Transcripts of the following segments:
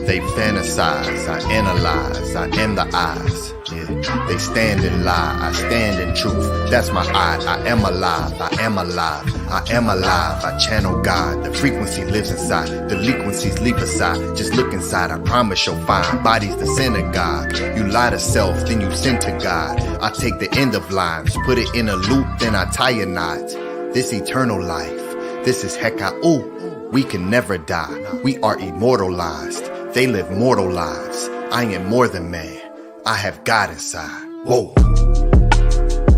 They fantasize, I analyze, I am the eyes. Yeah. They stand in lie, I stand in truth. That's my I am alive, I am alive, I am alive. I channel God, the frequency lives inside. Delinquencies leap aside, just look inside. I promise you'll find bodies the synagogue. You lie to self, then you sin to God. I take the end of lines, put it in a loop, then I tie a knot. This eternal life, this is HERU. We can never die, we are immortalized. They live mortal lives. I am more than man, I have God inside. Whoa.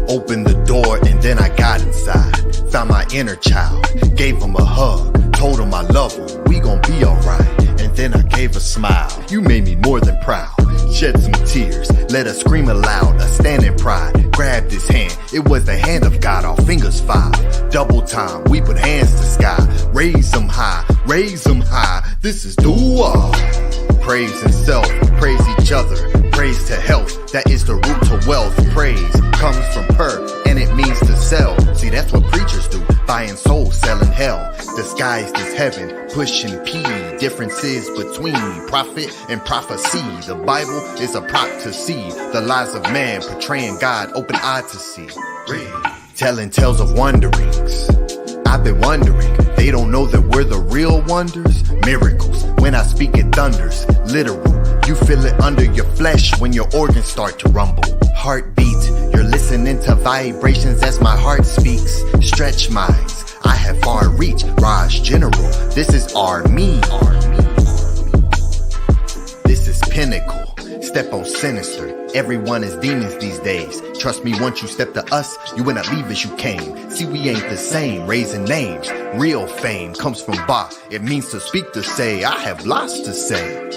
Opened the door and then I got inside. Found my inner child, gave him a hug, told him I love him, we gon' be alright. And then I gave a smile, you made me more than proud. Shed some tears, let us scream aloud, a stand in pride. Grabbed his hand, it was the hand of God, our fingers five. Double time, we put hands to sky. Raise them high, raise them high. This is DWARF. Praise in self, praise each other. Praise to health, that is the root to wealth. Praise comes from per, and it means to sell. See, that's what preachers do, buying souls, selling hell. Disguised as heaven, pushing P. Differences between prophet and prophecy. The Bible is a prop to see the lies of man, portraying God, open eye to see. Telling tales of wanderings. I've been wondering, they don't know that we're the real wonders. Miracles, when I speak it thunders. Literal, you feel it under your flesh when your organs start to rumble. Heartbeat, you're listening to vibrations as my heart speaks. Stretch minds, I have far reach. Raj General, this is our me. This is pinnacle. Step on sinister. Everyone is demons these days. Trust me, once you step to us, you will not leave as you came. See, we ain't the same, raising names. Real fame comes from Ba. It means to speak, to say. I have lots to say.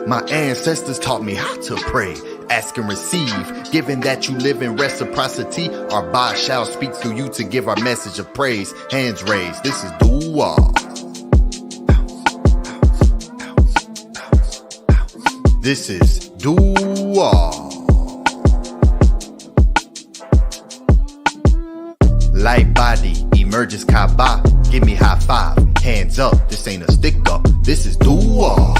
My ancestors taught me how to pray. Ask and receive. Given that you live in reciprocity, our Ba shall speak through you to give our message of praise. Hands raised. This is DWARF. This is DWARF. Light body emerges Kaaba. Give me high five. Hands up. This ain't a stick up. This is DWARF.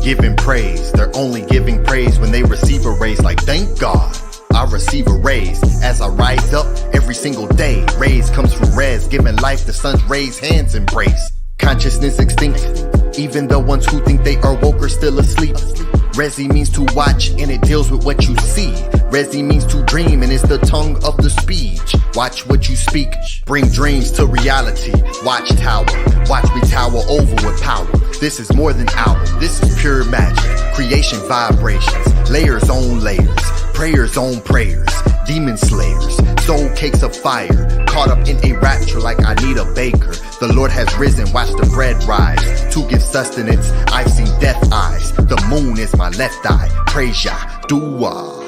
Giving praise. They're only giving praise when they receive a raise. Like thank God. I receive a raise as I rise up every single day. Raise comes from res, giving life the sun's rays, hands embrace. Consciousness extinct, even the ones who think they are woke are still asleep. Resi means to watch and it deals with what you see. Resi means to dream and it's the tongue of the speech. Watch what you speak, bring dreams to reality. Watch tower, watch me tower over with power. This is more than album, this is pure magic. Creation vibrations, layers on layers. Prayers on prayers, demon slayers, soul cakes of fire. Caught up in a rapture like I need a baker. The Lord has risen, watch the bread rise. To give sustenance, I've seen death eyes. The moon is my left eye, praise Yah, DWARF.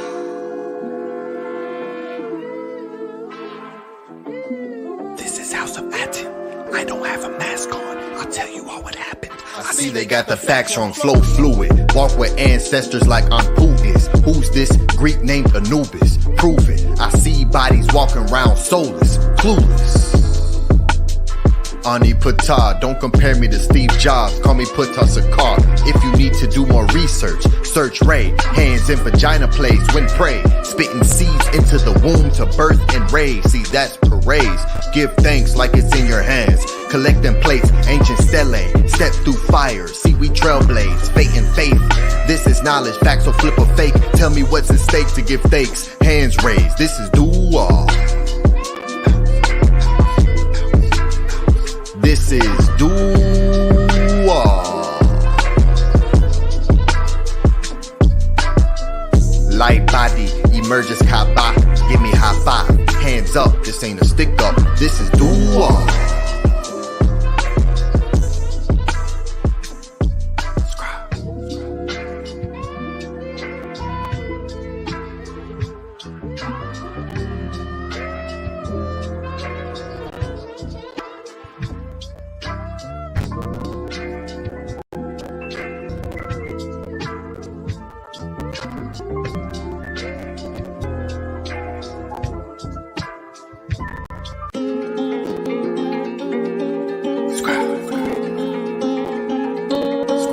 This is House of Aten. I don't have a mask on, I'll tell you all what happened. I see they got the facts wrong, flow fluid. Walk with ancestors like ANPU is. Who's this? Greek named Anubis. Prove it. I see bodies walking around soulless, clueless. Ani Pata, don't compare me to Steve Jobs. Call me Pata Sakar. If you need to do more research, search Ray. Hands in vagina plays when pray. Spitting seeds into the womb to birth and raise. See, that's parades. Give thanks like it's in your hands. Collecting plates, ancient stele. Step through fire, see we trailblaze. Fate and faith, this is knowledge. Facts will flip or fake. Tell me what's at stake to give thanks. Hands raised, this is DWARF. This is DWARF. Light body emerges Kaaba. Give me high five. Hands up, this ain't a stick up. This is DWARF.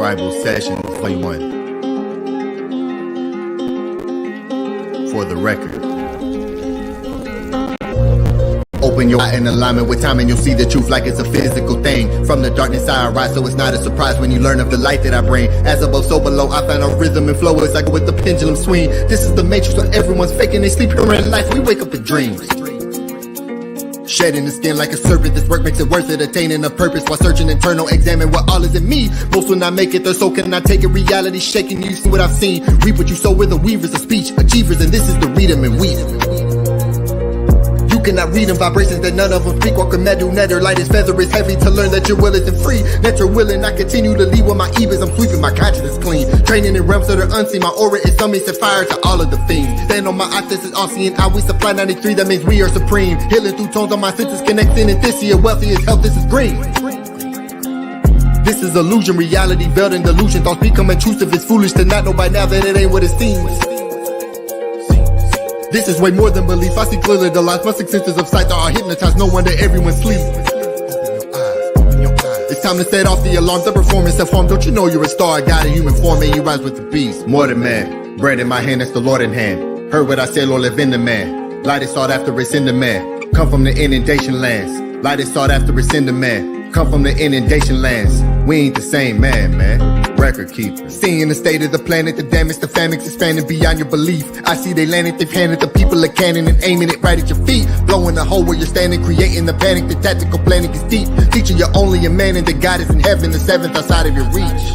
Scribal SESHions 21. For the record. Open your eye in alignment with time and you'll see the truth like it's a physical thing. From the darkness I arise, so it's not a surprise when you learn of the light that I bring. As above, so below, I find a rhythm and flow as I go with the pendulum swing. This is the matrix where everyone's faking, they sleep here in life, we wake up in dreams. Shedding the skin like a serpent, this work makes it worth it. Attaining a purpose while searching internal, examine what all is in me. Most will not make it there, so can I take it? Reality shaking, you see what I've seen. Reap what you sow, with the weavers of speech, achievers, and this is the read 'em and weed. You cannot read them, vibrations that none of them speak. Walk a MEDU, nether, light is feather is heavy to learn that your will isn't free. Nether willing, I continue to lead with my EBIS, I'm sweeping my consciousness clean. Training in realms that are unseen, my aura is some set fire to all of the fiends. Stand on my eye, this is all seeing, I we supply 93, that means we are supreme. Healing through tones on my senses, connecting in this year, wealthy is health, this is green. This is illusion, reality veiled in delusion. Thoughts become intrusive, it's foolish to not know by now that it ain't what it seems. This is way more than belief, I see clearly the lies. My six senses of sight are hypnotized, no wonder everyone sleeps. It's time to set off the alarm, the performance self-harm. Don't you know you're a star, God in human form, and you rise with the beast. More than man, bread in my hand, that's the Lord in hand. Heard what I said, Lord, live in the man. Light is sought after, it's in the man. Come from the inundation lands. Light is sought after, it's in the man. Come from the inundation lands. We ain't the same man, man. Record keeper. Seeing the state of the planet, the damage, the famine expanding beyond your belief. I see they landed, they've handed the people a cannon and aiming it right at your feet. Blowing a hole where you're standing, creating the panic. The tactical planning is deep. Teaching you're only a man and the God is in heaven, the seventh outside of your reach.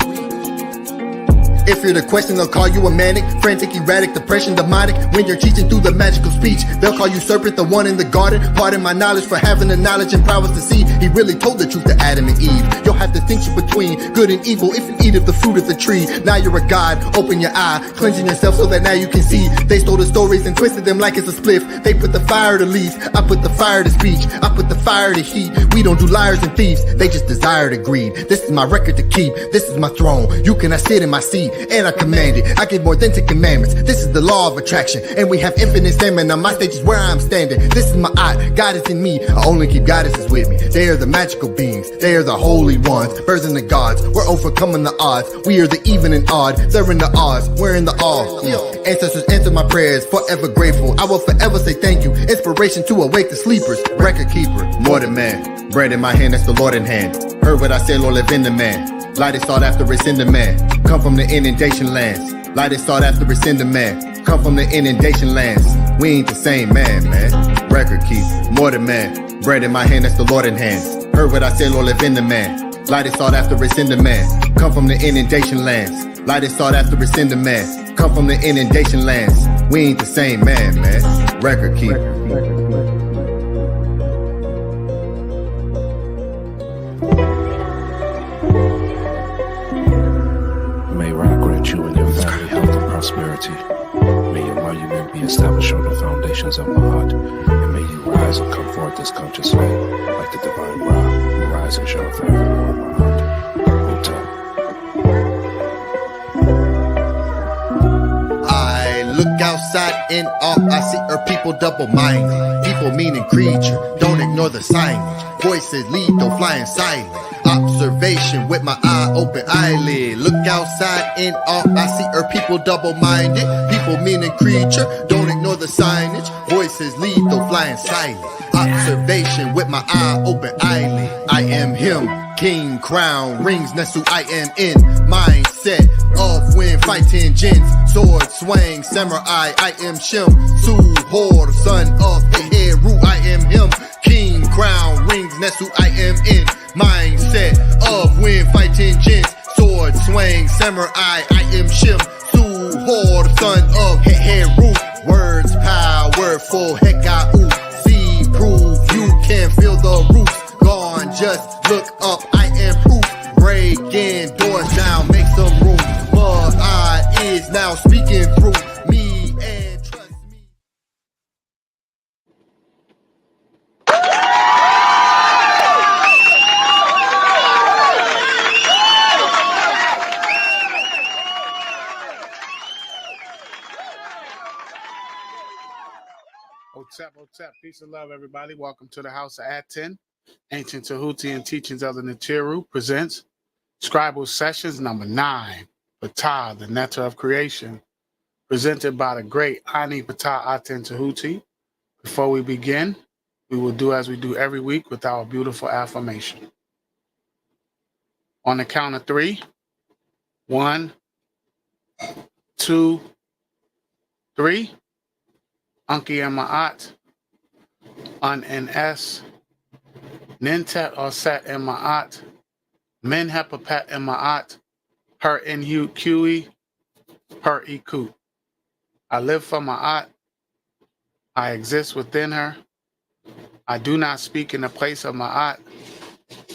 If you're the question, they'll call you a manic, frantic, erratic, depression, demonic. When you're teaching through the magical speech, they'll call you serpent, the one in the garden. Pardon my knowledge for having the knowledge and prowess to see. He really told the truth to Adam and Eve. You'll have to distinction between good and evil if you eat of the fruit of the tree. Now you're a god, open your eye, cleansing yourself so that now you can see. They stole the stories and twisted them like it's a spliff. They put the fire to leaf, I put the fire to speech. I put the fire to heat. We don't do liars and thieves, they just desire to greed. This is my record to keep, this is my throne. You cannot sit in my seat, and I command it. I give more than 10 commandments. This is the law of attraction, and we have infinite stamina. My stage is where I'm standing. This is my eye, God is in me. I only keep goddesses with me. They are the magical beings, they are the holy ones, birthing the gods. We're overcoming the odds. We are the even and odd. They're in the odds, we're in the awe. Ancestors answer my prayers, forever grateful. I will forever say thank you. Inspiration to awake the sleepers. Record keeper, more than man. Bread in my hand, that's the Lord in hand. Heard what I said, Lord, live in the man. Light is sought after, it's in the man. Come from the inundation lands. Light is sought after, it's in the man. Come from the inundation lands. We ain't the same man, man. Record keeper, more than man. Bread in my hand, that's the Lord in hand. Heard what I said, Lord, live in the man. Light is sought after, it's in the man. Come from the inundation lands. Light is sought after, it's in the man. Come from the inundation lands. We ain't the same man, man. Record keeper. You and your family health and prosperity. May your monument be established on the foundations of Ma'at, and may you rise and come forth as conscious light, like the divine Ra, who rise and shine forevermore, Ma'at. I look outside in awe, I see our people double-minded. People meaning creature, don't ignore the signage. Voices lethal, flying silent. Observation with my eye open eyelid. Look outside in awe, I see our people double-minded. People meaning creature, don't ignore the signage. Voices lethal, flying silent. Observation with my eye open eyelid. I am him, king, crown, rings, Nesu, I am in. Mindset of when fighting jinns. Sword, swang, samurai, I am Shem. Suhor, son of the Heru, I am him. King, crown, rings, Nesu, I am in. Mindset of when fighting jinns. Sword, swang, samurai, I am Shem. Suhor, son of Heru. Words powerful, Hekau. See proof, you can feel the roots. Gone, just look up, I am proof. Breaking doors down, make some room. But I is now speaking through me and trust me. Otep, peace and love, everybody. Welcome to the House of ATEN, Ancient Tehuti and Teachings of the NTRU presents Scribal Sessions number 9, PTAH, the Nectar of Creation, presented by the great PTAH ATEN TEHUTI. Before we begin, we will do as we do every week with our beautiful affirmation. On the count of 3, 1, 2, 3. Anki Ma'at, An NS, Nintet Oset Ma'at, Men Hepapet Ma'at, Her Inhu Qe, Her Iku. I live for Ma'at. I exist within her. I do not speak in the place of Ma'at.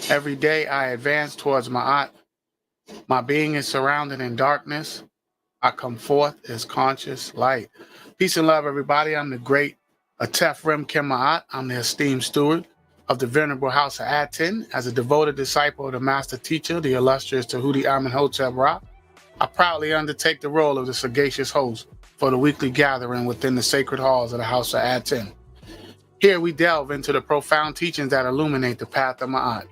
Every day I advance towards Ma'at. My being is surrounded in darkness. I come forth as conscious light. Peace and love, everybody. I'm the great Atef Ma'at. I'm the esteemed steward of the Venerable House of Aten. As a devoted disciple of the Master Teacher, the illustrious Tehuti Amenemhet Ra, I proudly undertake the role of the sagacious host for the weekly gathering within the sacred halls of the House of Aten. Here we delve into the profound teachings that illuminate the path of Ma'at.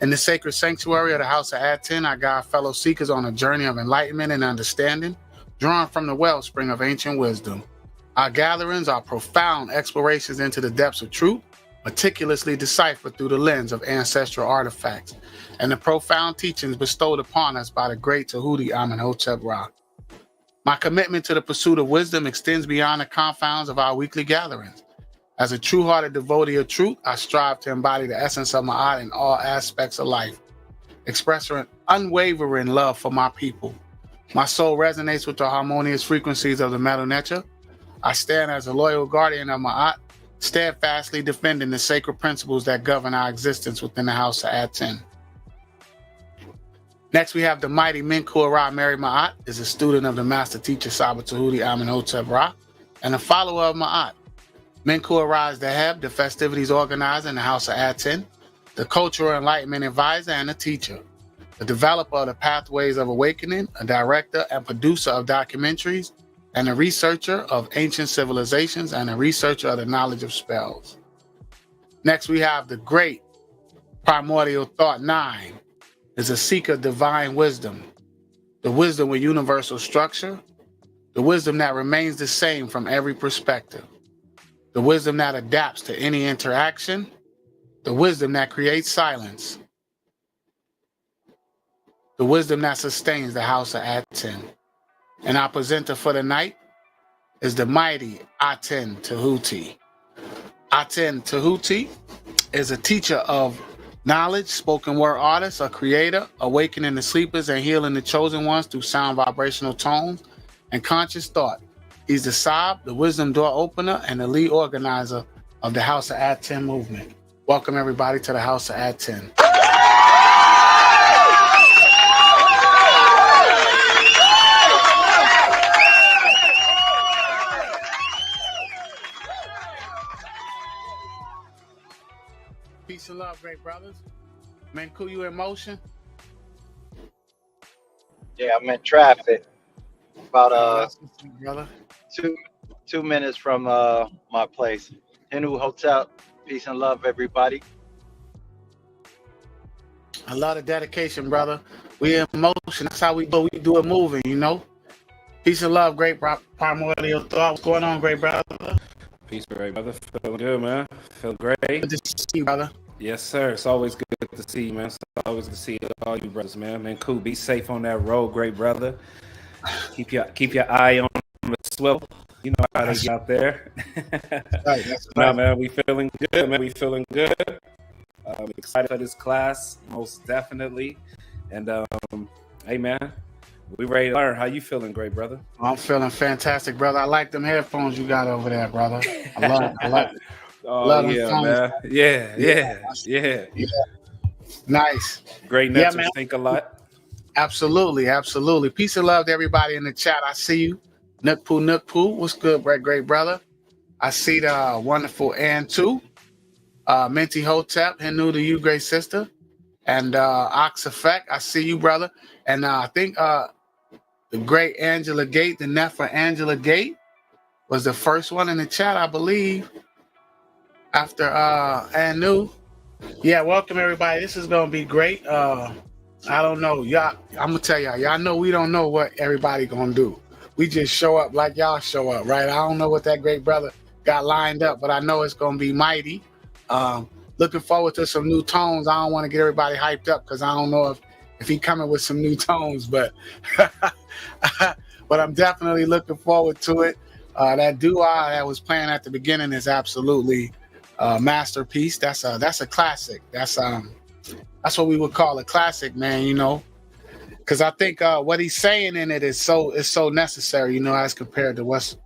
In the sacred sanctuary of the House of Aten, I guide fellow seekers on a journey of enlightenment and understanding, drawn from the wellspring of ancient wisdom. Our gatherings are profound explorations into the depths of truth, meticulously deciphered through the lens of ancestral artifacts, and the profound teachings bestowed upon us by the great Tehuti Amenemhet Ra. My commitment to the pursuit of wisdom extends beyond the confines of our weekly gatherings. As a true-hearted devotee of truth, I strive to embody the essence of Ma'at in all aspects of life, expressing an unwavering love for my people. My soul resonates with the harmonious frequencies of the metal nature. I stand as a loyal guardian of Ma'at, steadfastly defending the sacred principles that govern our existence within the House of Aten. Next, we have the mighty Menku Ra Mary Ma'at, is a student of the Master Teacher Saba Tehuti Amenemhet Ra, and a follower of Ma'at. Menku Ra is the Heb, the festivities organizer in the House of Aten, the cultural enlightenment advisor and a teacher, the developer of the Pathways of Awakening, a director and producer of documentaries, and a researcher of ancient civilizations and a researcher of the knowledge of spells. Next, we have the great Primordial Thought 9, is a seeker of divine wisdom, the wisdom with universal structure, the wisdom that remains the same from every perspective, the wisdom that adapts to any interaction, the wisdom that creates silence, the wisdom that sustains the House of Aten. And our presenter for the night is the mighty Aten Tehuti. Aten Tehuti is a teacher of knowledge, spoken word artist, a creator, awakening the sleepers and healing the chosen ones through sound vibrational tones and conscious thought. He's the Sab, the wisdom door opener, and the lead organizer of the House of Aten movement. Welcome everybody to the House of Aten. Peace and love, great brothers. Menku, you in motion? Yeah, I'm in traffic. About brother. 2 minutes from my place. HERU Hotel. Peace and love, everybody. I love the dedication, brother. We in motion. That's how we do. We do it moving, you know. Peace and love, great Primordial Thought. What's going on, great brother? Peace, great brother. Feeling good, man. Feel great. Good to see you, brother. Yes, sir. It's always good to see you, man. It's always good to see all you brothers, man. Man, cool. Be safe on that road, great brother. Keep your eye on the swivel. You know how they get out there. That's right. No, man, we feeling good, man. We feeling good. I'm excited for this class, most definitely. And hey, man, we ready to learn. How you feeling, great brother? I'm feeling fantastic, brother. I like them headphones you got over there, brother. I love it. I like it. Oh, yeah, man. Yeah. Nice. Great networks, think a lot. Absolutely, absolutely. Peace and love to everybody in the chat. I see you. Nookpoo. What's good, great brother? I see the wonderful ANPU, Minty Hotep, Henu to you, great sister. And SEFEKH, I see you, brother. And I think the great Angela Gate, the Nefer Angela Gate, was the first one in the chat, I believe. After Anu. Yeah, welcome everybody. This is gonna be great. I don't know. Y'all, I'm gonna tell y'all know we don't know what everybody gonna do. We just show up like y'all show up, right? I don't know what that great brother got lined up, but I know it's gonna be mighty. Looking forward to some new tones. I don't want to get everybody hyped up because I don't know if he coming with some new tones, but but I'm definitely looking forward to it. That dua that was playing at the beginning is absolutely a masterpiece. That's a classic. That's what we would call a classic, man. You know, because I think what he's saying in it is so necessary. You know, as compared to what's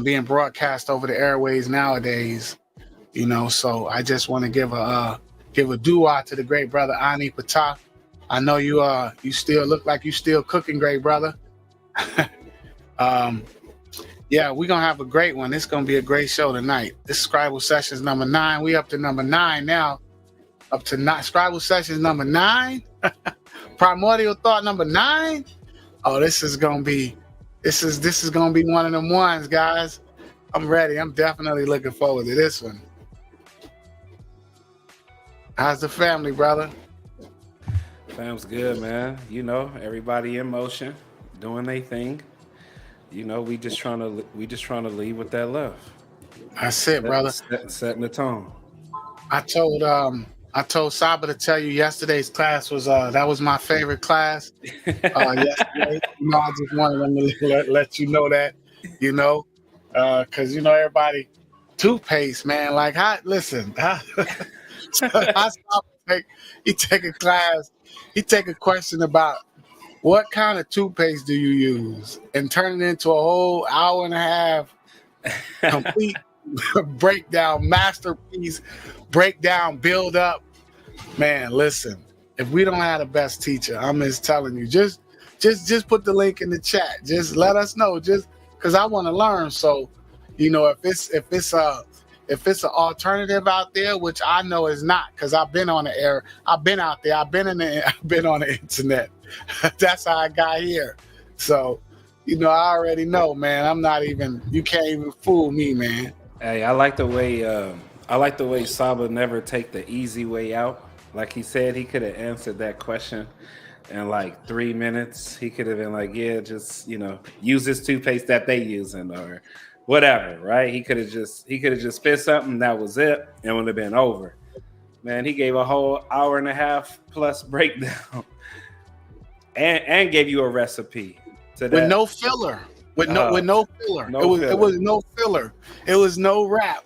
being broadcast over the airways nowadays. You know, so I just want to give a dua to the great brother Ani Patah. I know you still look like you still cooking, great brother. Yeah, we're gonna have a great one. It's gonna be a great show tonight. This is Scribal Sessions number 9. We up to number 9 now. Up to Scribal Sessions number 9. Primordial Thought number 9. Oh, this is gonna be one of them ones, guys. I'm ready. I'm definitely looking forward to this one. How's the family, brother? Fam's good, man. You know, everybody in motion, doing their thing. You know, we just trying to lead with that love. That's it, brother. Setting the tone. I told Saba to tell you yesterday's class was that was my favorite class. Yesterday, you know, I just wanted them to let you know that, you know, because you know everybody toothpaste, man. Like, listen, he take a class, he take a question about what kind of toothpaste do you use, and turn it into a whole hour and a half complete breakdown, masterpiece breakdown, build up. Man, listen, if we don't have the best teacher, I'm just telling you, just put the link in the chat. Just let us know, just because I want to learn. So, you know, if it's an alternative out there, which I know is not, because I've been on the air, I've been out there, I've been on the internet. That's how I got here. So, you know, I already know, man. You can't even fool me, man. Hey, I like the way Saba never take the easy way out. Like he said, he could have answered that question in like 3 minutes. He could have been like, yeah, just, you know, use this toothpaste that they using or whatever, right? He could have just spit something, that was it, and it would have been over. Man, he gave a whole hour and a half plus breakdown and gave you a recipe to that. With no filler. With no filler. It was no filler. It was no rap.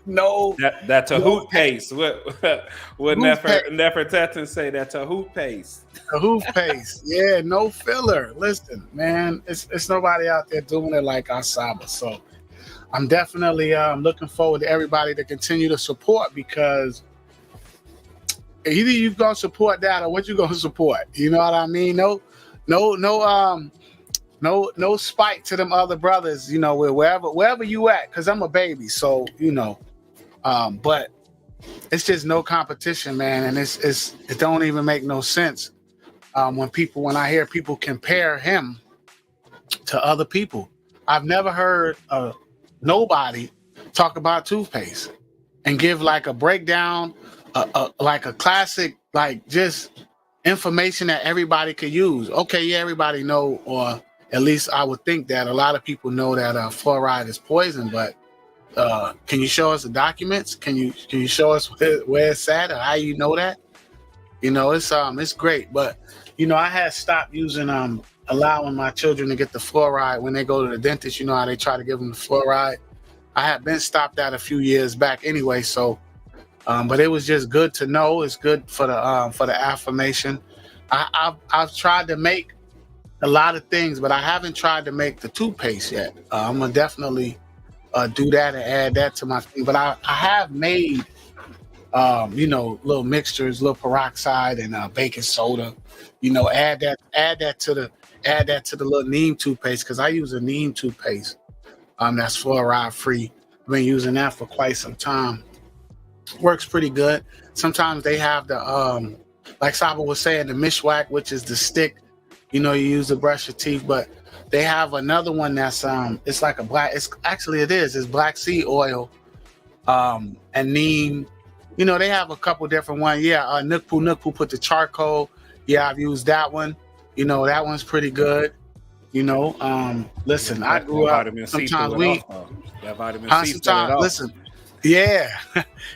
No. That's a hoop paste. What Nefertari say? That's a hoop paste. A hoop paste. Yeah, no filler. Listen, man, it's nobody out there doing it like Asaba. So I'm definitely looking forward to everybody to continue to support, because either you're gonna support that or what you gonna support. You know what I mean? No spite to them other brothers, you know, wherever you at, because I'm a baby, so you know. But it's just no competition, man, and it don't even make no sense when I hear people compare him to other people. I've never heard nobody talk about toothpaste and give like a breakdown, like a classic, like just information that everybody could use. Okay, yeah, everybody know, or at least I would think that a lot of people know that fluoride is poison, but can you show us the documents? Can you show us where it's at or how you know that? You know, it's great, but you know, I had stopped using allowing my children to get the fluoride when they go to the dentist. You know how they try to give them the fluoride. I had been stopped that a few years back anyway, so but it was just good to know. It's good for the affirmation. I've tried to make a lot of things, but I haven't tried to make the toothpaste yet. I'm gonna definitely do that and add that to my thing. But I have made you know, little mixtures, little peroxide and baking soda. You know, add that to the little neem toothpaste, because I use a neem toothpaste that's fluoride free. I've been using that for quite some time. Works pretty good. Sometimes they have the like Saba was saying, the mishwak, which is the stick. You know, you use to brush your teeth, but they have another one that's it's like it's black seed oil and neem. You know, they have a couple different ones. Yeah, Nukpu put the charcoal. Yeah, I've used that one. You know, that one's pretty good. You know, listen, I grew up. Vitamin C Sometimes threw it we, off, though. That vitamin C set it sometimes off. listen. Yeah,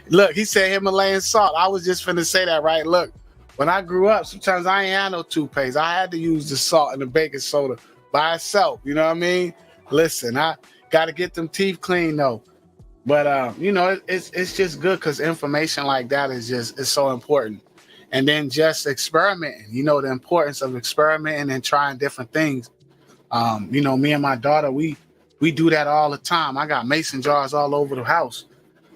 look, he said Himalayan salt. I was just finna say that, right? Look, when I grew up, sometimes I ain't had no toothpaste. I had to use the salt and the baking soda by itself. You know what I mean? Listen, I got to get them teeth clean though. But you know, it's just good because information like that is so important. And then just experimenting. You know, the importance of experimenting and trying different things. You know, me and my daughter, we do that all the time. I got mason jars all over the house,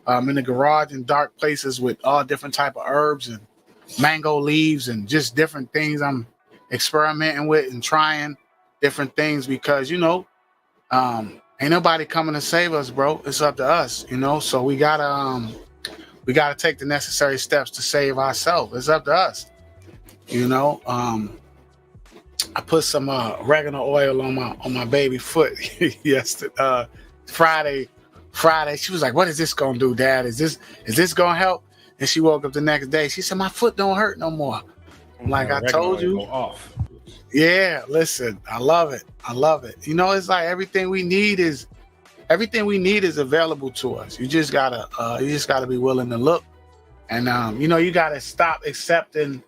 in the garage, in dark places with all different type of herbs and mango leaves and just different things I'm experimenting with and trying different things because, you know, ain't nobody coming to save us, bro. It's up to us, you know. So we gotta take the necessary steps to save ourselves. It's up to us, you know. I put some oregano oil on my baby foot yesterday, Friday. She was like, "What is this gonna do, Dad? Is this gonna help?" And she woke up the next day. She said, "My foot don't hurt no more." I'm like, "I told you." Go off. Yeah, listen, I love it. I love it. You know, it's like everything we need is available to us. You just gotta be willing to look, and you know, you gotta stop accepting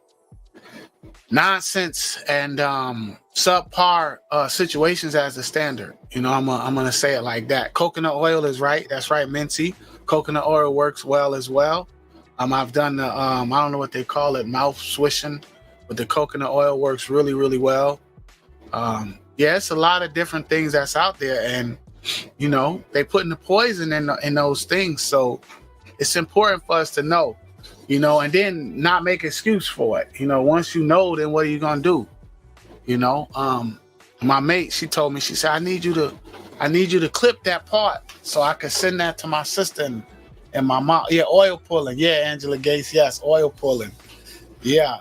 nonsense and subpar situations as the standard. You know, I'm gonna say it like that. Coconut oil is right. That's right, Mincy. Coconut oil works well as well. I've done the I don't know what they call it, mouth swishing, but the coconut oil works really, really well. Yeah, it's a lot of different things that's out there, and you know, they putting the poison in those things. So it's important for us to know, you know, and then not make excuse for it. You know, once you know, then what are you gonna do? You know, my mate, she told me, she said, I need you to clip that part so I could send that to my sister and my mom. Yeah, oil pulling. Yeah, Angela Gates. Yes, oil pulling. Yeah.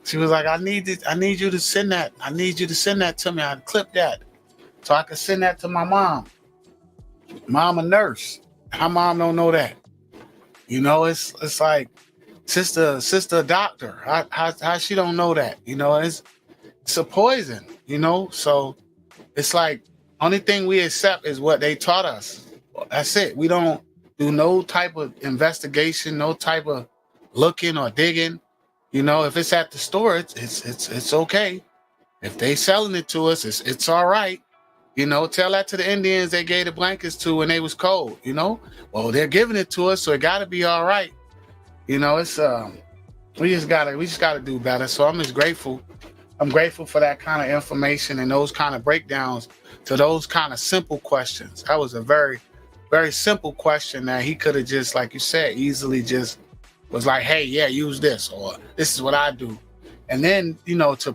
She was like, I need you to send that. I need you to send that to me. I'd clip that so I could send that to my mom. Mom a nurse. Her mom don't know that. You know, it's like sister a doctor. How she don't know that? You know, it's a poison, you know? So it's like only thing we accept is what they taught us. That's it. We don't do no type of investigation, no type of looking or digging. You know, if it's at the store, it's okay. If they selling it to us, it's all right. You know, tell that to the Indians they gave the blankets to when they was cold, you know? Well, they're giving it to us, so it gotta be all right. You know, it's we just gotta do better. So I'm just grateful. I'm grateful for that kind of information and those kind of breakdowns to those kind of simple questions. That was a very, very simple question that he could have just, like you said, easily just was like, hey, yeah, use this, or this is what I do. And then, you know, to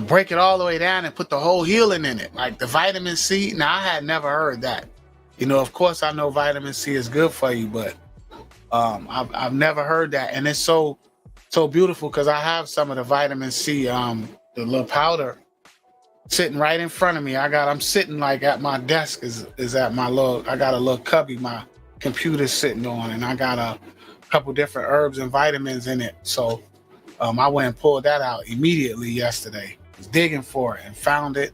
break it all the way down and put the whole healing in it, like the vitamin C. Now, I had never heard that. You know, of course, I know vitamin C is good for you, but I've never heard that. And it's so beautiful because I have some of the vitamin C, the little powder sitting right in front of me. I'm sitting like at my desk is at my I got a little cubby my computer's sitting on, and I got a couple different herbs and vitamins in it. So I went and pulled that out immediately yesterday. Was digging for it and found it.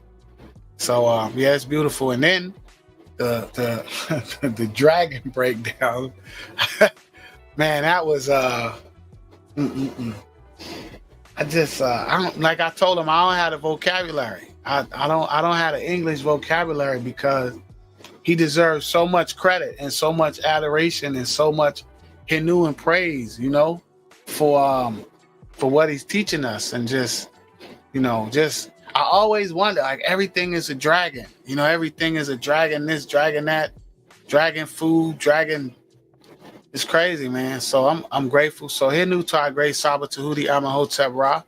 So yeah, it's beautiful. And then the the dragon breakdown, man, that was I don't, like I told him, I don't have the vocabulary. I don't have the English vocabulary because he deserves so much credit and so much adoration and so much HERU and praise, you know, for what he's teaching us. And just, you know, I always wonder, like, everything is a dragon, you know, everything is a dragon, this, dragon, that, dragon food, dragon. It's crazy, man. So I'm grateful. So HERU to great Saba Tehuti Amenemhet Ra,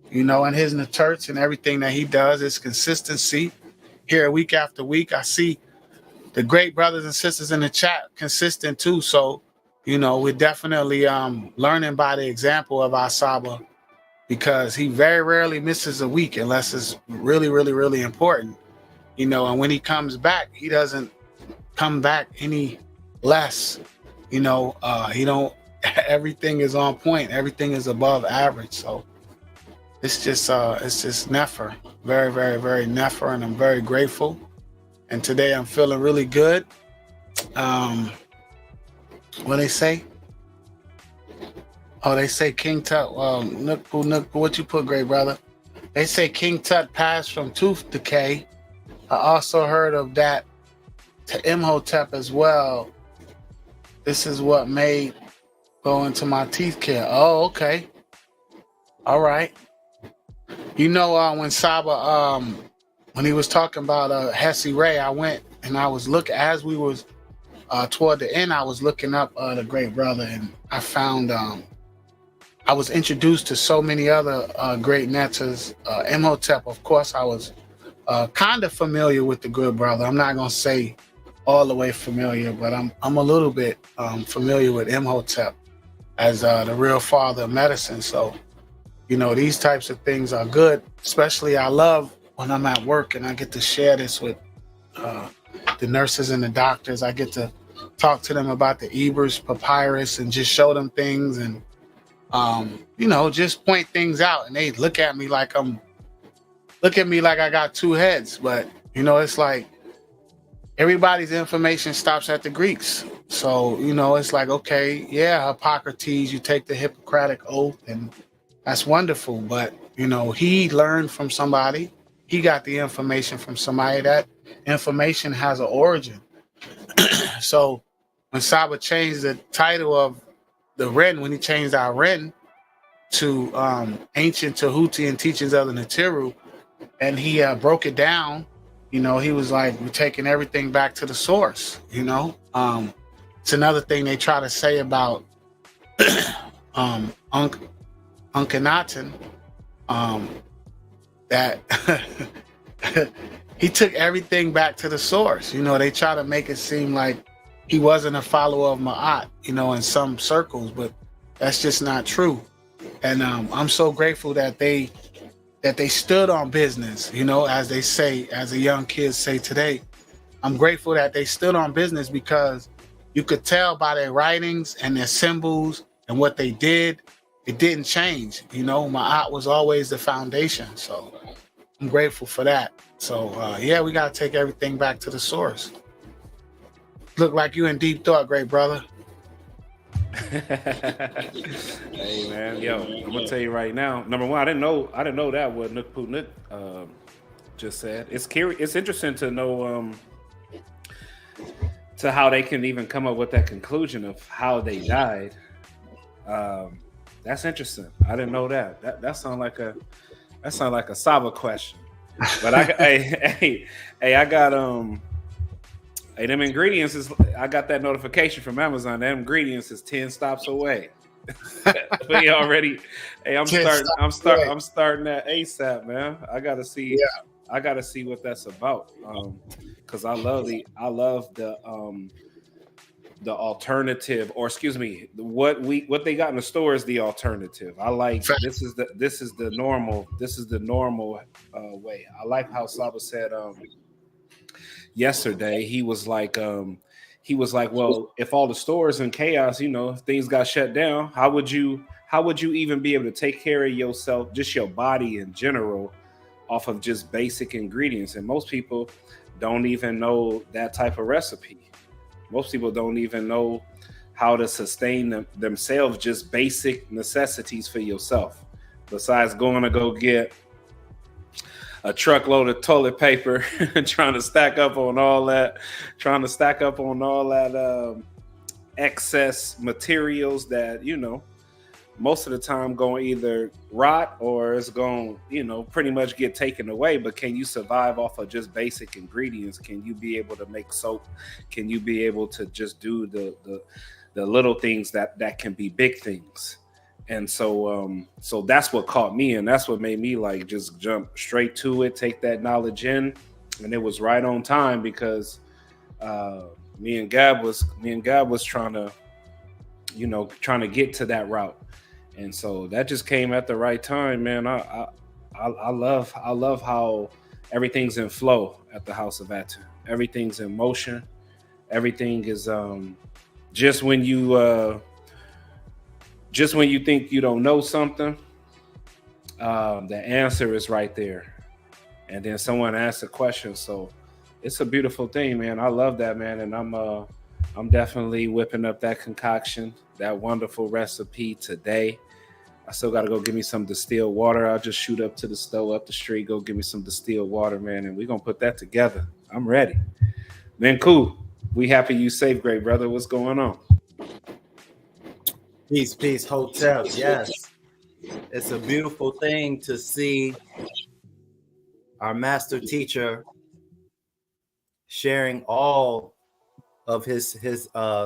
you know, and his church and everything that he does is consistency. Here week after week, I see the great brothers and sisters in the chat consistent too. So, you know, we're definitely learning by the example of our Saba, because he very rarely misses a week unless it's really, really, really important, you know. And when he comes back, he doesn't come back any less, you know. He don't everything is on point. Everything is above average. So it's just Nefer. Very, very, very Nefer, and I'm very grateful. And today I'm feeling really good. What they say? Oh, they say King Tut. Nook, what you put, great brother? They say King Tut passed from tooth decay. I also heard of that to Imhotep as well. This is what made go into my teeth care. Oh, okay. All right. You know, when Saba, when he was talking about Hesi Ray, I went and I was looking, as we was toward the end, I was looking up the great brother, and I found, I was introduced to so many other great netters. Imhotep, of course, I was kind of familiar with the good brother. I'm not going to say all the way familiar, but I'm a little bit familiar with Imhotep as the real father of medicine. So, you know, these types of things are good. Especially I love when I'm at work and I get to share this with the nurses and the doctors. I get to talk to them about the Ebers papyrus and just show them things and, you know, just point things out. And they look at me like I got two heads. But, you know, it's like everybody's information stops at the Greeks. So, you know, it's like, okay, yeah, Hippocrates, you take the Hippocratic oath and that's wonderful. But, you know, he learned from somebody. He got the information from somebody. That information has an origin. So when Saba changed the title of the Ren, when he changed our Ren to Ancient Tehuti and Teachings of the NTRU, and he broke it down, you know, he was like, we're taking everything back to the source, you know. It's another thing they try to say about Akhenaten, that he took everything back to the source. You know, they try to make it seem like he wasn't a follower of Ma'at, you know, in some circles, but that's just not true. And I'm so grateful that they stood on business, you know, as they say, as the young kids say today. I'm grateful that they stood on business because you could tell by their writings and their symbols and what they did, it didn't change. You know, Ma'at was always the foundation. So I'm grateful for that. So yeah, we got to take everything back to the source. Look like you in deep thought, great brother. Hey man, yo, I'm gonna tell you right now. Number one, I didn't know that what Nook Poo Nook just said. It's interesting to know to how they can even come up with that conclusion of how they died. That's interesting. I didn't know that. That sounds like a Saba question. But I got hey, them ingredients I got that notification from Amazon. Them ingredients is 10 stops away. We already. Hey, I'm starting that ASAP, man. I gotta see. Yeah. I gotta see what that's about. Because I love the alternative, or excuse me, what they got in the store is the alternative. I like this is the normal way. I like how Saba said yesterday. He was like, well, if all the stores in chaos, you know, if things got shut down, how would you even be able to take care of yourself, just your body in general, off of just basic ingredients? And most people don't even know that type of recipe. Most people don't even know how to sustain themselves, just basic necessities for yourself. Besides going to go get a truckload of toilet paper, trying to stack up on all that excess materials that, you know, most of the time going either rot or it's going, you know, pretty much get taken away. But can you survive off of just basic ingredients? Can you be able to make soap? Can you be able to just do the little things that can be big things? And so that's what caught me, and that's what made me like just jump straight to it, take that knowledge in, and it was right on time because me and Gab was trying to get to that route. And so that just came at the right time, man. I love how everything's in flow at the House of Aten. Everything's in motion. Everything is just when you just when you think you don't know something, the answer is right there. And then someone asks a question. So it's a beautiful thing, man. I love that, man. And I'm definitely whipping up that concoction, that wonderful recipe today. I still got to go get me some distilled water. I'll just shoot up to the stove up the street, go get me some distilled water, man. And we're going to put that together. I'm ready. Man, cool. We happy you safe, great brother. What's going on? Peace, peace, hotel. Yes. It's a beautiful thing to see our master teacher sharing all of his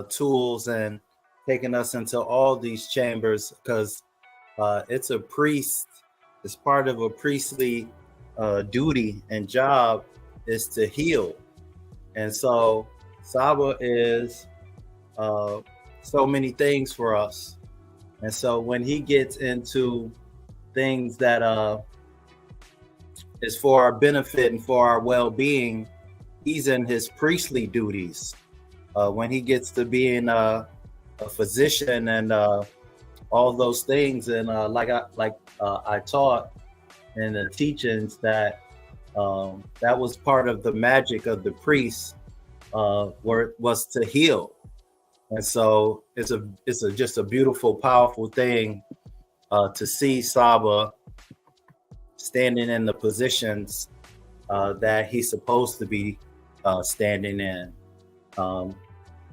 tools and taking us into all these chambers, because it's a priest. It's part of a priestly duty and job is to heal. And so Saba is so many things for us. And so when he gets into things that is for our benefit and for our well-being, he's in his priestly duties. When he gets to being a physician and all those things, and I taught in the teachings that that was part of the magic of the priest, where it was to heal. And so it's just a beautiful, powerful thing to see Saba standing in the positions that he's supposed to be standing in.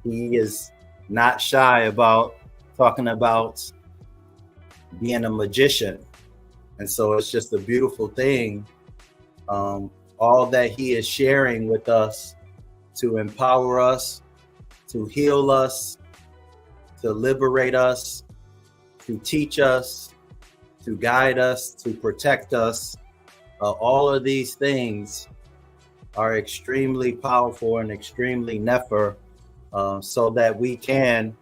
He is not shy about talking about being a magician. And so it's just a beautiful thing. All that he is sharing with us to empower us, to heal us, to liberate us, to teach us, to guide us, to protect us. All of these things are extremely powerful and extremely nefer, so that we can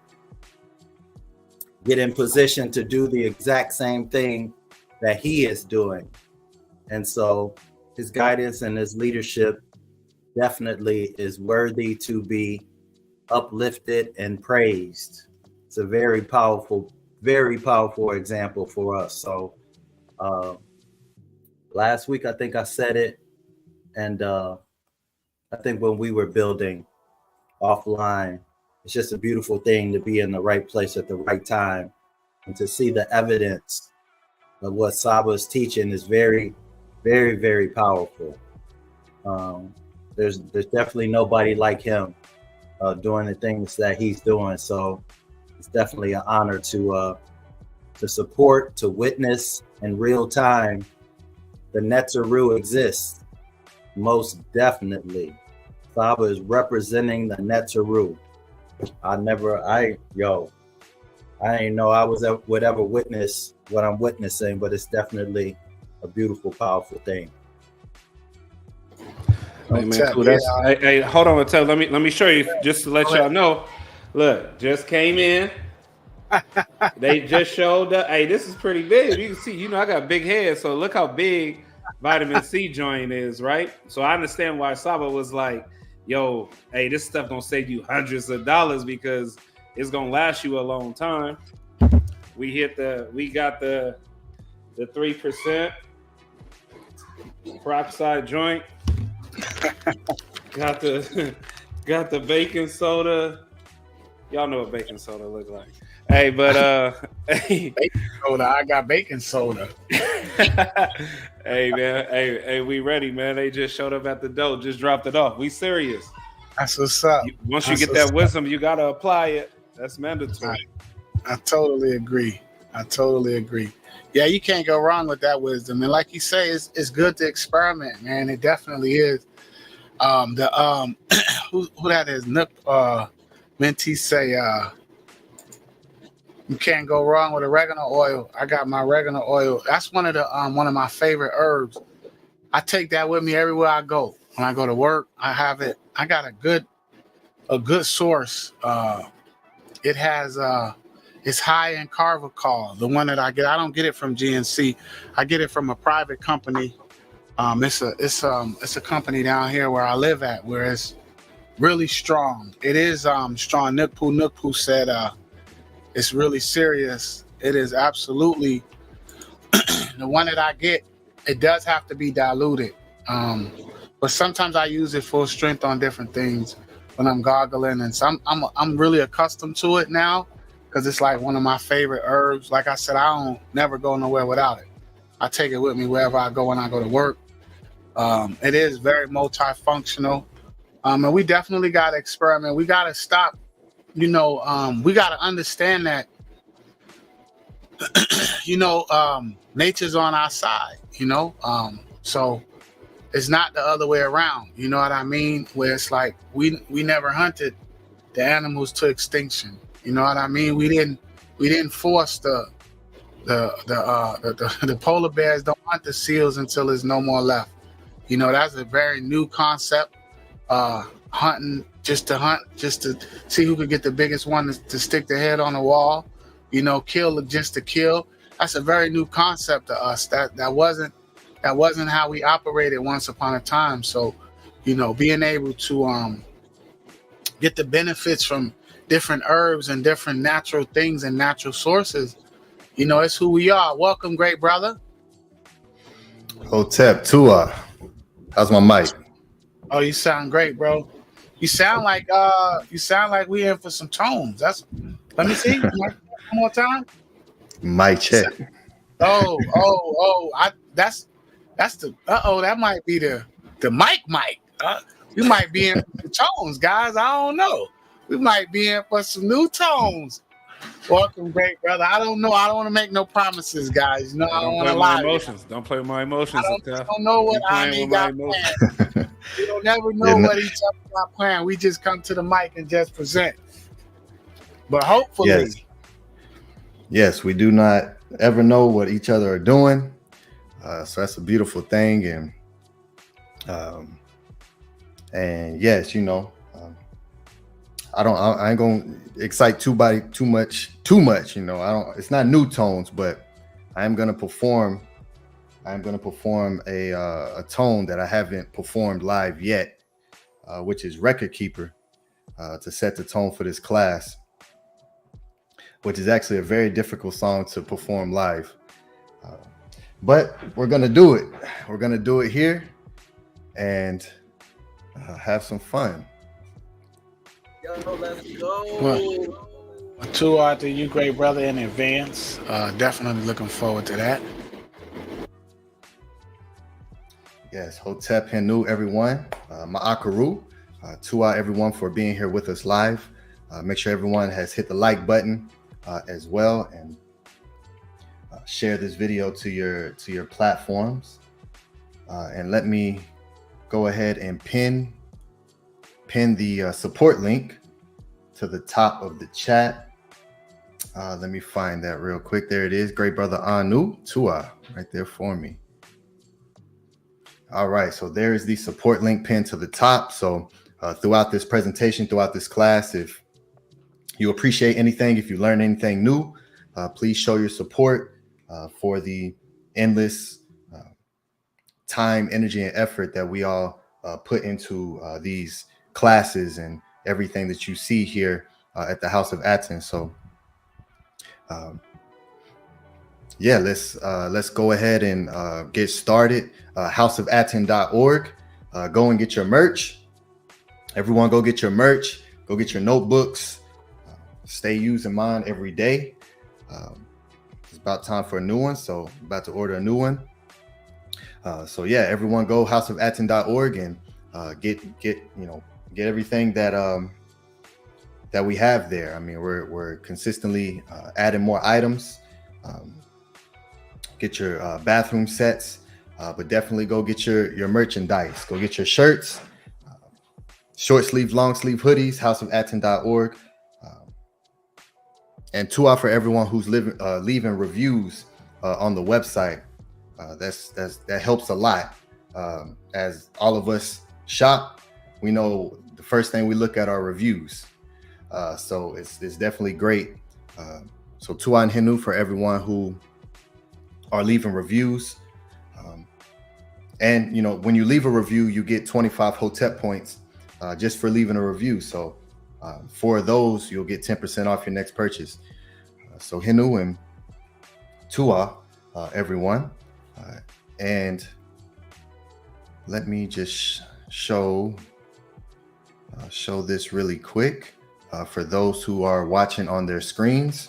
get in position to do the exact same thing that he is doing. And so his guidance and his leadership definitely is worthy to be uplifted and praised. It's a very powerful example for us. So last week, I think I said it, and I think when we were building offline, it's just a beautiful thing to be in the right place at the right time, and to see the evidence of what Saba is teaching is very, very, very powerful. There's definitely nobody like him doing the things that he's doing. So it's definitely an honor to support, to witness in real time. The NTRU exists, most definitely. Saba is representing the NTRU. I didn't know I would ever witness what I'm witnessing, but it's definitely a beautiful, powerful thing. Hey, man, cool. Hey, hold on, Mattel. Let me show you, just to let y'all know. Look, just came in. They just showed up. Hey, this is pretty big. You can see, I got a big head, so look how big vitamin C joint is, right? So I understand why Saba was like, yo, hey, this stuff gonna save you hundreds of dollars because it's gonna last you a long time. We got the 3% peroxide joint. got the baking soda. Y'all know what baking soda look like. Hey, but baking soda. I got baking soda. Hey, man. Hey, we ready, man. They just showed up at the door. Just dropped it off. We serious. That's what's up. Once you get that wisdom, you gotta apply it. That's mandatory. I totally agree. Yeah, you can't go wrong with that wisdom. And like you say, it's good to experiment, man. It definitely is. Who that is? Nook mentee say you can't go wrong with oregano oil. I got my oregano oil. That's one of my favorite herbs. I take that with me everywhere I go. When I go to work, I have it. I got a good source. It has it's high in carvacol. The one that I get, I don't get it from GNC. I get it from a private company. It's a company down here where I live at, where it's really strong. It is strong. Nukpu said it's really serious. It is absolutely the one that I get. It does have to be diluted, but sometimes I use it full strength on different things when I'm gargling, and so I'm really accustomed to it now because it's like one of my favorite herbs. Like I said, I don't never go nowhere without it. I take it with me wherever I go when I go to work. It is very multifunctional, and we definitely got to experiment. We got to stop. We got to understand that. Nature's on our side. So it's not the other way around. You know what I mean? Where it's like we never hunted the animals to extinction. You know what I mean? We didn't force the polar bears don't hunt the seals until there's no more left. That's a very new concept. Hunting just to see who could get the biggest one to stick their head on the wall. Kill just to kill. That's a very new concept to us. That wasn't how we operated once upon a time. So, being able to get the benefits from different herbs and different natural things and natural sources, it's who we are. Welcome, great brother. Hotep, Tua. How's my mic? Oh, you sound great, bro. You sound like we in for some tones. Let me see. One more time. Mic check. That's the that might be the mic. We might be in for the tones, guys. I don't know. We might be in for some new tones. Welcome, great brother. I don't know. I don't want to make no promises, guys. I don't want to lie. Don't play with my emotions. I don't know what I need got planned. You don't never know what each other got planned. We just come to the mic and just present. But hopefully. Yes, we do not ever know what each other are doing. So that's a beautiful thing. And yes, I ain't gonna excite too much. It's not new tones, but I am gonna perform a tone that I haven't performed live yet, which is Record Keeper, to set the tone for this class, which is actually a very difficult song to perform live. But we're gonna do it. We're gonna do it here and have some fun. Yo, let's go. Well, two out to you, great brother, in advance. Definitely looking forward to that. Yes, Hotep Henu, everyone. Ma'akaru. Tua, everyone, for being here with us live. Make sure everyone has hit the like button as well, and share this video to your platforms. And let me go ahead and pin the support link to the top of the chat. Let me find that real quick. There it is. Great brother Anu Tua right there for me. All right, so there is the support link pinned to the top. So throughout this presentation, throughout this class, if you appreciate anything, if you learn anything new, please show your support for the endless time, energy, and effort that we all put into these classes and everything that you see here at the House of Aten. So yeah, let's go ahead and get started. houseofaten.org. Go and get your merch. Everyone go get your merch. Go get your notebooks. Stay using mine every day. It's about time for a new one, so I'm about to order a new one. So yeah, everyone go houseofaten.org and get everything that we have there. I mean, we're consistently adding more items. Get your bathroom sets, but definitely go get your merchandise. Go get your shirts, short sleeve, long sleeve hoodies, houseofaten.org. And Tua for everyone who's leaving reviews on the website. That helps a lot. As all of us shop, we know the first thing we look at are reviews. So it's definitely great. So Tua and Henu for everyone who are leaving reviews. And when you leave a review, you get 25 Hotep points just for leaving a review. So for those, you'll get 10% off your next purchase. So Henu, and Tua, everyone. And let me just show this really quick. For those who are watching on their screens,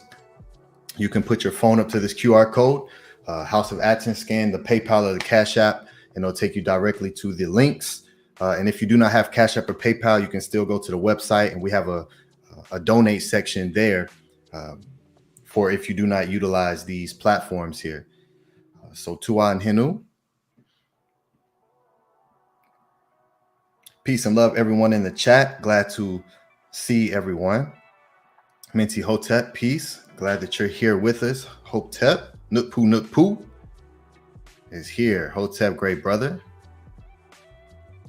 you can put your phone up to this QR code, House of Aten, scan the PayPal or the Cash App, and it'll take you directly to the links. And if you do not have Cash App or PayPal, you can still go to the website, and we have a donate section there for if you do not utilize these platforms here. So Tua and Henu. Peace and love, everyone in the chat. Glad to see everyone. Minty Hotep, peace. Glad that you're here with us. Hotep, Nukpu is here. Hotep, great brother.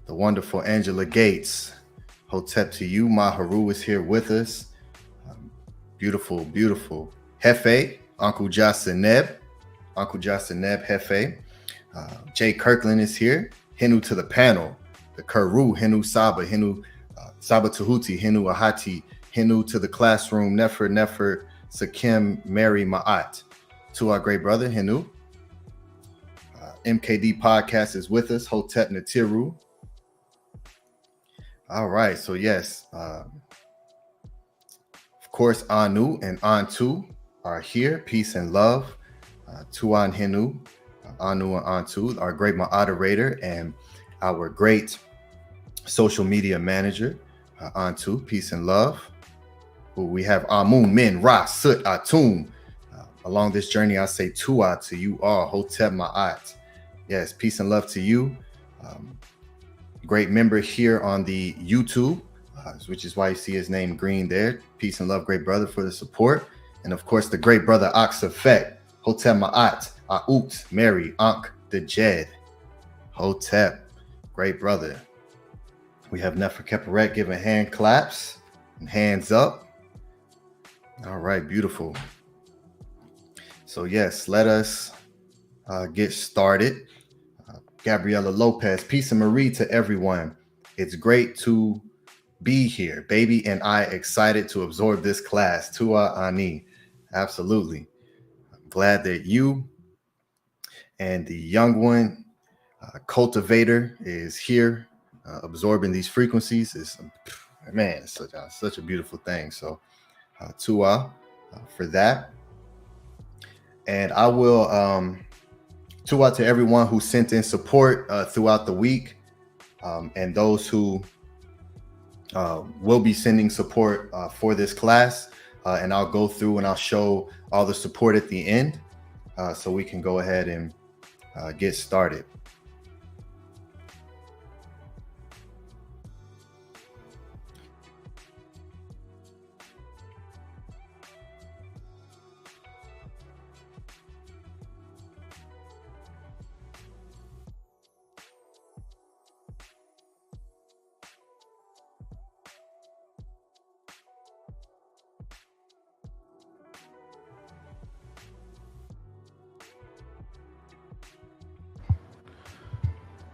The wonderful Angela Gates. Hotep to you. Ma HERU is here with us. Beautiful, beautiful. Hefe, Uncle Ja SENEB. Uncle Ja SENEB, Hefe. Jay Kirkland is here. Henu to the panel. The Kuru, Henu Saba, Henu Saba Tehuti, Henu Ahati, Henu to the classroom, Nefer, Sakim, Mary Ma'at. To our great brother, Henu. MKD Podcast is with us, Hotep NTRU. All right, so yes, of course, Anu and Antu are here. Peace and love. Tuan Henu, Anu and Antu, our great moderator and our great social media manager, Antu. Peace and love. We have Amun, Min, Ra, Sut, Atum. Along this journey, I say Tua to you all. Hotep Ma'at. Yes, peace and love to you. Great member here on the YouTube, which is why you see his name green there. Peace and love, great brother, for the support. And of course, the great brother SEFEKH, Hotep Ma'at, Aout, Mary, Ankh, DJED. Hotep, great brother. We have Nefertari giving hand claps and hands up. All right, beautiful. So yes, let us get started. Gabriela Lopez, peace and Marie to everyone. It's great to be here. Baby and I excited to absorb this class. Tua Ani. Absolutely. I'm glad that you and the young one, Cultivator, is here absorbing these frequencies. It's, man, it's such a beautiful thing. So Tua for that. And I will Tua to everyone who sent in support throughout the week, and those who will be sending support for this class. And I'll go through and I'll show all the support at the end so we can go ahead and get started.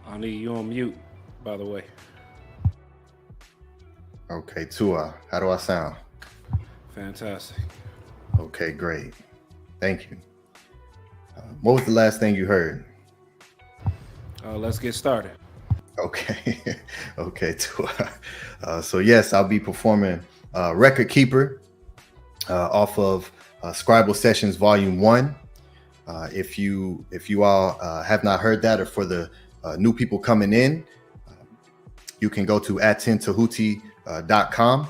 I need you on mute, by the way. Okay, Tua, how do I sound? Fantastic. Okay, great. Thank you. What was the last thing you heard? Let's get started. Okay. Okay, Tua. So yes, I'll be performing Record Keeper off of Scribal SESHions Volume 1. If you all have not heard that, or for the new people coming in, you can go to ATENTEHUTI.com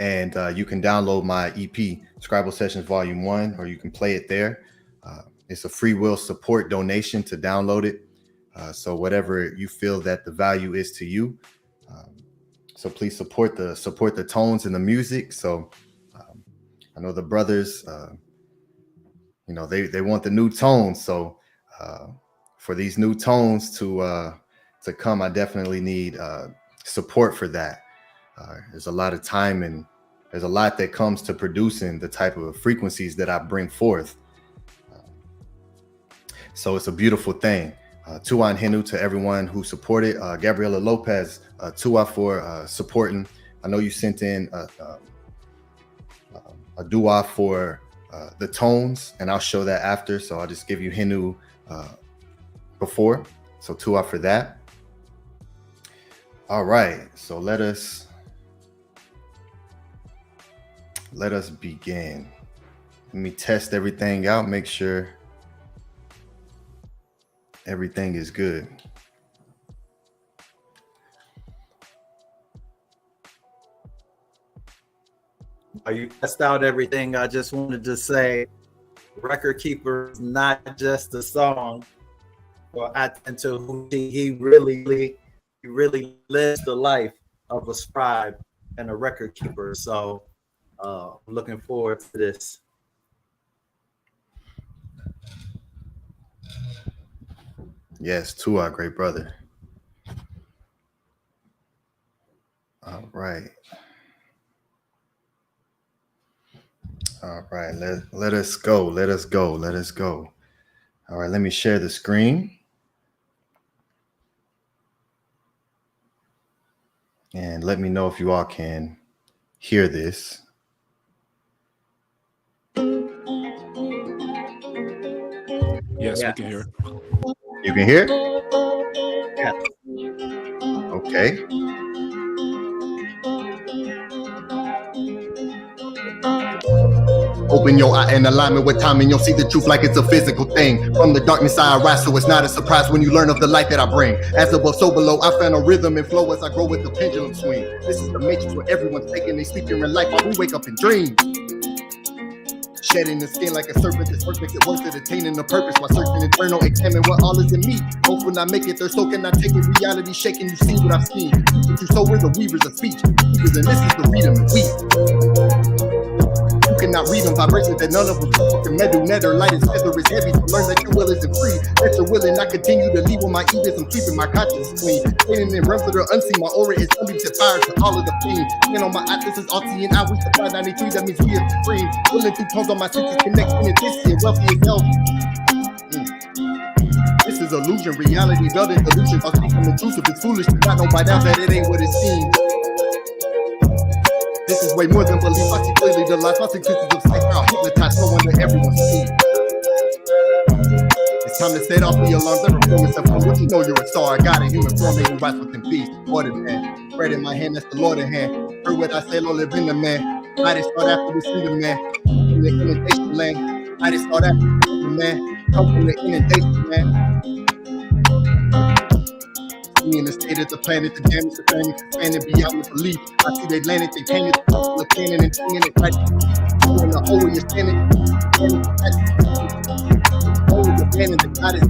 and you can download my EP, Scribal SESHions Volume 1, or you can play it there. It's a free will support donation to download it. So whatever you feel that the value is to you. So please support the tones and the music. So I know the brothers, they want the new tones. So for these new tones to come, I definitely need support for that. There's a lot of time and there's a lot that comes to producing the type of frequencies that I bring forth. So it's a beautiful thing. Tua and Henu to everyone who supported. Gabriela Lopez, Tua for supporting. I know you sent in a dua for the tones, and I'll show that after. So I'll just give you HENU before. So 2 out for that. All right, so let us begin. Let me test everything out, make sure everything is good. You test out everything. I just wanted to say, Record Keeper is not just a song. Well, ATEN TEHUTI, he really lives the life of a scribe and a record keeper. So I'm looking forward to this. Yes, to our great brother. All right. All right, let us go. Let us go. Let us go. All right, let me share the screen. And let me know if you all can hear this. Yes, we can hear it. You can hear it? Yeah. Okay. Open your eye in alignment with time and you'll see the truth like it's a physical thing. From the darkness I arise, so it's not a surprise when you learn of the light that I bring. As above, so below, I found a rhythm and flow as I grow with the pendulum swing. This is the matrix where everyone's taking their sleep in life while we wake up and dream. Shedding the skin like a serpent, this work makes it worth it, attaining the purpose while searching internal, examine what all is in me. Hope when I make it, they're so can I take it, reality shaking, you see what I've seen. But you so we're the weavers of speech, weavers, and this is the read 'em and weave. You cannot read them, vibrations that none of them can MEDU, netter, light is feather is heavy, to learn that your will isn't free. That you're willing, I continue to leave with my ears, I'm keeping my conscience clean. Standing in realms that are unseen, my aura is sunbeams set fire to all of the pain. And on my eye, this is RT and I, we supply 93, that means we are supreme. Pulling through tones on my senses, connecting in this year, wealthy is health. This is illusion, reality, building delusion, I'll speak from intrusive, it's foolish to not know by now that it ain't what it seems. This is way more than belief. I see clearly the life. I see pieces of sight. I'll hypnotize no one that everyone sees. It's time to set off the alarms. Never fool myself. What you know you're a star. I got a human form. Maybe rise within peace. More than man. Bread in my hand. That's the Lord in hand. Heard what I say. Lord, live in the man. I just start after we see the man. In the inundation land. I just start after we see the man. Come from the inundation land. In the state of the planet, the damage, the planet, expanding beyond the belief. I see they landed, they painted the cannon and singing it right. In the hole you're standing, hole you're standing, the God is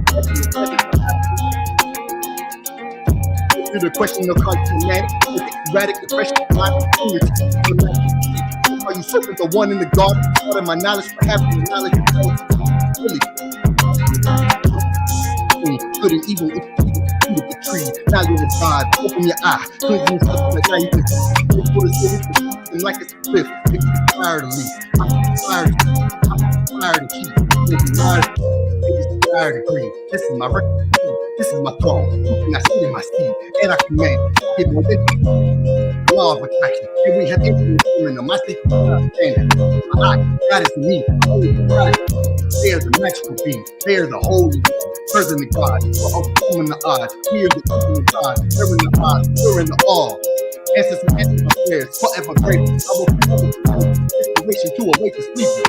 to the question of humanity, erratic depression, my are you serving the one in the garden? Part of my knowledge, for having the knowledge of really good and evil. The tree, now you're in God, open your eye, cleanse yourself, now you can see like it's a cliff, it's tired to leave, I'm tired to keep, I'm tired to breathe, this is my record, this is my throne, and I sit in my seat, and I command, give me the law of attraction, and we have infinite human, my secret understanding, my eye, God is me, they are the magical being, they are the holy being. Further than God, we're overcoming the odds. We are the people of God, serving the odds, during the all. Answers and answers my prayers, forever grateful. I will forever inspiration to awake the sleeper.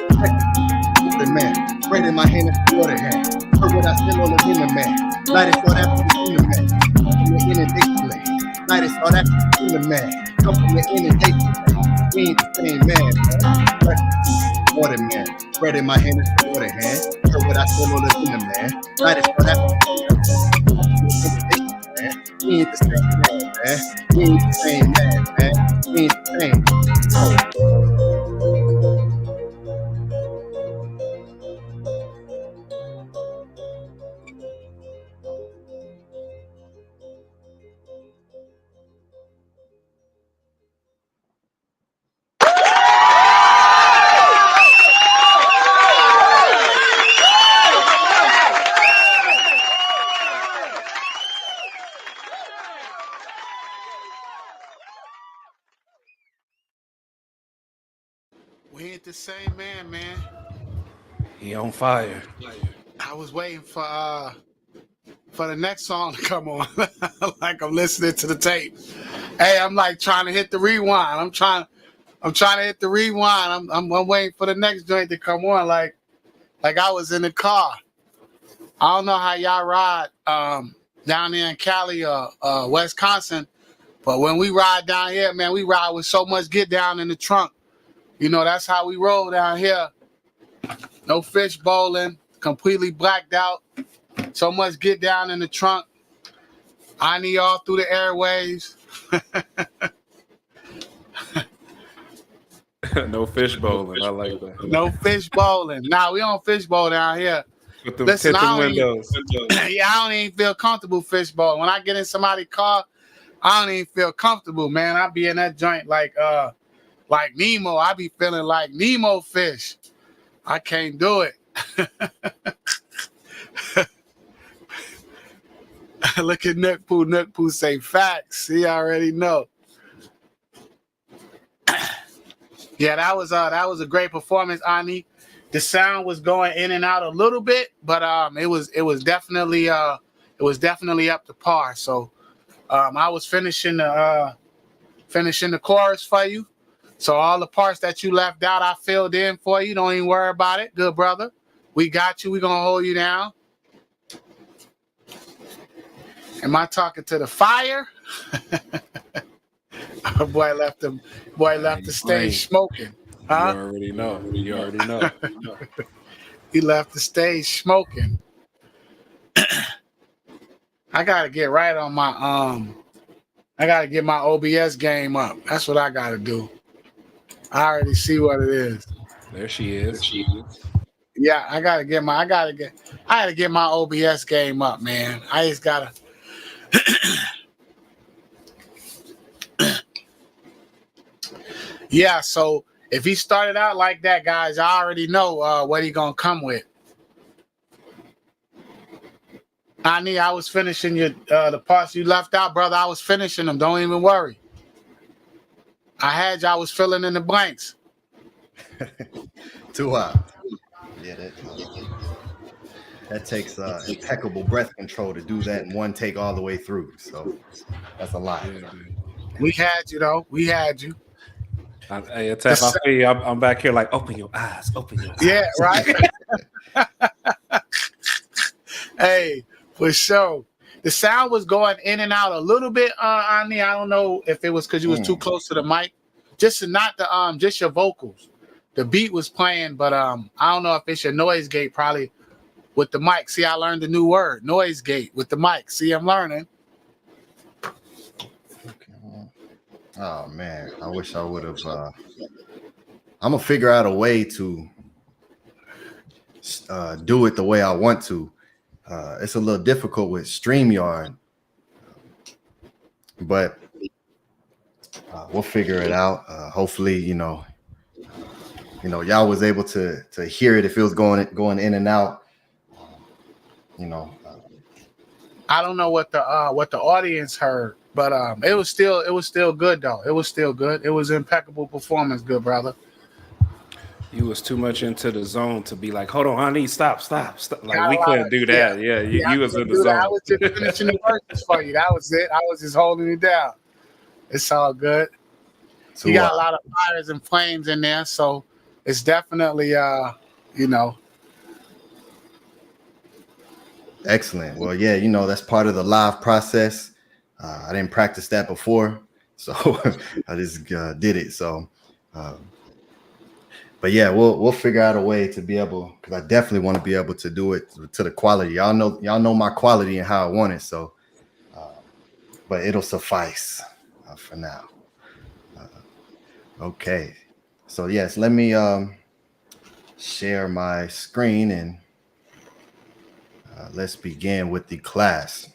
The man, bread in my hand and water hand. Heard what I said, all in the man. Light is sought after in the man. Come from the inundation land. Light is sought after in the man. Come from the inundation land. We ain't the same man. Water man, bread in my hand and water hand. Heard what I said, all in the man. Light is sought after man. We ain't the same man, man. We ain't the same man, man. We ain't the same. We ain't the same man, man. He on fire. I was waiting for the next song to come on. Like I'm listening to the tape. Hey, I'm like trying to hit the rewind. I'm trying to hit the rewind. I'm waiting for the next joint to come on. Like I was in the car. I don't know how y'all ride down there in Cali or Wisconsin, but when we ride down here, man, we ride with so much get down in the trunk. You know, that's how we roll down here. No fish bowling, completely blacked out. So much get down in the trunk. I need all through the airwaves. No fish bowling. I like that. No fish bowling. Nah, we don't fish bowl down here. With them Listen, tinted windows. Yeah, I don't even feel comfortable fish bowling. When I get in somebody's car, I don't even feel comfortable, man. I be in that joint like Nemo. I be feeling like Nemo fish. I can't do it. Look at Nook Poo say facts. He already know. Yeah, that was a great performance, Ani. The sound was going in and out a little bit, but it was definitely up to par. So I was finishing the chorus for you. So all the parts that you left out, I filled in for you. Don't even worry about it. Good brother. We got you. We're gonna hold you down. Am I talking to the fire? Boy left the stage smoking. Huh? You already know. You already know. He left the stage smoking. I gotta get right on my I gotta get my OBS game up. That's what I gotta do. I already see what it is. There she is. Yeah, I gotta get my OBS game up, man. I just gotta yeah, so if he started out like that, guys, I already know what he gonna come with. I was finishing the parts you left out, brother. I was finishing them. Don't even worry. I was filling in the blanks. Too hot. Yeah, that takes impeccable breath control to do that in one take all the way through. So that's a lot. Yeah, we had you, though. We had you. Hey, Tap, I feel you. I'm back here like, open your eyes. Open your eyes. Yeah, right? Hey, for sure. The sound was going in and out a little bit, Ani. I don't know if it was because you was too close to the mic. Just your vocals. The beat was playing, but I don't know if it's your noise gate probably with the mic. See, I learned a new word, noise gate with the mic. See, I'm learning. Oh man, I wish I would have. I'm gonna figure out a way to do it the way I want to. It's a little difficult with StreamYard, but we'll figure it out. Hopefully, y'all was able to hear it if it was going in and out. I don't know what the audience heard, but it was still good though. It was still good. It was impeccable performance, good brother. You was too much into the zone to be like, hold on, honey, stop. Like we couldn't do that. Yeah, you was in the zone. I was just finishing the verses for you. That was it. I was just holding it down. It's all good. You got a lot of fires and flames in there, so it's definitely Excellent. Well, yeah, that's part of the live process. I didn't practice that before, so I just did it. So, but yeah, we'll figure out a way to be able, because I definitely want to be able to do it to the quality. Y'all know my quality and how I want it. So, but it'll suffice for now. Okay. So yes, let me share my screen and let's begin with the class.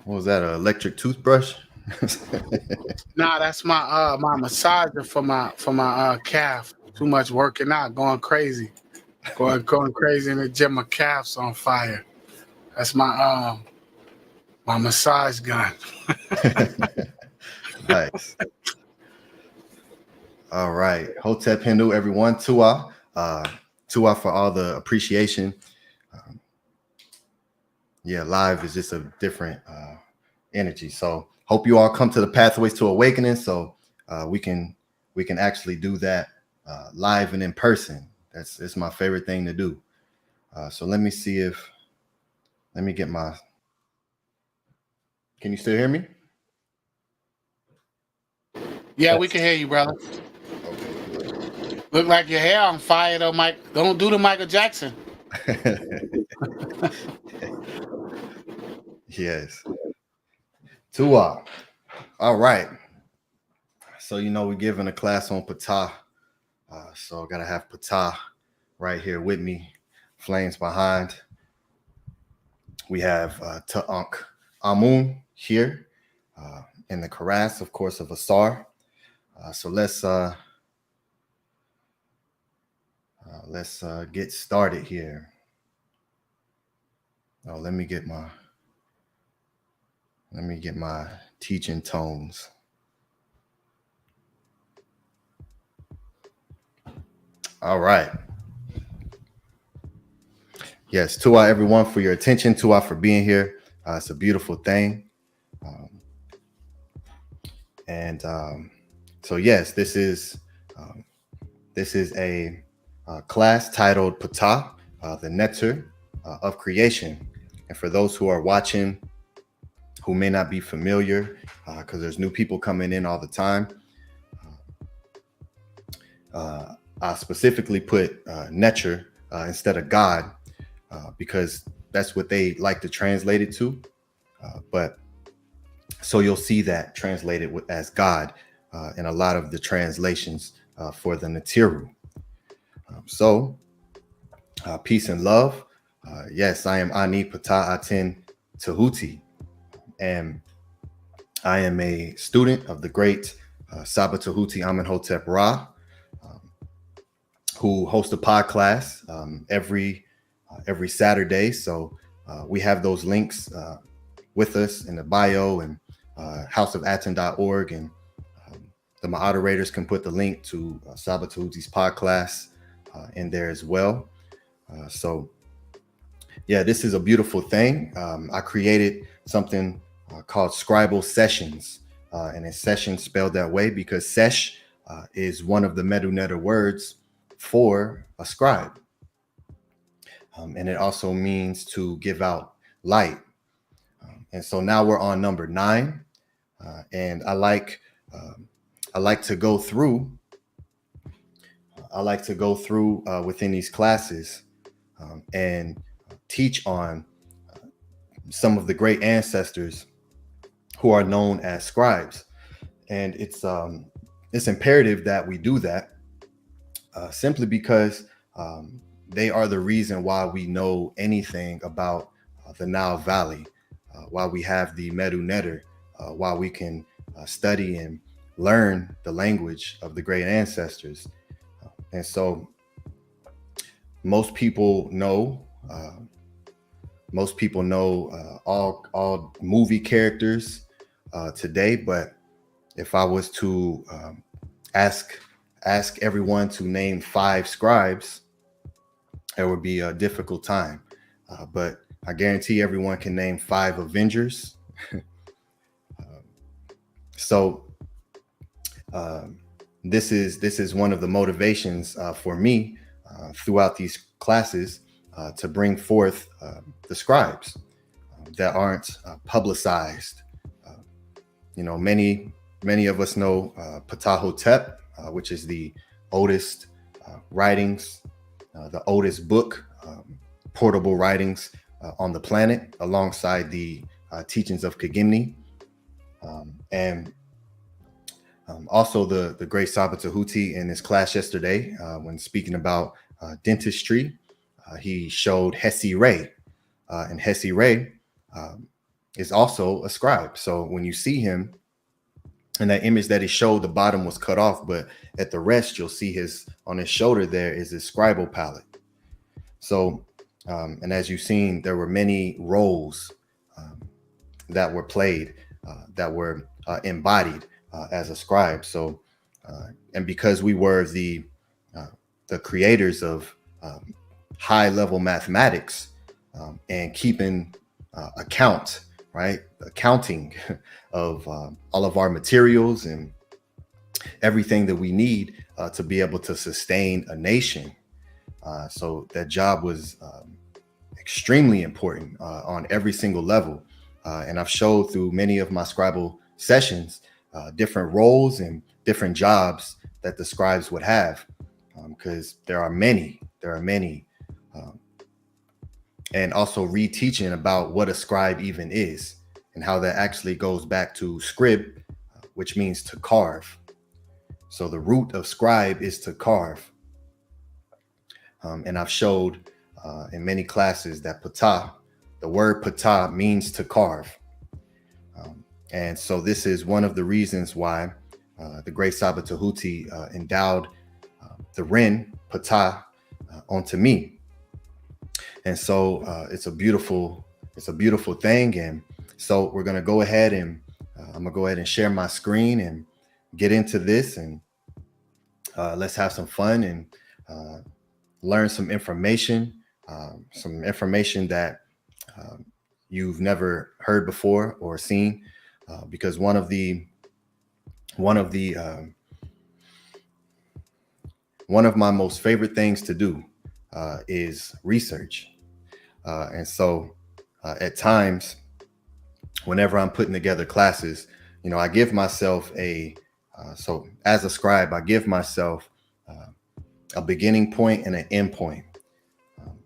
What was that? An electric toothbrush? Nah, that's my my massager for my calf. Too much working out, going crazy, going crazy in the gym. My calf's on fire. That's my massage gun. Nice. All right. Hotep Hindu, everyone. Tua. Tua for all the appreciation. Yeah, live is just a different energy. So hope you all come to the Pathways to Awakening so we can actually do that live and in person. It's my favorite thing to do. So let me see if, let me get my, can you still hear me? Yeah, we can hear you, brother. Okay. Look like your hair on fire though, Mike. Don't do the Michael Jackson. Yes. Tua. All right. So, you know, we're giving a class on Patah. So I got to have Patah right here with me. Flames behind. We have Ta'unk Amun here in the Karas, of course, of AUSAR. So let's get started here. Oh, let me get my teaching tones. All right. Yes, Tua, everyone, for your attention. Tua, for being here. It's a beautiful thing. So yes, this is a class titled Patah, the Nectar of Creation. And for those who are watching who may not be familiar, because there's new people coming in all the time, I specifically put Nectar instead of God because that's what they like to translate it to. But so you'll see that translated as God in a lot of the translations for the NTRU. So peace and love. Yes, I am Ani PTAH ATEN TEHUTI, and I am a student of the great Saba Tehuti Amenhotep Ra, who hosts a pod class every Saturday. So we have those links with us in the bio and houseofaten.org, and the moderators can put the link to Saba Tehuti's pod class in there as well. So yeah, this is a beautiful thing. I created something called Scribal SESHions, and it's session spelled that way because sesh is one of the MEDU words for a scribe. And it also means to give out light. And so now we're on number 9. And I like to go through within these classes and teach on some of the great ancestors who are known as scribes. And it's imperative that we do that simply because they are the reason why we know anything about the Nile Valley, why we have the MEDU, why we can study and learn the language of the great ancestors. And so most people know all movie characters today, but if I was to ask everyone to name 5 scribes, it would be a difficult time. But I guarantee everyone can name 5 Avengers. So this is one of the motivations for me throughout these classes to bring forth the scribes that aren't publicized. Many of us know Ptah-hotep, which is the oldest writings, the oldest book, portable writings on the planet, alongside the teachings of Kagimni, and also the great Saba Tehuti in his class yesterday, when speaking about dentistry, he showed Hesi Ray, and Hesi Ray is also a scribe. So when you see him in that image that he showed, the bottom was cut off, but at the rest, you'll see on his shoulder there is his scribal palette. So, and as you've seen, there were many roles that were played, that were embodied as a scribe. So And because we were the creators of high-level mathematics and keeping account, right? Accounting of all of our materials and everything that we need to be able to sustain a nation. So that job was extremely important on every single level. And I've showed through many of my Scribal sessions different roles and different jobs that the scribes would have, because there are many, and also reteaching about what a scribe even is and how that actually goes back to scribe, which means to carve. So the root of scribe is to carve. And I've showed in many classes that patah, the word patah means to carve. And so this is one of the reasons why the great Saba Tehuti endowed the Ren patah onto me. And so it's a beautiful thing. And so we're going to go ahead and I'm gonna go ahead and share my screen and get into this, and let's have some fun and learn some information that you've never heard before or seen, because one of my most favorite things to do is research. And so at times, whenever I'm putting together classes, I give myself so as a scribe, I give myself a beginning point and an end point.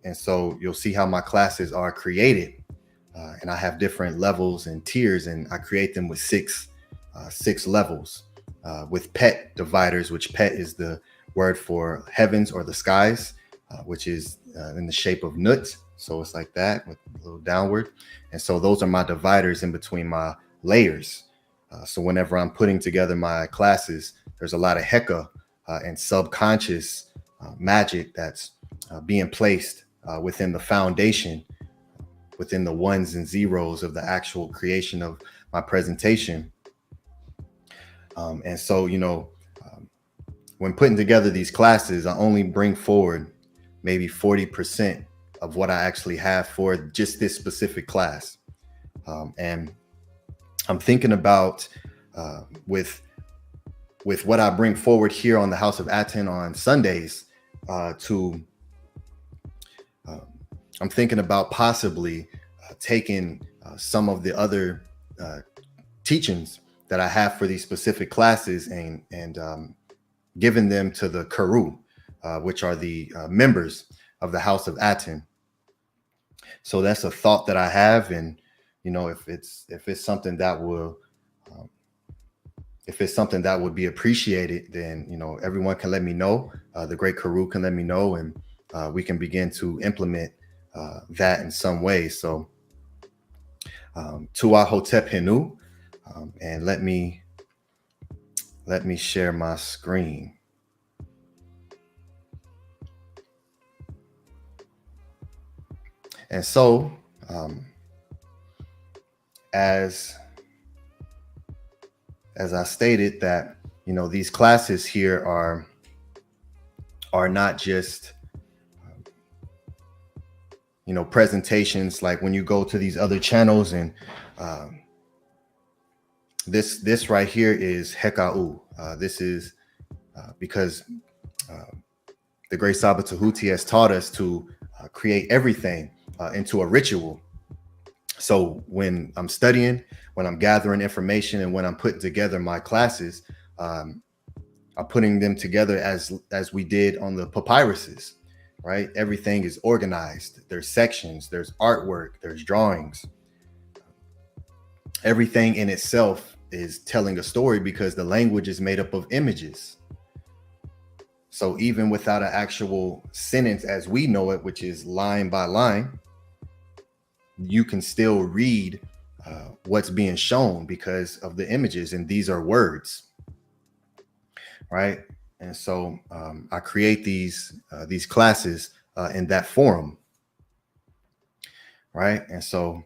And so you'll see how my classes are created. And I have different levels and tiers, and I create them with six levels with PET dividers, which PET is the word for heavens or the skies, which is in the shape of nut. So it's like that with a little downward. And so those are my dividers in between my layers. So whenever I'm putting together my classes, there's a lot of heka and subconscious magic that's being placed within the foundation, within the ones and zeros of the actual creation of my presentation. And so, when putting together these classes, I only bring forward maybe 40% of what I actually have for just this specific class. And I'm thinking about with what I bring forward here on the House of Aten on Sundays I'm thinking about possibly taking some of the other teachings that I have for these specific classes and giving them to the KHERU, which are the members of the House of Aten. So that's a thought that I have, and if it's something that will would be appreciated, then everyone can let me know. The great KHERU can let me know, and we can begin to implement that in some way. So Tu'a Hotep Henu, and let me share my screen. And so as I stated, that these classes here are not just presentations like when you go to these other channels, and this right here is Heka'u. This is because the great Saba Tehuti has taught us to create everything into a ritual. So when I'm studying, when I'm gathering information, and when I'm putting together my classes, I'm putting them together as we did on the papyruses, right? Everything is organized. There's sections, there's artwork, there's drawings. Everything in itself is telling a story because the language is made up of images. So even without an actual sentence as we know it, which is line by line, you can still read what's being shown because of the images, and these are words, right? And so I create these classes in that forum, right? And so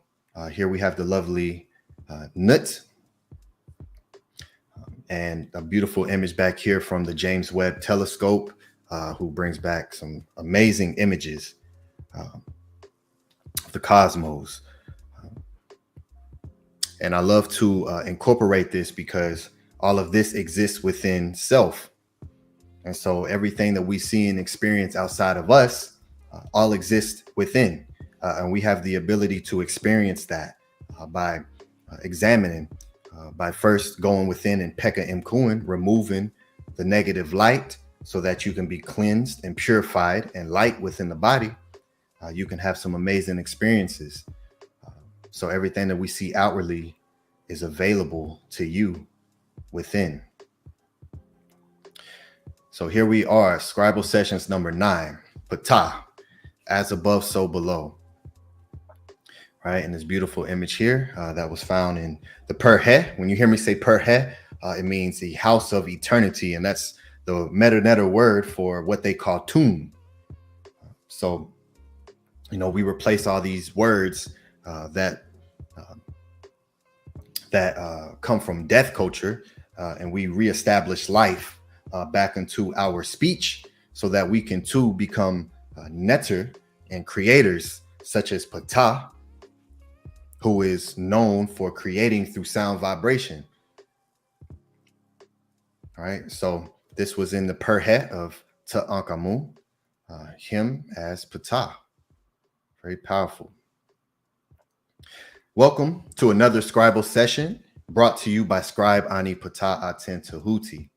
here we have the lovely Nut, and a beautiful image back here from the James Webb Telescope, who brings back some amazing images of the cosmos. And I love to incorporate this because all of this exists within self. And so everything that we see and experience outside of us all exists within. And we have the ability to experience that by examining, by first going within and peka imkuin, removing the negative light so that you can be cleansed and purified and light within the body. You can have some amazing experiences. So everything that we see outwardly is available to you within. So here we are, Scribal Sessions number 9, PTAH, as above, so below. Right, and this beautiful image here that was found in the PRIMEVAL. When you hear me say PRIMEVAL, it means the house of eternity, and that's the MEDU word for what they call tomb. So, you know, we replace all these words that come from death culture, and we reestablish life back into our speech so that we can too become netter and creators such as PTAH, who is known for creating through sound vibration. All right, so this was in the PRIMEVAL of Ta'ankamu, him as PTAH. Very powerful. Welcome to another Scribal session brought to you by Scribe Ani PTAH Aten Tehuti.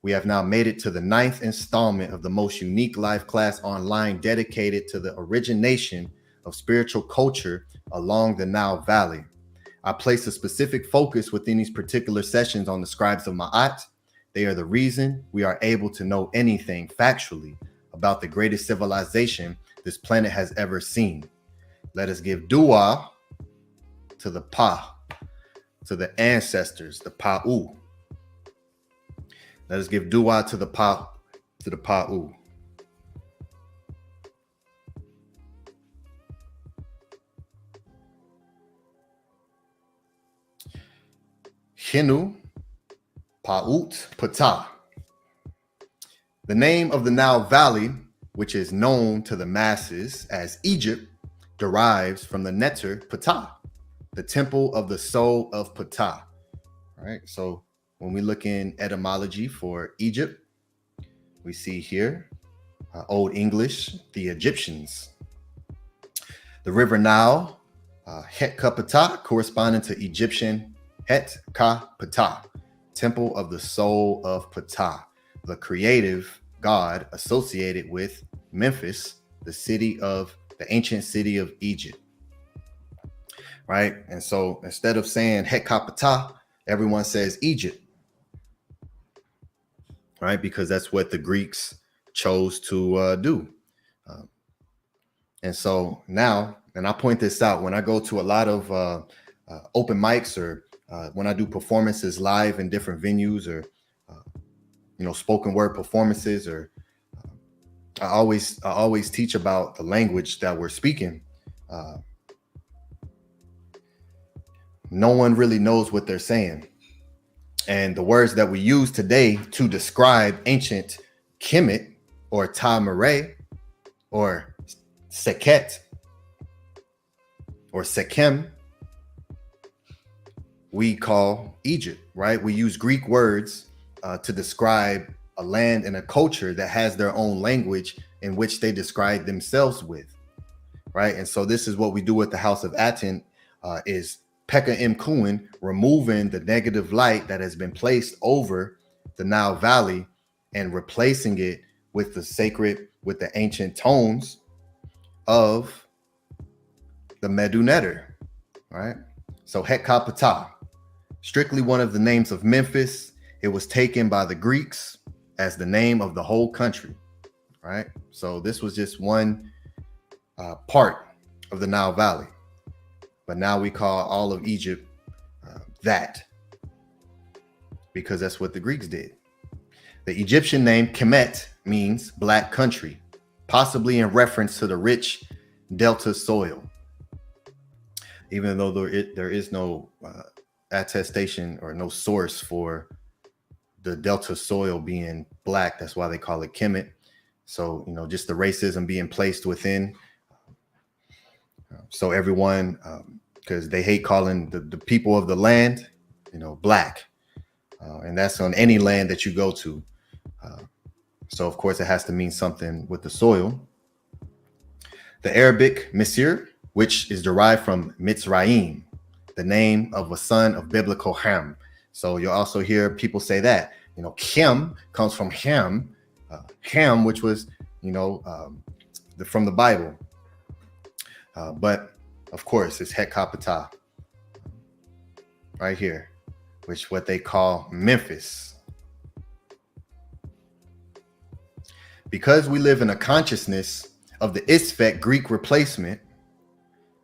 We have now made it to the 9th installment of the most unique live class online dedicated to the origination of spiritual culture along the Nile Valley. I place a specific focus within these particular sessions on the scribes of Ma'at. They are the reason we are able to know anything factually about the greatest civilization this planet has ever seen. Let us give dua to the Pa, to the ancestors, the Pa'u. Let us give dua to the Pa, to the Pa'u. Hinu Pa'ut PTAH. The name of the Nile Valley, which is known to the masses as Egypt, derives from the Neter PTAH, the temple of the soul of PTAH. All right, so when we look in etymology for Egypt, we see here Old English, the Egyptians. The river Nile, Het Ka PTAH, corresponding to Egyptian Het Ka PTAH, temple of the soul of PTAH, the creative god associated with Memphis, the ancient city of Egypt. Right, and so instead of saying Het Ka PTAH, everyone says Egypt. Right, because that's what the Greeks chose to do. And so now, and I point this out when I go to a lot of open mics or when I do performances live in different venues or, you know, spoken word performances, or I always teach about the language that we're speaking. No one really knows what they're saying. And the words that we use today to describe ancient Kemet or Ta-Mare or Sekhet or Sekhem, we call Egypt, right? We use Greek words to describe a land and a culture that has their own language in which they describe themselves with, right? And so this is what we do at the House of Aten, is Peka Imkuin, removing the negative light that has been placed over the Nile Valley and replacing it with the sacred, with the ancient tones of the MEDU, right? So Het Ka PTAH, strictly one of the names of Memphis. It was taken by the Greeks as the name of the whole country, right? So this was just one part of the Nile Valley. But now we call all of Egypt that, because that's what the Greeks did. The Egyptian name Kemet means black country, possibly in reference to the rich delta soil. Even though there is no attestation or no source for the Delta soil being black. That's why they call it Kemet. So, just the racism being placed within. So everyone, because they hate calling the people of the land, black. And that's on any land that you go to. So, of course, it has to mean something with the soil. The Arabic Misir, which is derived from Mitzrayim, the name of a son of biblical Ham. So you'll also hear people say that, Ham comes from Ham, which was, from the Bible. But of course, it's Het Kapata right here, which what they call Memphis. Because we live in a consciousness of the SFEKH Greek replacement,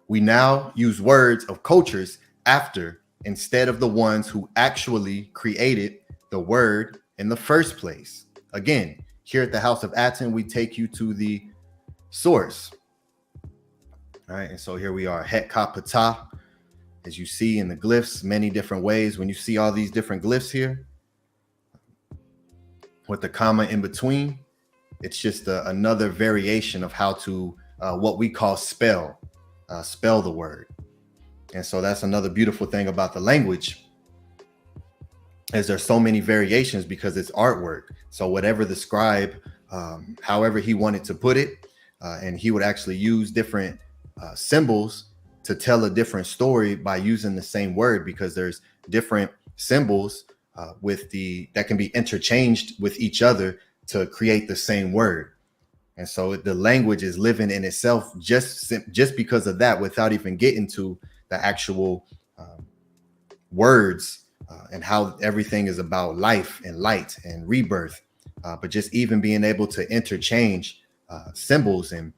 we now use words of cultures after instead of the ones who actually created the word in the first place. Again, here at the House of Aten, we take you to the source. All right, and so here we are, Het Kapata, as you see in the glyphs, many different ways. When you see all these different glyphs here, with the comma in between, it's just another variation of how to, what we call spell the word. And so that's another beautiful thing about the language, is there's so many variations because it's artwork. So whatever the scribe, however he wanted to put it, and he would actually use different symbols to tell a different story by using the same word, because there's different symbols that can be interchanged with each other to create the same word. And so the language is living in itself just because of that, without even getting to the actual words and how everything is about life and light and rebirth. But just even being able to interchange symbols, and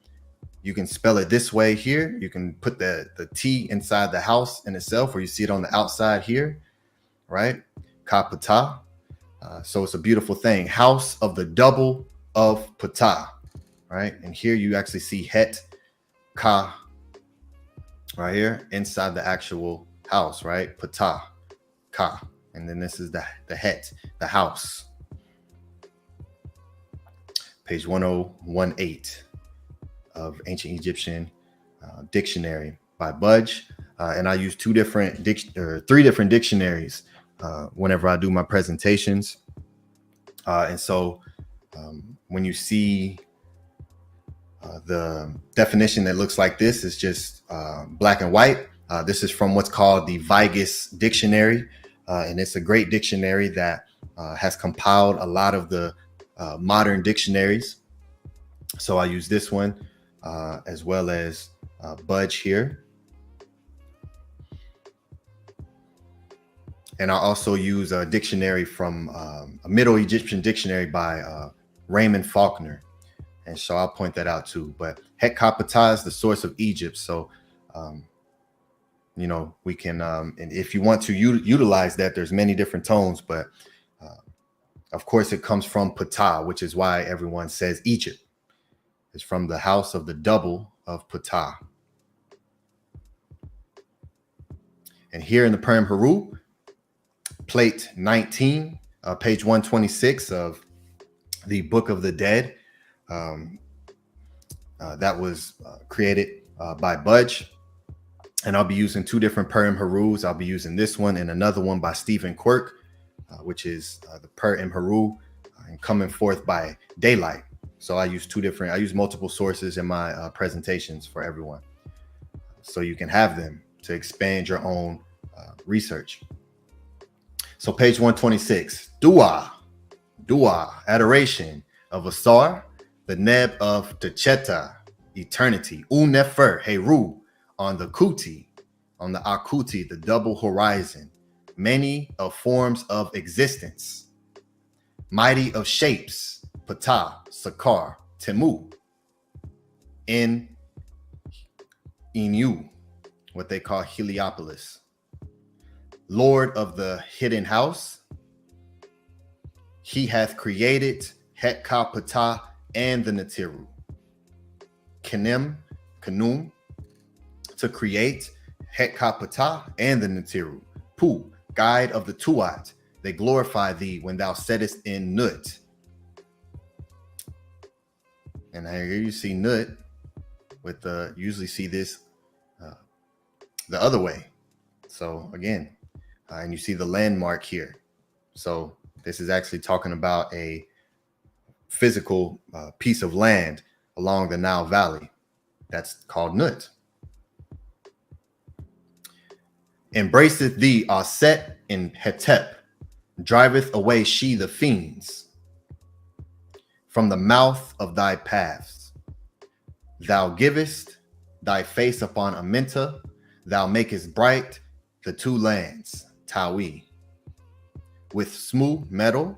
you can spell it this way here. You can put the T inside the house in itself, or you see it on the outside here, right? Kapata. So it's a beautiful thing. House of the double of Ptah, right? And here you actually see Het Ka right here inside the actual house, right? Ptah, Ka. And then this is the Het, the house. Page 1018 of Ancient Egyptian Dictionary by Budge. And I use three different dictionaries whenever I do my presentations. And so when you see the definition that looks like this, is just black and white. This is from what's called the Vigus Dictionary. And it's a great dictionary that has compiled a lot of the modern dictionaries. So I use this one as well as Budge here. And I also use a dictionary from a Middle Egyptian dictionary by Raymond Faulkner. And so I'll point that out too. But Het Kapata is the source of Egypt. So, we can, and if you want to utilize that, there's many different tones. But of course, it comes from Ptah, which is why everyone says Egypt. It's from the house of the double of Ptah. And here in the HERU, plate 19, page 126 of the Book of the Dead, that was created by Budge. And I'll be using two different HERUs. I'll be using this one and another one by Stephen Quirk, which is the HERU and coming forth by daylight. So I use multiple sources in my presentations for everyone, so you can have them to expand your own research. So page 126, Dua, adoration of Asar, the Neb of Techeta, eternity, Nefer, Heru, on the Kuti, on the Akuti, the double horizon, many of forms of existence, mighty of shapes, Ptah, Sakar, Temu, in Inu, what they call Heliopolis, Lord of the hidden house, he hath created Het Kapata and the NTRU, Kanum, to create Het Kapata and the NTRU, Pu, guide of the Tuat, They glorify thee when thou settest in Nut. And here you see Nut with the, usually see this the other way. So again, and you see the landmark here. So this is actually talking about a physical piece of land along the Nile Valley. That's called Nut. Embraceth thee Aset in Hetep, driveth away she the fiends from the mouth of thy paths. Thou givest thy face upon Amenta, thou makest bright the two lands, Tawi, with smooth metal.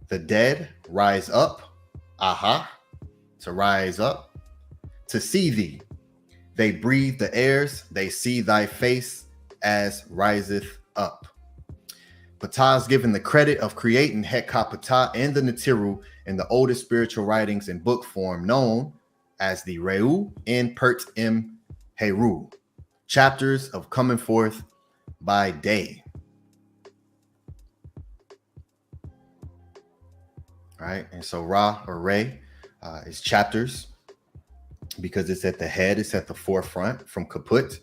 The dead rise up, aha, to rise up, to see thee. They breathe the airs, they see thy face as riseth up. Ptah is given the credit of creating Hetka Ptah and the NTRU in the oldest spiritual writings in book form, known as the Reu and Pert M Heru, chapters of coming forth by day. All right, and so Ra or Re is chapters because it's at the head, it's at the forefront from kaput,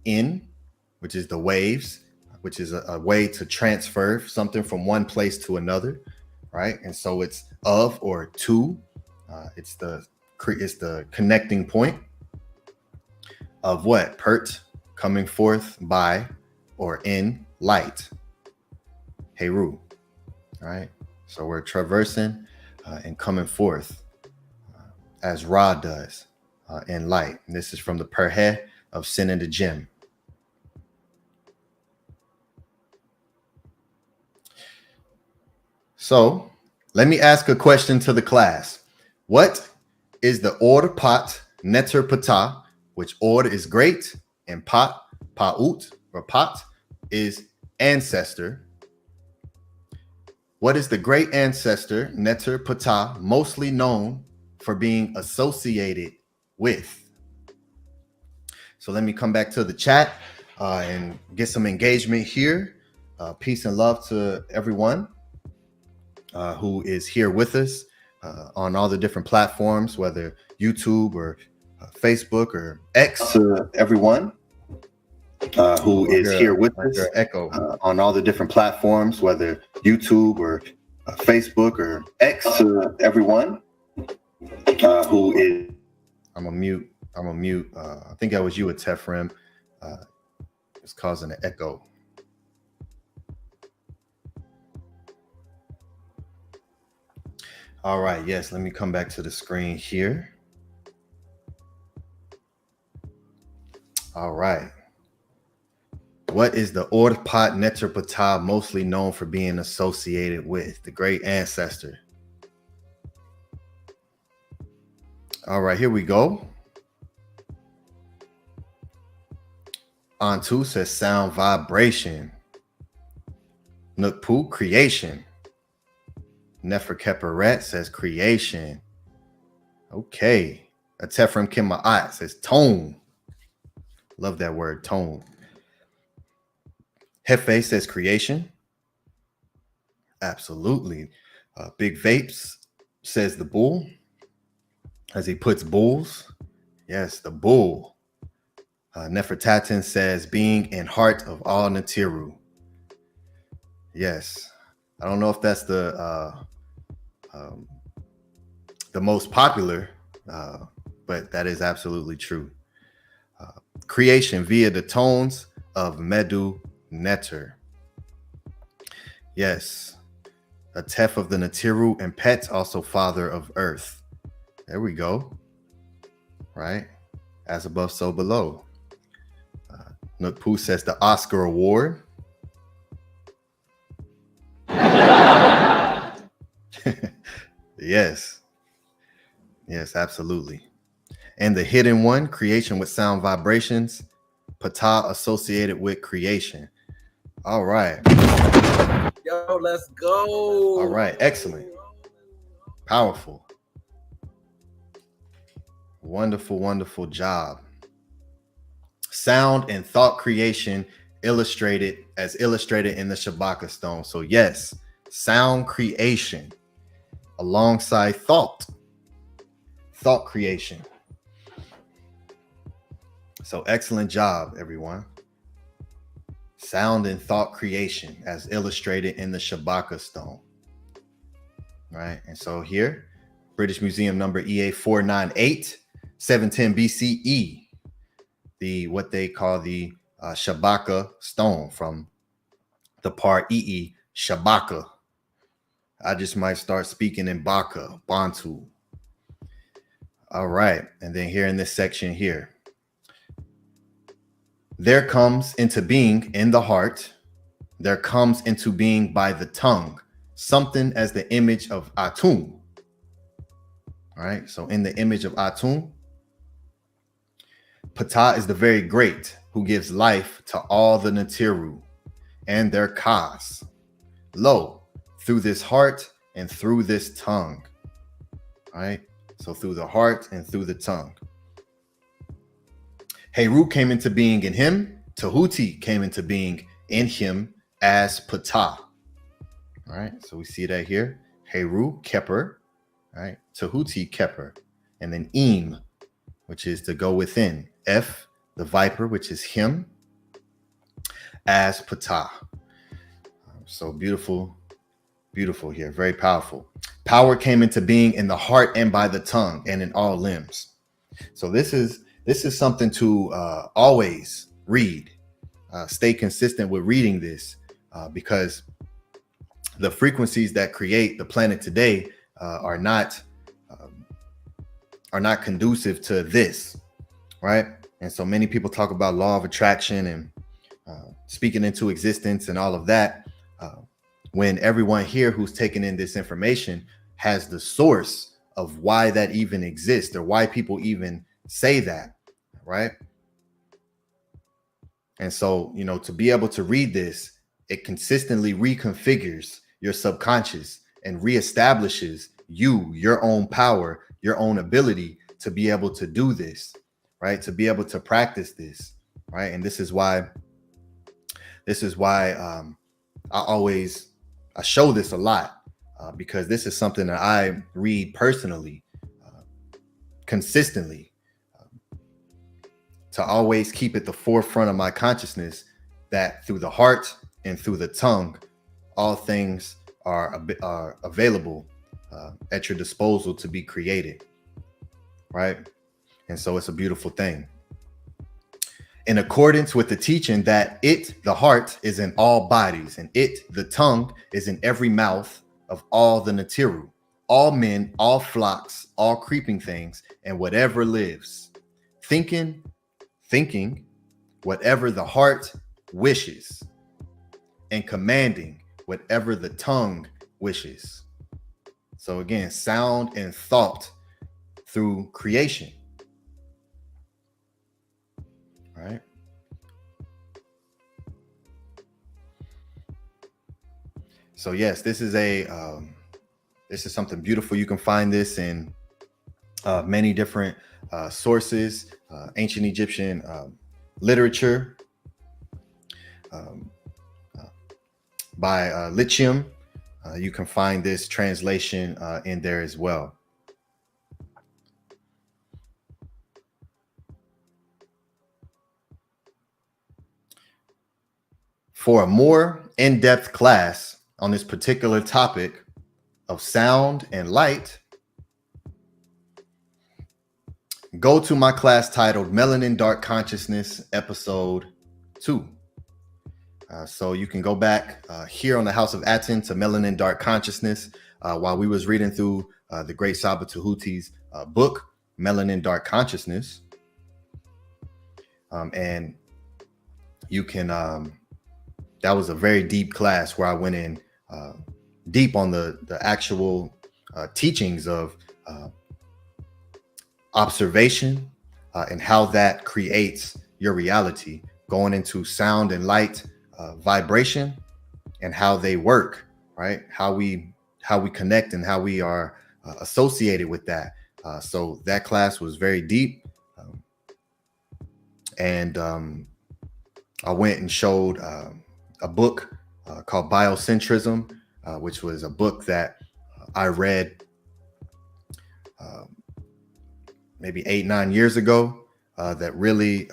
in, which is the waves, which is a way to transfer something from one place to another, right? And so it's of or to, it's the connecting point of what? Pert, coming forth by or in light, Heru, all right? So we're traversing and coming forth as Ra does in light. And this is from the Perhe of Sin and the Gem. So let me ask a question to the class. What is the Or Pat Neter Ptah, which Or is great and Pat, Pa'ut, or Pat is ancestor. What is the great ancestor, Neter Ptah, mostly known for being associated with? So let me come back to the chat and get some engagement here. Peace and love to everyone who is here with us on all the different platforms, whether YouTube or Facebook or X. Everyone who is here with us echo on all the different platforms, whether YouTube or Facebook or X. Everyone who is, I'm gonna mute. I think that was you, Tefrim. It's causing an echo. All right, yes, let me come back to the screen here. All right. What is the Orpat Neter Ptah mostly known for being associated with? The great ancestor. All right, here we go. Antu says sound vibration. Nukpu, creation. Neferkeperet says creation. Okay. Atefram Kima'at says tone. Love that word, tone. Hefe says creation. Absolutely. Big Vapes says the bull, as he puts bulls. Yes, the bull. Nefertatin says being and heart of all NTRU. Yes. I don't know if that's the most popular, but that is absolutely true. Creation via the tones of Medu Neter. Yes. A Tef of the NTRU and Pet, also father of earth. There we go. Right? As above, so below. Nukpu says the Oscar Award. Yes. Yes, absolutely. And the hidden one, creation with sound vibrations. Ptah associated with creation. All right. Yo, let's go. All right. Excellent. Powerful. Wonderful, wonderful job. Sound and thought creation illustrated in the Shabaka stone. So yes, sound creation alongside thought creation. So excellent job, everyone. Sound and thought creation as illustrated in the Shabaka stone. Right, and so here, British Museum number EA 498, 710 BCE, what they call the Shabaka stone from the part EE, Shabaka. I just might start speaking in Baka, Bantu. All right, and then here in this section here, there comes into being in the heart, there comes into being by the tongue, something as the image of ATTON. All right, so in the image of ATTON, PTAH is the very great who gives life to all the NTRU and their Kas. Lo, through this heart and through this tongue. All right, so through the heart and through the tongue. HERU came into being in him. Tehuti came into being in him as PTAH. All right, so we see that here. HERU, Keper, right? Tehuti, Keper. And then Im, which is to go within. F, the viper, which is him, as PTAH. So beautiful, beautiful here. Very powerful. Power came into being in the heart and by the tongue and in all limbs. So this is something to always read. Stay consistent with reading this because the frequencies that create the planet today are not conducive to this, right? And so many people talk about law of attraction and speaking into existence and all of that, when everyone here who's taking in this information has the source of why that even exists or why people even say that, right? And so, you know, to be able to read this, it consistently reconfigures your subconscious and reestablishes your own power, your own ability to be able to do this, right? To be able to practice this, right? And this is why I show this a lot because this is something that I read personally, consistently, to always keep at the forefront of my consciousness that through the heart and through the tongue, all things are available at your disposal to be created, right? And so it's a beautiful thing. In accordance with the teaching that the heart, is in all bodies, and the tongue, is in every mouth of all the NTRU, all men, all flocks, all creeping things, and whatever lives, thinking whatever the heart wishes, and commanding whatever the tongue wishes. So again, sound and thought through creation. All right. So yes, this is something beautiful. You can find this in many different sources, ancient Egyptian literature by Lithium. You can find this translation in there as well. For a more in-depth class on this particular topic of sound and light, go to my class titled Melanin Dark Consciousness, Episode 2. So you can go back here on the House of Aten to Melanin Dark Consciousness while we was reading through the great Saba Tehuti's book, Melanin Dark Consciousness. And you can, that was a very deep class where I went in deep on the actual teachings of observation and how that creates your reality, going into sound and light, vibration, and how they work, right? How we connect and how we are associated with that. So that class was very deep, and I went and showed a book called Biocentrism, which was a book that I read maybe 8-9 years ago that really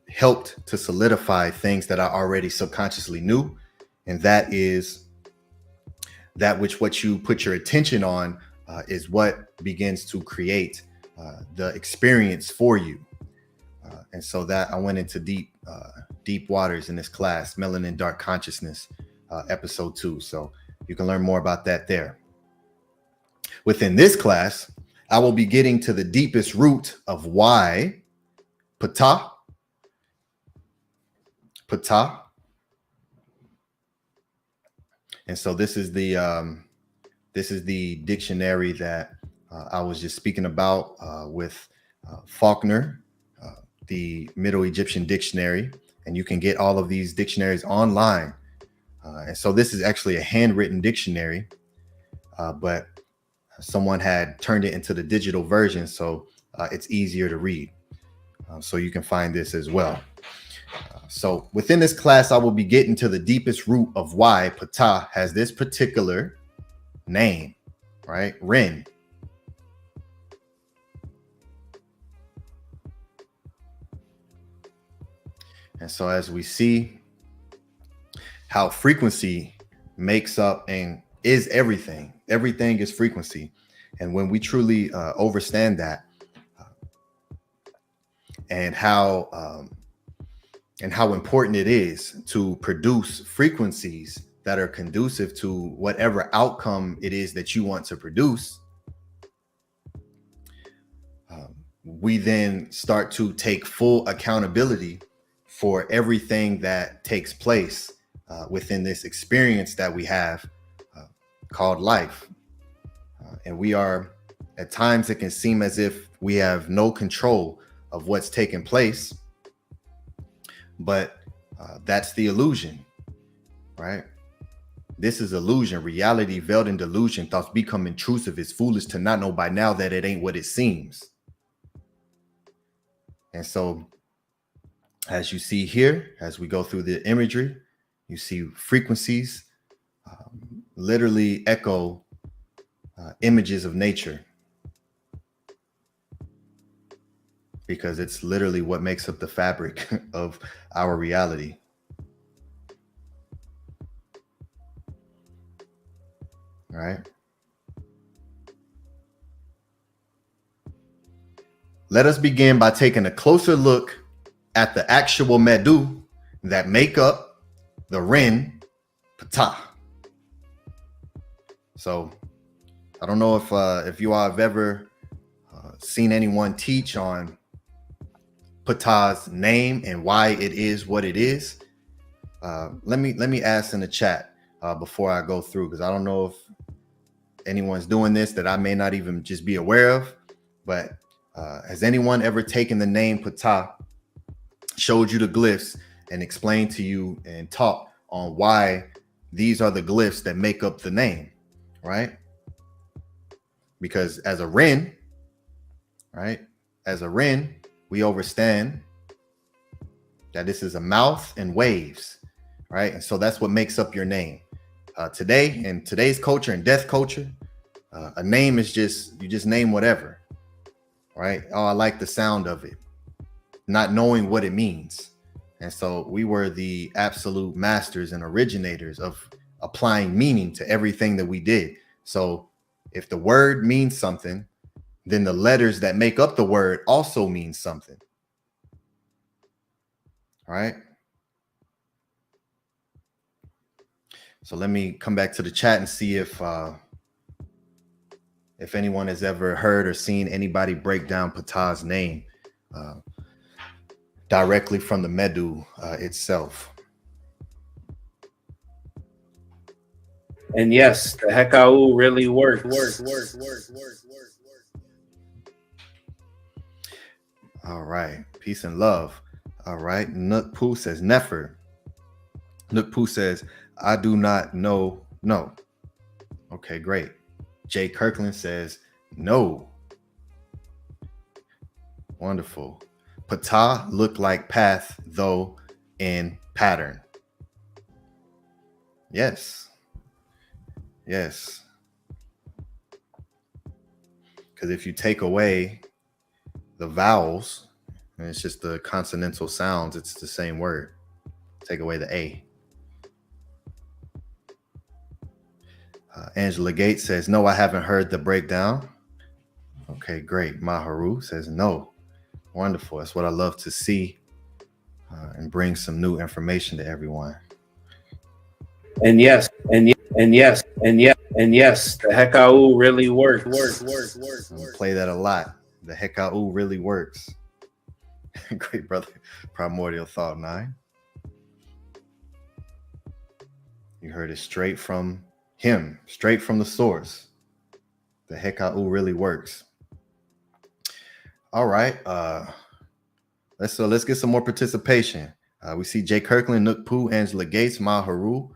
helped to solidify things that I already subconsciously knew. And that is that which what you put your attention on is what begins to create the experience for you. And so that I went into deep waters in this class, Melanin Dark Consciousness, episode 2. So you can learn more about that there. Within this class, I will be getting to the deepest root of why PTAH. And so this is the dictionary that I was just speaking about with Faulkner, the Middle Egyptian Dictionary, and you can get all of these dictionaries online. And so this is actually a handwritten dictionary, but someone had turned it into the digital version, so it's easier to read. So you can find this as well. So within this class, I will be getting to the deepest root of why PTAH has this particular name, right? Ren. And so as we see how frequency makes up and is everything, everything is frequency. And when we truly understand that, and how important it is to produce frequencies that are conducive to whatever outcome it is that you want to produce, we then start to take full accountability for everything that takes place within this experience that we have called life. And we are, at times it can seem as if we have no control of what's taking place, but that's the illusion, right? This is illusion, reality veiled in delusion. Thoughts become intrusive. It's foolish to not know by now that it ain't what it seems. And so as you see here, as we go through the imagery, you see frequencies literally echo images of nature, because it's literally what makes up the fabric of our reality. All right. Let us begin by taking a closer look at the actual MEDU that make up the Ren PTAH. So I don't know if you all have ever seen anyone teach on PTAH's name and why it is what it is. Let me ask in the chat before I go through, because I don't know if anyone's doing this that I may not even just be aware of. But has anyone ever taken the name PTAH, showed you the glyphs, and explained to you and taught on why these are the glyphs that make up the name, right? Because as a Ren, right, as a Ren, we understand that this is a mouth and waves, right? And so that's what makes up your name. Today, in today's culture and death culture, a name is just, you just name whatever, right? Oh, I like the sound of it, not knowing what it means. And so we were the absolute masters and originators of applying meaning to everything that we did. So if the word means something, then the letters that make up the word also mean something. All right. So let me come back to the chat and see if anyone has ever heard or seen anybody break down PTAH's name directly from the MEDU itself. And yes, the HEKAU really works. All right. Peace and love. All right. Nook Poo says Nefer. Nook Poo says, I do not know. No. Okay, great. Jay Kirkland says, no. Wonderful. PTAH looked like path, though in pattern. Yes. Yes. Because if you take away the vowels, and it's just the consonantal sounds, it's the same word. Take away the A. Angela Gates says, no, I haven't heard the breakdown. Okay, great. Maharu says, no. Wonderful. That's what I love to see, and bring some new information to everyone. And yes, the HEKAU really works. Play that a lot. The HEKAU really works. Great, brother. Primordial Thought 9. You heard it straight from him, straight from the source. The HEKAU really works. All right. Let's get some more participation. We see Jay Kirkland, Nukpu, Angela Gates, Maharu.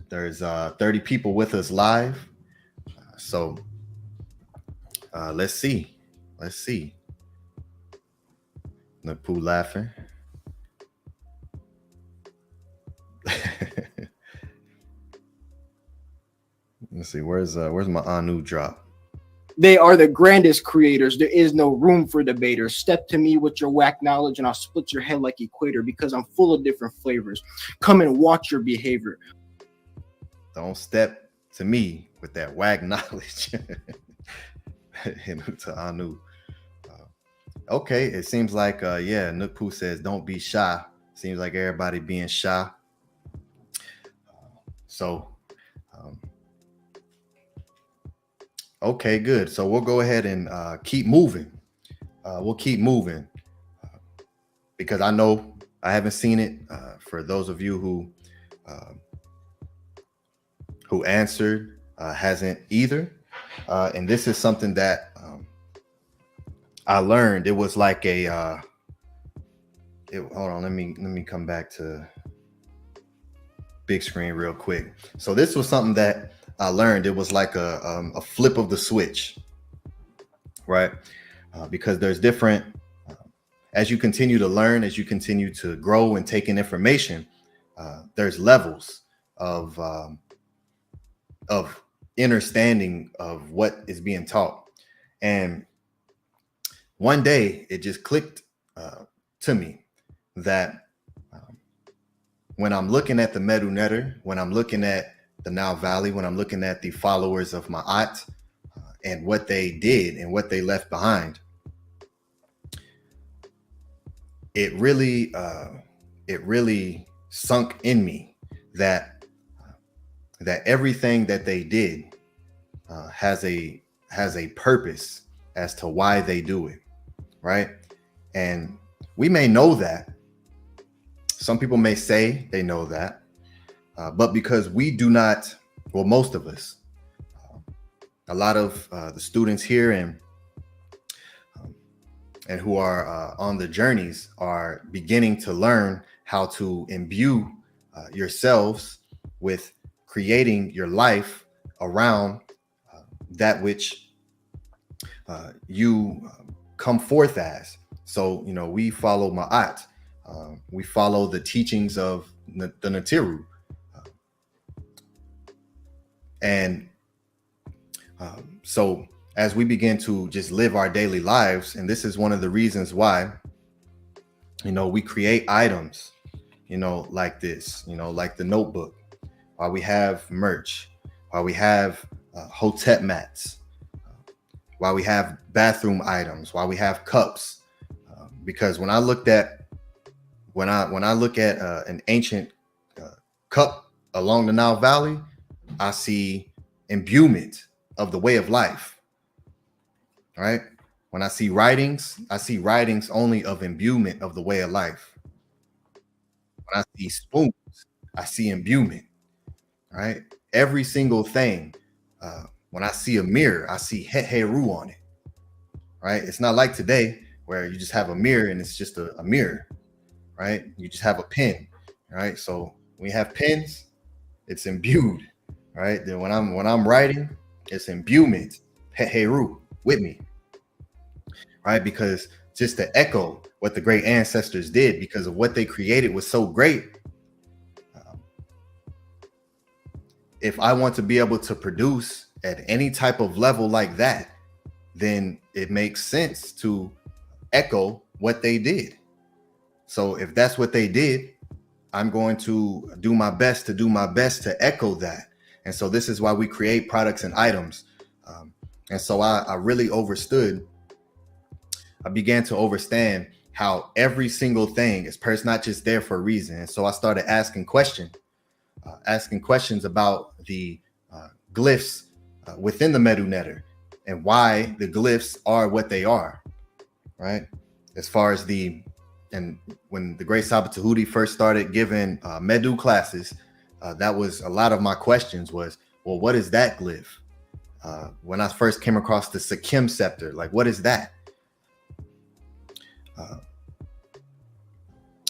There's 30 people with us live. So let's see. Nukpu laughing. Let's see. Where's my Anu drop? They are the grandest creators. There is no room for debaters. Step to me with your whack knowledge and I'll split your head like equator because I'm full of different flavors. Come and watch your behavior. Don't step to me with that whack knowledge. To Anu. Okay, it seems like, yeah, Nukpu says, don't be shy. Seems like everybody being shy. Okay, good. So we'll go ahead and keep moving. We'll keep moving because I know I haven't seen it. For those of you who answered, hasn't either. And this is something that I learned. It was like a hold on, let me come back to big screen real quick. So this was something that I learned. It was like a flip of the switch, right? Because there's different, as you continue to learn, as you continue to grow and take in information, there's levels of understanding of what is being taught. And one day it just clicked to me that when I'm looking at the MEDU netter, when I'm looking at the Nile Valley, when I'm looking at the followers of Ma'at and what they did and what they left behind, it really sunk in me that everything that they did has a purpose as to why they do it, right? And we may know that. Some people may say they know that. But because we do not, well, most of us, a lot of the students here and who are on the journeys are beginning to learn how to imbue yourselves with creating your life around that which you come forth as. So, you know, we follow Ma'at. We follow the teachings of the NTRU. And so as we begin to just live our daily lives, and this is one of the reasons why, you know, we create items, you know, like this, you know, like the notebook, why we have merch, why we have hotep mats, why we have bathroom items, why we have cups. Because when I look at an ancient cup along the Nile Valley, I see imbuement of the way of life, right? When I see writings only of imbuement of the way of life. When I see spoons, I see imbuement, right? Every single thing. When I see a mirror, I see HERU on it, right? It's not like today where you just have a mirror and it's just a mirror, right? You just have a pen, right? So when you have pens, it's imbued. Right. Then when I'm writing, it's imbuement, HERU with me. Right. Because just to echo what the great ancestors did, because of what they created was so great. If I want to be able to produce at any type of level like that, then it makes sense to echo what they did. So if that's what they did, I'm going to do my best to echo that. And so this is why we create products and items. And so I really I began to understand how every single thing is not just there for a reason. And so I started asking questions about the glyphs within the MEDU netter and why the glyphs are what they are, right? As far as and when the great Saba Tehuti first started giving MEDU classes, that was a lot of my questions was, well, what is that glyph? When I first came across the Sekim scepter, like, what is that?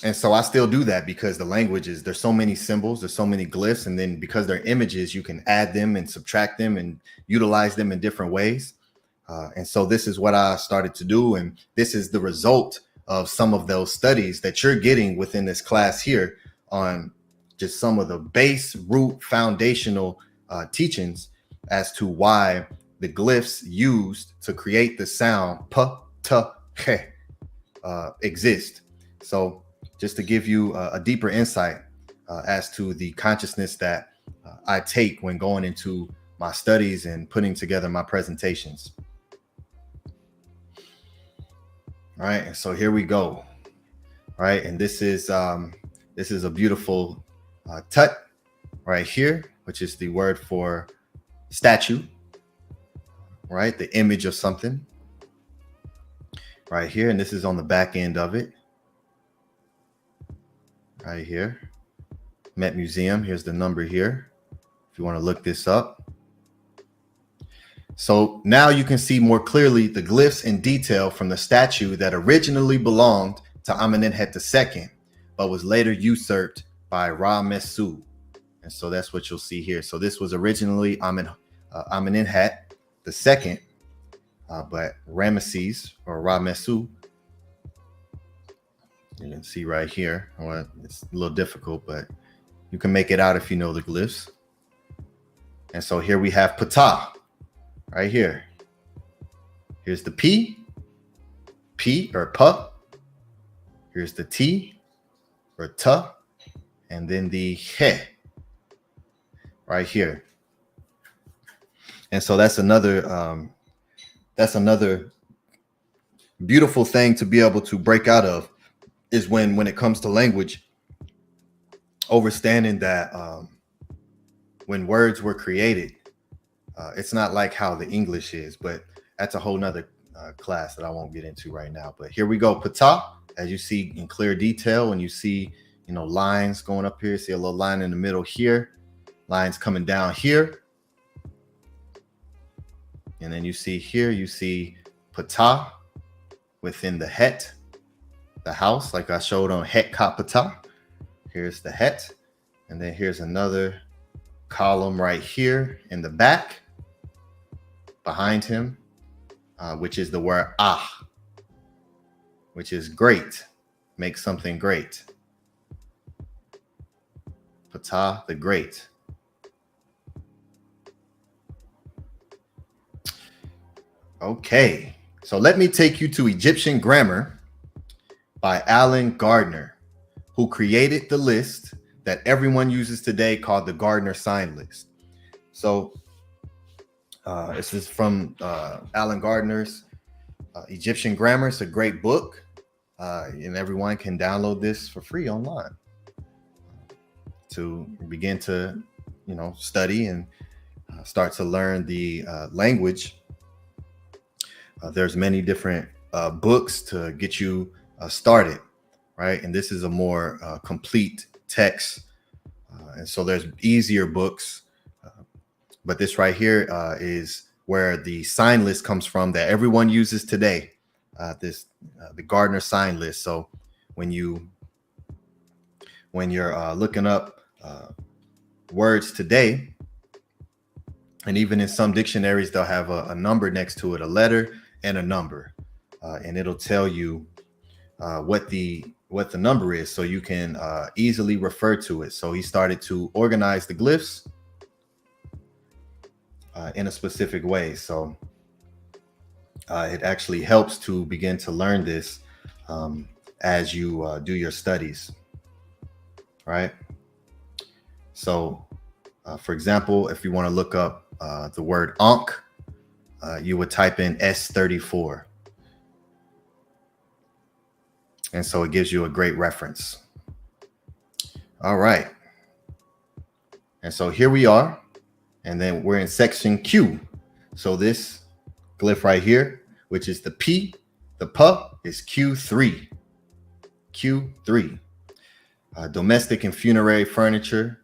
And so I still do that because the languages, there's so many symbols, there's so many glyphs, and then because they're images, you can add them and subtract them and utilize them in different ways. And so this is what I started to do. And this is the result of some of those studies that you're getting within this class here on just some of the base root foundational teachings as to why the glyphs used to create the sound p, t, he exist. So just to give you a deeper insight as to the consciousness that I take when going into my studies and putting together my presentations. All right, and so here we go. All right, and this is a beautiful tut right here, which is the word for statue, right? The image of something right here. And this is on the back end of it right here. Met Museum. Here's the number here if you want to look this up. So now you can see more clearly the glyphs in detail from the statue that originally belonged to Amenemhet II, but was later usurped by Ra-Mesu. And so that's what you'll see here. So this was originally Amenemhet II, but Ramesses or Ra-Mesu, you can see right here. Well, it's a little difficult, but you can make it out if you know the glyphs. And so here we have Ptah right here. Here's the P or P. Here's the T or T, and then the He right here. And so that's another beautiful thing to be able to break out of, is when it comes to language, understanding that when words were created, it's not like how the English is, but that's a whole nother class that I won't get into right now. But here we go. Ptah, as you see in clear detail, and you see, lines going up here. See a little line in the middle here, lines coming down here. And then you see here, you see Ptah within the Het, the house, like I showed on Het Ka Ptah. Here's the Het. And then here's another column right here in the back behind him, which is the word Ah, which is great, make something great. Ptah the Great. Okay, so let me take you to Egyptian grammar by Alan Gardiner, who created the list that everyone uses today called the Gardiner sign list. So this is from Alan Gardiner's Egyptian grammar. It's a great book, and everyone can download this for free online to begin to, study and start to learn the language. There's many different books to get you started, right? And this is a more complete text. And so there's easier books, but this right here is where the sign list comes from that everyone uses today. The Gardiner sign list. So when you're looking up words today, and even in some dictionaries, they'll have a number next to it, a letter and a number. and it'll tell you what the number is, so you can easily refer to it. So he started to organize the glyphs in a specific way. So it actually helps to begin to learn this as you do your studies, right? So for example, if you want to look up the word Ankh, you would type in S34. And so it gives you a great reference. All right. And so here we are. And then we're in section Q. So this glyph right here, which is the P, the P is Q3. Q3. Domestic and funerary furniture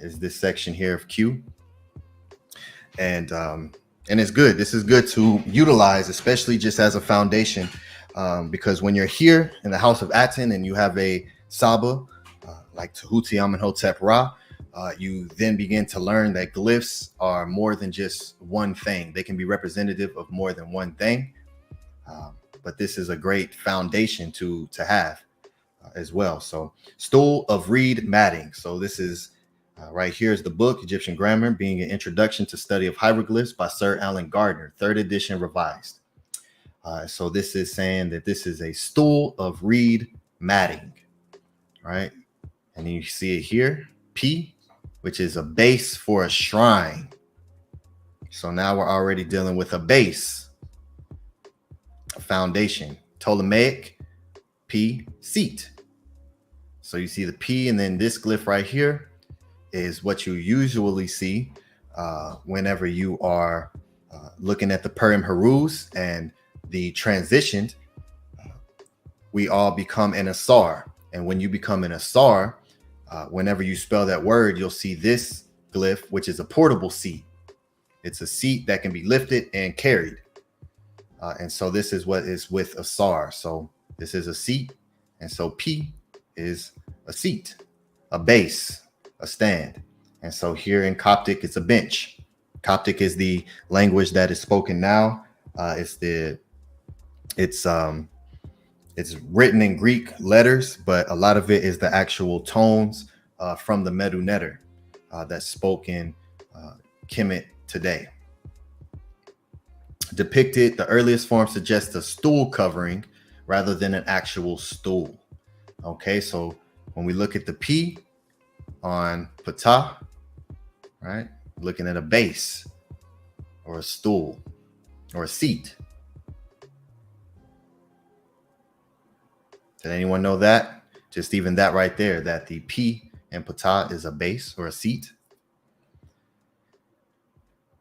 is this section here of Q. And it's good. This is good to utilize, especially just as a foundation. Because when you're here in the house of Aten and you have a Saba, like Tehuti Amenhotep Ra, you then begin to learn that glyphs are more than just one thing. They can be representative of more than one thing. But this is a great foundation to have as well. So Stool of Reed Matting. So this is right here is the book, Egyptian Grammar, being an introduction to study of hieroglyphs by Sir Alan Gardiner, 3rd edition revised. So this is saying that this is a stool of reed matting, right? And you see it here, P, which is a base for a shrine. So now we're already dealing with a base, a foundation. Ptolemaic, P, seat. So you see the P, and then this glyph right here is what you usually see whenever you are looking at the Purim Herus and the transitioned, we all become an AUSAR. And when you become an AUSAR, whenever you spell that word, you'll see this glyph, which is a portable seat. It's a seat that can be lifted and carried. And so this is what is with AUSAR. So this is a seat. And so P is a seat, a base, a stand. And so here in Coptic, it's a bench. Coptic is the language that is spoken now. It's written in Greek letters, but a lot of it is the actual tones from the MEDU netter that's spoken Kemet today. Depicted, the earliest form suggests a stool covering rather than an actual stool. Okay, so when we look at the P on Ptah, right, looking at a base or a stool or a seat. Did anyone know that? Just even that right there, that the P in Ptah is a base or a seat.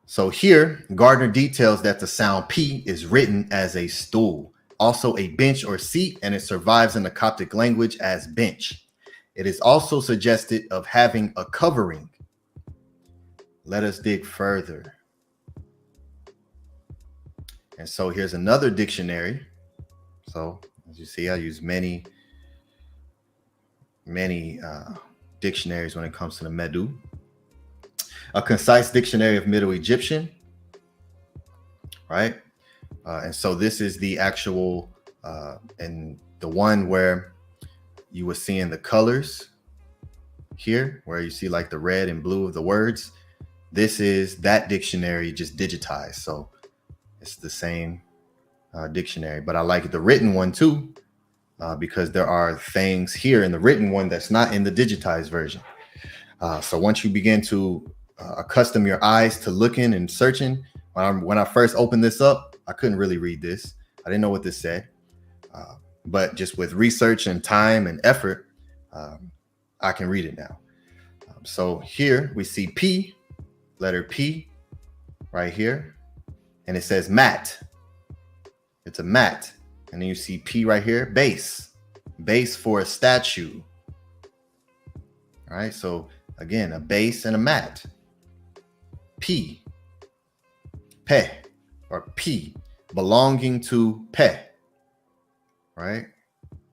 So here, Gardner details that the sound P is written as a stool, also a bench or seat, and it survives in the Coptic language as bench. It is also suggested of having a covering. Let us dig further. And so here's another dictionary. So as you see, I use many dictionaries when it comes to the MEDU. A concise dictionary of Middle Egyptian, right? And so this is the actual, and the one where you were seeing the colors here, where you see like the red and blue of the words. This is that dictionary just digitized. So it's the same dictionary, but I like the written one too, because there are things here in the written one that's not in the digitized version. So once you begin to accustom your eyes to looking and searching, when I first opened this up, I couldn't really read this. I didn't know what this said, but just with research and time and effort, I can read it now. So here we see P, letter P right here, and it says mat. It's a mat. And then you see P right here, base for a statue. All right, so again, a base and a mat. P, pe, or P, belonging to pe, right?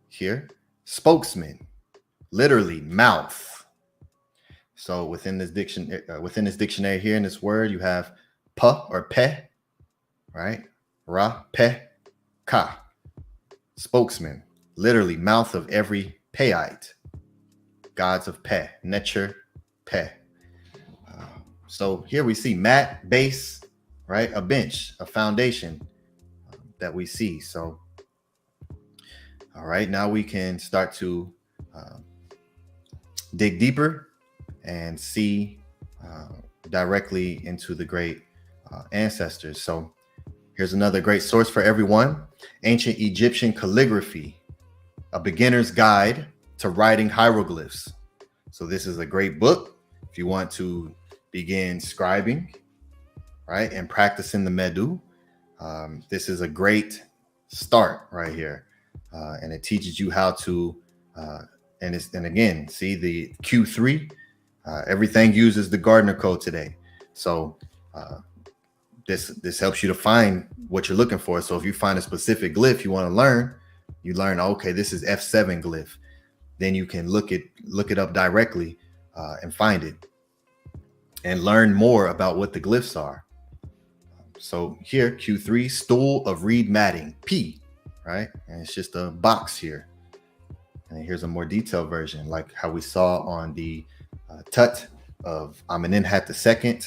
Here, spokesman, literally mouth. So within this dictionary here in this word, you have pa or pe, right? Ra, pe, ka. spokesman, literally mouth of every Peite, gods of Pe, Necher, Pe. So here we see mat, base, right? A bench, a foundation that we see. So, all right, now we can start to dig deeper and see directly into the great ancestors. So here's another great source for everyone. Ancient Egyptian Calligraphy, a beginner's guide to writing hieroglyphs. So this is a great book if you want to begin scribing, right, and practicing the MEDU. This is a great start right here, and it teaches you how to and again, see the Q3, everything uses the Gardiner code today. So this helps you to find what you're looking for. So if you find a specific glyph you want to learn, you learn, okay, this is F7 glyph. Then you can look it up directly and find it and learn more about what the glyphs are. So here, Q3, stool of reed matting, P, right? And it's just a box here. And here's a more detailed version, like how we saw on the Tut of Amenemhet II,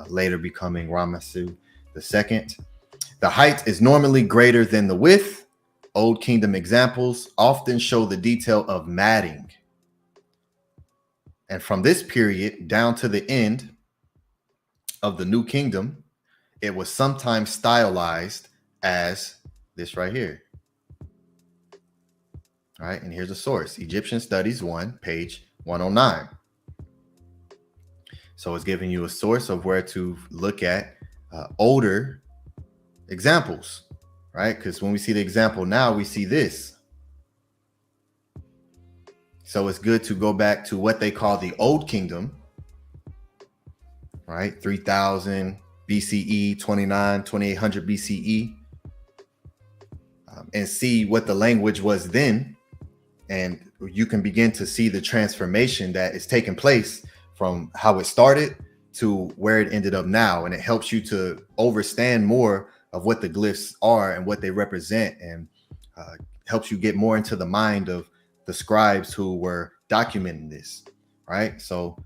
later becoming Ramesu II. The height is normally greater than the width. Old Kingdom examples often show the detail of matting. And from this period down to the end of the New Kingdom, it was sometimes stylized as this right here. All right, and here's a source, Egyptian Studies 1, page 109. So it's giving you a source of where to look at older examples, right? Because when we see the example now, we see this. So it's good to go back to what they call the Old Kingdom, right? 3000 BCE, 2800 BCE, and see what the language was then. And you can begin to see the transformation that is taking place from how it started to where it ended up now. And it helps you to understand more of what the glyphs are and what they represent, and helps you get more into the mind of the scribes who were documenting this, right? So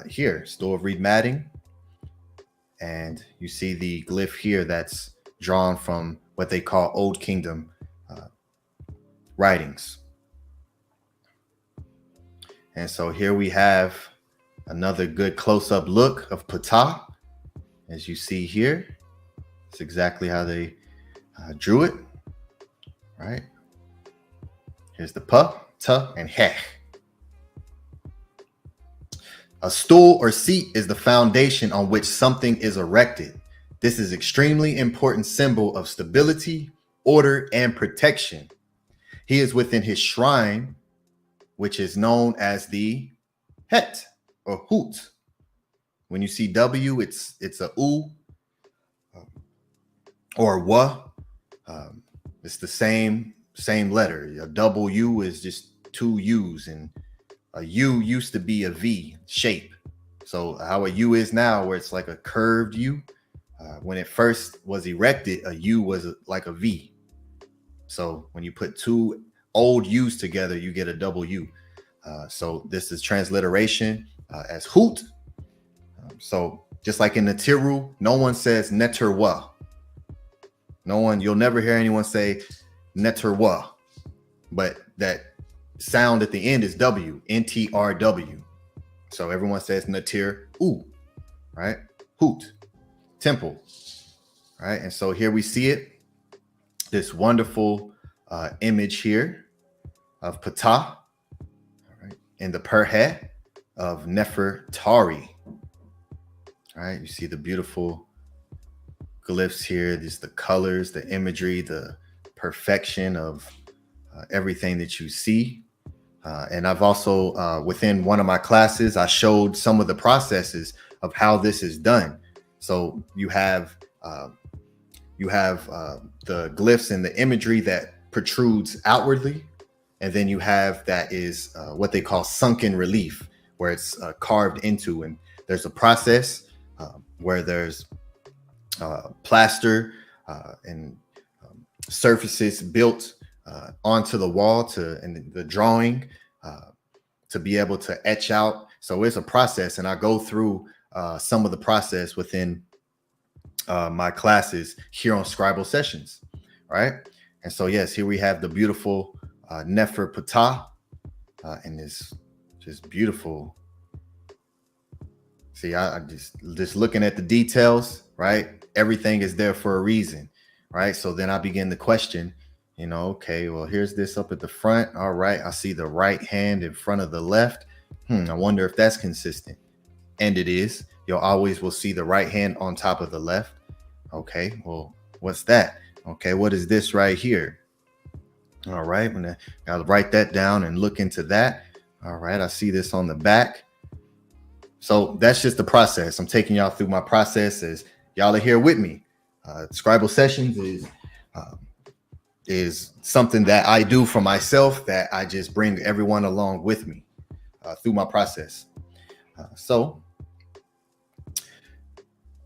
here, stool of reed matting, and you see the glyph here that's drawn from what they call Old Kingdom writings. And so here we have another good close-up look of PTAH. As you see here, it's exactly how they drew it, right? Here's the pa, ta, and heh. A stool or seat is the foundation on which something is erected. This is extremely important symbol of stability, order, and protection. He is within his shrine, which is known as the het or hoot. When you see W, it's a U or wa. It's the same letter. A double U is just two U's, and a U used to be a V shape. So how a U is now, where it's like a curved U, when it first was erected, a U was like a V. So when you put two old U's together, you get a double U. So this is transliteration as hoot. So just like in the NTRU, no one says NTRU. You'll never hear anyone say NTRU, but that sound at the end is W, NTRW. So everyone says NTRU, right? Hoot, temple, right? And so here we see it, this wonderful image here of PTAH, right, in the Perhe of Nefertari. All right, you see the beautiful glyphs here, just the colors, the imagery, the perfection of everything that you see. And I've also, within one of my classes, I showed some of the processes of how this is done. So you have the glyphs and the imagery that protrudes outwardly. And then you have that is what they call sunken relief, where it's carved into. And there's a process where there's plaster and surfaces built onto the wall and the drawing to be able to etch out. So it's a process, and I go through some of the process within my classes here on Scribal Sessions, right? And so, yes, here we have the beautiful NEFERTARI, and this just beautiful. See, I just looking at the details, right? Everything is there for a reason, right? So then I begin to question, you know, okay, well, here's this up at the front. All right, I see the right hand in front of the left. I wonder if that's consistent. And it is. You'll always will see the right hand on top of the left. Okay, well, what's that? Okay, what is this right here? All right, I'll write that down and look into that. All right, I see this on the back. So that's just the process. I'm taking y'all through my process as y'all are here with me. Scribal Sessions is something that I do for myself, that I just bring everyone along with me through my process. So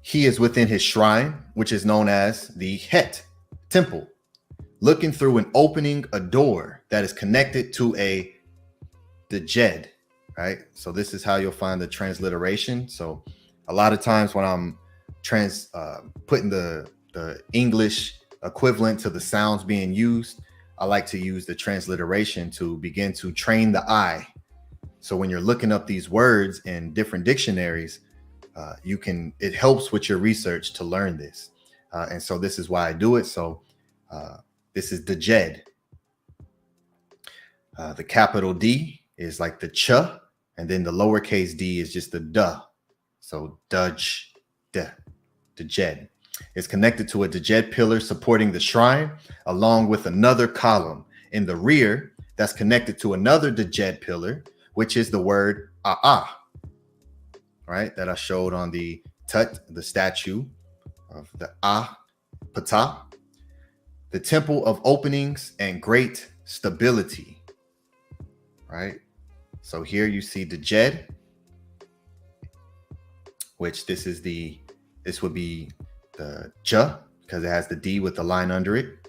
he is within his shrine, which is known as the Het temple, looking through an opening, a door that is connected to the DJED, right? So this is how you'll find the transliteration. So a lot of times when I'm putting the English equivalent to the sounds being used, I like to use the transliteration to begin to train the eye. So when you're looking up these words in different dictionaries, it helps with your research to learn this. And so this is why I do it. So this is the DJED. The capital D is like the ch, and then the lowercase d is just the duh. So DJED. It's connected to a DJED pillar supporting the shrine, along with another column in the rear that's connected to another DJED pillar, which is the word right? That I showed on the statue of the Pata, the temple of openings and great stability, right? So here you see the DJED, which this would be the ch, because it has the D with the line under it.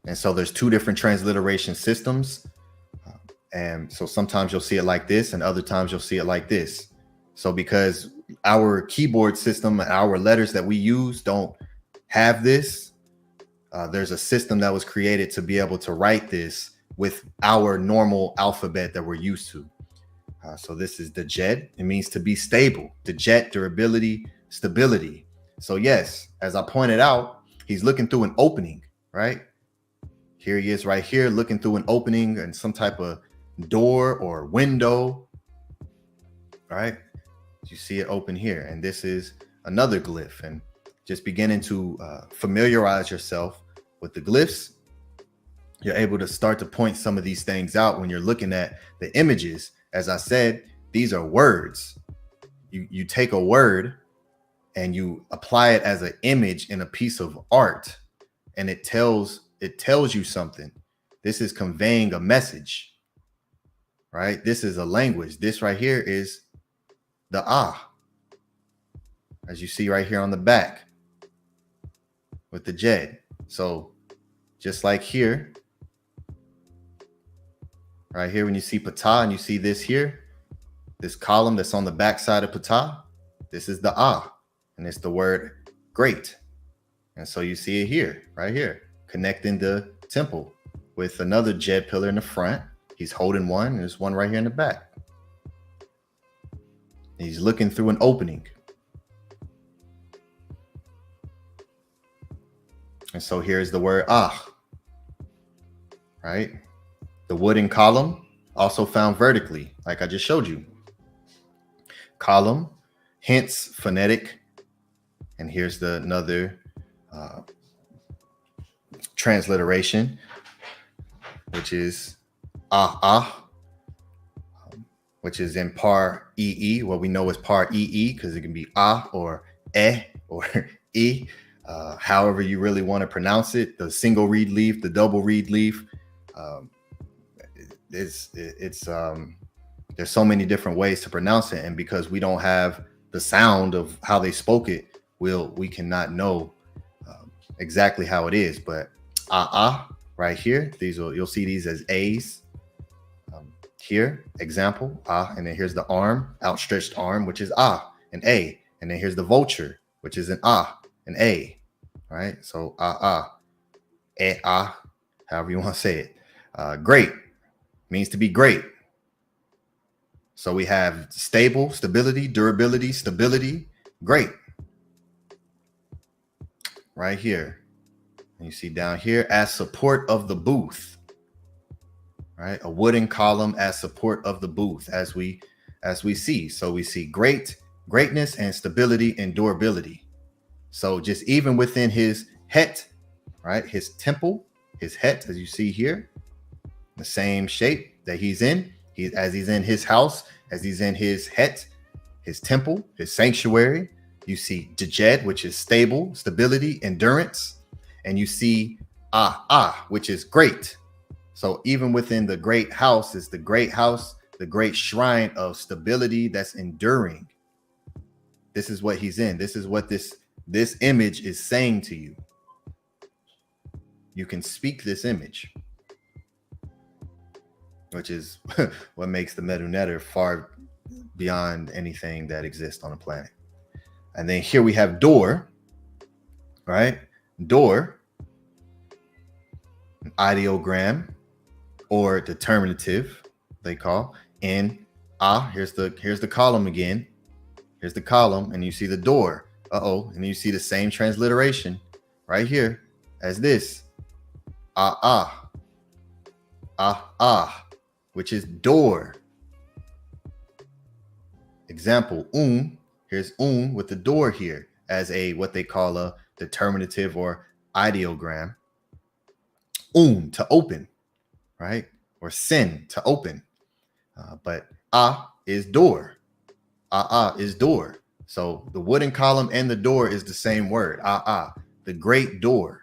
And so there's two different transliteration systems. And so sometimes you'll see it like this, and other times you'll see it like this. So because our keyboard system, our letters that we use don't have this, there's a system that was created to be able to write this with our normal alphabet that we're used to. So this is the DJED. It means to be stable. DJED, durability, stability. So yes, as I pointed out, he's looking through an opening, right? Here he is right here looking through an opening and some type of door or window, right? You see it open here. And this is another glyph. And just beginning to familiarize yourself with the glyphs, you're able to start to point some of these things out when you're looking at the images. As I said, these are words. You take a word and you apply it as an image in a piece of art, and it tells you something. This is conveying a message, right? This is a language. This right here is the as you see right here on the back with the DJED. So just like here, right here, when you see Pata and you see this here, this column that's on the back side of Pata, this is the and it's the word great. And so you see it here, right here, connecting the temple with another DJED pillar in the front. He's holding one, and there's one right here in the back. He's looking through an opening. And so here's the word right? The wooden column also found vertically, like I just showed you. Column, hence phonetic. And here's another transliteration, which is which is in par EE, what we know is par EE, because it can be or or E, however you really want to pronounce it. The single reed leaf, the double reed leaf. There's so many different ways to pronounce it, and because we don't have the sound of how they spoke it, we cannot know exactly how it is. But right here. You'll see these as A's. Here, example, and then here's the arm, outstretched arm, which is an A. And then here's the vulture, which is an A. Right? So however you want to say it. Great means to be great. So we have stable, stability, durability, stability, great. Right here. And you see down here, as support of the booth. Right? A wooden column as support of the booth, as we see. So we see greatness and stability and durability. So just even within his het, right? His temple, his het, as you see here, the same shape that he's in. As he's in his house, as he's in his het, his temple, his sanctuary. You see DJED, which is stable, stability, endurance. And you see which is great. So even within the great house is the great house, the great shrine of stability that's enduring. This is what he's in. This is what this image is saying to you. You can speak this image, which is what makes the MEDU netter far beyond anything that exists on the planet. And then here we have door, right? Door, an ideogram or determinative, they call. And here's the column again. Here's the column, and you see the door. And you see the same transliteration right here as this. Which is door. Example, here's with the door here as what they call a determinative or ideogram. To open, right? Or sin, to open. But is door. Is door. So the wooden column and the door is the same word. The great door.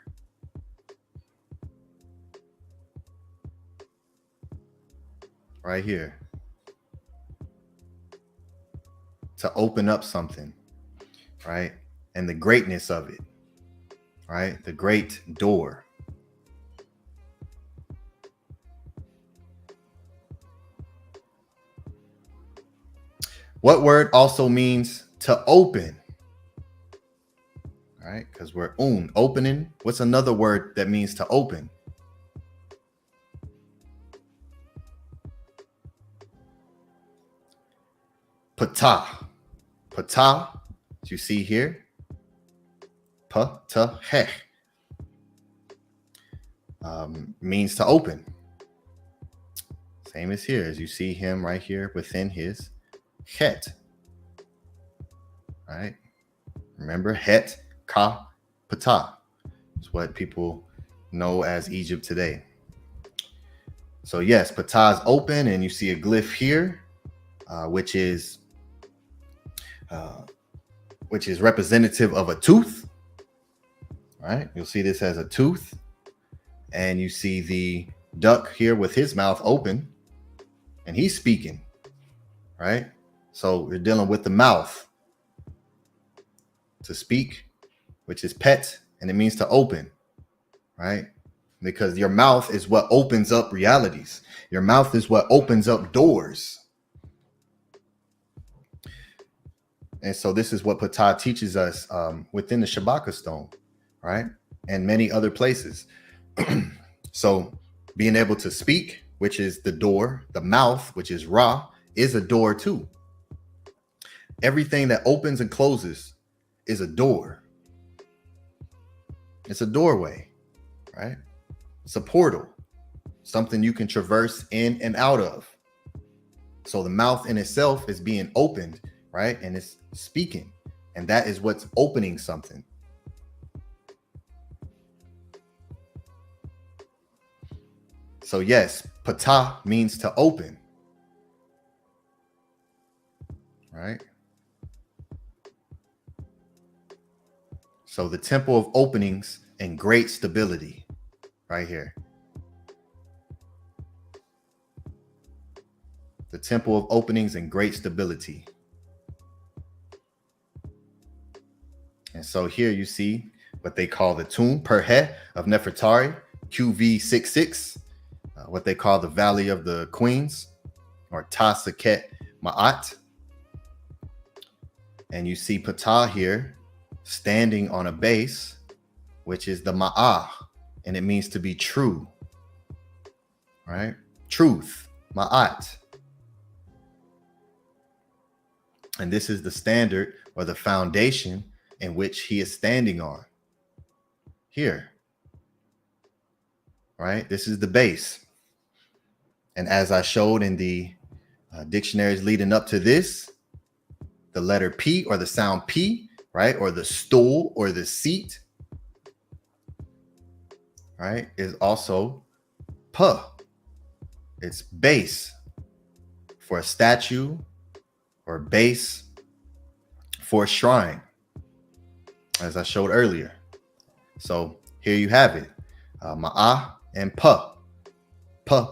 Right here. To open up something, right? And the greatness of it, right? The great door. What word also means to open? All right, because we're opening. What's another word that means to open? PTAH. PTAH, as you see here. PTAH. Means to open. Same as here, as you see him right here within his het. Right? Remember, het, ka, PTAH. It's what people know as Egypt today. So yes, PTAH is open, and you see a glyph here, which is representative of a tooth. Right? You'll see this as a tooth, and you see the duck here with his mouth open, and he's speaking. Right? So we're dealing with the mouth. To speak, which is pet, and it means to open, right? Because your mouth is what opens up realities. Your mouth is what opens up doors. And so this is what PTAH teaches us within the Shabaka stone, right? And many other places. So being able to speak, which is the door, the mouth, which is Ra, is a door too. Everything that opens and closes is a door. It's a doorway, right? It's a portal, something you can traverse in and out of. So the mouth in itself is being opened, right? And it's speaking, and that is what's opening something. So yes, PTAH means to open, right? So the temple of openings and great stability, right here. The temple of openings and great stability. And so here you see what they call the tomb per he of Nefertari, QV66, what they call the Valley of the Queens, or Ta Seket Ma'at. And you see Ptah here standing on a base, which is the Ma'ah, and it means to be true, right? Truth, Ma'at. And this is the standard or the foundation in which he is standing on here, right? This is the base. And as I showed in the dictionaries leading up to this, the letter P, or the sound P, right? Or the stool or the seat, right? Is also P. It's base for a statue, or base for a shrine, as I showed earlier. So here you have it, Ma'ah and P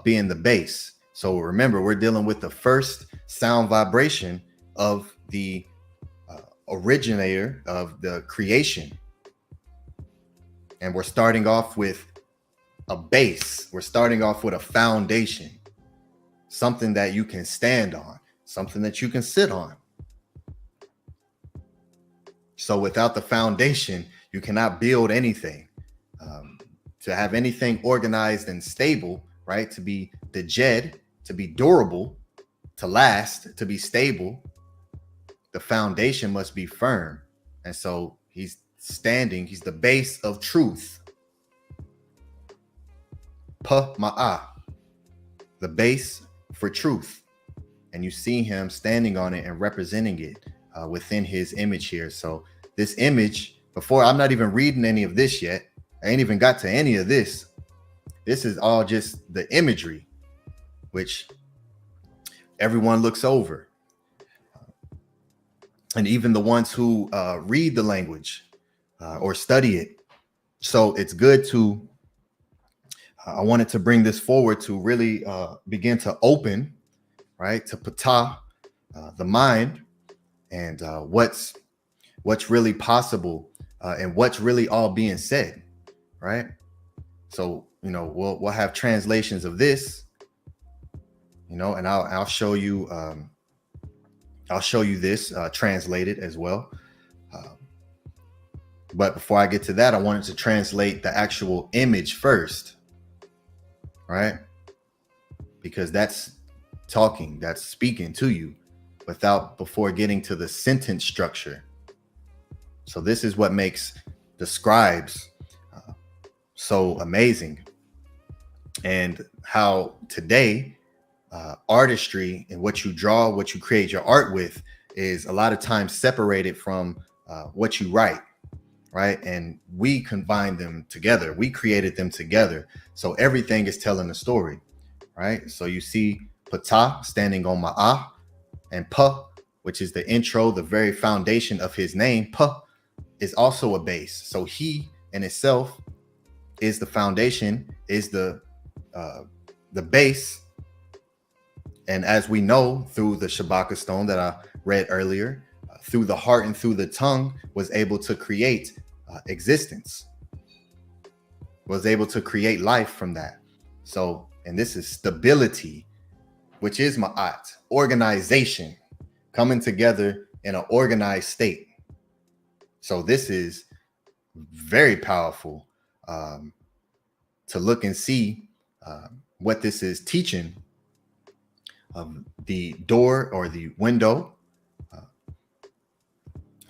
being the base. So remember, we're dealing with the first sound vibration of the originator of the creation. And we're starting off with a base. We're starting off with a foundation, something that you can stand on, something that you can sit on. So without the foundation, you cannot build anything. To have anything organized and stable, right? To be DJED, to be durable, to last, to be stable, the foundation must be firm. And so he's standing, he's the base of truth. Ma'ah, the base for truth. And you see him standing on it and representing it within his image here. So this image, before, I'm not even reading any of this yet. I ain't even got to any of this. This is all just the imagery, which everyone looks over. And even the ones who read the language or study it. So it's good to, I wanted to bring this forward to really begin to open, right, to Ptah, the mind, and what's really possible and what's really all being said, right? So, you know, we'll have translations of this, you know, and I'll show you this translated as well. But before I get to that, I wanted to translate the actual image first, right? Because that's talking, that's speaking to you before getting to the sentence structure. So this is what makes the scribes so amazing, and how today artistry and what you draw, what you create your art with, is a lot of times separated from what you write, right? And we combined them together. We created them together. So everything is telling a story, right? So you see Ptah standing on Ma'ah, and P, which is the intro, the very foundation of his name. P is also a base. So he in itself is the foundation, is the base. And as we know through the Shabaka stone that I read earlier, through the heart and through the tongue, was able to create existence, was able to create life from that. So, and this is stability, which is Ma'at, organization, coming together in an organized state. So this is very powerful to look and see what this is teaching of the door or the window,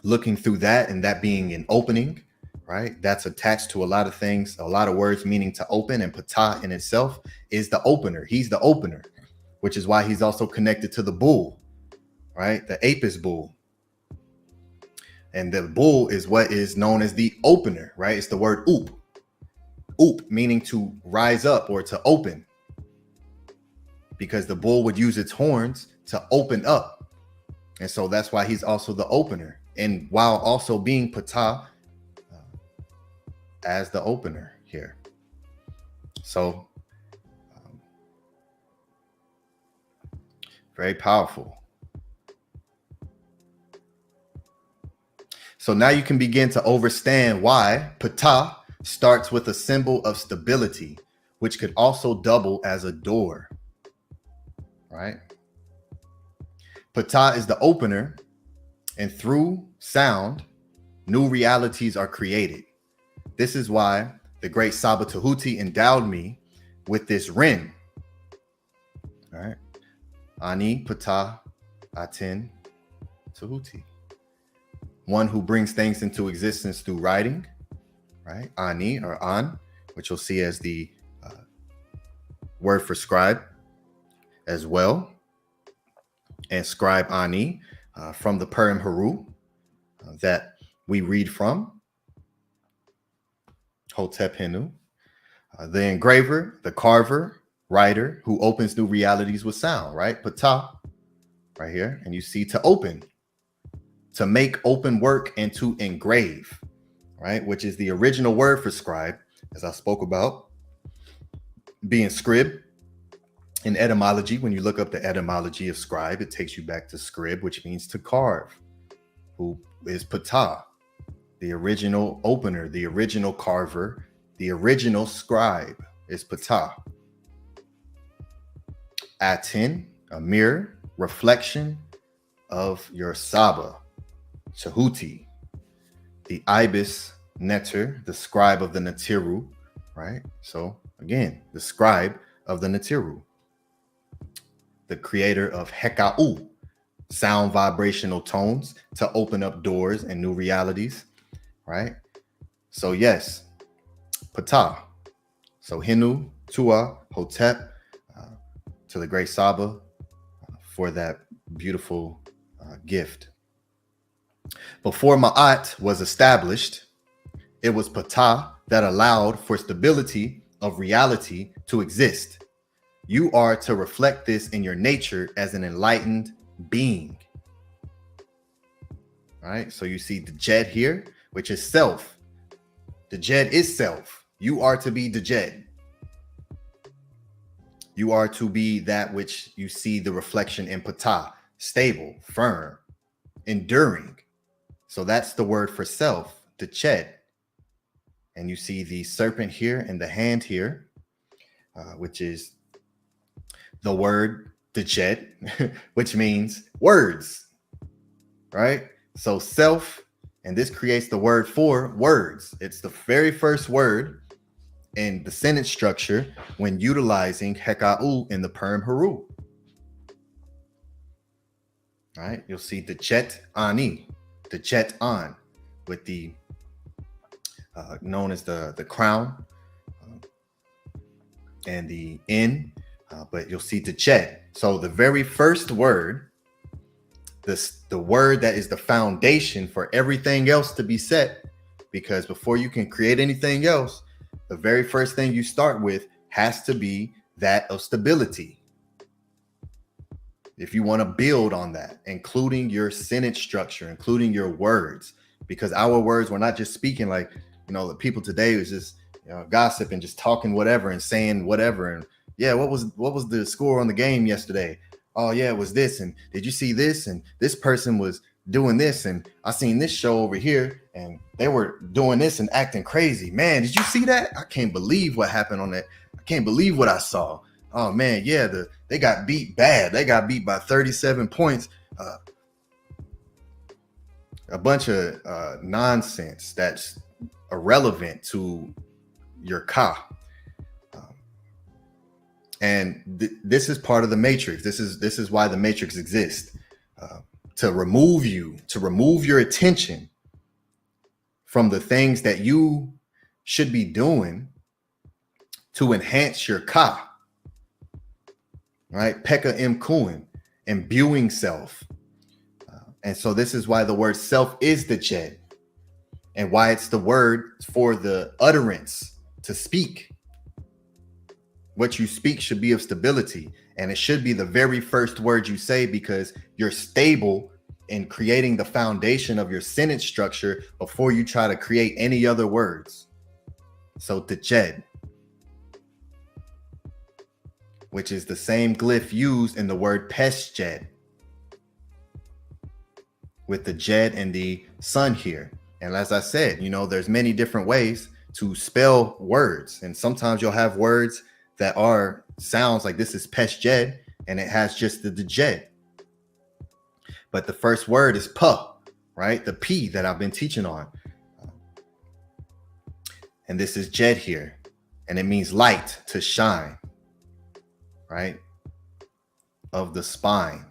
looking through that, and that being an opening, right? That's attached to a lot of things, a lot of words meaning to open, and Ptah in itself is the opener. He's the opener, which is why he's also connected to the bull, right? The apis bull. And the bull is what is known as the opener, right? It's the word oop. Oop meaning to rise up or to open, because the bull would use its horns to open up. And so that's why he's also the opener. And while also being Ptah as the opener here. So very powerful. So now you can begin to understand why Ptah starts with a symbol of stability, which could also double as a door, right? Ptah is the opener, and through sound, new realities are created. This is why the great Saba Tehuti endowed me with this rin. All right. Ani Ptah Aten Tehuti. One who brings things into existence through writing, right? Ani or An, which you'll see as the word for scribe as well. And scribe Ani from the Purim HERU that we read from. Hotep Henu. The engraver, the carver, writer who opens new realities with sound, right? Ptah, right here. And you see to open, to make open work and to engrave, right? Which is the original word for scribe, as I spoke about, being scribe. In etymology, when you look up the etymology of scribe, it takes you back to scribe, which means to carve, who is Ptah, the original opener, the original carver, the original scribe is Ptah. Aten, a mirror, reflection of your Saba. Tehuti, the ibis neter, the scribe of the NTRU, right? So again, the scribe of the NTRU. The creator of Heka'u, sound vibrational tones to open up doors and new realities, right? So yes, Ptah. So Henu, Tua, Hotep, to the great Saba for that beautiful gift. Before Ma'at was established, it was Ptah that allowed for stability of reality to exist. You are to reflect this in your nature as an enlightened being. All right, so you see the DJED here, which is self. The DJED is self. You are to be the DJED. You are to be that which you see the reflection in Ptah, stable, firm, enduring. So that's the word for self, the DJED. And you see the serpent here and the hand here, which is the word DJED, which means words, right? So self, and this creates the word for words. It's the very first word in the sentence structure when utilizing Heka'u in the Purim HERU. All right, you'll see DJED Ani, DJED An, with the known as the crown and the N. But you'll see DJED. So the very first word, the word that is the foundation for everything else to be set, because before you can create anything else, the very first thing you start with has to be that of stability. If you want to build on that, including your sentence structure, including your words, because our words, we're not just speaking like, the people today is just gossip and just talking whatever and saying whatever. And yeah, what was the score on the game yesterday? Oh yeah, it was this. And did you see this? And this person was doing this. And I seen this show over here and they were doing this and acting crazy. Man, did you see that? I can't believe what happened on that. I can't believe what I saw. Oh man, yeah, they got beat bad. They got beat by 37 points. A bunch of nonsense that's irrelevant to your ka. And this is part of the matrix. This is why the matrix exists, to remove your attention from the things that you should be doing to enhance your ka. Right? Pekka Imkuin, imbuing self. And so this is why the word self is the DJED, and why it's the word for the utterance to speak. What you speak should be of stability, and it should be the very first word you say, because you're stable in creating the foundation of your sentence structure before you try to create any other words. So DJED, which is the same glyph used in the word PESJED, with the JED and the sun here. And as I said, there's many different ways to spell words. And sometimes you'll have words that are sounds like this is PESJED, and it has just the DJED. But the first word is puh, right? The P that I've been teaching on. And this is JED here. And it means light, to shine, right? Of the spine,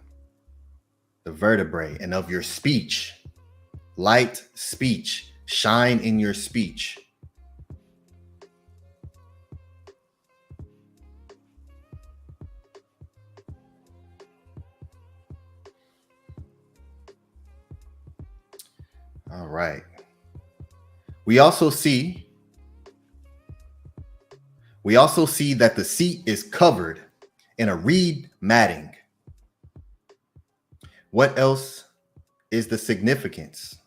the vertebrae, and of your speech. Light speech, shine in your speech. All right. We also see that the seat is covered in a reed matting. What else is the significance?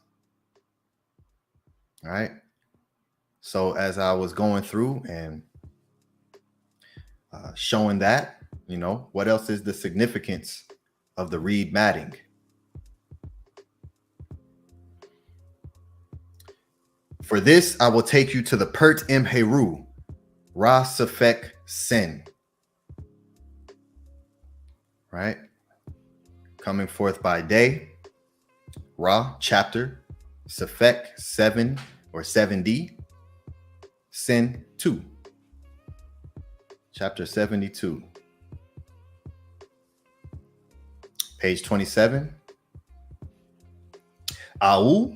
All right. So as I was going through and showing that, what else is the significance of the reed matting? For this, I will take you to the Pert Im Heru, Ra SEFEKH Sin. Right? Coming forth by day, Ra, chapter, SEFEKH, 7 or 7D, Sin, 2. Chapter 72. Page 27. Au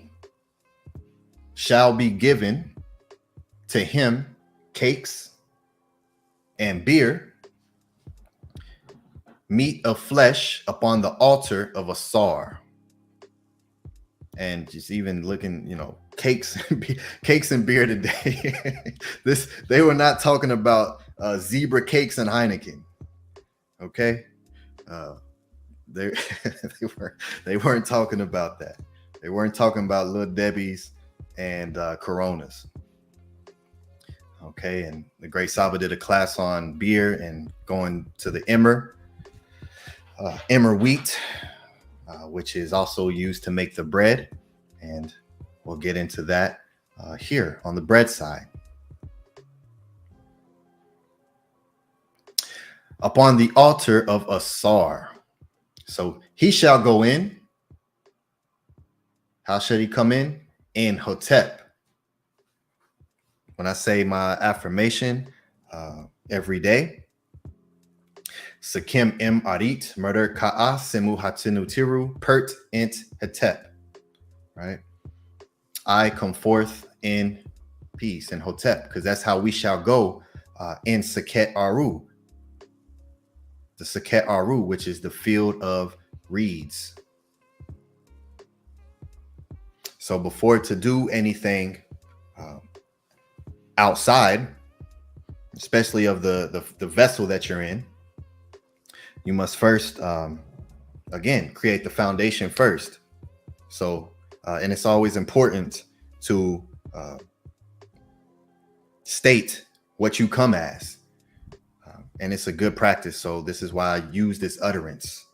shall be given to him cakes and beer, meat of flesh upon the altar of AUSAR. And just even looking, cakes and beer today. They were not talking about zebra cakes and Heineken. Okay, they weren't talking about that. They weren't talking about Little Debbie's and Coronas. Okay, and the great Saba did a class on beer and going to the emmer wheat, which is also used to make the bread, and we'll get into that here on the bread side. Upon the altar of AUSAR. So he shall go in. How should he come in? In Hotep. When I say my affirmation every day, Sakim M Arit Murder Ka'a Semu Hatinu Tiru Pert Int Hetep. Right? I come forth in peace in Hotep, because that's how we shall go in Seket Aru. The Seket Aru, which is the field of reeds. So before to do anything outside, especially of the vessel that you're in, you must first, again, create the foundation first. So, and it's always important to state what you come as. And it's a good practice. So this is why I use this utterance.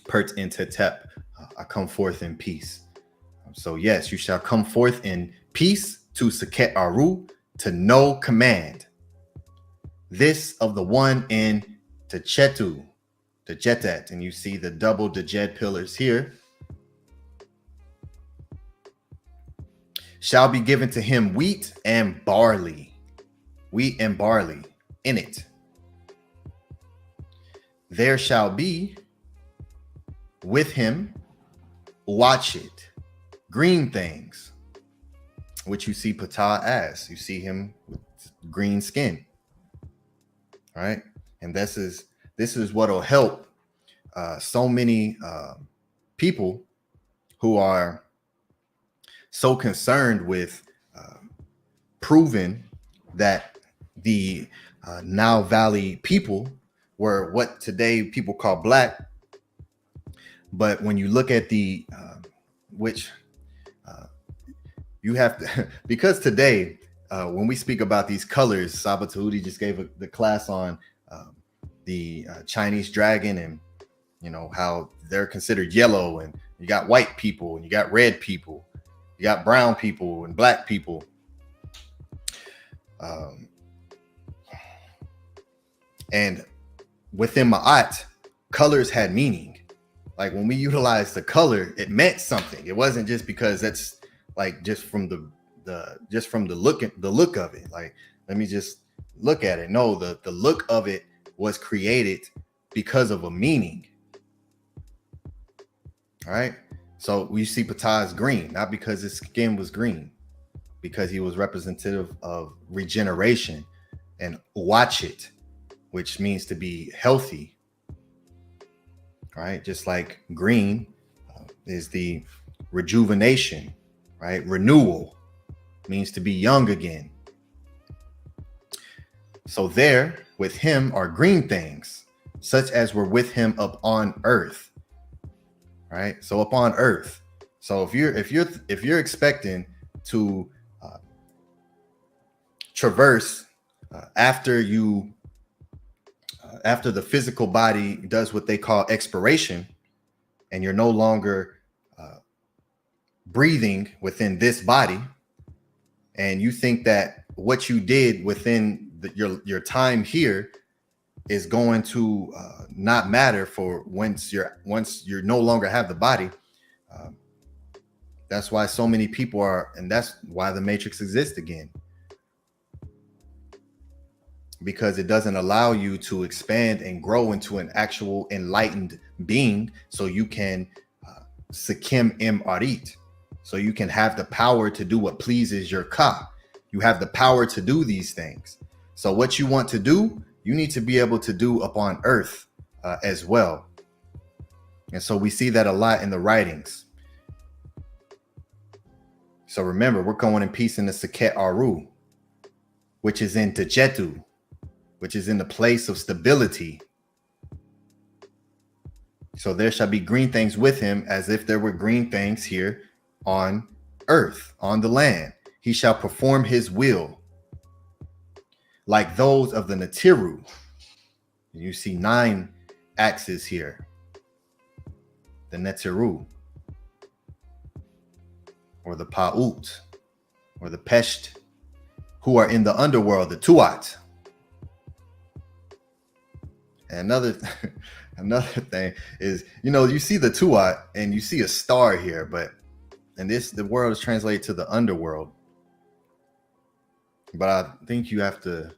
Pert in tetep. I come forth in peace. So yes, you shall come forth in peace to Seket Aru, to no command. This of the one in Techetu, Dejetet, and you see the double Dejed pillars here. Shall be given to him wheat and barley. Wheat and barley in it. There shall be with him, watch it, green things, which you see Ptah as. You see him with green skin. All right. And this is what will help so many people who are so concerned with proving that the Nile Valley people were what today people call black. But when you look at the you have to, because today when we speak about these colors, Saba Tehuti just gave the class on the Chinese dragon, and you know how they're considered yellow, and you got white people and you got red people, you got brown people and black people. And within Ma'at, colors had meaning. Like when we utilized the color, it meant something. It wasn't just because that's like just from the look of it. Like, let me just look at it. No, the look of it was created because of a meaning. All right. So we see Patah's green, not because his skin was green, because he was representative of regeneration and watch it, which means to be healthy. Right. Just like green is the rejuvenation, right? Renewal means to be young again. So there with him are green things, such as were with him upon earth. Right. So upon earth. So if you're expecting to traverse after the physical body does what they call expiration, and you're no longer breathing within this body, and you think that what you did within your time here is going to not matter for once you no longer have the body. That's why so many people are, and that's why the matrix exists again, because it doesn't allow you to expand and grow into an actual enlightened being, so you can Sekim Arit, so you can have the power to do what pleases your Ka. You have the power to do these things. So what you want to do, you need to be able to do upon earth as well. And so we see that a lot in the writings. So remember, we're going in peace in the Seket Aru, which is in Tejetu, which is in the place of stability. So there shall be green things with him, as if there were green things here on earth, on the land. He shall perform his will, like those of the NTRU. You see 9 axes here. The NTRU, or the Pa'ut, or the Pesht, who are in the underworld, the Tuat. And another thing is, you see the Tuat and you see a star here, but the world is translated to the underworld. But I think you have to,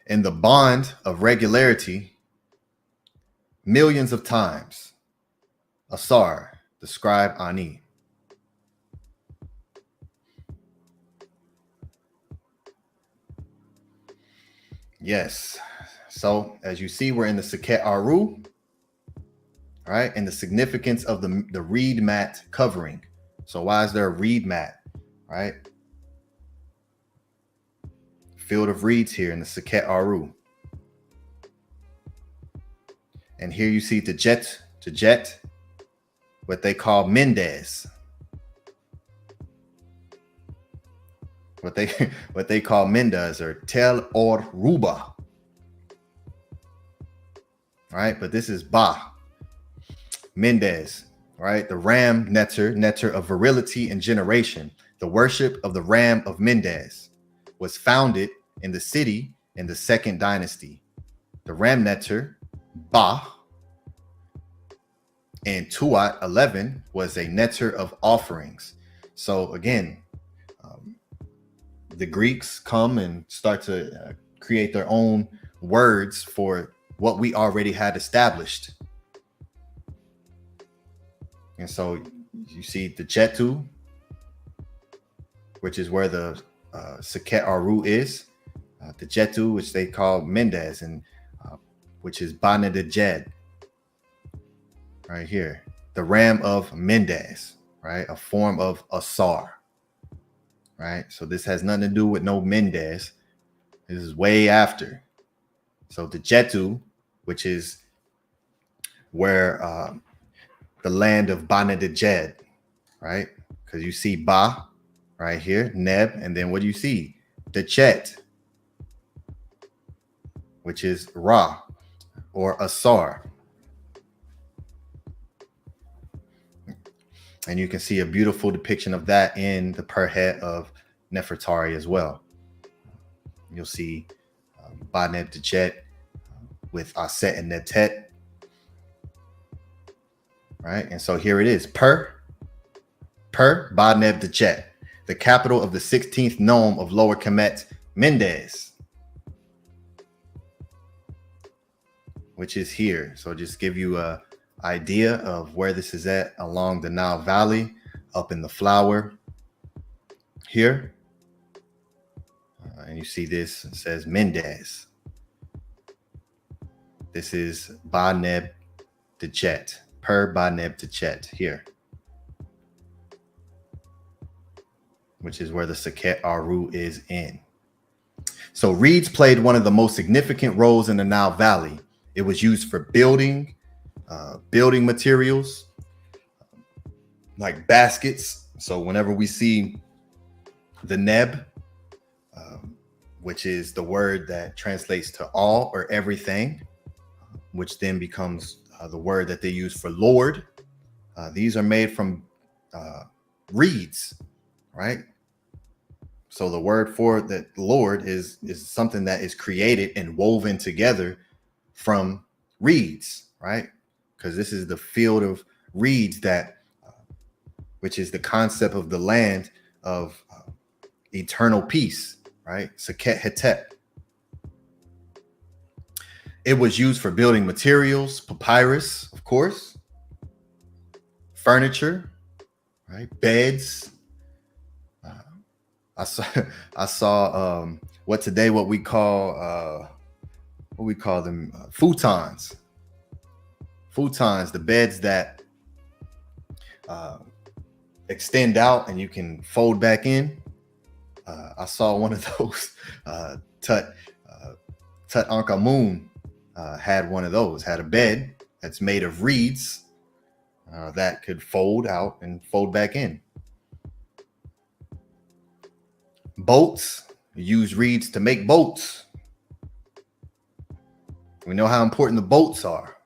in the bond of regularity, millions of times, AUSAR, the scribe Ani. Yes. So as you see, we're in the Seket Aru, right? And the significance of the reed mat covering. So why is there a reed mat, right? Field of reeds here in the Seket Aru. And here you see Tejet, what they call Mendes. What they call Mendes, or Tel or Ruba. Right? But this is Ba. Mendes, right? The Ram Neter of virility and generation. The worship of the Ram of Mendes was founded in the city in the 2nd dynasty. The Ram Neter, Ba, and Tuat 11 was a netter of offerings. So again, the Greeks come and start to create their own words for what we already had established. And so you see the Chetu, which is where the Seket Aru is, the Chetu, which they call Mendes, and which is Bana de Jed, right here. The Ram of Mendes, right? A form of AUSAR. Right, so this has nothing to do with no Mendes. This is way after. So the Jetu, which is where the land of Bana de Jed, right? Because you see Ba right here, Neb, and then what do you see? The Chet, which is Ra or AUSAR. And you can see a beautiful depiction of that in the per head of NEFERTARI as well. You'll see BANEB DJED with ASET and NETET. Right, and so here it is, per BANEB DJED, the capital of the 16th nome of Lower Kemet, MENDES, which is here. So just give you a idea of where this is at along the Nile Valley, up in the flower here. And you see this, it says MENDES. This is BANEB DJED, per BANEB DJED here, which is where the Sekhet Aru is in. So reeds played one of the most significant roles in the Nile Valley. It was used for building materials like baskets. So whenever we see the neb, which is the word that translates to all or everything, which then becomes the word that they use for Lord. These are made from reeds, right? So the word for that Lord is something that is created and woven together from reeds, right? Because this is the field of reeds that, which is the concept of the land of eternal peace, right? Sekhet Hetet. It was used for building materials, papyrus, of course, furniture, right? Beds. I saw what we call them, futons. Futons, the beds that extend out and you can fold back in. I saw one of those. Tut Ankh-Amun had one of those, had a bed that's made of reeds that could fold out and fold back in. Boats, use reeds to make boats. We know how important the boats are,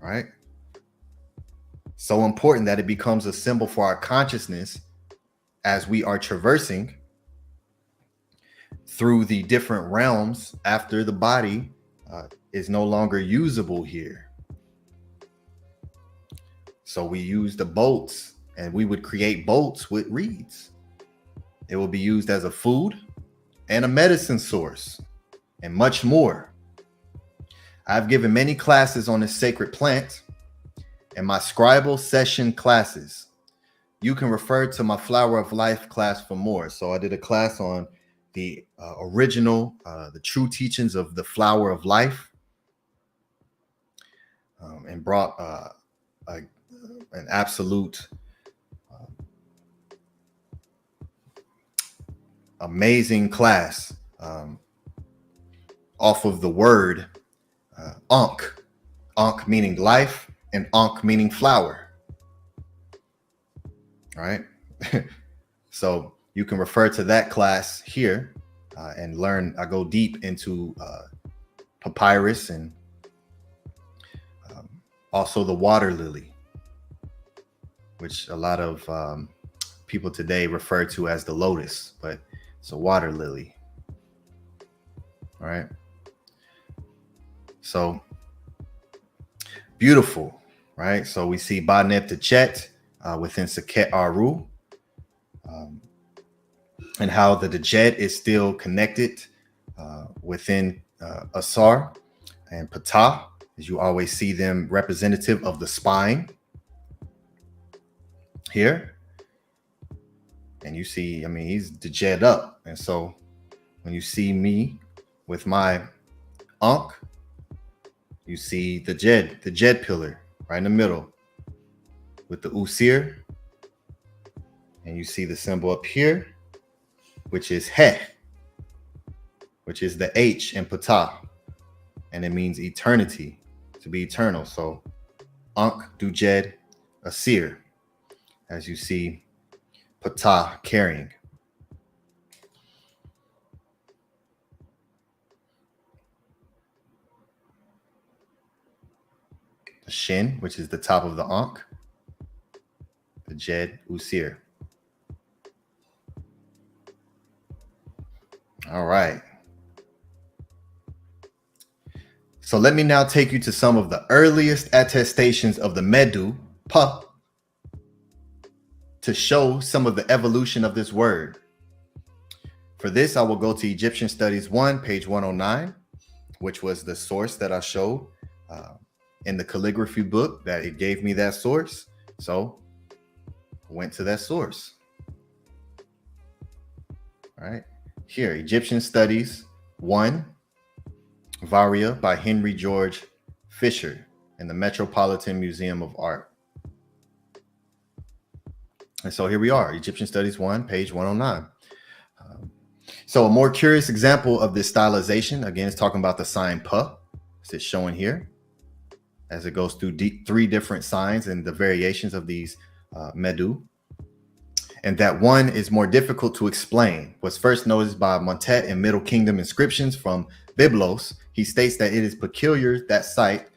right? So important that it becomes a symbol for our consciousness as we are traversing through the different realms after the body is no longer usable here. So we use the boats, and we would create boats with reeds. It will be used as a food and a medicine source and much more. I've given many classes on this sacred plant in my Scribal session classes. You can refer to my Flower of Life class for more. So I did a class on the original, the true teachings of the Flower of Life, and brought an absolute amazing class off of the word Ankh. Ankh meaning life and Ankh meaning flower. All right. So you can refer to that class here and learn. I go deep into papyrus and also the water lily, which a lot of people today refer to as the lotus, but it's a water lily. All right. So beautiful, right? So we see BANEB DJED within Sekhet Aru, and how the DJED is still connected within AUSAR and PTAH, as you always see them representative of the spine here. And you see, I mean, he's DJED up. And so when you see me with my Ankh, you see the JED pillar right in the middle with the Usir. And you see the symbol up here, which is He, which is the H in PTAH. And it means eternity, to be eternal. So Ankh, DJED, Asir, as you see PTAH carrying. The Shin, which is the top of the Ankh, the Jed, Usir. All right. So let me now take you to some of the earliest attestations of the MEDU, PA, to show some of the evolution of this word. For this, I will go to Egyptian Studies 1, page 109, which was the source that I showed in the calligraphy book that it gave me that source. So I went to that source. All right. Here, Egyptian Studies 1, Varia by Henry George Fisher in the Metropolitan Museum of Art. And so here we are, Egyptian Studies 1, page 109. So a more curious example of this stylization, again, is talking about the sign Pa, as it's showing here, as it goes through three different signs and the variations of these MEDU. And that one is more difficult to explain. Was first noticed by Montet in Middle Kingdom inscriptions from Byblos. He states that it is peculiar that site,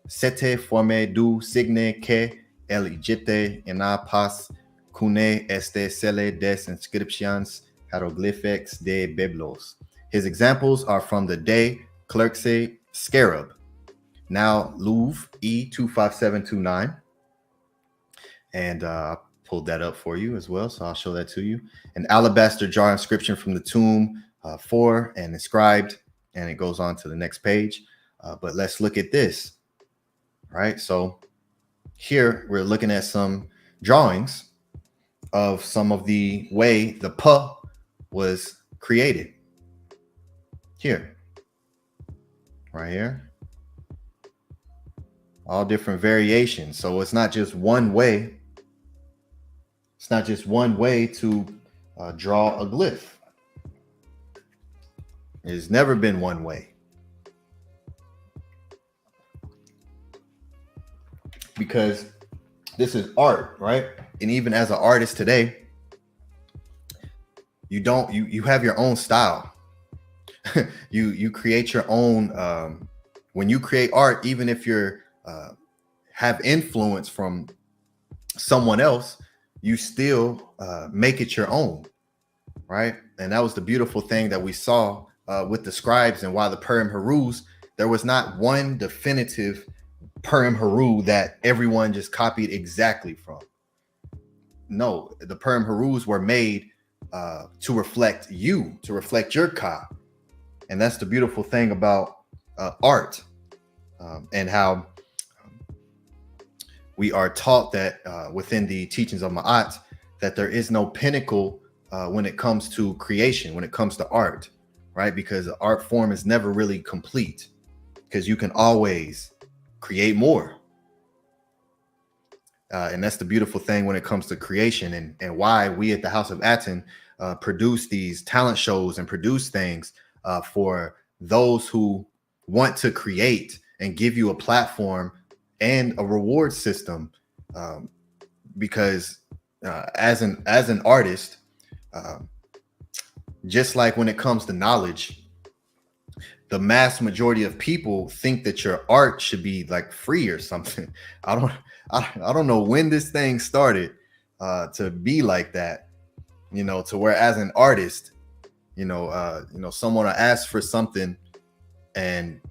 sete forme du signe que el Egypte ena pas cune este cele des inscriptions hieroglyphics de Byblos. His examples are from the De Clerxe Scarab, now Louvre E25729. And I pulled that up for you as well, so I'll show that to you. An alabaster jar inscription from the tomb 4 and inscribed, and it goes on to the next page. But let's look at this, right? So here we're looking at some drawings of some of the way the Pa was created. Here, right here, all different variations. So it's not just one way. It's not just one way to draw a glyph. It's never been one way. Because this is art, right? And even as an artist today, you have your own style. you create your own when you create art, even if you're have influence from someone else, you still make it your own, right? And that was the beautiful thing that we saw with the scribes, and why the Purim Herus, there was not one definitive Purim Heru that everyone just copied exactly from. No, the Purim Herus were made to reflect you, to reflect your Ka. And that's the beautiful thing about art, and how we are taught that within the teachings of Ma'at, that there is no pinnacle when it comes to creation, when it comes to art, right? Because the art form is never really complete, because you can always create more. And that's the beautiful thing when it comes to creation, and why we at the House of Aten produce these talent shows and produce things for those who want to create, and give you a platform and a reward system, because as an artist, just like when it comes to knowledge, the mass majority of people think that your art should be like free or something. I don't know when this thing started to be like that, you know, to where as an artist, someone will ask for something and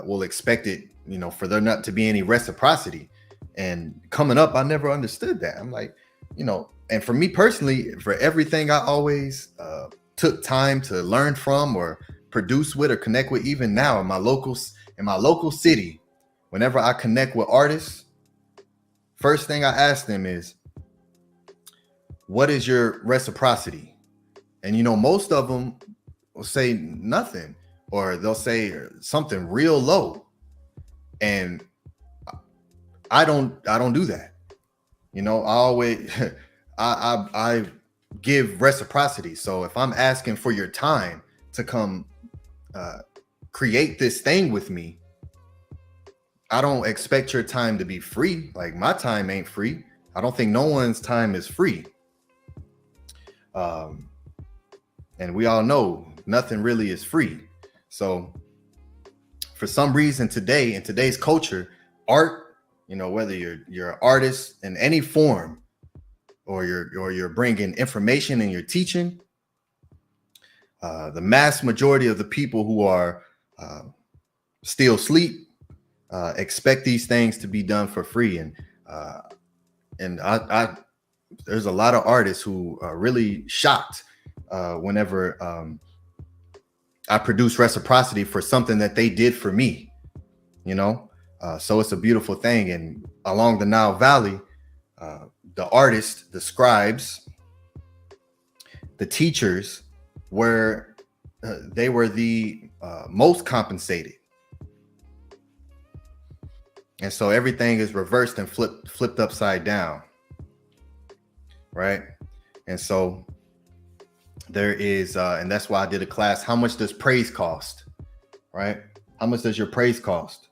will expect it, for there not to be any reciprocity. And coming up, I never understood that. I'm like, and for me personally, for everything I always took time to learn from or produce with or connect with, even now in my local city, whenever I connect with artists, first thing I ask them is, what is your reciprocity? And most of them will say nothing, or they'll say something real low. And I don't do that. I always I give reciprocity. So if I'm asking for your time to come create this thing with me, I don't expect your time to be free. Like, my time ain't free. I don't think no one's time is free. And we all know nothing really is free. So for some reason today, in today's culture, art, whether you're an artist in any form, or you're bringing information and you're teaching, the mass majority of the people who are still asleep expect these things to be done for free. And I there's a lot of artists who are really shocked whenever I produce reciprocity for something that they did for me, you know. So it's a beautiful thing. And along the Nile Valley, the artists, the scribes, the teachers were they were the most compensated. And so everything is reversed and flipped upside down, right? And so there is, and that's why I did a class, how much does praise cost, right? How much does your praise cost?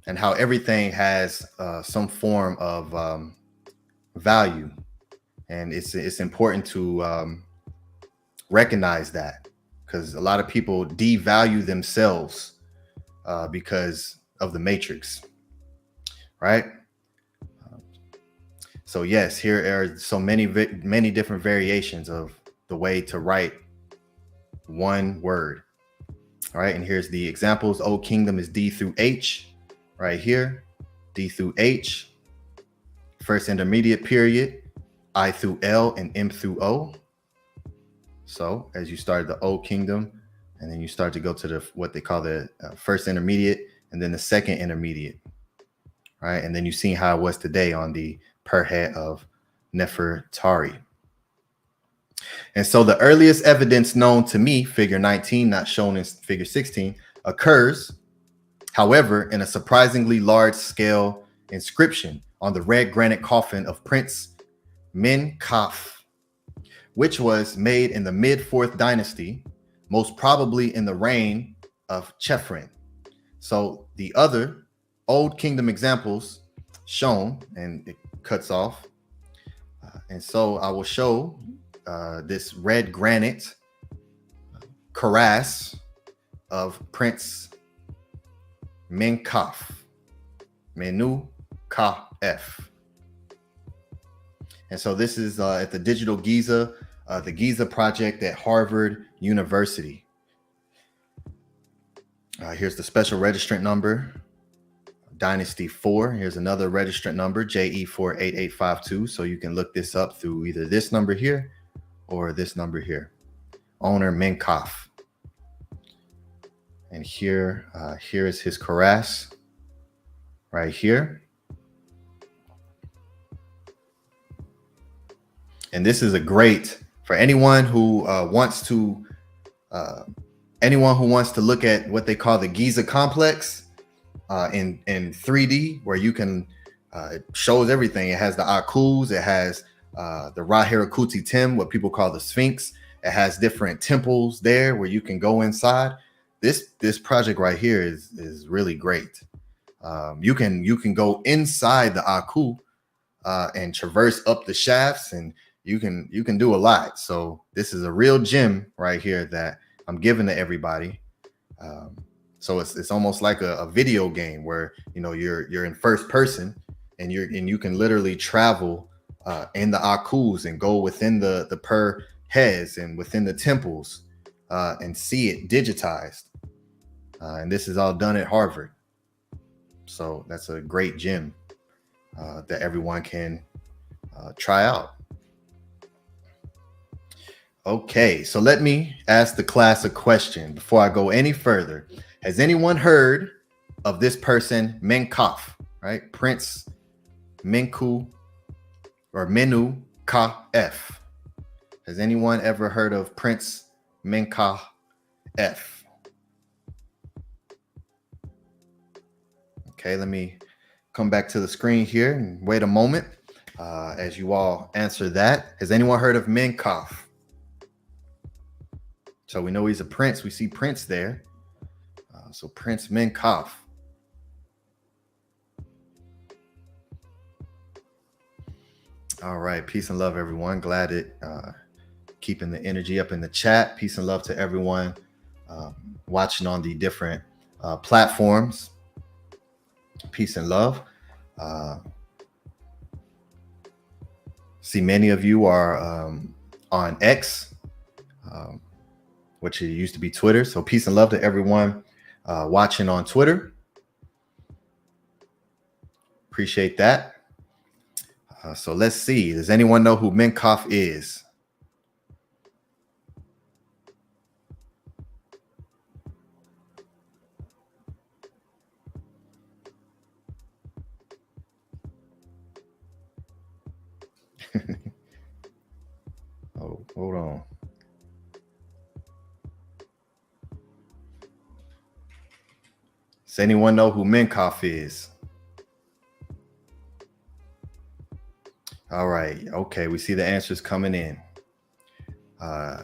And how everything has some form of value. And it's important to recognize that, because a lot of people devalue themselves because of the matrix, right? So yes, here are so many different variations of the way to write one word. All right, and here's the examples. Old Kingdom is D through H right here, D through H. First intermediate period, I through L and M through O. So as you start the Old Kingdom, and then you start to go to the what they call the first intermediate, and then the second intermediate, right? And then you see how it was today on the per head of Nefertari. And so the earliest evidence known to me, figure 19, not shown in figure 16, occurs, however, in a surprisingly large scale inscription on the red granite coffin of Prince Menkauhf, which was made in the mid 4th dynasty, most probably in the reign of Chephren. So the other Old Kingdom examples shown, and it cuts off. And so I will show this red granite cuirass of Prince Menkauhf, Menkauhf. And so this is at the Digital Giza, the Giza project at Harvard University. Here's the special registrant number, Dynasty 4. Here's another registrant number, JE48852. So you can look this up through either this number here or this number here. Owner Menkauhf. And here is his cuirass right here. And this is a great for anyone who wants to look at what they call the Giza complex in 3D, where you can it shows everything. It has the Akus, it has the Ra-Herakuti Tem, what people call the Sphinx. It has different temples there where you can go inside. This project right here is really great. You can go inside the Aku and traverse up the shafts, and you can do a lot. So this is a real gem right here that I'm giving to everybody. So it's almost like a video game where you're in first person, and you can literally travel in the Akus and go within the per heads and within the temples and see it digitized. And this is all done at Harvard. So that's a great gem that everyone can try out. Okay, so let me ask the class a question before I go any further. Has anyone heard of this person, Menkauhf, right? Prince Menku or Menkauhf. Has anyone ever heard of Prince Menkauhf? Okay, let me come back to the screen here and wait a moment as you all answer that. Has anyone heard of Menkauhf? So we know he's a prince. We see Prince there. So Prince Menkauhf. All right. Peace and love, everyone. Glad it keeping the energy up in the chat. Peace and love to everyone watching on the different platforms. Peace and love. see many of you are on X, which it used to be Twitter. So peace and love to everyone watching on Twitter. Appreciate that. So let's see. Does anyone know who Minkoff is? Oh, hold on. Does anyone know who Minkoff is? All right. Okay, we see the answers coming in.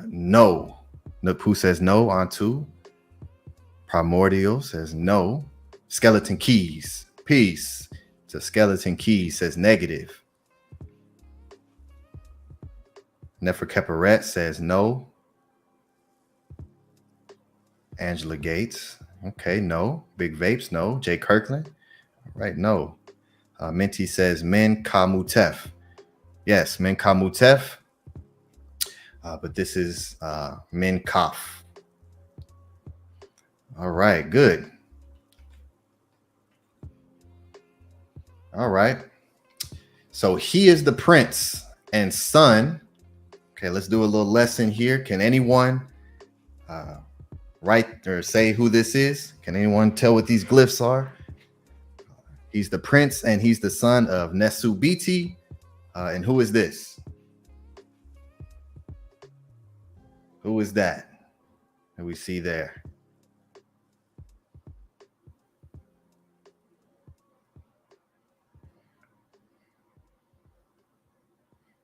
No. Napu says no on 2. Primordial says no. Skeleton Keys. Peace. So Skeleton Keys says negative. Nefertari says no. Angela Gates. Okay, no. Big Vapes, no. Jay Kirkland. All right, no. Minty says Men Kamutef. Yes, Men Kamutef. But this is Minkoff. All right, good. All right. So he is the prince and son. Okay, let's do a little lesson here. Can anyone write or say who this is? Can anyone tell what these glyphs are? He's the prince and he's the son of Nesubiti. And who is this? Who is that we see there?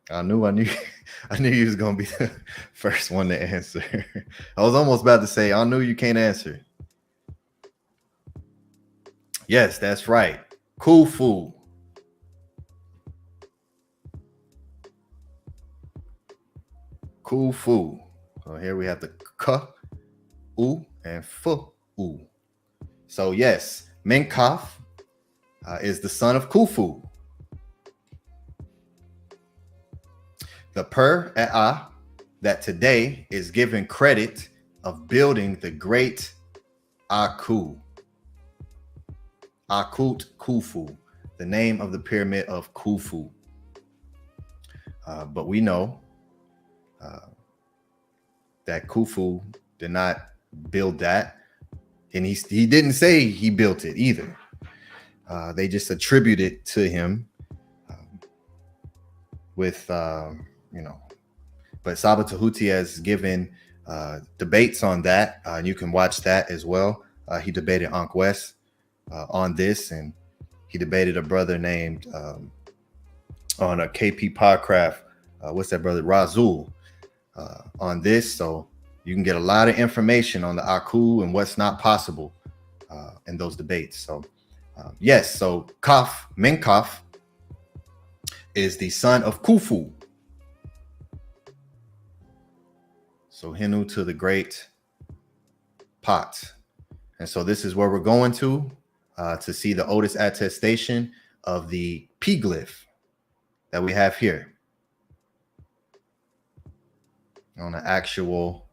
I knew you was gonna be the first one to answer. I was almost about to say, I knew you can't answer. Yes, that's right. KHUFU. KHUFU. So here we have the K, U, and Fu. So yes, Minkoff is the son of KHUFU. The PTAH that today is given credit of building the great Aku. Akut KHUFU, the name of the pyramid of KHUFU. But we know that KHUFU did not build that, and he didn't say he built it either. They just attribute it to him with but Saba Tehuti has given debates on that. You can watch that as well. He debated Ankh West on this, and he debated a brother named on a KP Podcraft. What's that brother? Razul on this. So you can get a lot of information on the Aku and what's not possible in those debates. So yes, so Minkoff is the son of KHUFU. So Henu to the great pot. And so this is where we're going to see the oldest attestation of the P glyph that we have here on an actual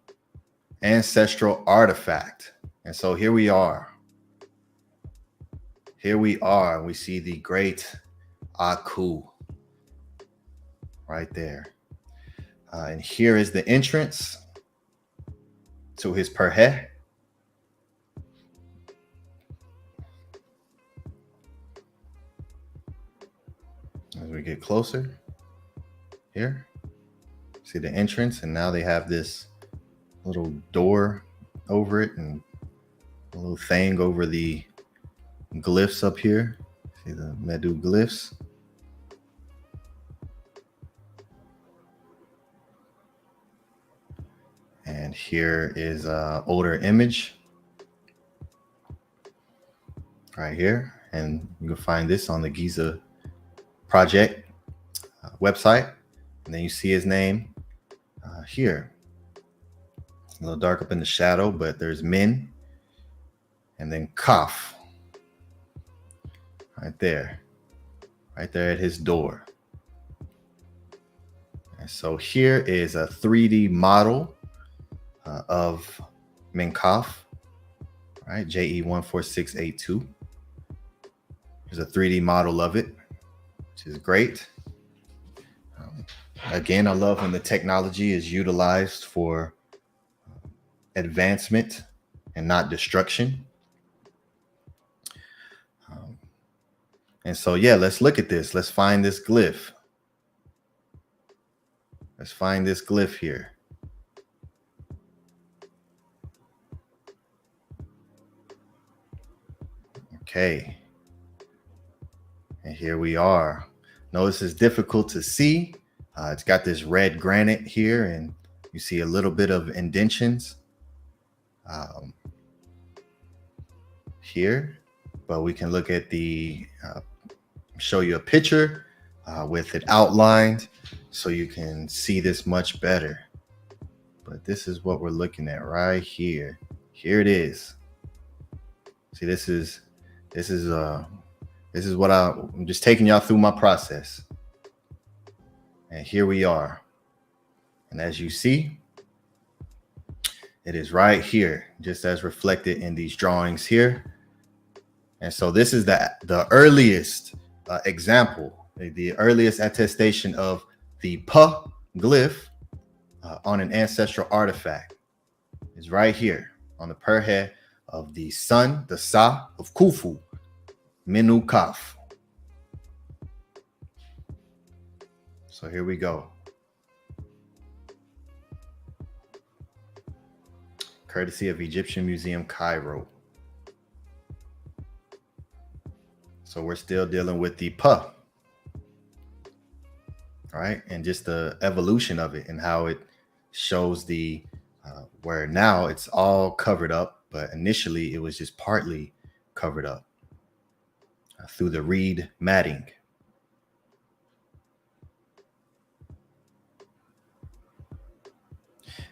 ancestral artifact. And so here we are. Here we are. We see the great Aku right there. And here is the entrance to his perhe. As we get closer here, see the entrance, and now they have this little door over it and a little thing over the glyphs up here. See the MEDU glyphs. And here is an older image right here. And you can find this on the Giza Project website. And then you see his name here. A little dark up in the shadow, but there's Min and then Kaf right there at his door. And so here is a 3D model of MENKAF, right? JE14682. Here's a 3D model of it, which is great. Again, I love when the technology is utilized for advancement and not destruction. And so, yeah, let's look at this. Let's find this glyph. Let's find this glyph here. Okay. And here we are. Notice it's difficult to see. It's got this red granite here, and you see a little bit of indentions here. But we can look at the, show you a picture with it outlined so you can see this much better. But this is what we're looking at right here. Here it is. See, this is what I'm just taking y'all through my process. And here we are. And as you see, it is right here, just as reflected in these drawings here. And so this is the earliest example, the earliest attestation of the PA glyph on an ancestral artifact is right here on the per head of the sun, the Sa of KHUFU, Menu Kaf. So here we go. Courtesy of Egyptian Museum, Cairo. So we're still dealing with the PA. All right, and just the evolution of it and how it shows the, where now it's all covered up, but initially it was just partly covered up through the reed matting.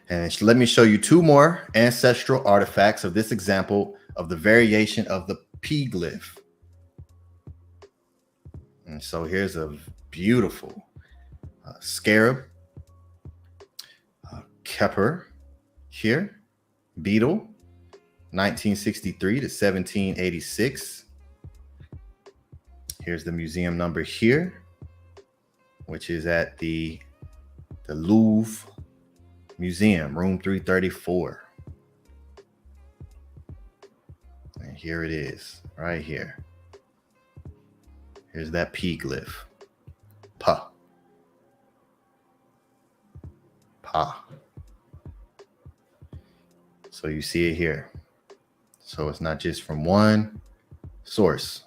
And let me show you two more ancestral artifacts of this example of the variation of the P glyph. And so here's a beautiful scarab, Kepper here, beetle, 1963 to 1786. Here's the museum number here, which is at the Louvre Museum, room 334. And here it is, right here. Here's that P glyph, Pa. Pa. So you see it here. So it's not just from one source.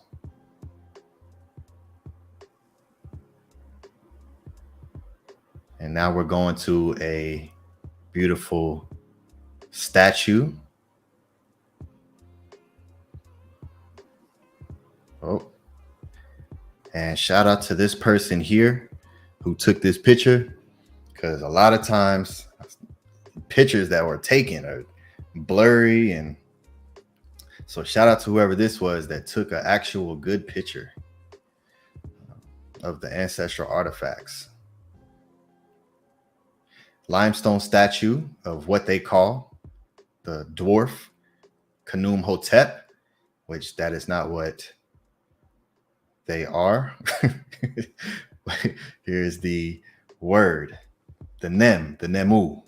And now we're going to a beautiful statue. Oh. And shout out to this person here who took this picture, because a lot of times pictures that were taken are blurry. And so shout out to whoever this was that took an actual good picture of the ancestral artifacts. Limestone statue of what they call the dwarf Khnum Hotep, which that is not what they are. Here's the word, the NEM, the NEMU,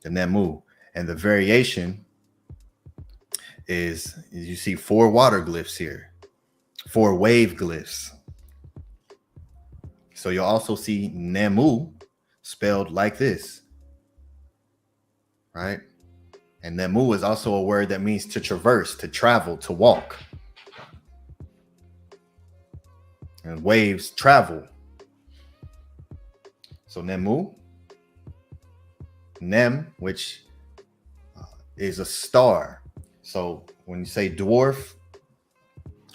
the NEMU. And the variation is, you see 4 water glyphs here, 4 wave glyphs. So you'll also see NEMU spelled like this, right? And NEMU is also a word that means to traverse, to travel, to walk. And waves travel. So NEMU, NEM, which is a star. So when you say dwarf,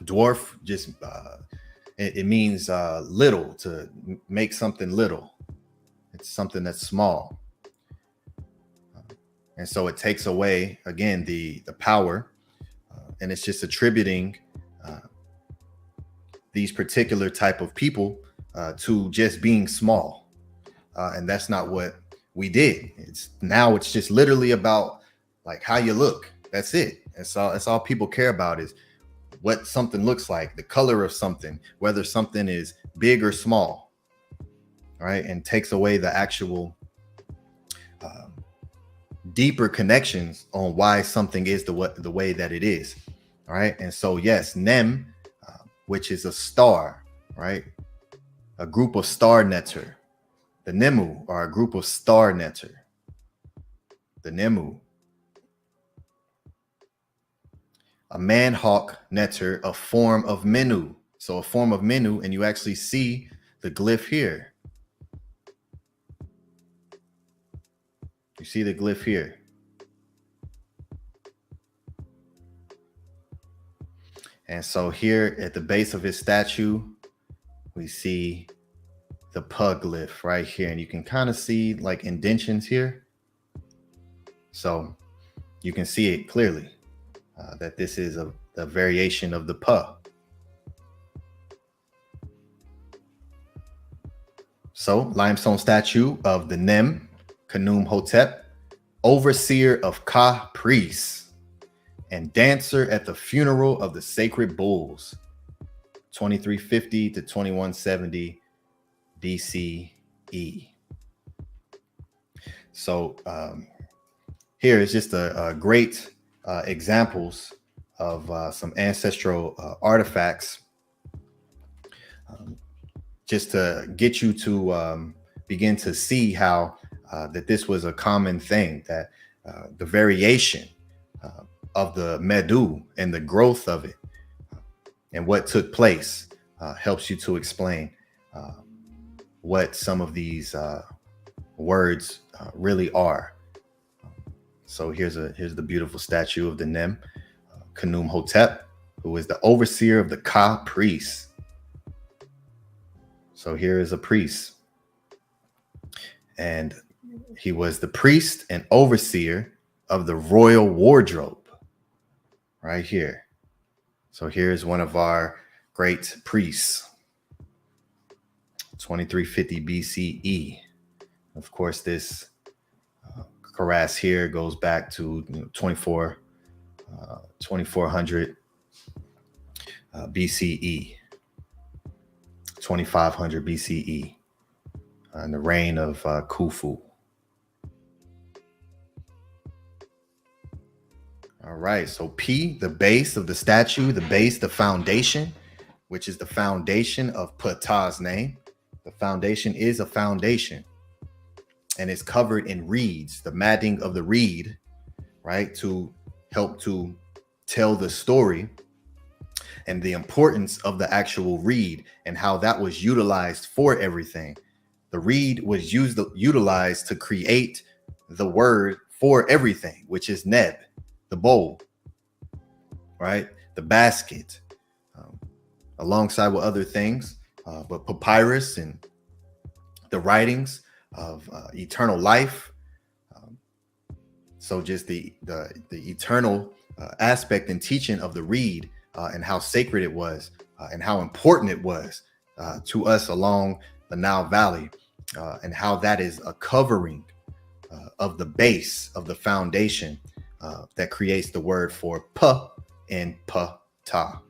dwarf just, it means little, to make something little. It's something that's small. And so it takes away, again, the power, and it's just attributing these particular type of people to just being small. and that's not what we did. It's just literally about like how you look. That's it. That's all people care about is what something looks like, the color of something, whether something is big or small, right? And takes away the actual deeper connections on why something is the way that it is. All right. And so, yes, NEM, which is a star, right? A group of star netter. The NEMU are a group of star netter. The NEMU. A manhawk netter, a form of MENU. So a form of MENU, and you actually see the glyph here. You see the glyph here. And so here at the base of his statue, we see the pug glyph right here. And you can kind of see like indentions here. So you can see it clearly that this is a variation of the puh. So limestone statue of the Nem, Khnum Hotep, overseer of Ka priests, and dancer at the funeral of the sacred bulls, 2350 to 2170 BCE. So here is just a great examples of some ancestral artifacts, just to get you to begin to see how that this was a common thing, that the variation of the MEDU and the growth of it and what took place helps you to explain what some of these words really are. So here's the beautiful statue of the Nem, Khnum Hotep, who is the overseer of the Ka priests. So here is a priest, and he was the priest and overseer of the royal wardrobe right here. So here's one of our great priests, 2350 BCE. Of course, this cuirass here goes back to 2400 BCE, 2500 BCE, in the reign of KHUFU. All right, so P, the base of the statue, the base, the foundation, which is the foundation of PTAH's name. The foundation is a foundation, and it's covered in reeds, the matting of the reed, right, to help to tell the story and the importance of the actual reed and how that was utilized for everything. The reed was utilized to create the word for everything, which is neb, the bowl, right? The basket, alongside with other things, but papyrus and the writings of eternal life. So just the eternal aspect and teaching of the reed and how sacred it was and how important it was to us along the Nile Valley, and how that is a covering of the base of the foundation that creates the word for pa and pa-ta.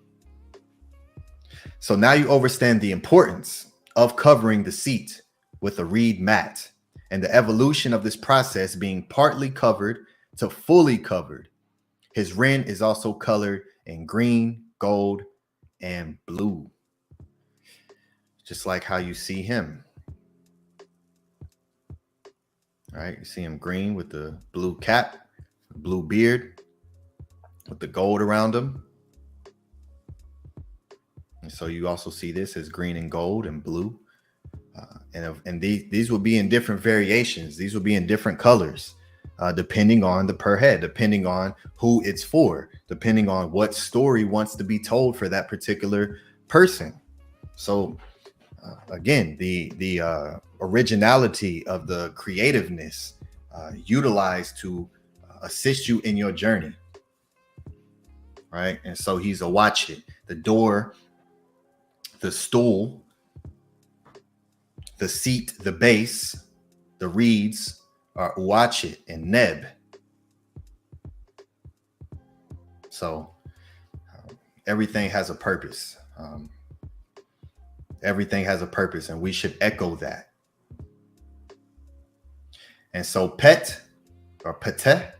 So now you understand the importance of covering the seat with a reed mat and the evolution of this process being partly covered to fully covered. His ren is also colored in green, gold, and blue, just like how you see him. All right, you see him green with the blue cap, blue beard, with the gold around him. And so you also see this as green and gold and blue. And these will be in different variations. These will be in different colors, depending on the per head, depending on who it's for, depending on what story wants to be told for that particular person. So again, the originality of the creativeness utilized to assist you in your journey, right? And so he's a watch it, the door, the stool, the seat, the base, The reeds are Uachit and Neb. So everything has a purpose. Everything has a purpose, and we should echo that. And so pet or peteh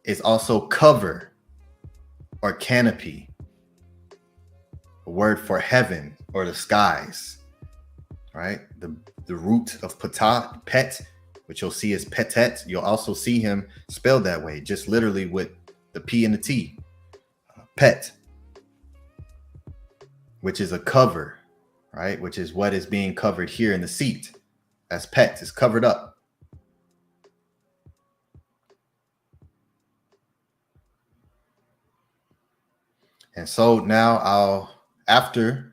is also cover or canopy, a word for heaven or the skies, right? The root of patah, pet, which you'll see is petet. You'll also see him spelled that way, just literally with the P and the T. Pet, which is a cover, right? Which is what is being covered here in the seat. That's pet, it's covered up. And so now after,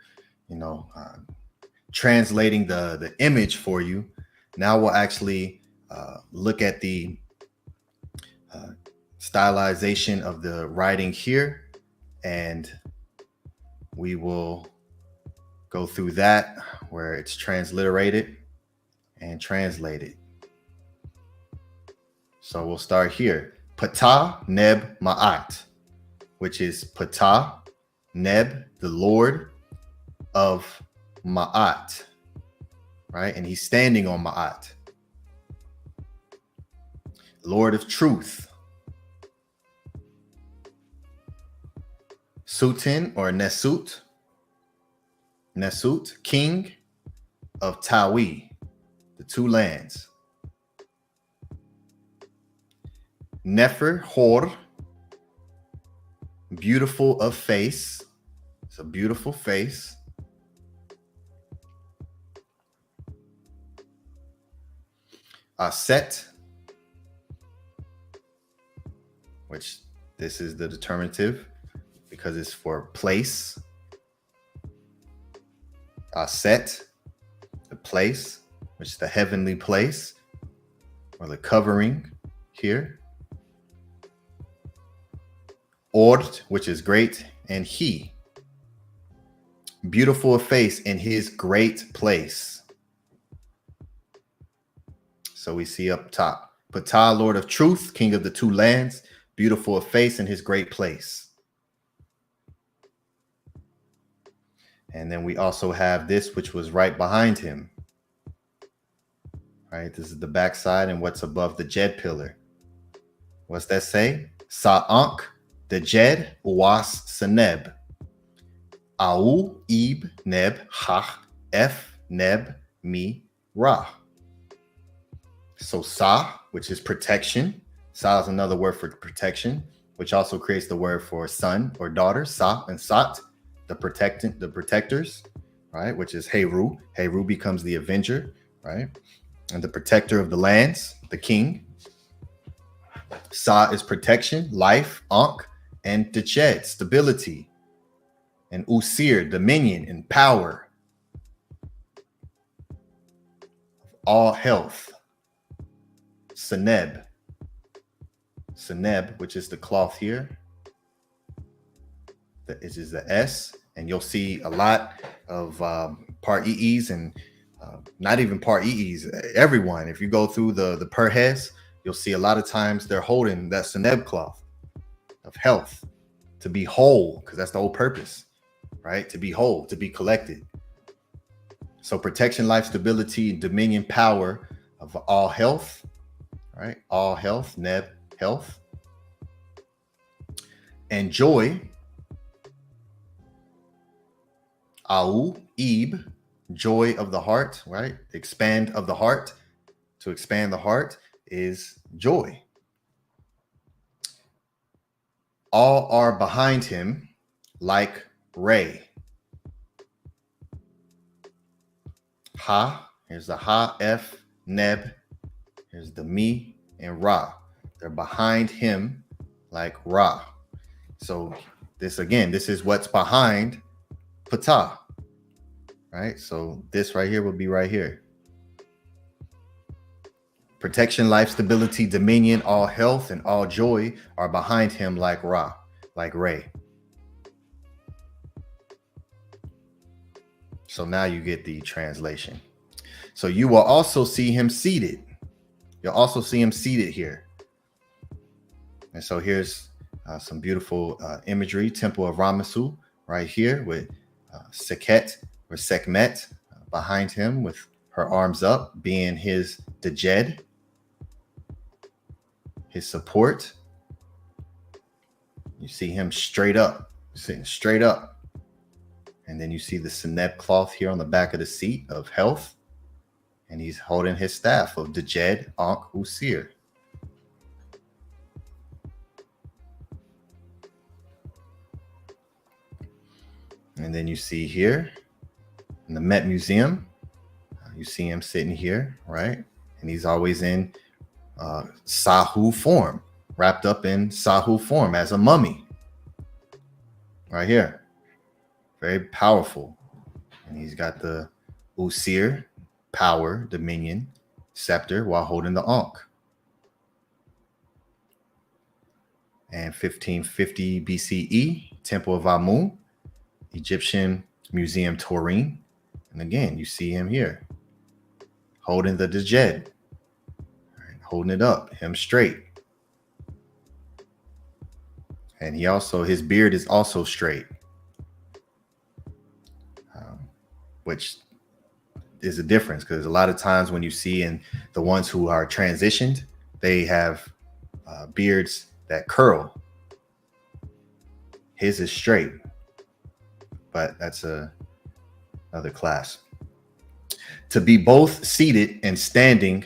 translating the image for you, now we'll actually look at the stylization of the writing here, and we will go through that where it's transliterated and translated. So we'll start here. Patah Neb Ma'at, which is Patah Neb, the Lord of Ma'at, right? And he's standing on Ma'at. Lord of truth. Sutin or Nesut. Nesut, king of Tawi, the two lands. Nefer Hor, beautiful of face. It's a beautiful face. Aset, which this is the determinative because it's for place. Aset, the place, which is the heavenly place, or the covering here. Ord, which is great, and he, beautiful of face in his great place. So we see up top, Patah, Lord of truth, king of the two lands, beautiful of face in his great place. And then we also have this, which was right behind him. Right, this is the backside and what's above the DJED pillar. What's that say? Sa'ank, the DJED, was SENEB. Au, ib, neb, hach, f, neb, mi, ra. So Sa, which is protection. Sa is another word for protection, which also creates the word for son or daughter. Sa and Sat, the protectors, right? Which is Heru. Heru becomes the avenger, right? And the protector of the lands, the king. Sa is protection, life, Ankh, and DJED, stability. And Usir, dominion and power. All health. Seneb. Seneb, which is the cloth here. That is the S. And you'll see a lot of part EEs and not even part EEs, everyone. If you go through the perhes, you'll see a lot of times they're holding that Seneb cloth of health, to be whole, because that's the whole purpose, right? To be whole, to be collected. So protection, life, stability, and dominion, power of all health, right? All health, Neb, health. And joy, Au, Ib, joy of the heart, right? Expand of the heart. To expand the heart is joy. All are behind him like Ray. Ha, here's the Ha, F, Neb, here's the Mi, and Ra. They're behind him like Ra. So this, again, this is what's behind Patah, right? So this right here will be right here. Protection, life, stability, dominion, all health, and all joy are behind him like Ra, like Ray. So now you get the translation. So you will also see him seated. You'll also see him seated here. And so here's some beautiful imagery. Temple of Ramesu right here with Sekhet or Sekhmet behind him with her arms up, being his DJED, his support. You see him straight up, sitting straight up. And then you see the SENEB cloth here on the back of the seat of health. And he's holding his staff of DJED, Ankh, Usir. And then you see here in the Met Museum, you see him sitting here, right? And he's always in Sahu form, wrapped up in Sahu form as a mummy. Right here. Very powerful. And he's got the Usir, power, dominion, scepter, while holding the Ankh. And 1550 BCE, Temple of Amun, Egyptian Museum, Turin. And again, you see him here, holding the DJED, right, holding it up, him straight. And he also, his beard is also straight, which is a difference, because a lot of times when you see in the ones who are transitioned, they have beards that curl. His is straight, but that's another class. To be both seated and standing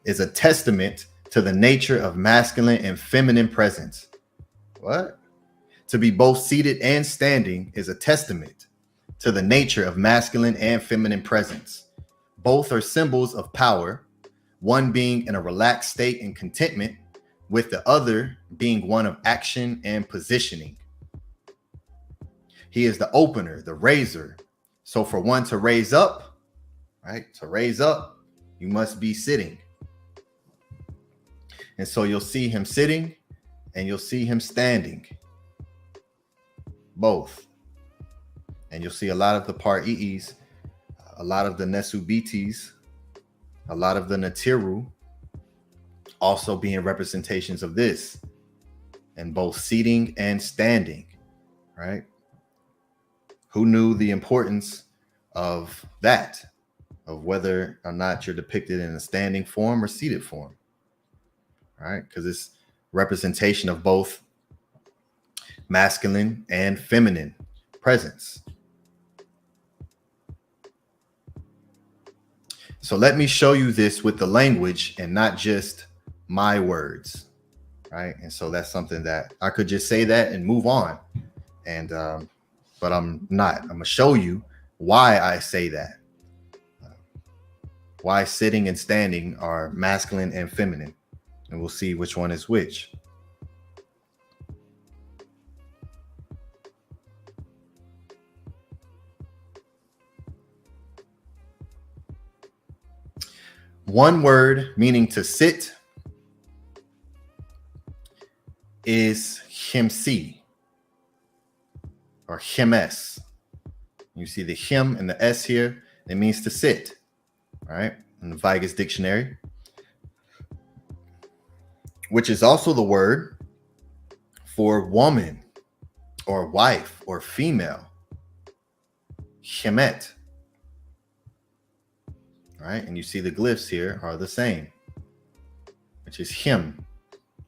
is a testament to the nature of masculine and feminine presence. What? To be both seated and standing is a testament to the nature of masculine and feminine presence. Both are symbols of power, one being in a relaxed state and contentment, with the other being one of action and positioning. He is the opener, the raiser. So for one to raise up, right? To raise up, you must be sitting. And so you'll see him sitting and you'll see him standing. Both. And you'll see a lot of the Par-I'is, a lot of the Nesubitis, a lot of the NTRU also being representations of this, and both seating and standing, right? Who knew the importance of that, of whether or not you're depicted in a standing form or seated form, right? Because it's representation of both masculine and feminine presence. So let me show you this with the language and not just my words, right? And so that's something that I could just say that and move on. And but I'm not. I'm gonna show you why I say that. Why sitting and standing are masculine and feminine. And we'll see which one is which. One word meaning to sit is himsi or himes. You see the him and the s here. It means to sit, right? In the Vigus dictionary, which is also the word for woman or wife or female. Himet. Right? And you see the glyphs here are the same, which is him.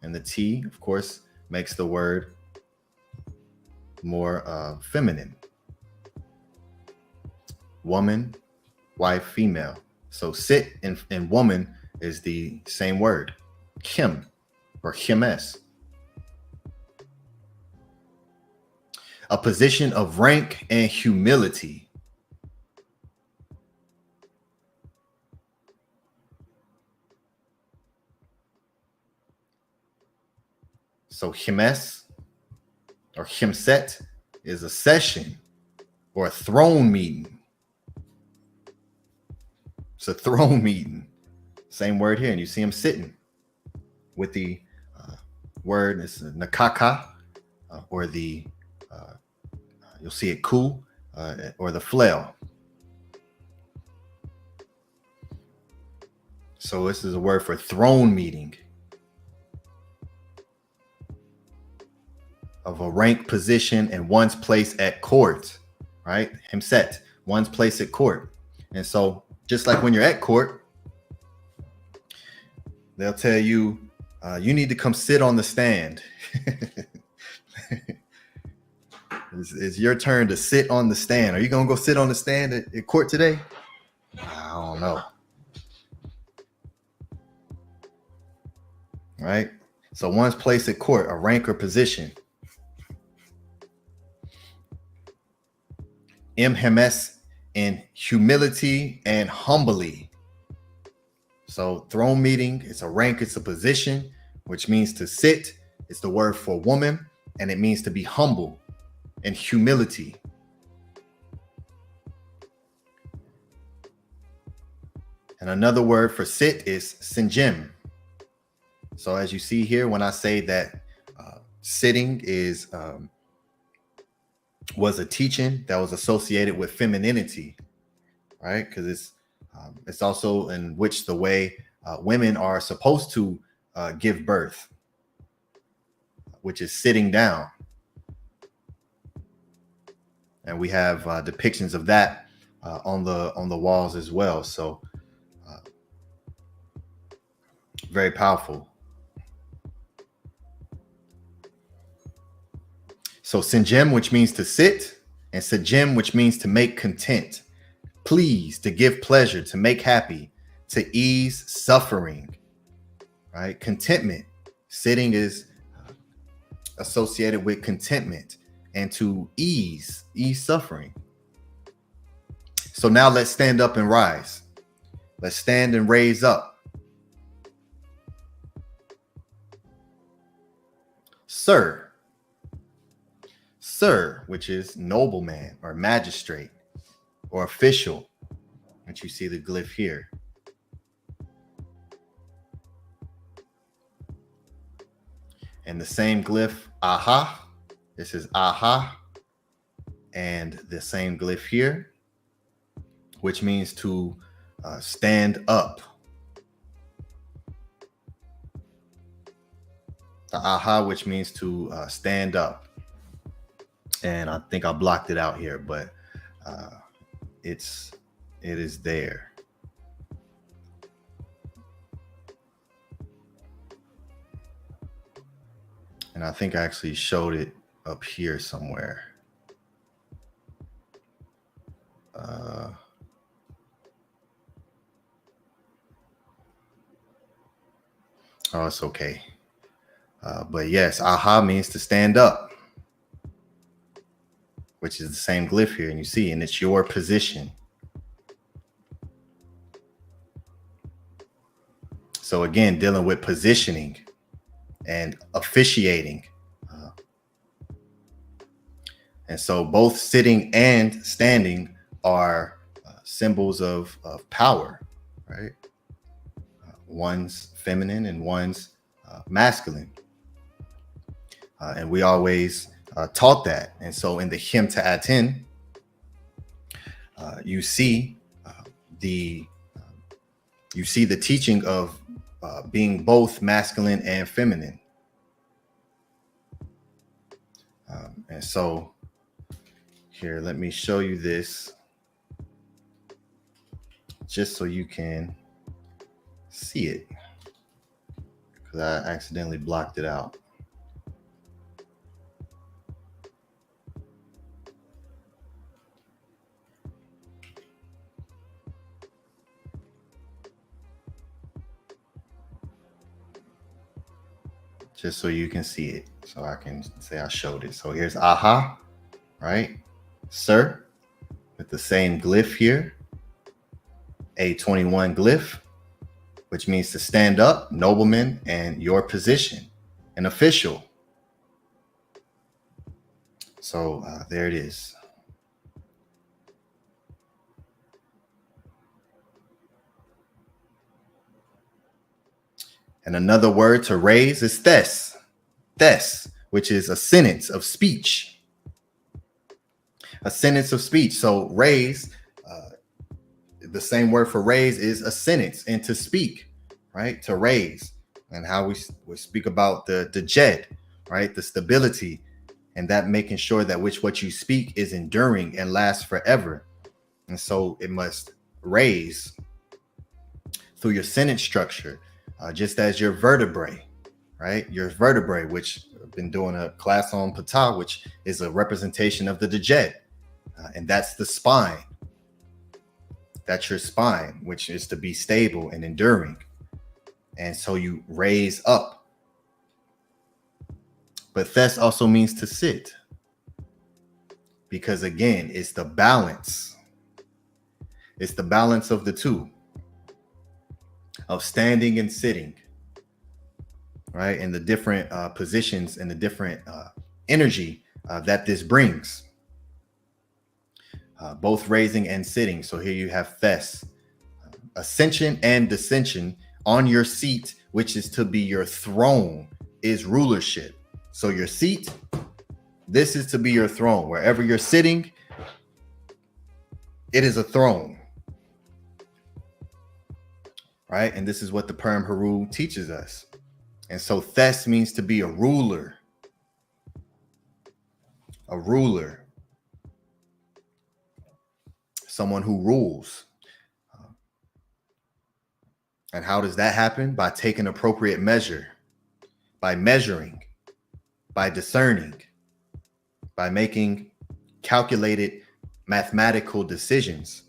And the T, of course, makes the word more feminine. Woman, wife, female. So sit and woman is the same word, him or himes. A position of rank and humility. So himes or himset is a session or a throne meeting. It's a throne meeting. Same word here. And you see him sitting with the word, it's nakaka, or the, you'll see it ku, or the flail. So this is a word for throne meeting of a rank position and one's place at court, right? Himset, one's place at court. And so just like when you're at court, they'll tell you, you need to come sit on the stand. It's your turn to sit on the stand. Are you going to go sit on the stand at court today? I don't know. Right? So one's place at court, a rank or position. Imhemes in humility and humbly. So throne meeting, it's a rank, it's a position, which means to sit. It's the word for woman, and it means to be humble and humility. And another word for sit is sinjim. So as you see here, when I say that sitting is was a teaching that was associated with femininity, right? Because it's also in which the way women are supposed to give birth, which is sitting down. And we have depictions of that on the walls as well. So very powerful. So sinjem, which means to sit, and sajem, which means to make content, please, to give pleasure, to make happy, to ease suffering, right? Contentment. Sitting is associated with contentment and to ease suffering. So now let's stand up and rise. Let's stand and raise up. Sir. Sir, which is nobleman or magistrate or official, which you see the glyph here. And the same glyph, aha. This is aha. And the same glyph here, which means to stand up. The aha, which means to stand up. And I think I blocked it out here, but it is there. And I think I actually showed it up here somewhere. Oh, it's okay. But yes, aha means to stand up, which is the same glyph here, and you see, and it's your position. So again, dealing with positioning and officiating. And so both sitting and standing are symbols of power, right? One's feminine and one's masculine. And we always taught that. And so in the PTAH ATEN, you see the teaching of being both masculine and feminine. And so here, let me show you this just so you can see it, because I accidentally blocked it out. Just so you can see it, so I can say I showed it. So here's aha, right? Sir, with the same glyph here, A21 glyph, which means to stand up, nobleman, and your position, an official. So there it is. And another word to raise is thes, which is a sentence of speech. A sentence of speech. So raise, the same word for raise is a sentence, and to speak. right? To raise, and how we speak about the DJED, right? The stability, and that making sure that what you speak is enduring and lasts forever. And so it must raise through your sentence structure, just as your vertebrae, right? Your vertebrae, which I've been doing a class on PTAH, which is a representation of the DJED, and that's the spine. That's your spine, which is to be stable and enduring. And so you raise up. But thes also means to sit, because again, it's the balance. It's the balance of the two, of standing and sitting, right? And the different positions and the different energy that this brings, both raising and sitting. So here you have thes, ascension and descension on your seat, which is to be your throne, is rulership. So your seat, this is to be your throne. Wherever you're sitting, it is a throne, right? And this is what the Perm Heru teaches us. And so thes means to be a ruler, someone who rules. And how does that happen? By taking appropriate measure, by measuring, by discerning, by making calculated mathematical decisions,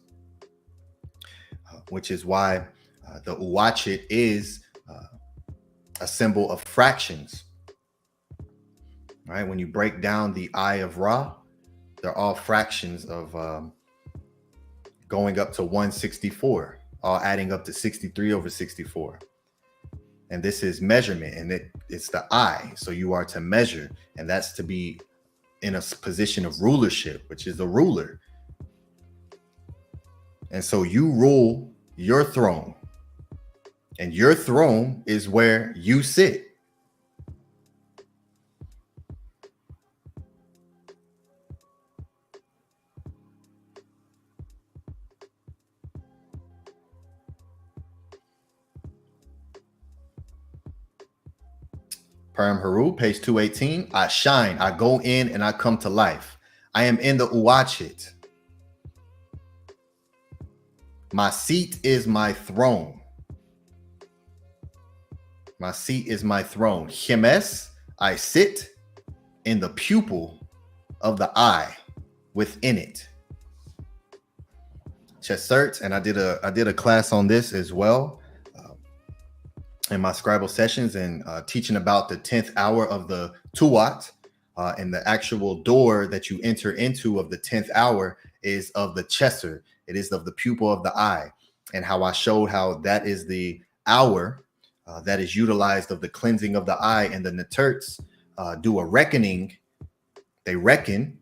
which is why the uwachit is a symbol of fractions, right? When you break down the eye of Ra, they're all fractions of going up to 164, all adding up to 63 over 64. And this is measurement, and it's the eye. So you are to measure, and that's to be in a position of rulership, which is a ruler. And so you rule your throne, and your throne is where you sit. Perm Heru, page 218. I shine, I go in, and I come to life. I am in the uwachit. My seat is my throne. My seat is my throne. Chemes, I sit in the pupil of the eye within it. Chesert, and I did a class on this as well in my Scribal sessions, and teaching about the 10th hour of the Tuat, and the actual door that you enter into of the 10th hour is of the Chesser. It is of the pupil of the eye, and how I showed how that is the hour that is utilized of the cleansing of the eye, and the Neterts do a reckoning. They reckon,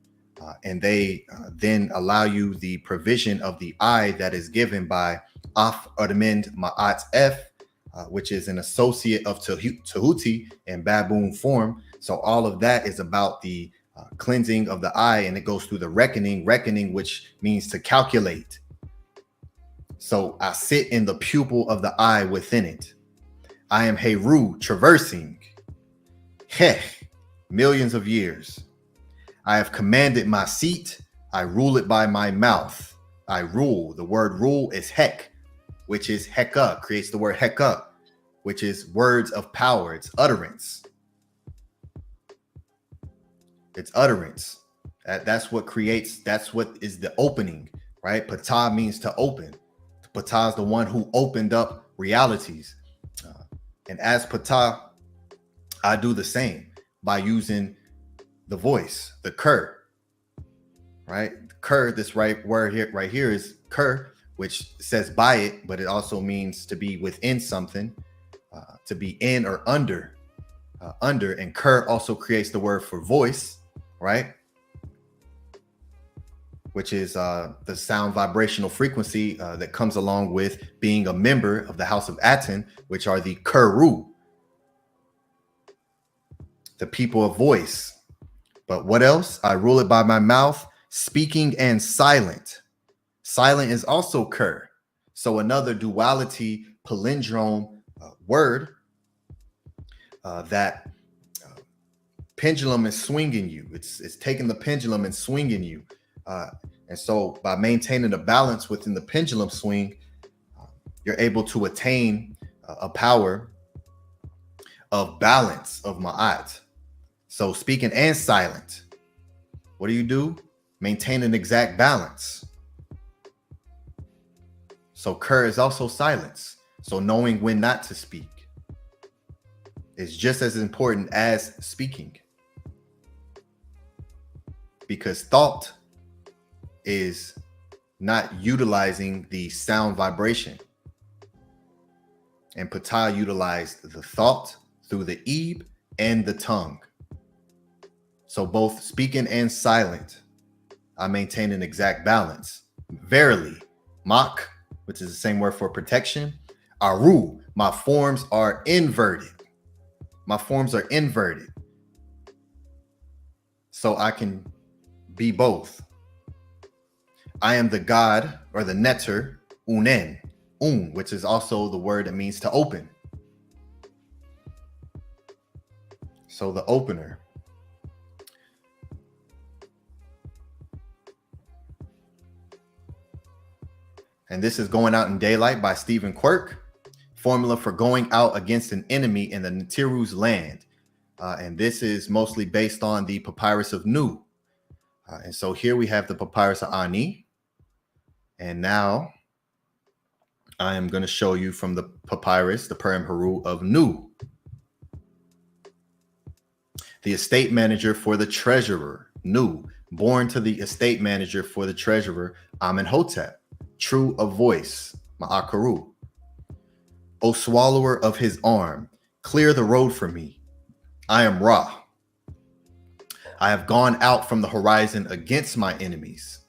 and they then allow you the provision of the eye that is given by AFFIRMATION, which is an associate of Tehuti in baboon form. So all of that is about the cleansing of the eye, and it goes through the reckoning, which means to calculate. So I sit in the pupil of the eye within it. I am Heru, traversing. Heh, millions of years. I have commanded my seat. I rule it by my mouth. I rule. The word rule is hek, which is heka, creates the word heka, which is words of power. It's utterance. It's utterance. That's what creates, that's what is the opening, right? Patah means to open. Patah is the one who opened up realities. And as Patah, I do the same by using the voice, the kur, right? Kur, this right here is kur, which says by it, but it also means to be within something, to be in or under, and kur also creates the word for voice, right? Which is the sound vibrational frequency that comes along with being a member of the House of Aten, which are the KHERU, the people of voice. But what else? I rule it by my mouth, speaking and silent. Silent is also Ker. So another duality palindrome word, that pendulum is swinging you. It's taking the pendulum and swinging you. And so by maintaining a balance within the pendulum swing, you're able to attain a power of balance of ma'at. So speaking and silent, what do? Maintain an exact balance. So Kur is also silence. So knowing when not to speak is just as important as speaking. Because thought is not utilizing the sound vibration. And Ptah utilized the thought through the Ib and the tongue. So both speaking and silent, I maintain an exact balance. Verily, Mak, which is the same word for protection. Aru, my forms are inverted. My forms are inverted. So I can be both. I am the God, or the netter, unen, which is also the word that means to open. So the opener. And this is Going Out in Daylight by Stephen Quirk. Formula for going out against an enemy in the NTRU's land. And this is mostly based on the Papyrus of Nu. And so here we have the Papyrus of Ani. And now I am going to show you from the Papyrus, the Purim Heru of Nu. The estate manager for the treasurer, Nu, born to the estate manager for the treasurer, Amenhotep, true of voice, Ma'akaru. O swallower of his arm, clear the road for me. I am Ra. I have gone out from the horizon against my enemies.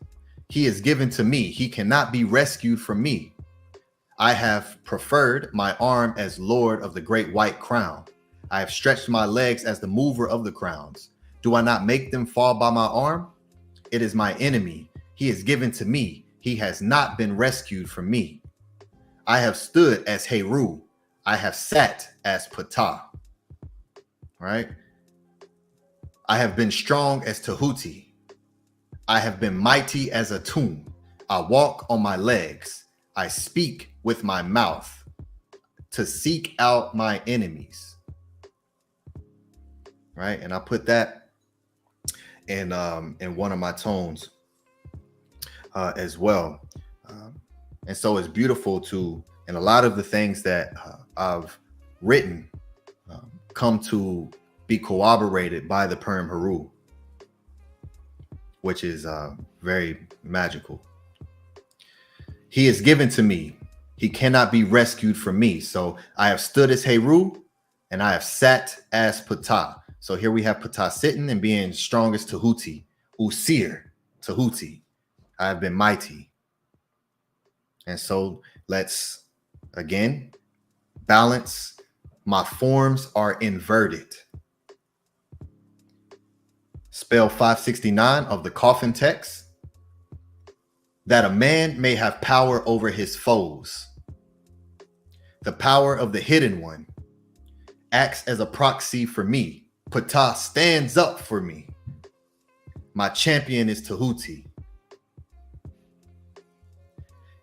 He is given to me. He cannot be rescued from me. I have preferred my arm as Lord of the great white crown. I have stretched my legs as the mover of the crowns. Do I not make them fall by my arm? It is my enemy. He is given to me. He has not been rescued from me. I have stood as Heru. I have sat as Ptah. Right? I have been strong as Tehuti. I have been mighty as a tomb. I walk on my legs. I speak with my mouth to seek out my enemies. Right? And I put that in one of my tones as well. And so it's beautiful to, and a lot of the things that I've written come to be corroborated by the Purim Heru, which is very magical. He is given to me. He cannot be rescued from me. So I have stood as Heru and I have sat as Ptah. So here we have Ptah sitting and being strong as Tehuti, Usir, Tehuti. I have been mighty. And so let's, again, balance. My forms are inverted. Spell 569 of the coffin text. That a man may have power over his foes. The power of the hidden one acts as a proxy for me. Ptah stands up for me. My champion is Tehuti.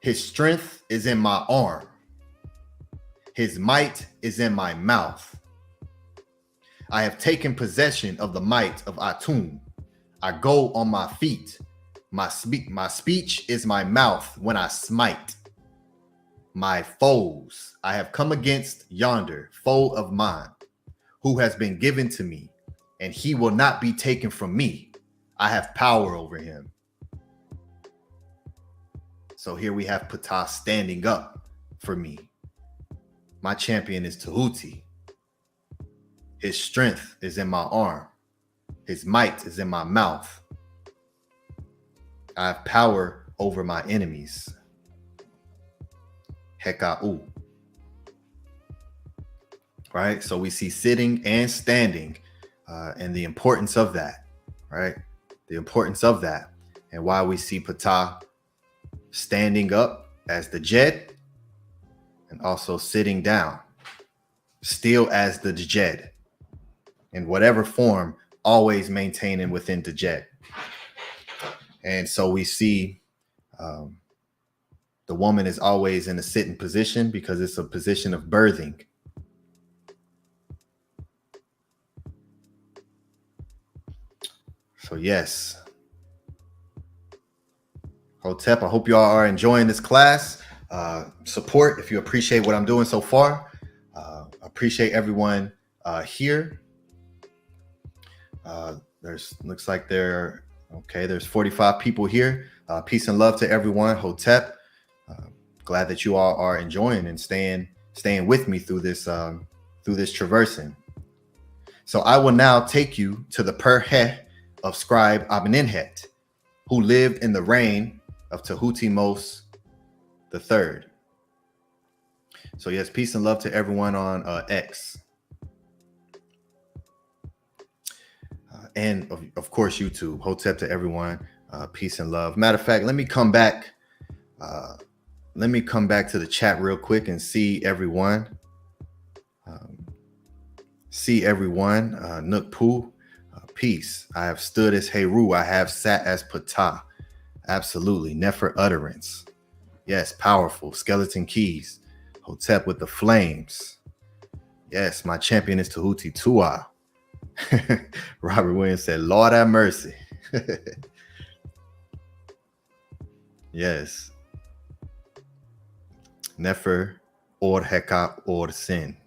His strength is in my arm. His might is in my mouth. I have taken possession of the might of ATTON. I go on my feet. My speech is my mouth when I smite. My foes, I have come against yonder foe of mine, who has been given to me, and he will not be taken from me. I have power over him. So here we have Ptah standing up for me. My champion is Tehuti. His strength is in my arm. His might is in my mouth. I have power over my enemies. Heka'u. Right? So we see sitting and standing and the importance of that. Right? The importance of that. And why we see Ptah standing up as the DJED and also sitting down still as the DJED in whatever form, always maintaining within DJED. And so we see the woman is always in a sitting position because it's a position of birthing. So yes, Hotep, I hope you all are enjoying this class. Support if you appreciate what I'm doing so far. Appreciate everyone here. Looks like there's 45 people here. Peace and love to everyone. Hotep, glad that you all are enjoying and staying with me through this traversing. So I will now take you to the Perhe of Scribe Amenemhet, who lived in the reign of Tahutimos III. So yes, peace and love to everyone on X. And of course, YouTube. Hotep to everyone. Peace and love. Matter of fact, let me come back. Let me come back to the chat real quick and see everyone. Nook Poo. Peace. I have stood as Heru. I have sat as Ptah. Absolutely. Nefer utterance. Yes, powerful. Skeleton keys. Hotep with the flames. Yes, my champion is Tehuti Tua. Robert Williams said, Lord have mercy. Yes. Nefer or Heka or sin.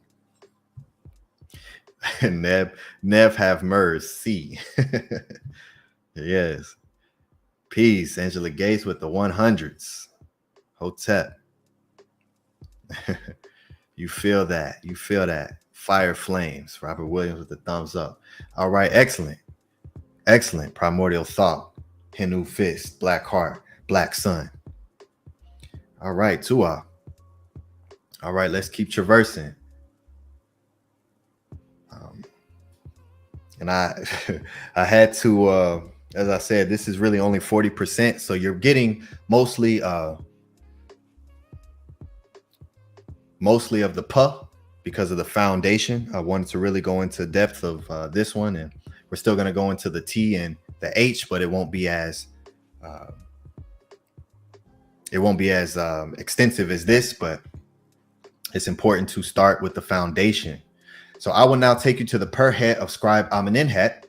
Nev have mercy. Yes. Peace. Angela Gates with the 100s. Hotep. You feel that. You feel that. Fire flames. Robert Williams with the thumbs up. All right. Excellent. Excellent. Primordial thought. Henu fist. Black heart. Black sun. All right. Tua. All right. Let's keep traversing. And I had to, as I said, this is really only 40%. So you're getting mostly of the PA because of the foundation. I wanted to really go into depth of this one, and we're still going to go into the T and the H, but it won't be as extensive as this, but it's important to start with the foundation. So I will now take you to the Perhe of Scribe Amenemhet,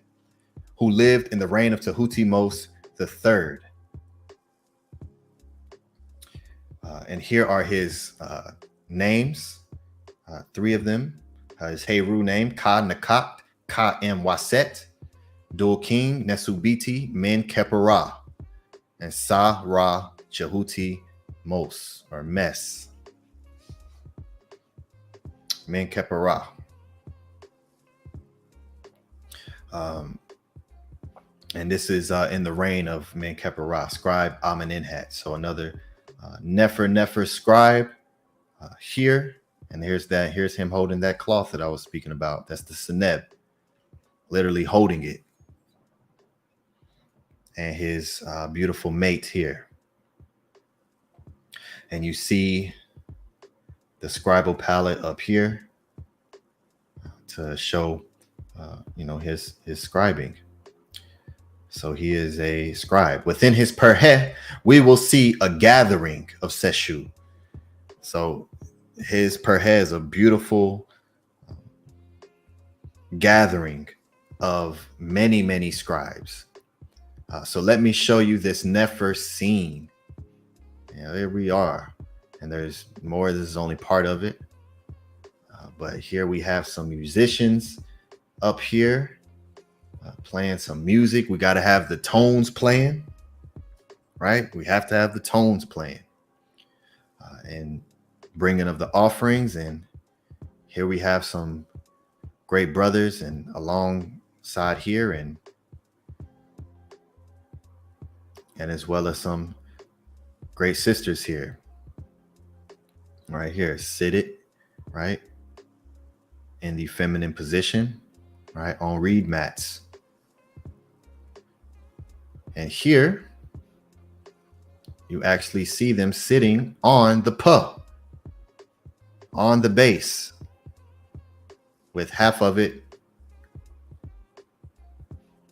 who lived in the reign of Tahutimos III. And here are his names, 3 of them. His Heru name, Ka Nakat, Ka M Waset, Dul King, Nesubiti, Men Kepera, and Sa Ra Jehuti Mos, or Mes. Men Kepera. And this is in the reign of Men Kepera, Scribe Amenemhet. So another Nefer scribe here. And here's him holding that cloth that I was speaking about. That's the SENEB, literally holding it. And his beautiful mate here. And you see the scribal palette up here to show his scribing. So he is a scribe. Within his Perhe, we will see a gathering of Seshu. So his Perhe is a beautiful gathering of many, many scribes. So let me show you this Nefer scene. There we are. And there's more. This is only part of it. But here we have some musicians up here playing some music. We got to have the tones playing, right? We have to have the tones playing and bringing of the offerings. And here we have some great brothers and alongside here and as well as some great sisters here. Right here, seated, right? In the feminine position, right? On reed mats. And here, you actually see them sitting on the puh, on the base. with half of it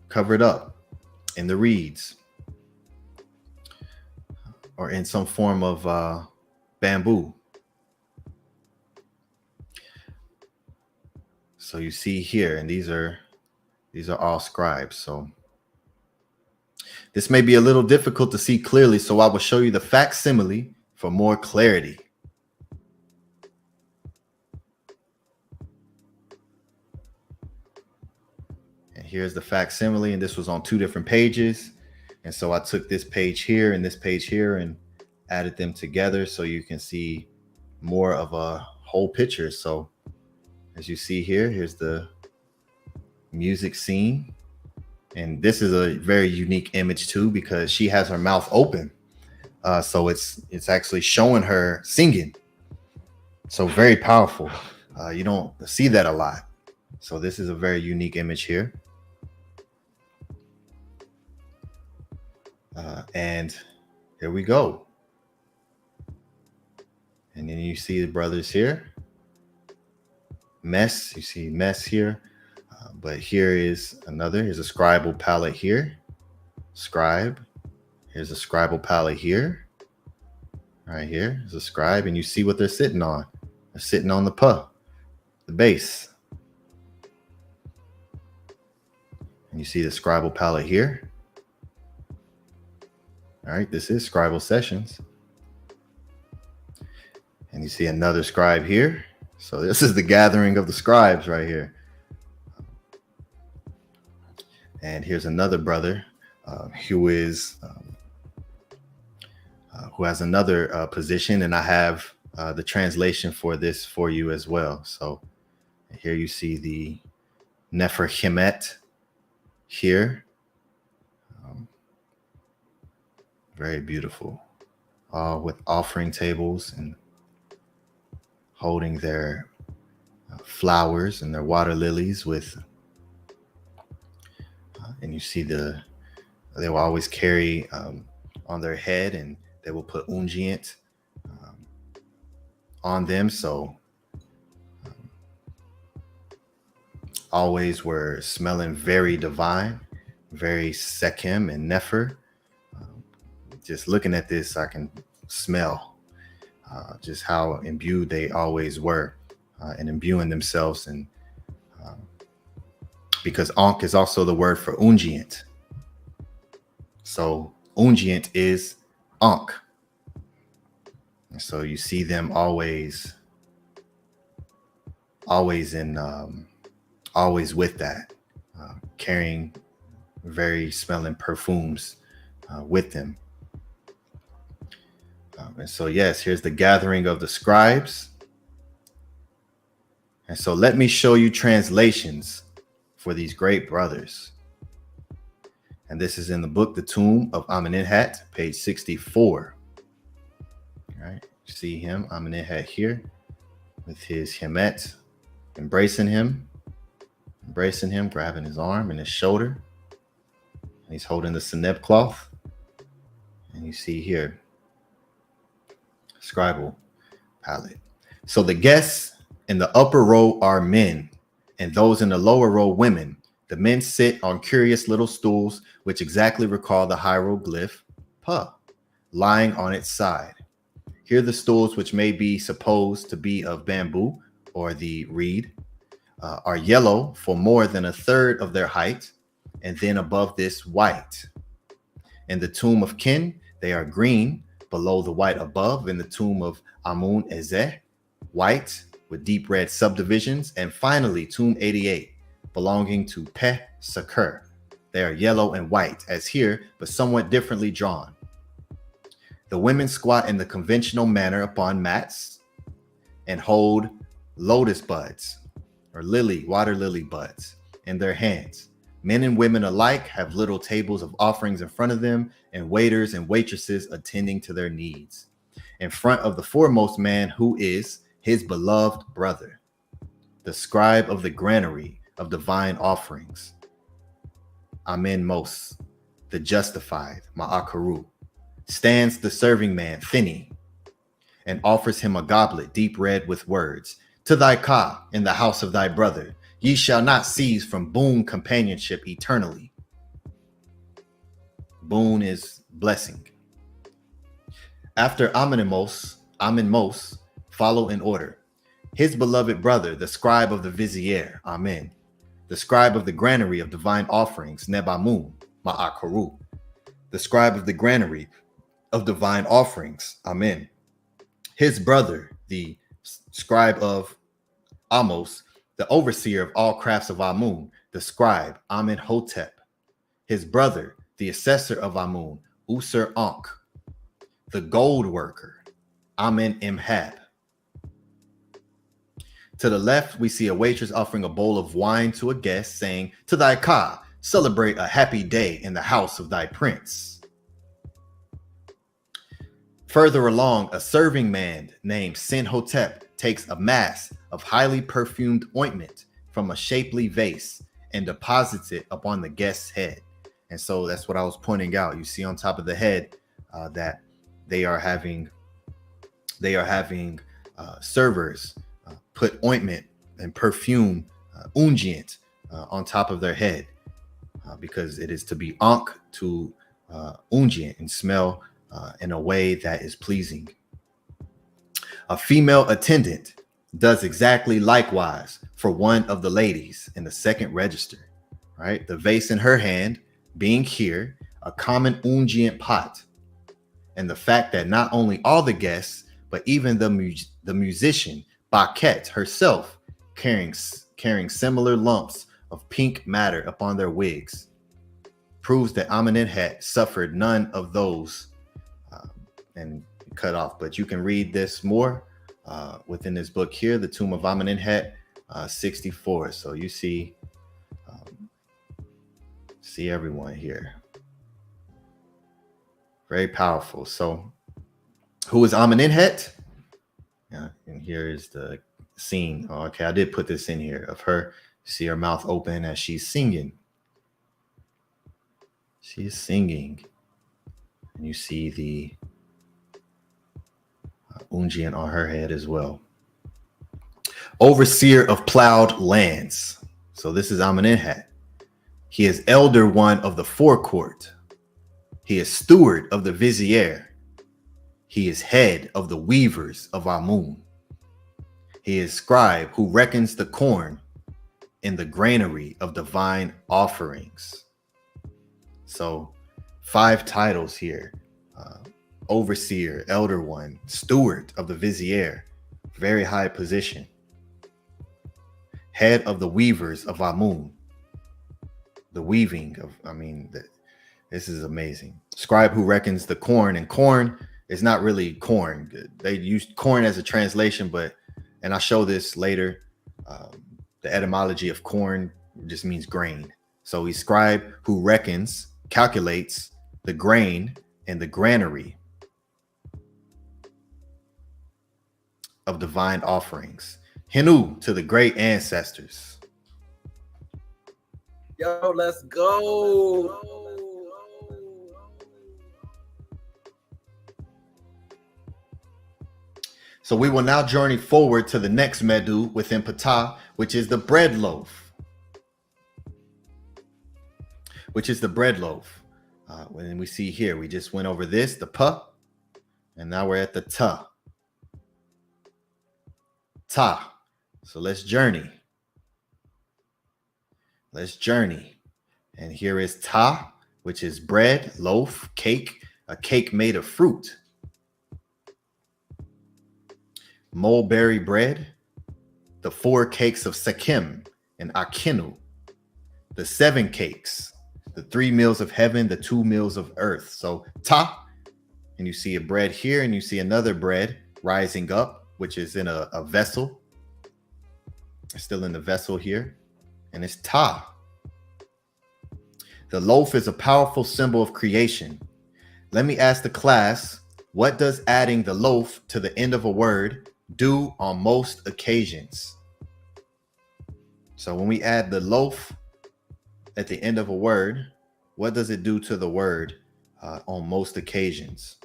covered up in the reeds or in some form of bamboo. So you see here, and these are all scribes. So this may be a little difficult to see clearly, so I will show you the facsimile for more clarity. And here's the facsimile, and this was on 2 different pages. And so I took this page here and this page here and added them together so you can see more of a whole picture. So as you see here, here's the music scene. And this is a very unique image too, because she has her mouth open. So it's actually showing her singing. So very powerful. You don't see that a lot. So this is a very unique image here. And here we go. And then you see the brothers here. Mess, you see mess here. But here is another. Here's a scribal palette here. Scribe. Here's a scribal palette here. Right here is a scribe, and you see what they're sitting on. They're sitting on the base. And you see the scribal palette here. All right, this is Scribal SESHions. And you see another scribe here. So this is the gathering of the scribes right here. And here's another brother who has another position, and I have the translation for this for you as well. So here you see the NEFERTARI here. Very beautiful, all with offering tables and holding their flowers and their water lilies with. And you see they will always carry on their head, and they will put unguent on them. So always were smelling very divine, very Sekhem and Nefer. Just looking at this, I can smell just how imbued they always were and imbuing themselves. And because Ankh is also the word for unguent. So unguent is Ankh. And so you see them always with that, carrying very smelling perfumes with them. And so, yes, here's the gathering of the scribes. And so let me show you translations for these great brothers. And this is in the book, The Tomb of AMENEMHET, page 64. All right, you see him, AMENEMHET here, with his Hemet embracing him, grabbing his arm and his shoulder. And he's holding the Seneb cloth. And you see here, scribal palette. So the guests in the upper row are men, and those in the lower row women. The men sit on curious little stools, which exactly recall the hieroglyph Pa, lying on its side. Here the stools, which may be supposed to be of bamboo or the reed, are yellow for more than a third of their height, and then above this white. In the tomb of Kin, they are green, below the white above. In the tomb of Amun Ezeh, white with deep red subdivisions. And finally, tomb 88, belonging to Peh Sakur. They are yellow and white, as here, but somewhat differently drawn. The women squat in the conventional manner upon mats and hold lotus buds, or water lily buds, in their hands. Men and women alike have little tables of offerings in front of them, and waiters and waitresses attending to their needs. In front of the foremost man, who is his beloved brother, the scribe of the granary of divine offerings, Amen Mos, the justified, Ma'akaru, stands the serving man, Thini, and offers him a goblet deep red with words, To thy ka in the house of thy brother. Ye shall not cease from boon companionship eternally. Boon is blessing. After Amenmos, follow in order. His beloved brother, the scribe of the vizier, Amen. The scribe of the granary of divine offerings, Nebamun, Ma'akaru. The scribe of the granary of divine offerings, Amen. His brother, the scribe of Amos, the overseer of all crafts of Amun, the scribe, Amenhotep. His brother, the assessor of Amun, Usar Ankh. The gold worker, AMENEMHET. To the left, we see a waitress offering a bowl of wine to a guest, saying, to thy ka, celebrate a happy day in the house of thy prince. Further along, a serving man named Senhotep takes a mass of highly perfumed ointment from a shapely vase and deposits it upon the guest's head. And so that's what I was pointing out. You see on top of the head that they are having servers put ointment and perfume, unguent, on top of their head, because it is to be ankh to unguent and smell in a way that is pleasing. A female attendant does exactly likewise for one of the ladies in the second register, right? The vase in her hand being here, a common unguent pot. And the fact that not only all the guests, but even the musician, Baquette herself, carrying similar lumps of pink matter upon their wigs, proves that Amenemhet suffered none of those and cut off. But you can read this more within this book here, The Tomb of Amenemhet, 64. So you see everyone here. Very powerful. So who is Amenemhet? Yeah, and here is the scene. Oh, okay, I did put this in here of her. See her mouth open as she's singing. She is singing. And you see the unguent on her head as well. Overseer of plowed lands. So this is Amenemhet. He is elder one of the forecourt. He is steward of the vizier. He is head of the weavers of Amun. He is scribe who reckons the corn in the granary of divine offerings. So 5 titles here. Overseer, elder one, steward of the vizier, very high position. Head of the weavers of Amun. The weaving of, this is amazing. Scribe who reckons the corn, and corn is not really corn. They use corn as a translation, and I'll show this later. The etymology of corn just means grain. So he's scribe who reckons, calculates the grain in the granary of divine offerings. Henu to the great ancestors. Yo, let's go. So we will now journey forward to the next Medu within PTAH, which is the bread loaf. When we see here, we just went over this, the pa, and now we're at the ta. Ta. So let's journey. And here is ta, which is bread, loaf, cake, a cake made of fruit. Mulberry bread, the 4 cakes of Sekhem and Akenu, the 7 cakes, the 3 meals of heaven, the 2 meals of earth. So ta, and you see a bread here, and you see another bread rising up, which is in a vessel. It's still in the vessel here, and it's ta. The loaf is a powerful symbol of creation. Let me ask the class, what does adding the loaf to the end of a word do on most occasions? So when we add the loaf at the end of a word, what does it do to the word on most occasions?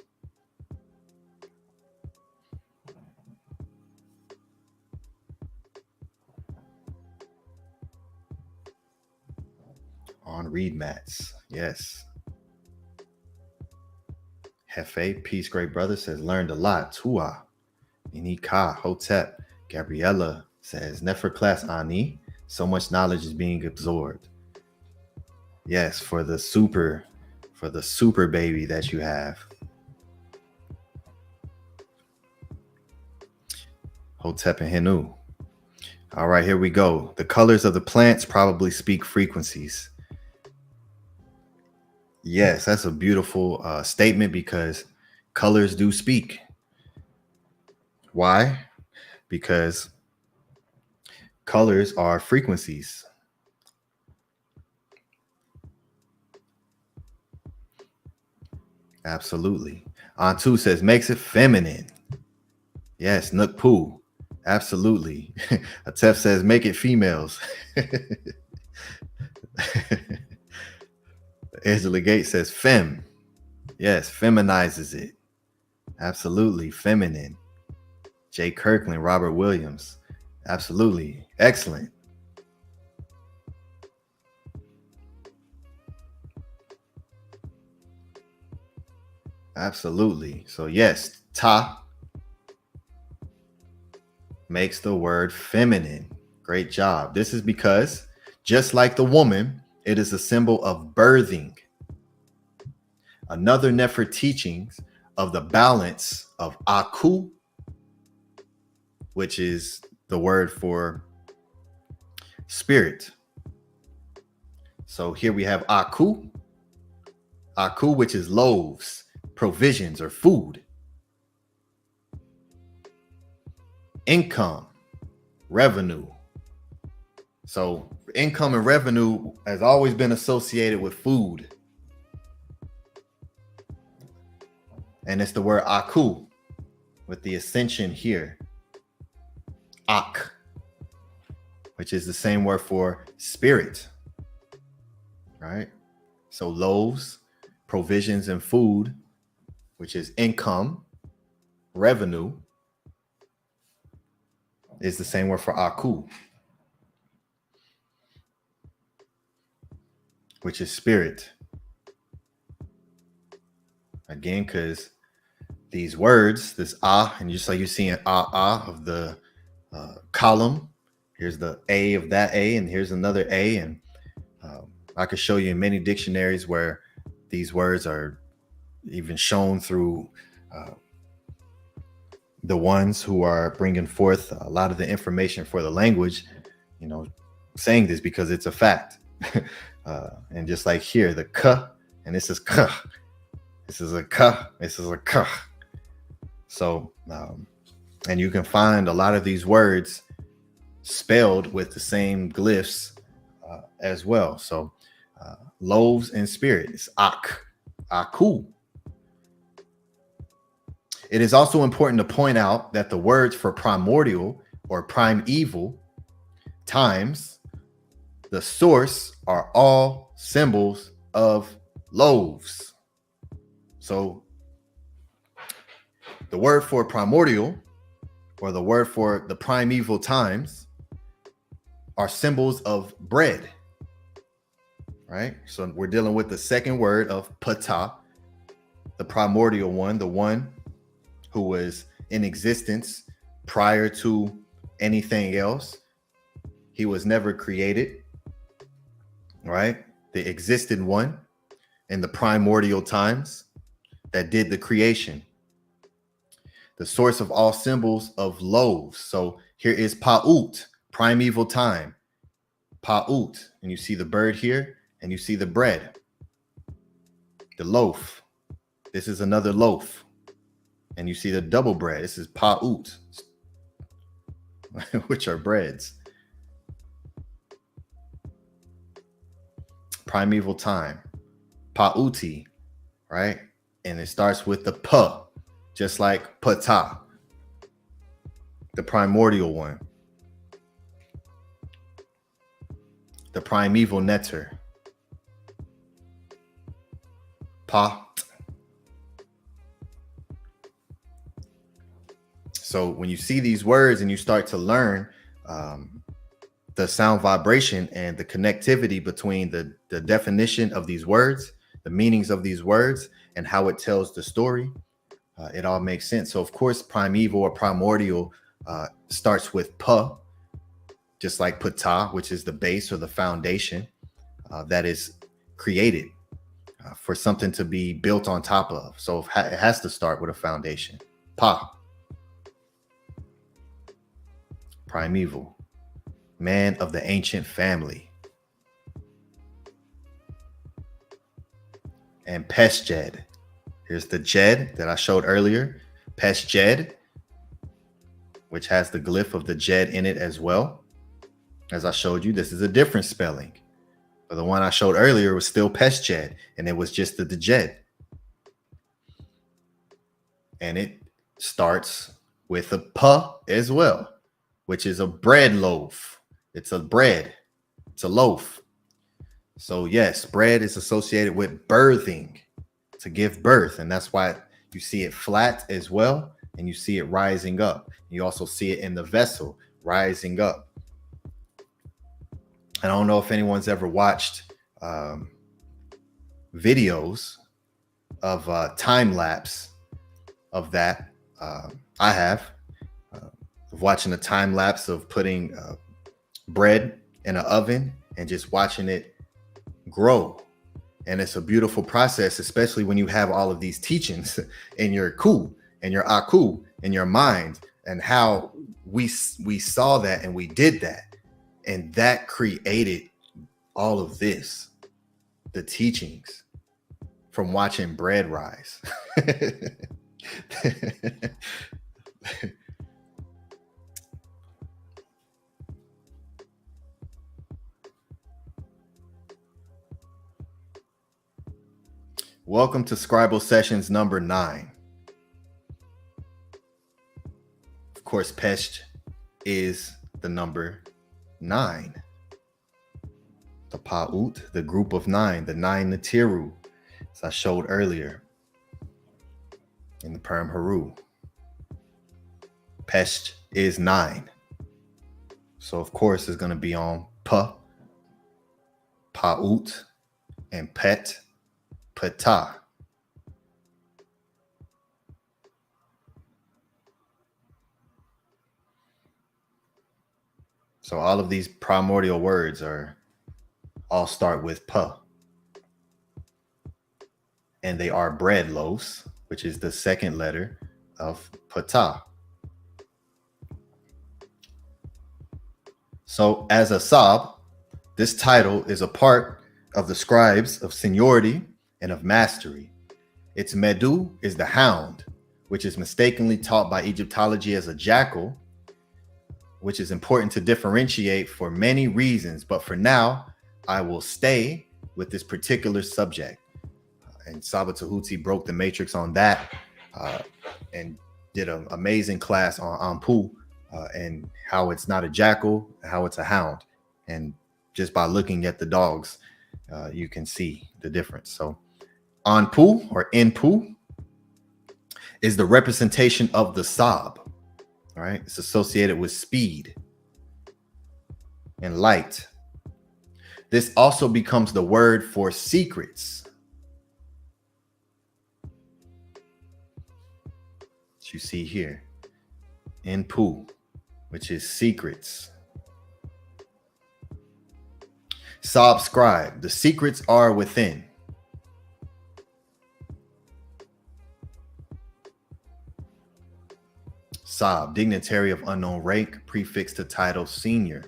on reed mats. Yes. Hefe, peace, great brother, says learned a lot. Tua, Inika, Hotep. Gabriella says Nefer class Ani. So much knowledge is being absorbed. Yes, for the super baby that you have. Hotep and Henu. All right, here we go. The colors of the plants probably speak frequencies. Yes, that's a beautiful statement because colors do speak. Why? Because colors are frequencies. Absolutely. Antu says makes it feminine. Yes, Nukpu. Absolutely. Atef says make it females. Angela Gates says fem. Yes, feminizes it. Absolutely. Feminine. Jay Kirkland, Robert Williams. Absolutely. Excellent. Absolutely. So yes, ta makes the word feminine. Great job. This is because just like the woman, it is a symbol of birthing. Another Nefer teachings of the balance of Aku, which is the word for spirit. So here we have Aku, which is loaves, provisions or food. Income, revenue. So income and revenue has always been associated with food. And it's the word Aku with the ascension here. Ak, which is the same word for spirit, right? So loaves, provisions and food, which is income, revenue, is the same word for Aku, which is spirit. Again, because these words, this ah, and just like you're seeing ah of the column, here's the A of that A, and here's another A, and I could show you in many dictionaries where these words are even shown through the ones who are bringing forth a lot of the information for the language, you know, saying this because it's a fact. And just like here, the k, and this is k, this is a k, this is a k. So, and you can find a lot of these words spelled with the same glyphs as well. So, loaves and spirit is ak, aku. It is also important to point out that the words for primordial or primeval times, the source, are all symbols of loaves. So the word for primordial or the word for the primeval times are symbols of bread, right? So we're dealing with the second word of pata, the primordial one, the one who was in existence prior to anything else. He was never created, right? The existed one in the primordial times that did the creation. The source of all symbols of loaves. So here is Pa'ut, primeval time. Pa'ut, and you see the bird here, and you see the bread, the loaf. This is another loaf. And you see the double bread. This is Pa'ut, which are breads. Primeval time. Pa'uti, right? And it starts with the pa, just like pata, the primordial one. The primeval netter. Pa. So when you see these words and you start to learn the sound vibration and the connectivity between the definition of these words, the meanings of these words, and how it tells the story, it all makes sense. So of course, primeval or primordial starts with pa, just like pata, which is the base or the foundation that is created for something to be built on top of. So it has to start with a foundation. Pa, primeval, man of the ancient family. And PTAH. Here's the JED that I showed earlier. PTAH, which has the glyph of the JED in it as well. As I showed you, this is a different spelling. But the one I showed earlier was still PTAH, and it was just the JED. And it starts with a pa as well, which is a bread loaf. It's a bread. It's a loaf. So yes, bread is associated with birthing, to give birth. And that's why you see it flat as well. And you see it rising up. You also see it in the vessel rising up. I don't know if anyone's ever watched videos of time lapse of that. I have of watching a time lapse of putting bread in an oven and just watching it grow. And it's a beautiful process, especially when you have all of these teachings in your ku and your aku in your mind, and how we saw that and we did that, and that created all of this, the teachings from watching bread rise. Welcome to Scribal Sessions number 9. Of course, Pesht is the number 9. The Pa'ut, the group of 9, the 9 NTRU, as I showed earlier in the Perm HERU. Pesht is 9. So of course it's going to be on Pa, Pa'ut, and Pet, Pata. So all of these primordial words all start with Pa. And they are bread loaves, which is the second letter of Pata. So as a Sab, this title is a part of the scribes of seniority and of mastery. Its MEDU is the hound, which is mistakenly taught by Egyptology as a jackal, which is important to differentiate for many reasons. But for now, I will stay with this particular subject. And Saba Tehuti broke the matrix on that and did an amazing class on AMPU and how it's not a jackal, how it's a hound. And just by looking at the dogs, you can see the difference. So ANPU or NPU is the representation of the Sab. All right, it's associated with speed and light. This also becomes the word for secrets. As you see here, NPU, which is secrets. Subscribe, the secrets are within. Sab, dignitary of unknown rank, prefix to title senior.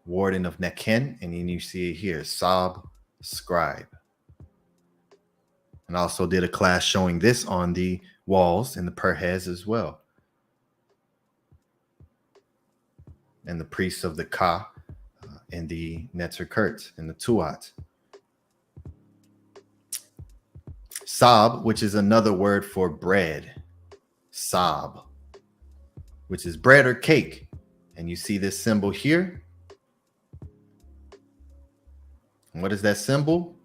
Warden of Neken, and then you see it here, Sab scribe. And also did a class showing this on the walls in the perhez as well. And the priests of the Ka in the Netzer Kurt and the Tuat. Sab, which is another word for bread. Sab, which is bread or cake. And you see this symbol here. And what is that symbol?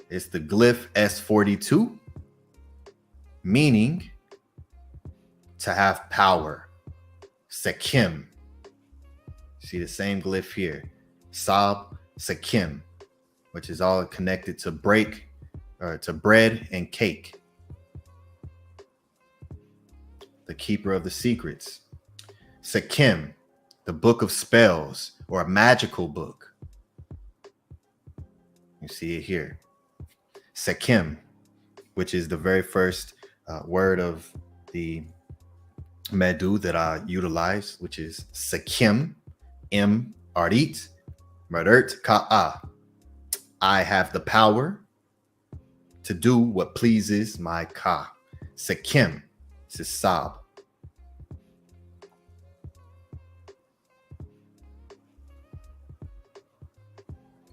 It's the glyph S42, meaning to have power. Sekim. See see the same glyph here. Sab, Sekim, which is all connected to break, or to bread and cake. The keeper of the secrets. Sekim, the book of spells, or a magical book. You see it here. Sekim, which is the very first word of the MEDU that I utilize, which is Sekim, Arit, Mardert Ka'a. I have the power to do what pleases my Ka. Sekim, this is Sab.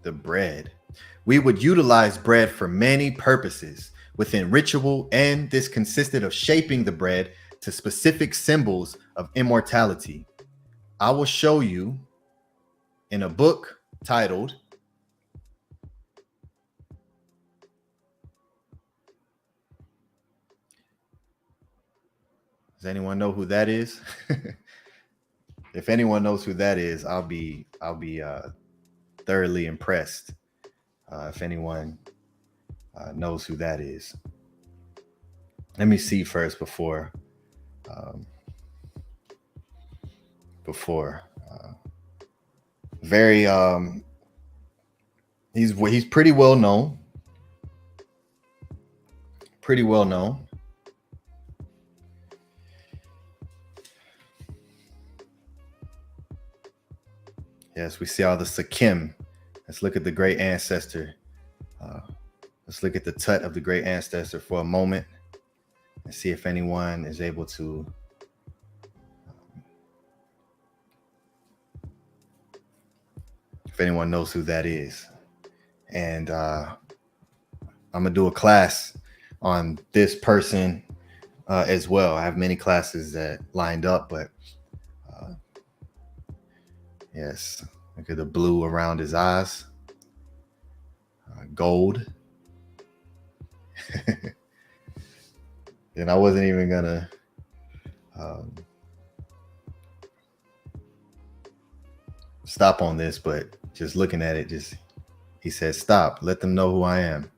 The bread. We would utilize bread for many purposes within ritual, and this consisted of shaping the bread to specific symbols of immortality. I will show you in a book titled Does anyone know who that is? If anyone knows who that is, I'll be thoroughly impressed. If anyone knows who that is, let me see first before very he's pretty well known. Pretty well known. Yes, we see all the Sekim. Let's look at the great ancestor. Let's look at the tut of the great ancestor for a moment and see if anyone is able to if anyone knows who that is. And I'm gonna do a class on this person as well. I have many classes that lined up, but yes, look at the blue around his eyes. Gold. And I wasn't even gonna stop on this, but just looking at it, he said, stop, let them know who I am.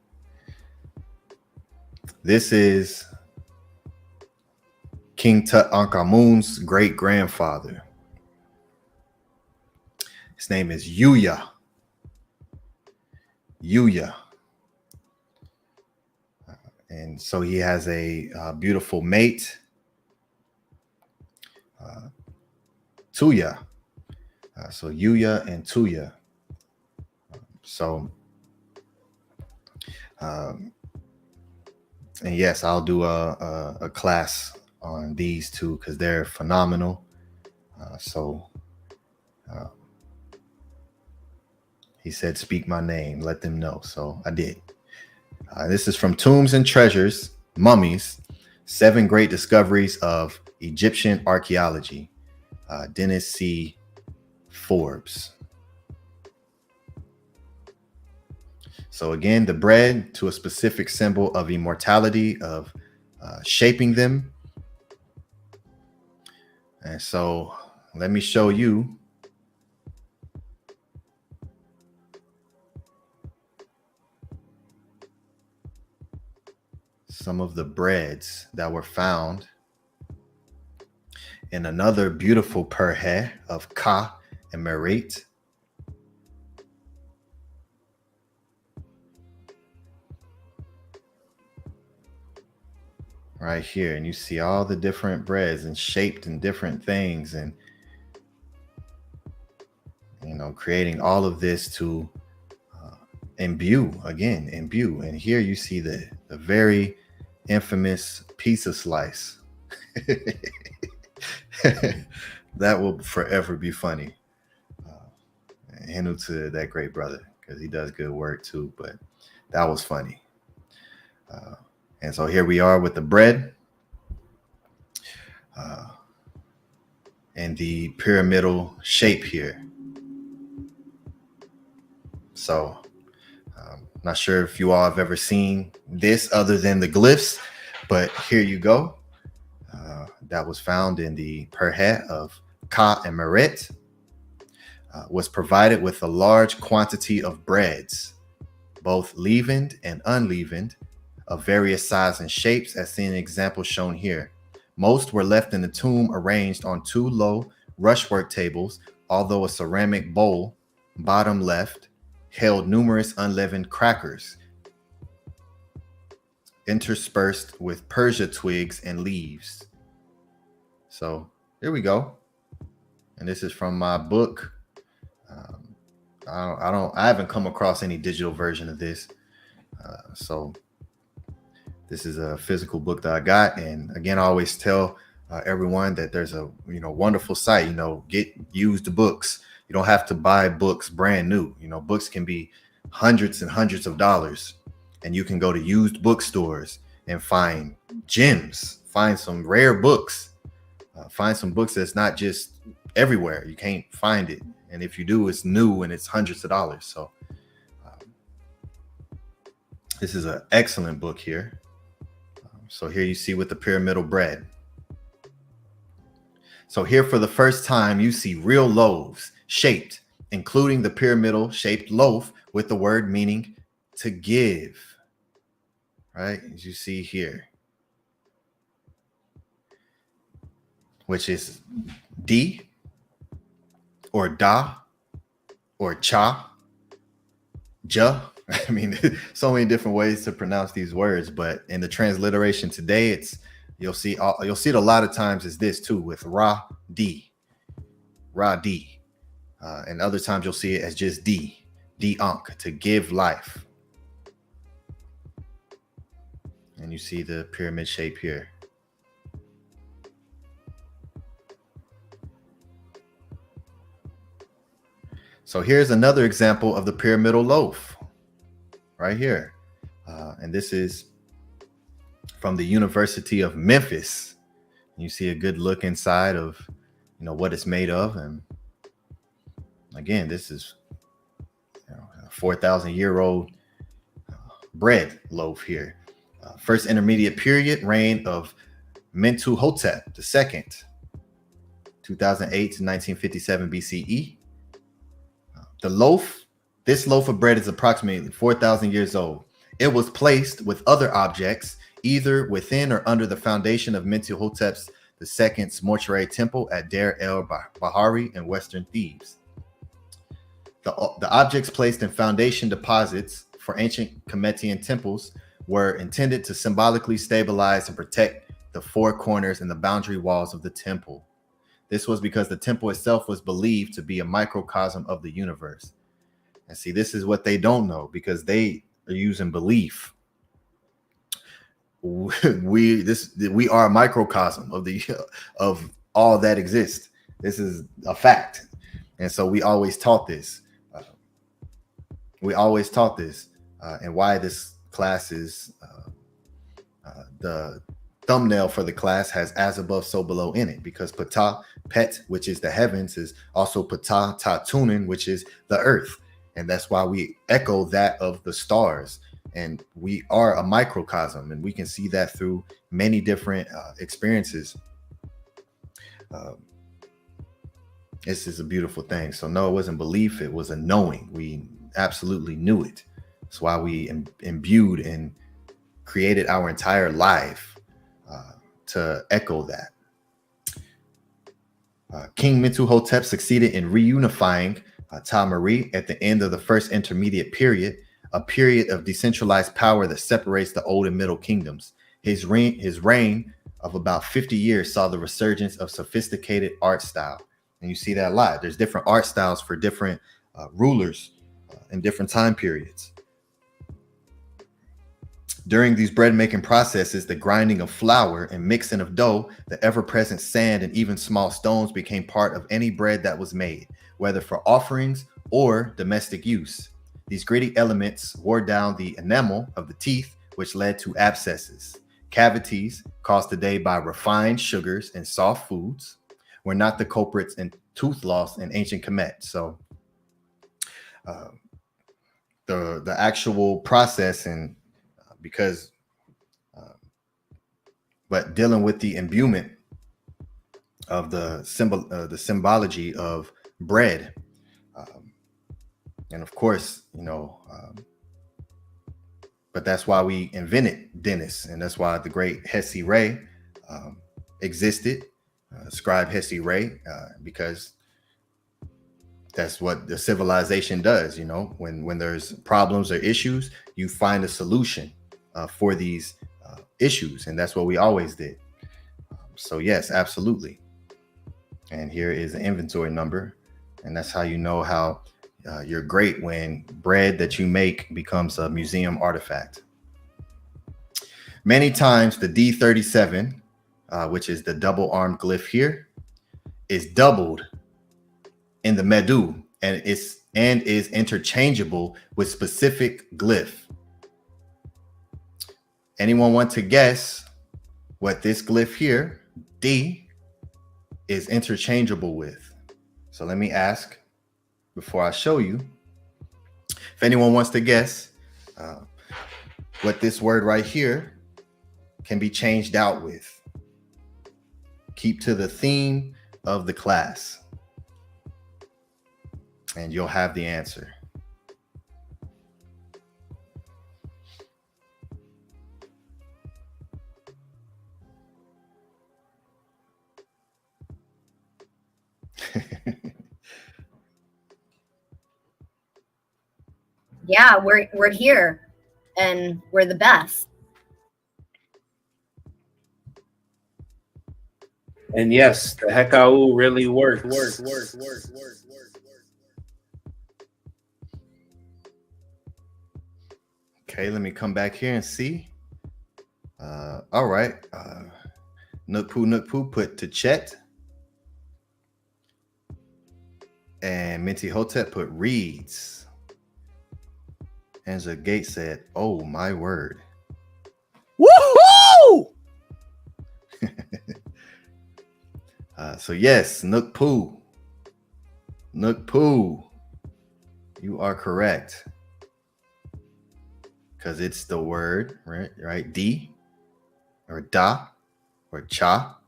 This is King Tutankhamun's great grandfather. His name is Yuya. And so he has a beautiful mate, Tuya. So Yuya and Tuya. And yes, I'll do a class on these two because they're phenomenal. He said, speak my name, let them know. So I did. This is from Tombs and Treasures, Mummies, 7 Great Discoveries of Egyptian Archaeology, Dennis C. Forbes. So again, the bread to a specific symbol of immortality, of shaping them. And so let me show you some of the breads that were found in another beautiful perhe of Ka and Merit. Right here, and you see all the different breads and shaped in different things, and creating all of this to imbue. And here you see the very infamous pizza slice. That will forever be funny. Handle to that great brother, because he does good work too, but that was funny. And so here we are with the bread and the pyramidal shape here. So not sure if you all have ever seen this other than the glyphs, but here you go. That was found in the perhe of Ka and Meret. was provided with a large quantity of breads, both leavened and unleavened, of various sizes and shapes, as seen in examples shown here. Most were left in the tomb arranged on 2 low rushwork tables, although a ceramic bowl, bottom left, held numerous unleavened crackers, interspersed with Persia twigs and leaves. So here we go. And this is from my book. I haven't come across any digital version of this. So this is a physical book that I got. And again, I always tell everyone that there's a wonderful site. Get used books. You don't have to buy books brand new. Books can be hundreds and hundreds of dollars, and you can go to used bookstores and find gems, find some rare books, find some books that's not just everywhere. You can't find it, and if you do, it's new and it's hundreds of dollars. So this is an excellent book here. So here you see with the pyramidal bread. So here for the first time, you see real loaves shaped, including the pyramidal shaped loaf with the word meaning to give, right? As you see here, which is D or Da or Cha, Ja. I mean, so many different ways to pronounce these words, but in the transliteration today, you'll see it a lot of times as this too, with Ra D, and other times you'll see it as just D Ankh, to give life. And you see the pyramid shape here. So here's another example of the pyramidal loaf right here. And this is from the University of Memphis. You see a good look inside of, what it's made of. And again, this is a 4,000-year-old bread loaf here. First intermediate period, reign of Mentuhotep II, 2008 to 1957 BCE. This loaf of bread is approximately 4,000 years old. It was placed with other objects, either within or under the foundation of Mentuhotep II's mortuary temple at Deir el-Bahari in western Thebes. The objects placed in foundation deposits for ancient Kemetian temples were intended to symbolically stabilize and protect the 4 corners and the boundary walls of the temple. This was because the temple itself was believed to be a microcosm of the universe. And see, this is what they don't know, because they are using belief. We are a microcosm of all that exists. This is a fact. And so we always taught this. And why this class is the thumbnail for the class has as above, so below in it, because Pet, which is the heavens, is also Tatunin, which is the earth. And that's why we echo that of the stars. And we are a microcosm, and we can see that through many different experiences. This is a beautiful thing. So no, it wasn't belief. It was a knowing. We absolutely knew it. That's why we imbued and created our entire life to echo that. King Mentuhotep succeeded in reunifying Tamari at the end of the first intermediate period, a period of decentralized power that separates the old and middle kingdoms. His reign of about 50 years saw the resurgence of sophisticated art style. And you see that a lot. There's different art styles for different rulers in different time periods. During these bread making processes, the grinding of flour and mixing of dough, the ever-present sand and even small stones became part of any bread that was made, whether for offerings or domestic use. These gritty elements wore down the enamel of the teeth, which led to abscesses. Cavities caused today by refined sugars and soft foods were not the culprits in tooth loss in ancient Kemet. So the actual process, and but dealing with the imbuement of the symbology of bread, And of course, you know, but that's why we invented Dennis, and that's why the great Hesi Ray existed, Scribe Hesi Ray, because that's what the civilization does. You know, when there's problems or issues, you find a solution for these issues, and that's what we always did. So yes, absolutely. And here is the inventory number, and that's how you know how you're great, when bread that you make becomes a museum artifact. Many times the D37, which is the double armed glyph here, is doubled in the MEDU and is interchangeable with specific glyph. Anyone want to guess what this glyph here, D, is interchangeable with? So let me ask before I show you. If anyone wants to guess what this word right here can be changed out with, keep to the theme of the class, and you'll have the answer. Yeah, we're here and we're the best. And yes, the HEKAU really works. Okay, let me come back here and see. All right. Nookpoo put to Chet. And Minty Hotep put reads. Angela Gates said, "Oh my word." Woohoo! So yes, Nookpoo, you are correct, because it's the word, right? D or da or cha,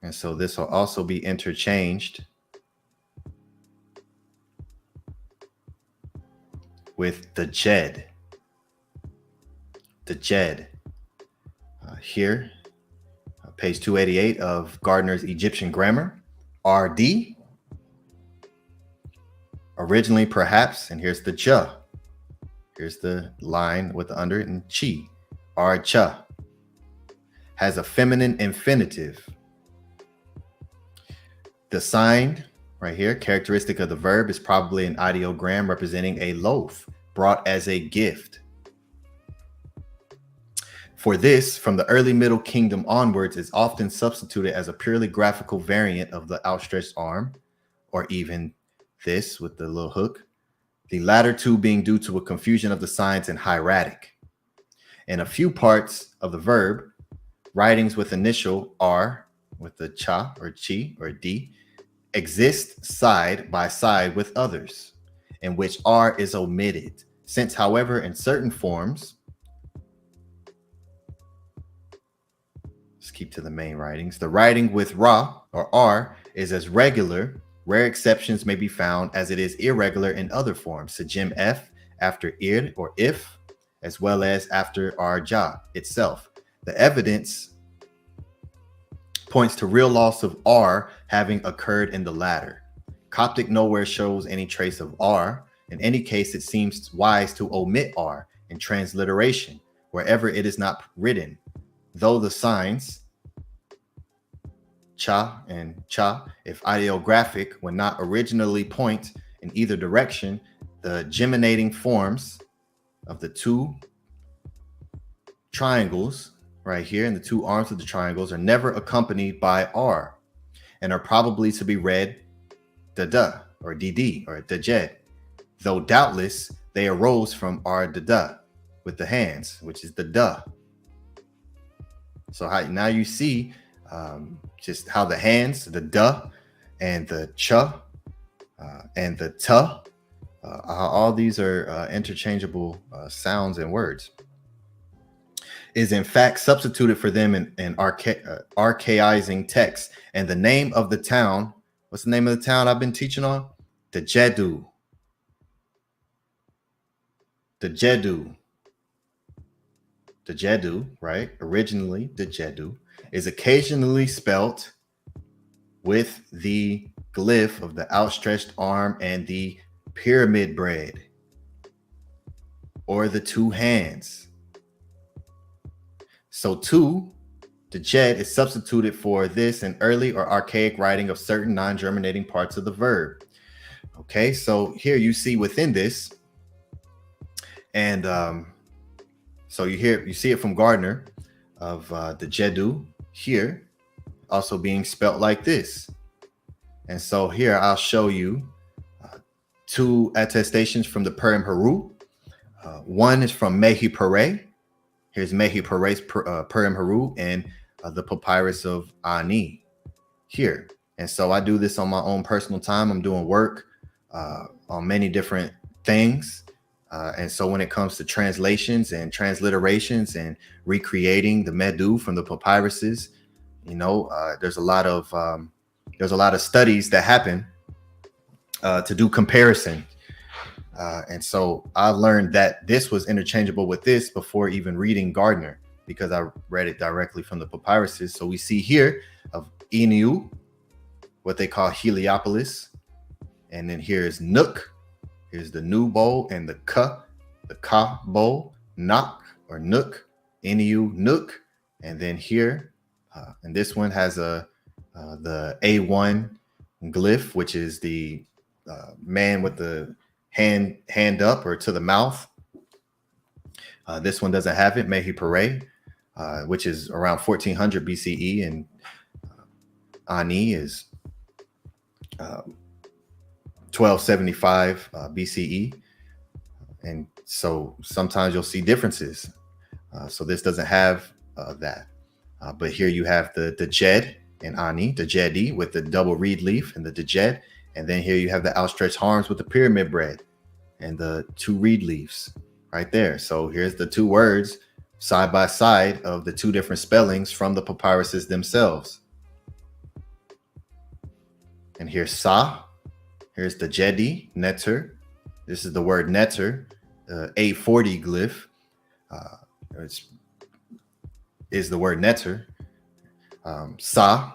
and so this will also be interchanged with the DJED. The DJED. Here, page 288 of Gardiner's Egyptian Grammar, RD. Originally, perhaps, and here's the cha. Here's the line with the under it, and chi. Cha. Has a feminine infinitive. The sign right here, characteristic of the verb, is probably an ideogram representing a loaf brought as a gift. For this, from the early Middle Kingdom onwards, is often substituted as a purely graphical variant of the outstretched arm, or even this with the little hook, the latter two being due to a confusion of the signs in hieratic. In a few parts of the verb, writings with initial R, with the cha or chi or D, exist side by side with others, in which R is omitted. Since, however, in certain forms, let's keep to the main writings, the writing with Ra or R is as regular, rare exceptions may be found, as it is irregular in other forms, Sajim F after Ir or if, as well as after Arja itself. The evidence points to real loss of R having occurred in the latter. Coptic nowhere shows any trace of R. In any case, it seems wise to omit R in transliteration wherever it is not written, though the signs cha and cha, if ideographic, when not originally point in either direction, the geminating forms of the two triangles right here and the two arms of the triangles are never accompanied by R and are probably to be read da or dd or djed, though doubtless they arose from R da with the hands, which is the da. So now you see just how the hands, the da and the cha and the ta, all these are interchangeable sounds and words, is in fact substituted for them in archaizing text. And the name of the town, what's the name of the town I've been teaching on? DJED. DJED, right? Originally, DJED is occasionally spelt with the glyph of the outstretched arm and the pyramid bread, or the two hands. So DJED is substituted for this in early or archaic writing of certain non-germinating parts of the verb. Okay, so here you see within this, and so you see it from Gardiner of DJED here also being spelt like this. And so here I'll show you two attestations from the PRIMEVAL. One is from Mehi Pare. Here's Mehi Pare's PRIMEVAL and the papyrus of Ani here. And so I do this on my own personal time. I'm doing work on many different things. And so when it comes to translations and transliterations and recreating the MEDU from the papyruses, you know, there's a lot of studies that happen to do comparison. And so I learned that this was interchangeable with this before even reading Gardiner, because I read it directly from the papyruses. So we see here of Inu, what they call Heliopolis. And then here's Nook. Here's the Nu bowl and the Ka bowl, Nak or Nook, Inu, Nook. And then here, and this one has the A1 glyph, which is the man with the hand up or to the mouth. This one doesn't have it, Mehi Pare, which is around 1400 BCE, and Ani is 1275 BCE. And so sometimes you'll see differences. So this doesn't have that. But here you have the DJED and Ani, the DJED with the double reed leaf and the DJED. And then here you have the outstretched arms with the pyramid bread and the two reed leaves right there. So here's the two words side by side of the two different spellings from the papyruses themselves. And here's Sa. Here's the Jedi, Neter. This is the word Neter, A40 glyph. Is the word Neter. Sa,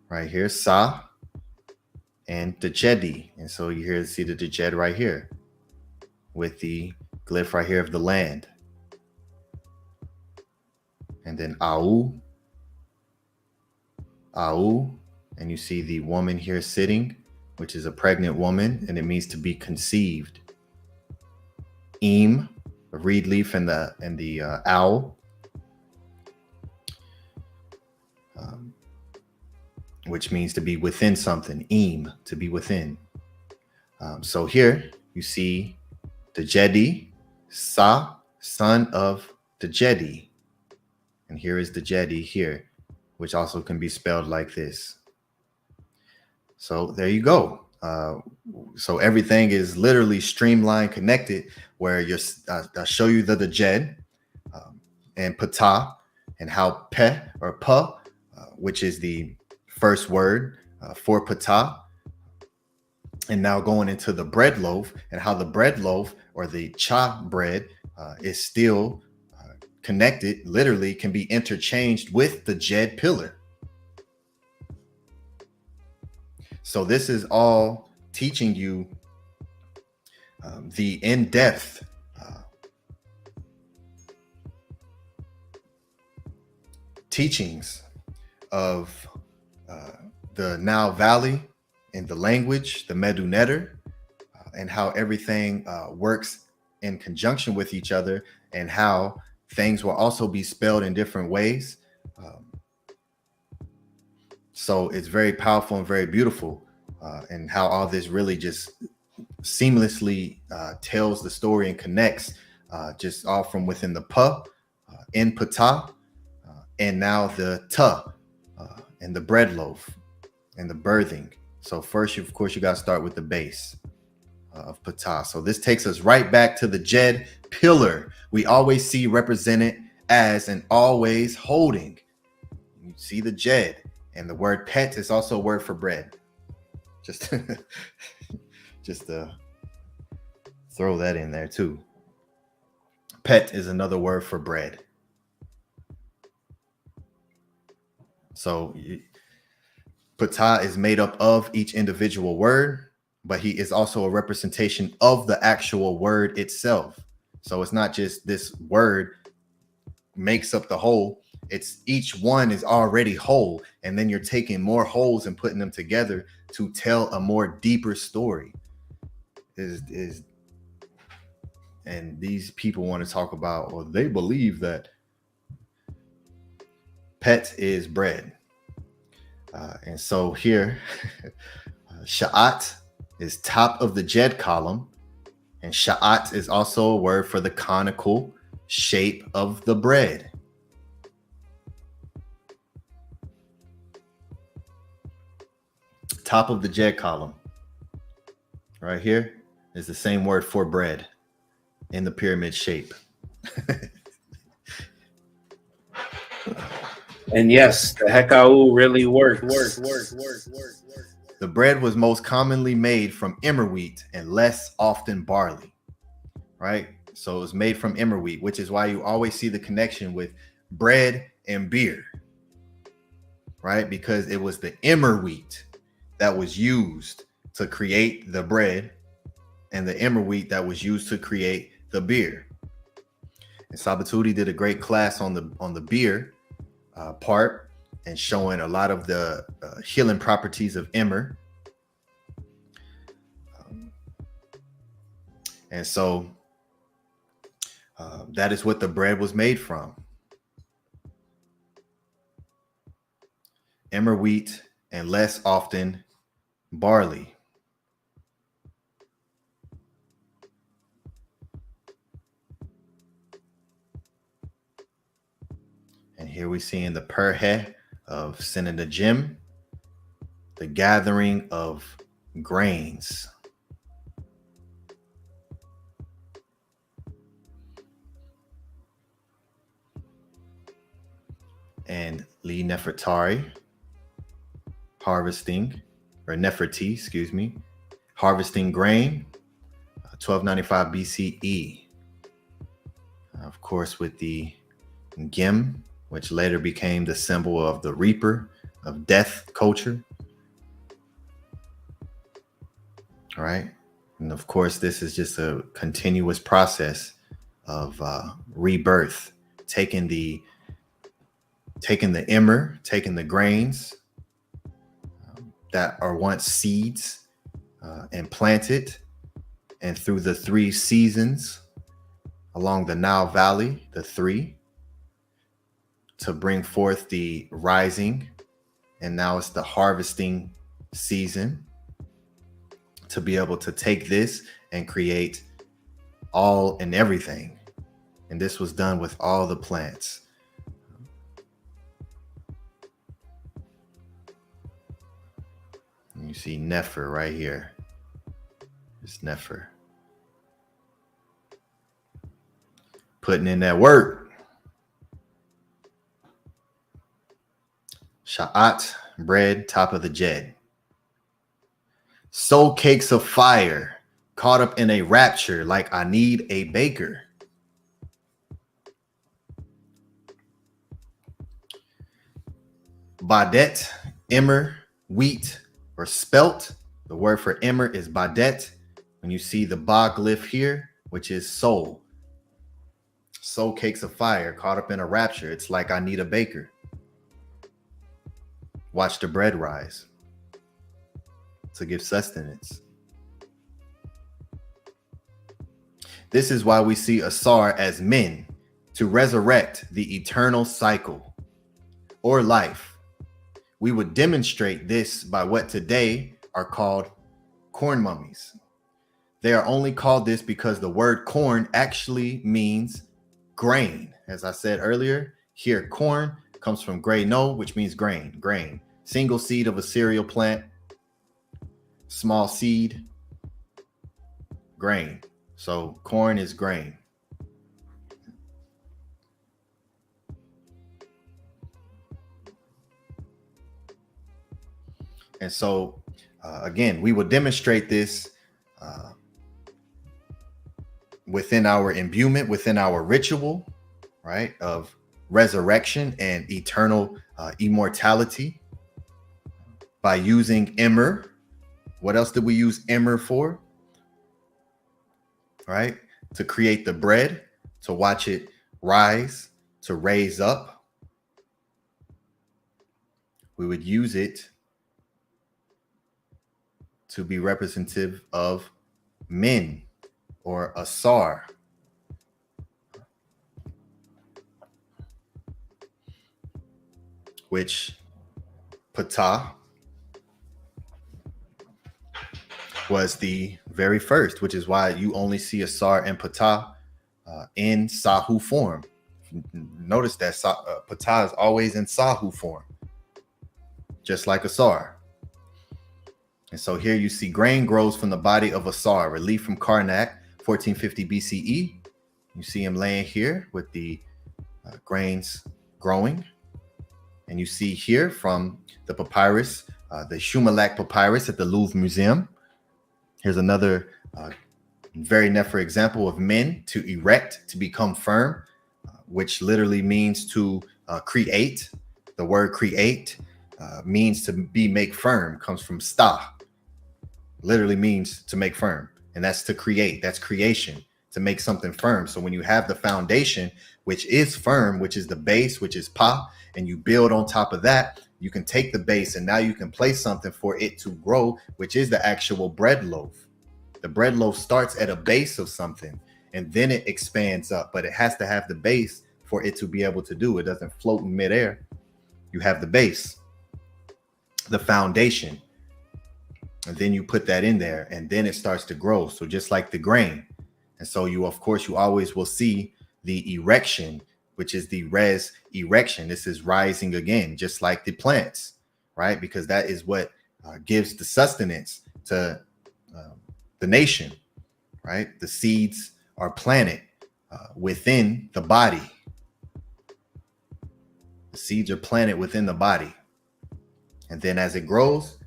right here, Sa, and the Jedi. And so you here see the DJED right here with the glyph right here of the land. And then Au, and you see the woman here sitting, which is a pregnant woman, and it means to be conceived. Im, a reed leaf, and the owl, which means to be within something. Im, to be within. So here you see the Jedi, Sa, son of the Jedi, and here is the Jedi here, which also can be spelled like this. So there you go. So everything is literally streamlined, connected, where I'll show you the DJED and Ptah, and how Pe or Pa, which is the first word for Ptah, and now going into the bread loaf, and how the bread loaf or the cha bread is still connected, literally can be interchanged with the DJED pillar. So this is all teaching you the in-depth teachings of the Nile Valley and the language, the Medu Neter, and how everything works in conjunction with each other, and how things will also be spelled in different ways. So it's very powerful and very beautiful, and how all this really just seamlessly tells the story and connects just all from within the Pa, in Ptah, and now the Ta, and the bread loaf and the birthing. So first, of course, you got to start with the base of Ptah. So this takes us right back to the DJED pillar. We always see represented as and always holding. You see the DJED, and the word pet is also a word for bread. Just Throw that in there too. Pet is another word for bread. So PTAH is made up of each individual word, but he is also a representation of the actual word itself. So it's not just this word makes up the whole. It's each one is already whole, and then you're taking more wholes and putting them together to tell a more deeper story. And these people want to talk about, well, they believe that pet is bread. And so here, sha'at is top of the JED column, and sha'at is also a word for the conical shape of the bread. Top of the JED column, right here, is the same word for bread in the pyramid shape. And yes, the HEKAU really works. The bread was most commonly made from emmer wheat and less often barley, right? So it was made from emmer wheat, which is why you always see the connection with bread and beer, right? Because it was the emmer wheat that was used to create the bread and the emmer wheat that was used to create the beer. And Sabatudi did a great class on the beer part and showing a lot of the healing properties of emmer. And so that is what the bread was made from. Emmer wheat and less often barley. And here we see in the Perhe of Senenajim, the gathering of grains. And Li Nefertari, harvesting, or Neferti, excuse me, harvesting grain, 1295 BCE. Of course, with the Gem, which later became the symbol of the reaper of death culture. All right. And of course, this is just a continuous process of rebirth, taking the emmer, taking the grains that are once seeds and planted, and through the 3 seasons along the Nile Valley, the 3, to bring forth the rising, and now it's the harvesting season, to be able to take this and create all and everything. And this was done with all the plants. And you see Nefer right here. It's Nefer. Putting in that work. Sha'at, bread, top of the JED. Soul cakes of fire, caught up in a rapture like I need a baker. Badet, emmer, wheat, or spelt. The word for emmer is badet. When you see the ba glyph here, which is soul. Soul cakes of fire, caught up in a rapture. It's like I need a baker. Watch the bread rise to give sustenance. This is why we see AUSAR as men, to resurrect the eternal cycle or life. We would demonstrate this by what today are called corn mummies. They are only called this because the word corn actually means grain. As I said earlier, here corn comes from grano, which means grain. Single seed of a cereal plant, small seed, grain. So corn is grain. And so, again, we will demonstrate this within our imbuement, within our ritual, right, of resurrection and eternal immortality by using Emmer. What else did we use Emmer for? Right? To create the bread, to watch it rise, to raise up. We would use it to be representative of men or AUSAR. Which PTAH was the very first, which is why you only see AUSAR and PTAH in Sahu form. Notice that PTAH is always in Sahu form, just like AUSAR. And so here you see grain grows from the body of AUSAR, relief from Karnak, 1450 BCE. You see him laying here with the grains growing. And you see here from the papyrus, the Shumalak papyrus at the Louvre Museum. Here's another very Nefer example of men to erect, to become firm, which literally means to create. The word create means to be make firm, comes from sta. Literally means to make firm. And that's to create. That's creation, to make something firm. So when you have the foundation, which is firm, which is the base, which is pa, and you build on top of that, you can take the base and now you can place something for it to grow, which is the actual bread loaf. The bread loaf starts at a base of something and then it expands up, but it has to have the base for it to be able to do. It doesn't float in midair. You have the base, the foundation, and then you put that in there and then it starts to grow. So just like the grain. And so you, of course, you always will see the erection, which is the res erection. This is rising again, just like the plants, right? Because that is what gives the sustenance to the nation, right? The seeds are planted within the body. The seeds are planted within the body. And then as it grows,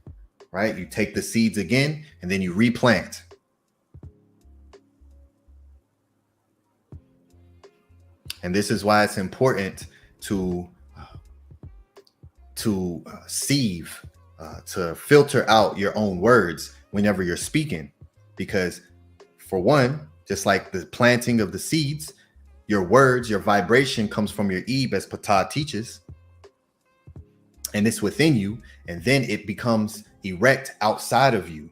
right, you take the seeds again and then you replant. And this is why it's important to sieve, to filter out your own words whenever you're speaking. Because for one, just like the planting of the seeds, your words, your vibration comes from your Ebe, as PTAH teaches. And it's within you. And then it becomes erect outside of you.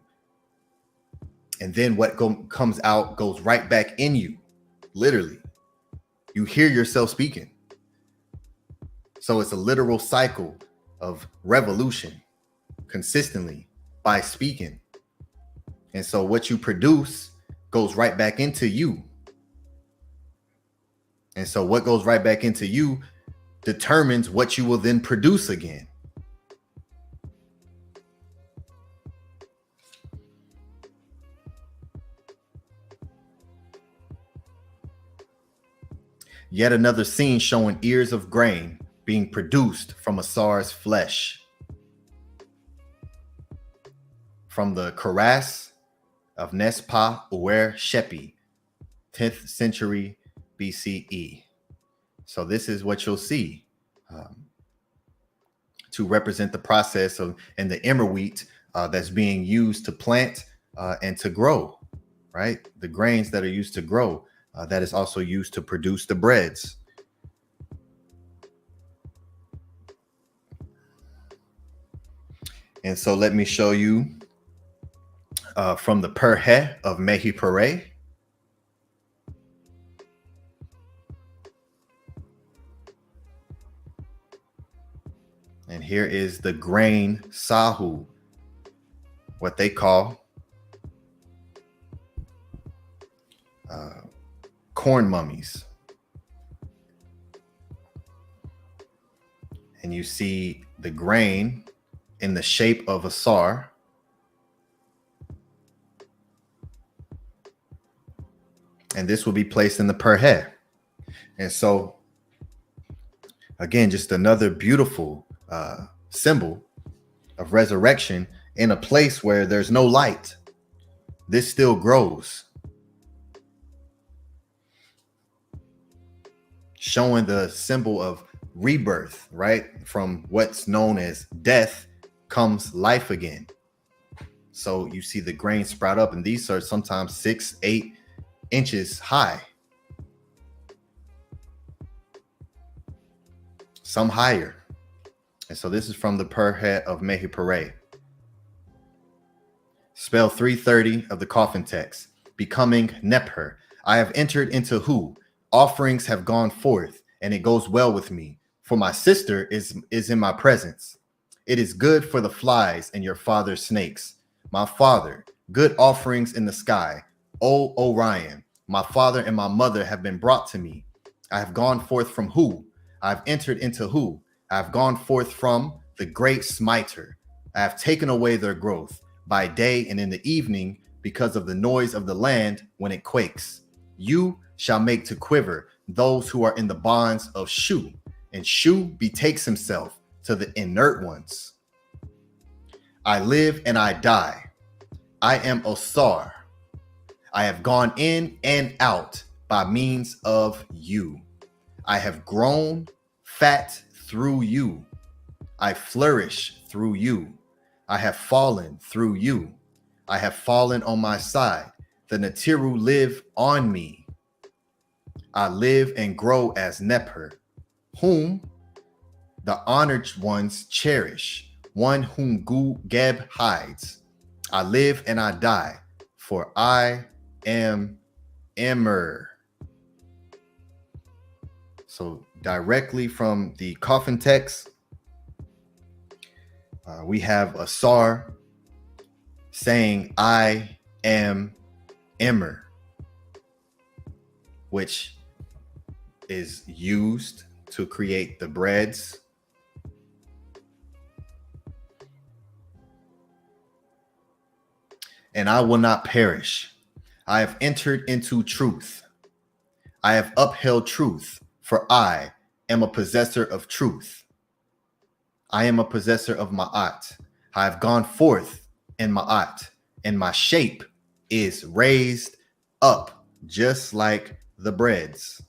And then what comes out goes right back in you, literally. You hear yourself speaking. So it's a literal cycle of revolution consistently by speaking. And so what you produce goes right back into you. And so what goes right back into you determines what you will then produce again. Yet another scene showing ears of grain being produced from AUSAR's flesh. From the Karas of Nespa Uwer Shepi, 10th century BCE. So this is what you'll see to represent the process of and the emmer wheat that's being used to plant and to grow, right? The grains that are used to grow. That is also used to produce the breads. And so let me show you from the Perhe of Mehi Pere. And here is the grain sahu, what they call corn mummies. And you see the grain in the shape of AUSAR. And this will be placed in the Perhe. And so, again, just another beautiful symbol of resurrection in a place where there's no light. This still grows. showing the symbol of rebirth, right? From what's known as death comes life again. So you see the grain sprout up, and these are sometimes 6-8 inches high, some higher. And so this is from the per head of Mehi Pare. Spell 330 of the coffin text. Becoming Nepher. I have entered into who? Offerings have gone forth, and it goes well with me. For my sister is in my presence. It is good for the flies and your father's snakes. My father, good offerings in the sky. O Orion, my father and my mother have been brought to me. I have gone forth from who? I have entered into who? I have gone forth from the great smiter. I have taken away their growth by day and in the evening because of the noise of the land when it quakes. You shall make to quiver those who are in the bonds of Shu, and Shu betakes himself to the inert ones. I live and I die. I am AUSAR. I have gone in and out by means of you. I have grown fat through you. I flourish through you. I have fallen through you. I have fallen on my side. The NTRU live on me. I live and grow as Nepher, whom the honored ones cherish, one whom Geb hides. I live and I die, for I am Emmer. So directly from the coffin text, we have AUSAR saying, I am Emmer, which is used to create the breads. And I will not perish. I have entered into truth. I have upheld truth, for I am a possessor of truth. I am a possessor of Ma'at. I have gone forth in Ma'at, and my shape is raised up, just like the breads,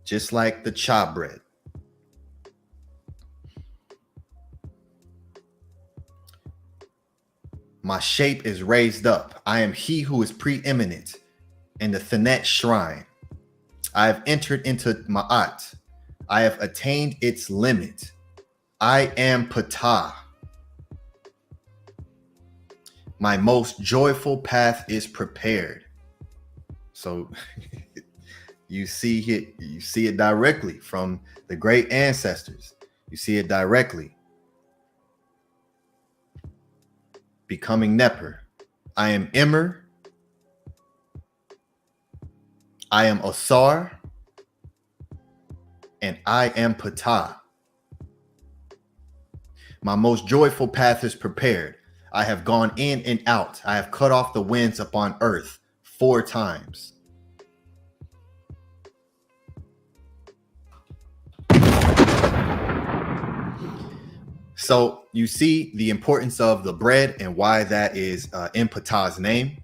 just like the cha bread. My shape is raised up. I am he who is preeminent in the Thanet shrine. I have entered into Ma'at. I have attained its limit. I am Ptah. My most joyful path is prepared. So you see it directly from the great ancestors. You see it directly. Becoming Nepher. I am Emmer. I am AUSAR. And I am Ptah. My most joyful path is prepared. I have gone in and out. I have cut off the winds upon earth 4 times. So you see the importance of the bread and why that is in Ptah's name,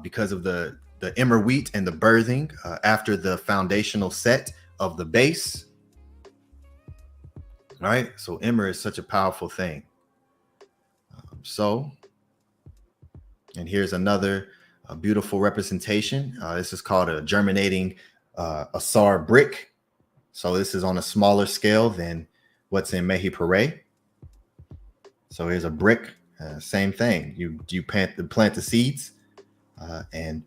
because of the emmer wheat and the birthing after the foundational set of the base. All right, so emmer is such a powerful thing. And here's another beautiful representation. This is called a germinating AUSAR brick. So this is on a smaller scale than what's in Mehi Pare. So here's a brick, same thing. You plant the seeds and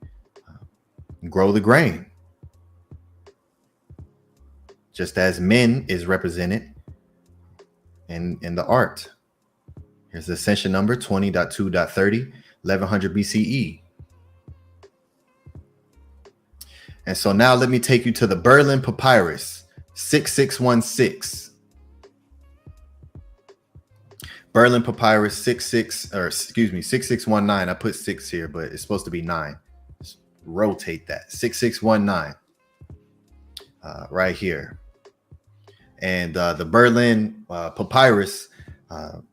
grow the grain. Just as men is represented in the art. Here's the ascension number 20.2.30, 1100 BCE. And so now let me take you to the Berlin Papyrus 6616. Berlin Papyrus 6619. I put 6 here, but it's supposed to be 9. Let's rotate that. 6619. Right here. And the Berlin Papyrus,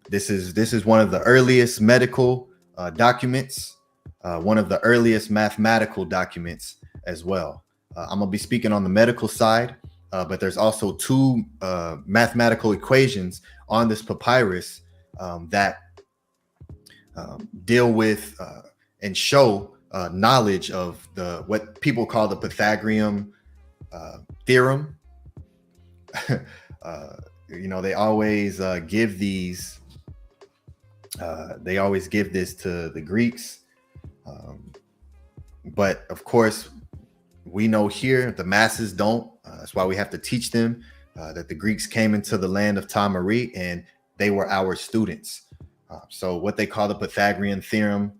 this is one of the earliest medical documents, one of the earliest mathematical documents as well. I'm gonna be speaking on the medical side, but there's also two mathematical equations on this papyrus that deal with and show knowledge of what people call the Pythagorean theorem. You know, they always give these. They always give this to the Greeks, but of course, we know here the masses don't. That's why we have to teach them that the Greeks came into the land of Tamari and they were our students. So what they call the Pythagorean theorem,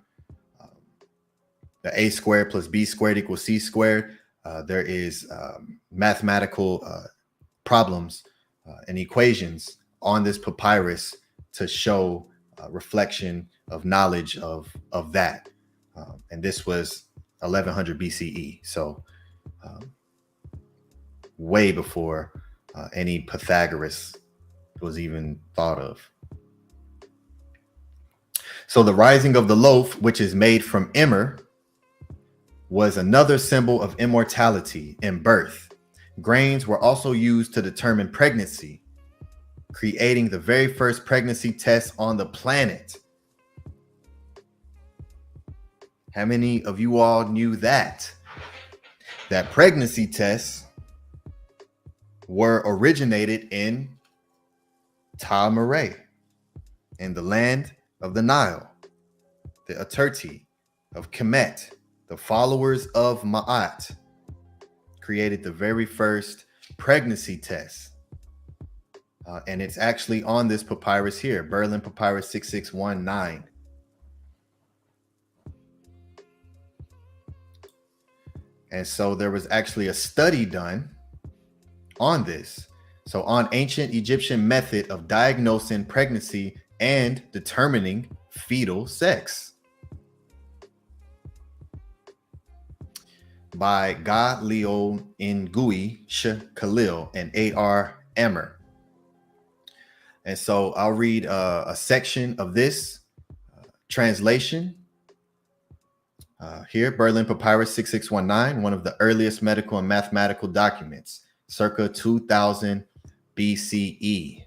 the a squared plus b squared equals c squared. There is mathematical problems and equations on this papyrus to show reflection of knowledge of that. And this was 1100 BCE. So way before any Pythagoras was even thought of. So the rising of the loaf, which is made from emmer, was another symbol of immortality and birth. Grains were also used to determine pregnancy, creating the very first pregnancy test on the planet. How many of you all knew that? That pregnancy tests were originated in Tamare, in the land of the Nile, the Aterti of Kemet, the followers of Ma'at, created the very first pregnancy test. And it's actually on this papyrus here, Berlin Papyrus 6619. And so there was actually a study done on this. So on ancient Egyptian method of diagnosing pregnancy and determining fetal sex by Ga Leo Ngui Sh Khalil and A.R. Emmer. And so I'll read a section of this translation. Here, Berlin Papyrus 6619, one of the earliest medical and mathematical documents, circa 2000 BCE.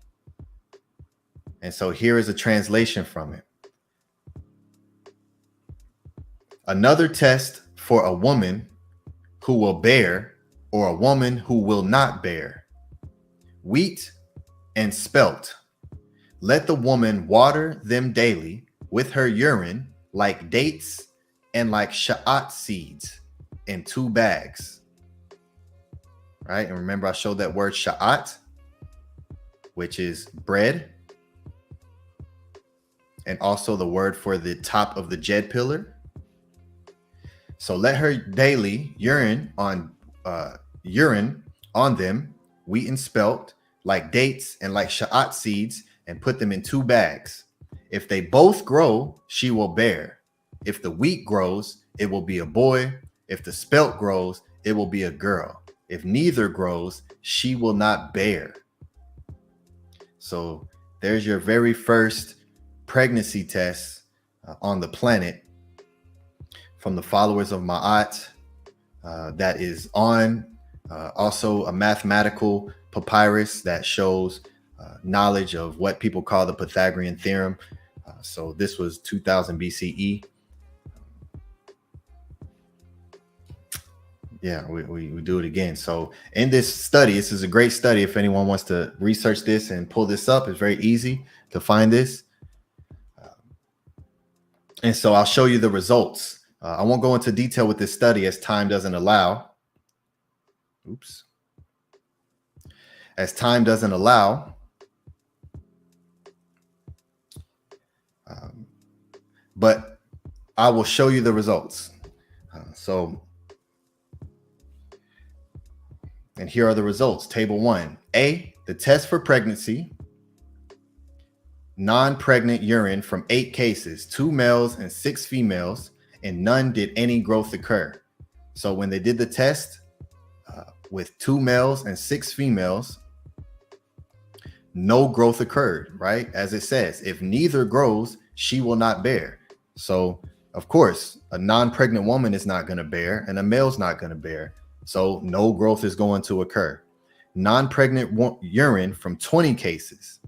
And so here is a translation from it. Another test for a woman who will bear or a woman who will not bear. Wheat and spelt. Let the woman water them daily with her urine like dates and like sha'at seeds in 2 bags. Right? And remember, I showed that word sha'at, which is bread, and also the word for the top of the JED pillar. So let her daily urine on them, wheat and spelt, like dates and like sha'at seeds, and put them in 2 bags. If they both grow, she will bear. If the wheat grows, it will be a boy. If the spelt grows, it will be a girl. If neither grows, she will not bear. So there's your very first pregnancy test on the planet from the followers of Ma'at. That is on also a mathematical papyrus that shows knowledge of what people call the Pythagorean theorem. So this was 2000 BCE. Yeah, we do it again. So in this study, this is a great study. If anyone wants to research this and pull this up, it's very easy to find this. And so I'll show you the results. I won't go into detail with this study as time doesn't allow. Oops. As time doesn't allow. But I will show you the results. And here are the results. Table 1. A, the test for pregnancy. Non-pregnant urine from 8 cases, 2 males and 6 females, and none did any growth occur. So when they did the test with 2 males and 6 females, no growth occurred, right? As it says, if neither grows, she will not bear. So of course, a non-pregnant woman is not going to bear and a male's not going to bear. So no growth is going to occur. Non-pregnant urine from 20 cases.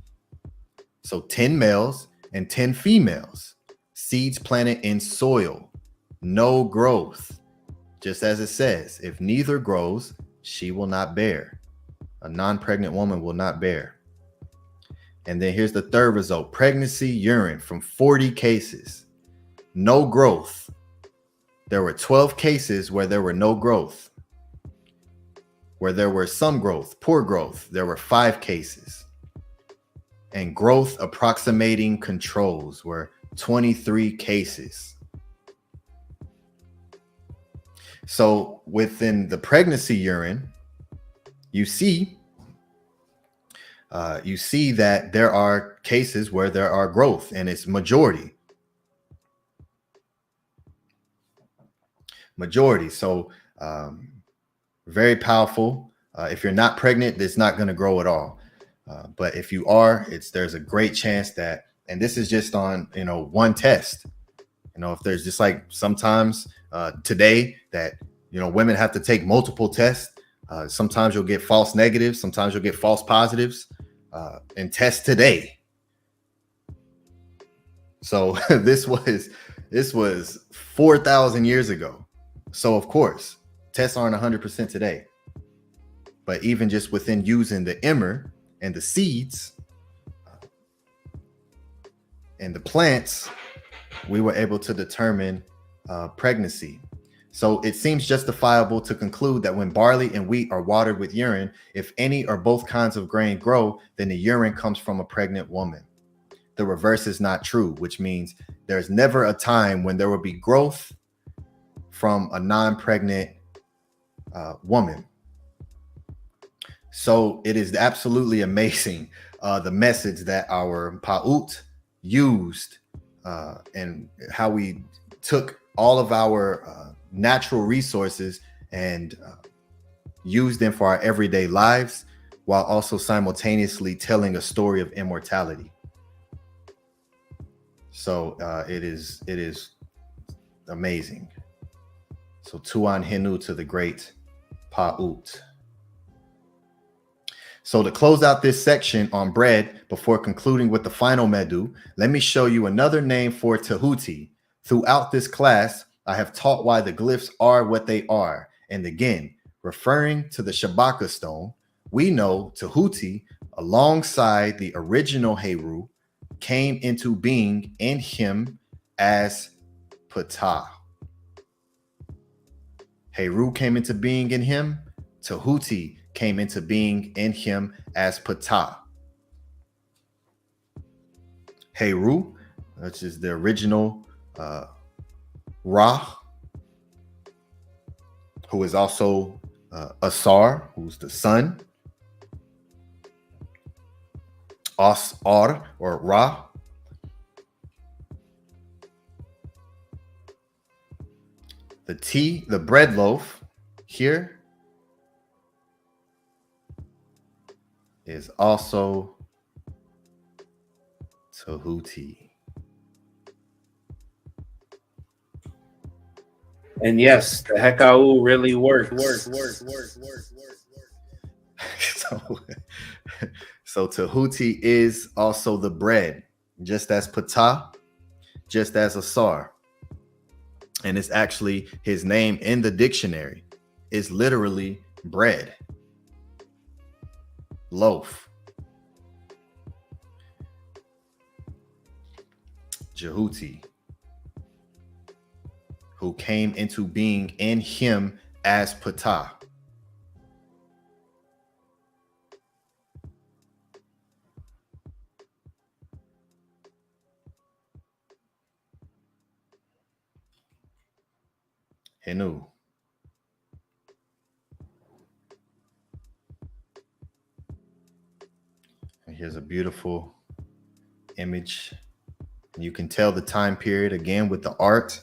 So 10 males and 10 females. Seeds planted in soil. No growth. Just as it says, if neither grows, she will not bear. A non-pregnant woman will not bear. And then here's the third result. Pregnancy urine from 40 cases. No growth. There were 12 cases where there were no growth. Where there were some growth, poor growth, there were 5 cases. And growth approximating controls were 23 cases. So within the pregnancy urine, you see that there are cases where there are growth, and it's majority. So very powerful. If you're not pregnant, it's not going to grow at all. But if you are, there's a great chance that, and this is just on, one test. If there's just like sometimes today that, women have to take multiple tests. Sometimes you'll get false negatives. Sometimes you'll get false positives and test today. So this was 4,000 years ago. So of course, tests aren't 100% today. But even just within using the emmer and the seeds and the plants, we were able to determine pregnancy. So it seems justifiable to conclude that when barley and wheat are watered with urine, if any or both kinds of grain grow, then the urine comes from a pregnant woman. The reverse is not true, which means there's never a time when there will be growth from a non-pregnant woman. So it is absolutely amazing the message that our Pa'ut used and how we took all of our natural resources and used them for our everyday lives, while also simultaneously telling a story of immortality. So it is amazing. So Tuan Henu to the great Pa'ut. So to close out this section on bread, before concluding with the final Medu, let me show you another name for Tehuti. Throughout this class, I have taught why the glyphs are what they are. And again, referring to the Shabaka stone, we know Tehuti, alongside the original Heru, came into being in him as Ptah. Heru came into being in him. Tehuti came into being in him as Ptah. Heru, which is the original Ra, who is also Asar, who's the sun. Asar or Ra. The bread loaf here is also Tehuti. And yes, the Hekau really works. So Tehuti is also the bread, just as Ptah, just as Asar. And it's actually his name in the dictionary is literally bread, loaf. Jehuti, who came into being in him as Ptah. Henu. And here's a beautiful image. You can tell the time period again with the art.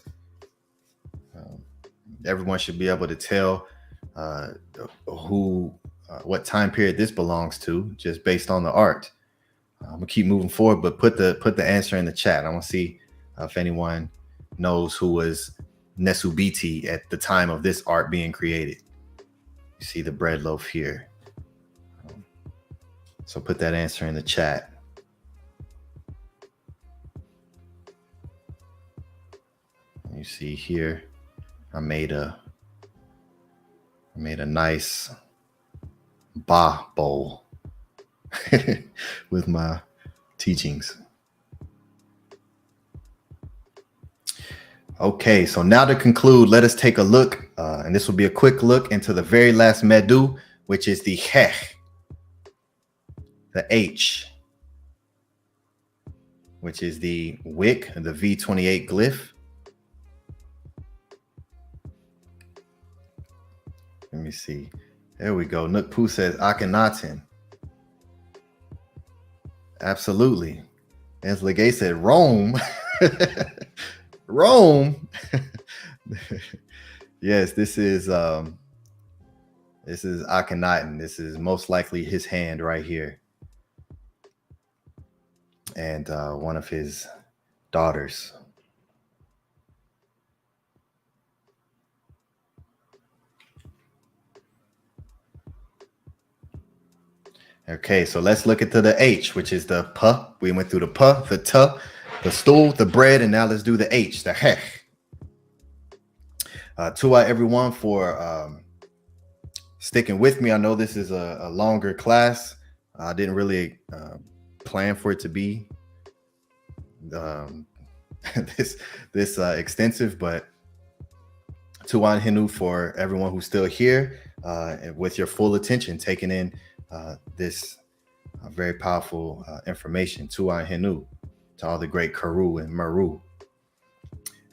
Everyone should be able to tell what time period this belongs to just based on the art. I'm gonna keep moving forward, but put the answer in the chat. I want to see if anyone knows who was Nesubiti at the time of this art being created. You see the bread loaf here. So put that answer in the chat. You see here, I made a nice ba bowl with my teachings. Okay, so now to conclude, let us take a look, and this will be a quick look into the very last MEDU, which is the HEH, the H, which is the wick, the V28 glyph. Let me see. There we go. Nukpu says Akhenaten. Absolutely. As Legay said, Rome. Rome. Yes, this is Akhenaten. This is most likely his hand right here. And one of his daughters. Okay, so let's look into the H, which is the P. We went through the P, the T, the stool, the bread, and now let's do the H, the Hech. To everyone for sticking with me. I know this is a longer class. I didn't really plan for it to be this extensive, but Tuan Hinu for everyone who's still here with your full attention, taking in this very powerful information. Tuan Hinu to all the great Karu and Meru.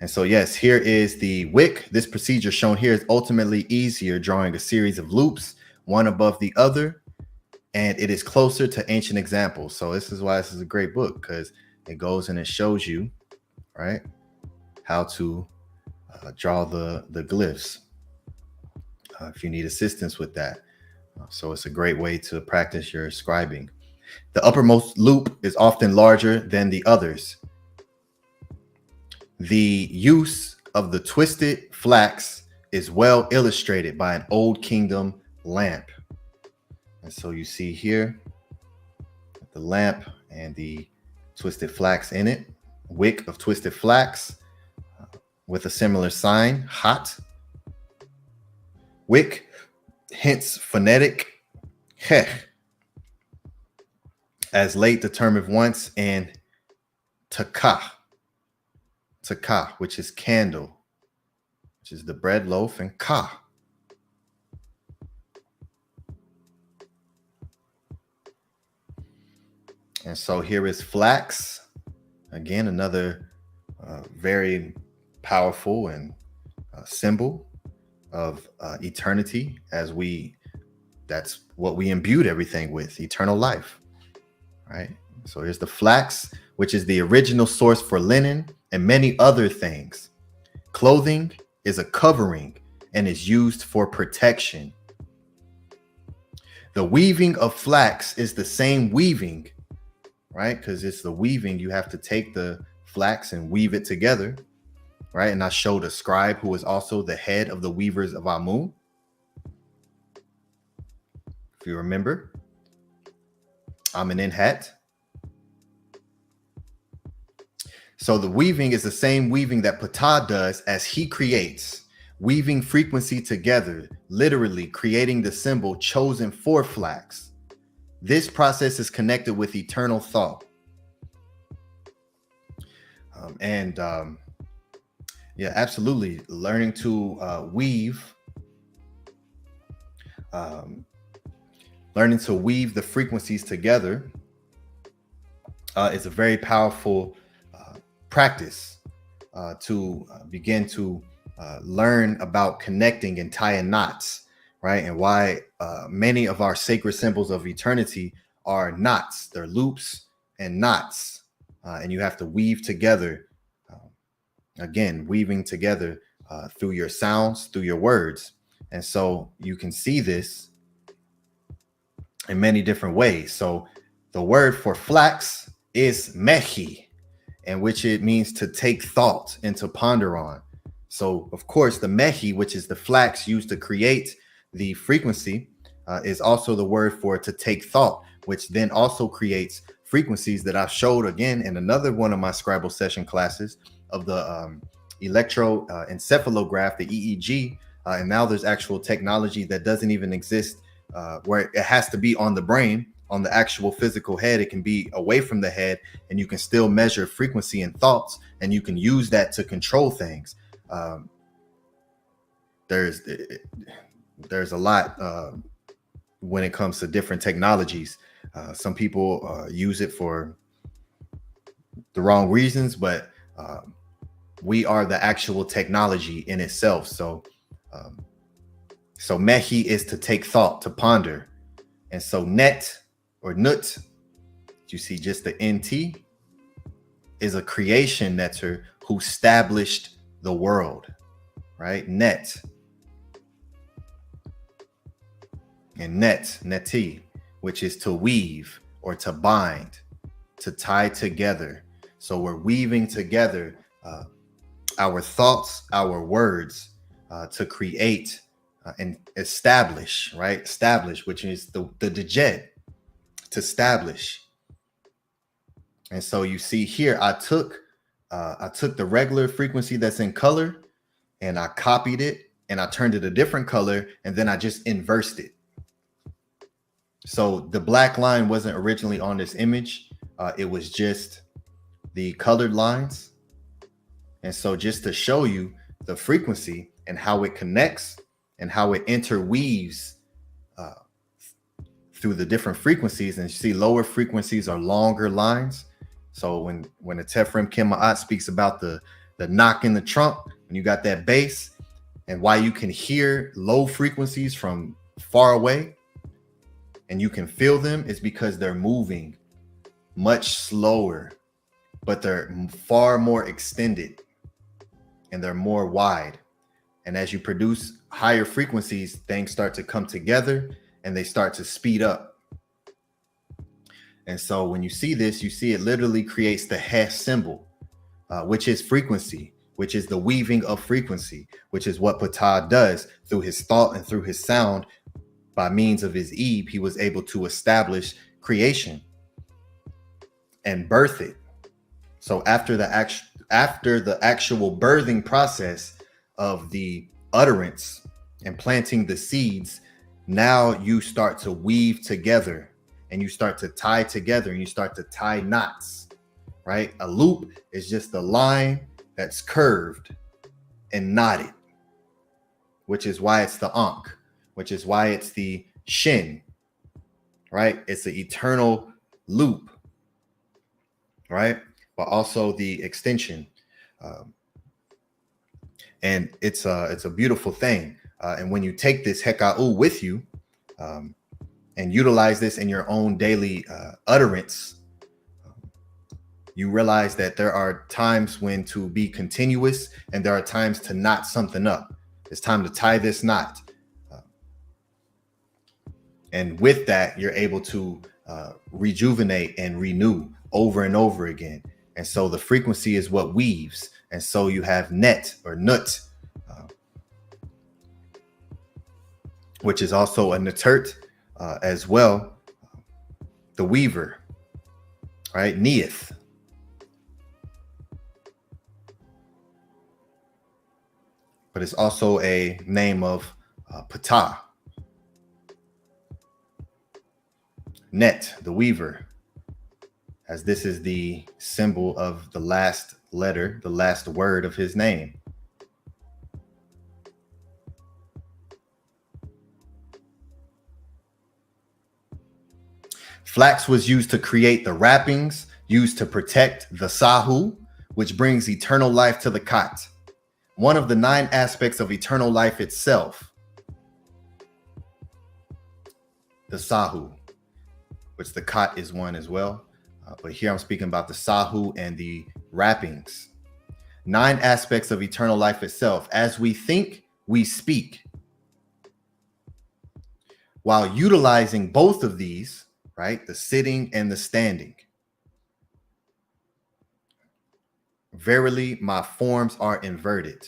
And so, yes, here is the wick. This procedure shown here is ultimately easier, drawing a series of loops, one above the other, and it is closer to ancient examples. So this is why this is a great book, because it goes and it shows you, right, how to draw the glyphs if you need assistance with that. So it's a great way to practice your scribing. The uppermost loop is often larger than the others. The use of the twisted flax is well illustrated by an Old Kingdom lamp. And so you see here the lamp and the twisted flax in it, wick of twisted flax with a similar sign, hot. Wick, hence phonetic heh, as late determined once, and takah, which is candle, which is the bread loaf, and ka. And so here is flax, again, another very powerful and symbol of eternity, as that's what we imbued everything with, eternal life, right? So here's the flax, which is the original source for linen and many other things. Clothing is a covering and is used for protection. The weaving of flax is the same weaving, right? Because it's the weaving, you have to take the flax and weave it together, right? And I showed a scribe who is also the head of the weavers of Amun. If you remember, AMENEMHET. So the weaving is the same weaving that Ptah does as he creates, weaving frequency together, literally creating the symbol chosen for flax. This process is connected with eternal thought. Yeah, absolutely. Learning to weave, learning to weave the frequencies together is a very powerful practice to begin to learn about connecting and tying knots, right? And why many of our sacred symbols of eternity are knots. They're loops and knots, and you have to weave together. Again, weaving together through your sounds, through your words. And so you can see this in many different ways. So the word for flax is mehi, in which it means to take thought and to ponder on. So of course the mehi, which is the flax used to create the frequency is also the word for to take thought, which then also creates frequencies that I showed again in another one of my Scribal session classes of the electroencephalograph, the EEG. And now there's actual technology that doesn't even exist where it has to be on the brain, on the actual physical head. It can be away from the head, and you can still measure frequency and thoughts, and you can use that to control things. There's a lot when it comes to different technologies. Some people use it for the wrong reasons, but we are the actual technology in itself. So mehi is to take thought, to ponder. And so net or nut, you see just the NT, is a creation netter who established the world, right? Net. And neti, which is to weave or to bind, to tie together. So we're weaving together our thoughts, our words to create and establish, right? Establish, which is the DJED, to establish. And so you see here, I took the regular frequency that's in color and I copied it and I turned it a different color, and then I just inversed it. So the black line wasn't originally on this image. It was just the colored lines. And so just to show you the frequency and how it connects and how it interweaves through the different frequencies. And you see lower frequencies are longer lines. So when the Tefrim Kima'at speaks about the knock in the trunk, when you got that bass, and why you can hear low frequencies from far away and you can feel them, is because they're moving much slower, but they're far more extended and they're more wide. And as you produce higher frequencies, things start to come together and they start to speed up. And so when you see this, you see it literally creates the he symbol, which is frequency, which is the weaving of frequency, which is what Ptah does through his thought and through his sound. By means of his Ebe, he was able to establish creation and birth it. So after the actual birthing process of the utterance and planting the seeds, now you start to weave together and you start to tie together and you start to tie knots, right? A loop is just a line that's curved and knotted, which is why it's the ankh, which is why it's the shin, right? It's the eternal loop, right? But also the extension. And it's a beautiful thing. And when you take this heka'u with you and utilize this in your own daily utterance, you realize that there are times when to be continuous and there are times to knot something up. It's time to tie this knot. And with that, you're able to rejuvenate and renew over and over again. And so the frequency is what weaves. And so you have net or nut, which is also a natert as well. The weaver, right? Neith. But it's also a name of Ptah. Net, the weaver, as this is the symbol of the last letter, the last word of his name. Flax was used to create the wrappings, used to protect the sahu, which brings eternal life to the khat. One of the 9 aspects of eternal life itself, the sahu, which the khat is one as well. But here I'm speaking about the sahu and the wrappings. 9 aspects of eternal life itself. As we think, we speak. While utilizing both of these, right? The sitting and the standing. Verily, my forms are inverted.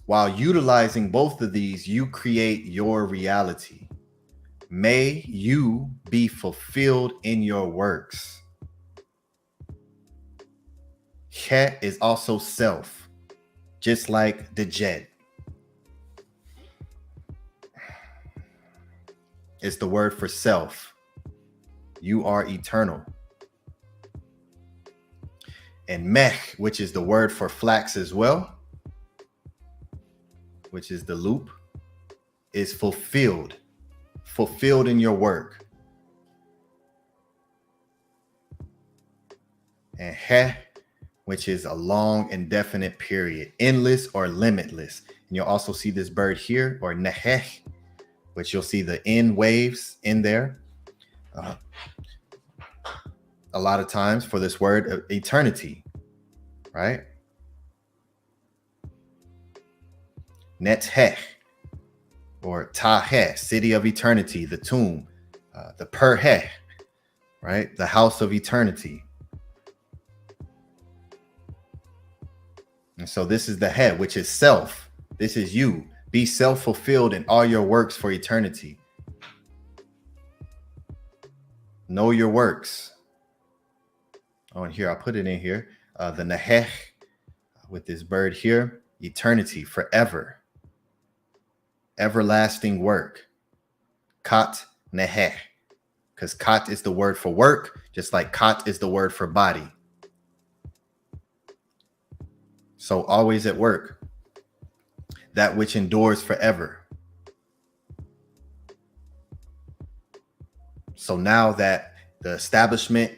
While utilizing both of these, you create your reality. May you be fulfilled in your works. He is also self, just like DJED. It's the word for self. You are eternal. And mech, which is the word for flax as well, which is the loop, is fulfilled. Fulfilled in your work. And he, which is a long indefinite period, endless or limitless. And you'll also see this bird here, or neheh, which you'll see the N waves in there. A lot of times for this word eternity, right? Netheh, or Taheh, city of eternity, the tomb, the Perheh, right? The house of eternity. And so this is the head, which is self. This is you. Be self-fulfilled in all your works for eternity. Know your works. Oh, and here, I'll put it in here. The Neheh with this bird here, eternity, forever. Everlasting work. Kat Neheh. Because kat is the word for work, just like kat is the word for body. So always at work. That which endures forever. So now that the establishment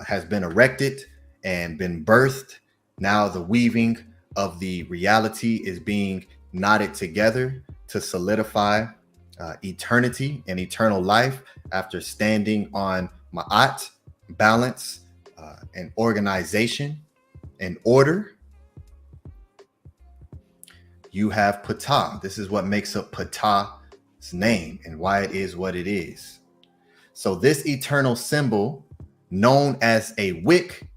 has been erected and been birthed, now the weaving of the reality is being knotted together to solidify eternity and eternal life after standing on ma'at, balance, and organization and order. You have Ptah. This is what makes up Ptah's name and why it is what it is. So this eternal symbol, known as a wick,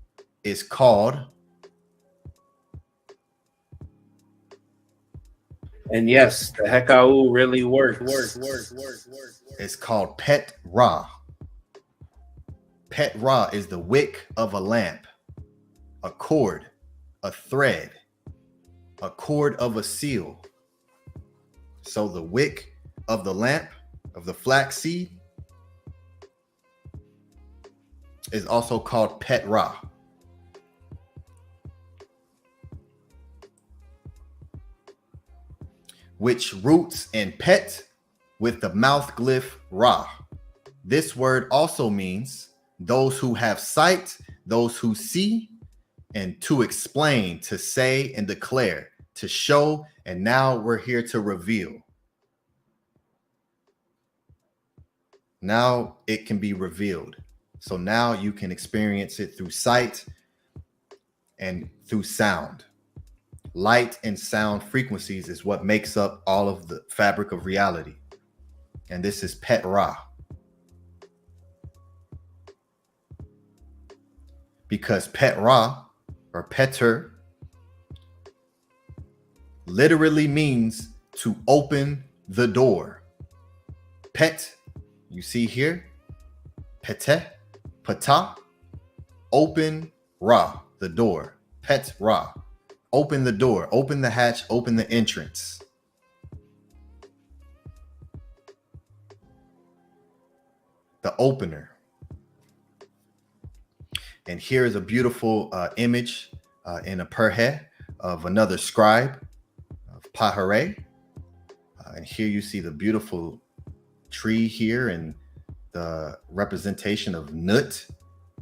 is called. And yes, the Hekau really works. It's called Pet Ra. Pet Ra is the wick of a lamp, a cord, a thread, a cord of a seal. So the wick of the lamp of the flax seed is also called Pet Ra. Which roots in pet with the mouth glyph Ra. This word also means those who have sight, those who see, and to explain, to say and declare, to show, and now we're here to reveal. Now it can be revealed. So now you can experience it through sight and through sound. Light and sound frequencies is what makes up all of the fabric of reality. And this is Pet Ra. Because Pet Ra, or Peter, literally means to open the door. Pet, you see here, Pete, Pata, open Ra, the door. Pet Ra. Open the door, open the hatch, open the entrance. The opener. And here is a beautiful image in a perhe of another scribe of Pahare. And here you see the beautiful tree here and the representation of Nut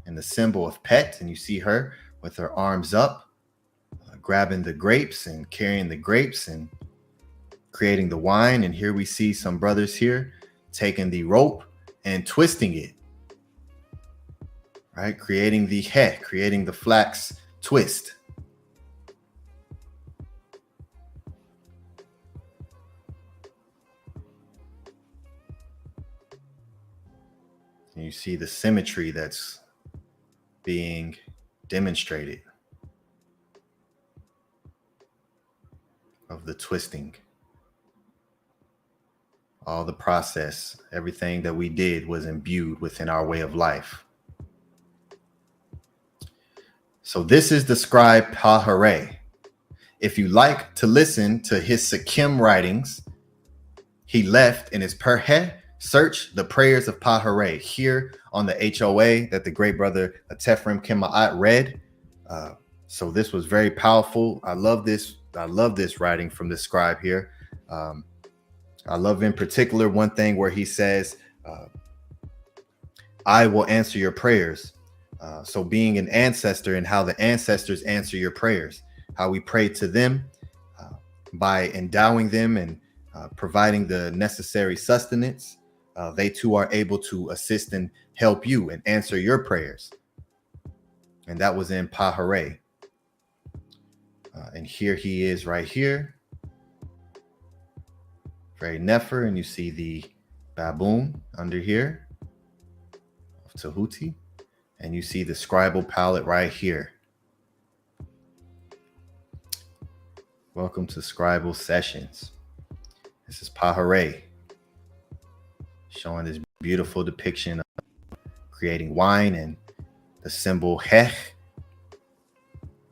and the symbol of Pet. And you see her with her arms up, grabbing the grapes and carrying the grapes and creating the wine. And here we see some brothers here taking the rope and twisting it, right? Creating the he, creating the flax twist. And you see the symmetry that's being demonstrated of the twisting. All the process, everything that we did was imbued within our way of life. So this is the scribe PAHARE. If you like to listen to his Sikkim writings, he left in his Perhe, search the prayers of PAHARE here on the HOA that the great brother Tefrim Kema'at read. So this was very powerful. I love this. I love this writing from the scribe here. I love in particular one thing where he says, I will answer your prayers. So being an ancestor and how the ancestors answer your prayers, how we pray to them by endowing them and providing the necessary sustenance. They too are able to assist and help you and answer your prayers. And that was in PAHARE. And here he is right here. Very Nefer, and you see the baboon under here of Tehuti, and you see the scribal palette right here. Welcome to Scribal Sessions. This is PAHARE, showing this beautiful depiction of creating wine and the symbol Hech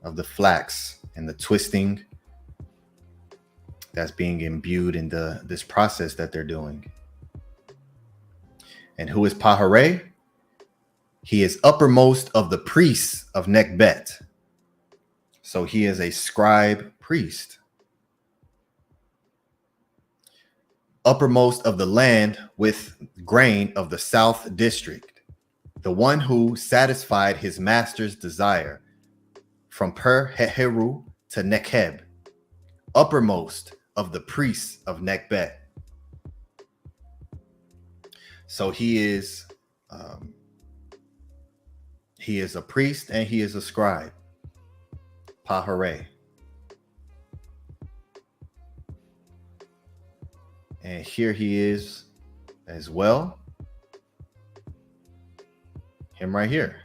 of the flax and the twisting that's being imbued in this process that they're doing. And who is PAHARE? He is uppermost of the priests of Nekbet. So he is a scribe priest. Uppermost of the land with grain of the South District. The one who satisfied his master's desire from HERU to Nekeb. Uppermost of the priests of Nekbet. So he is a priest and he is a scribe. PAHARE. And here he is as well. Him right here.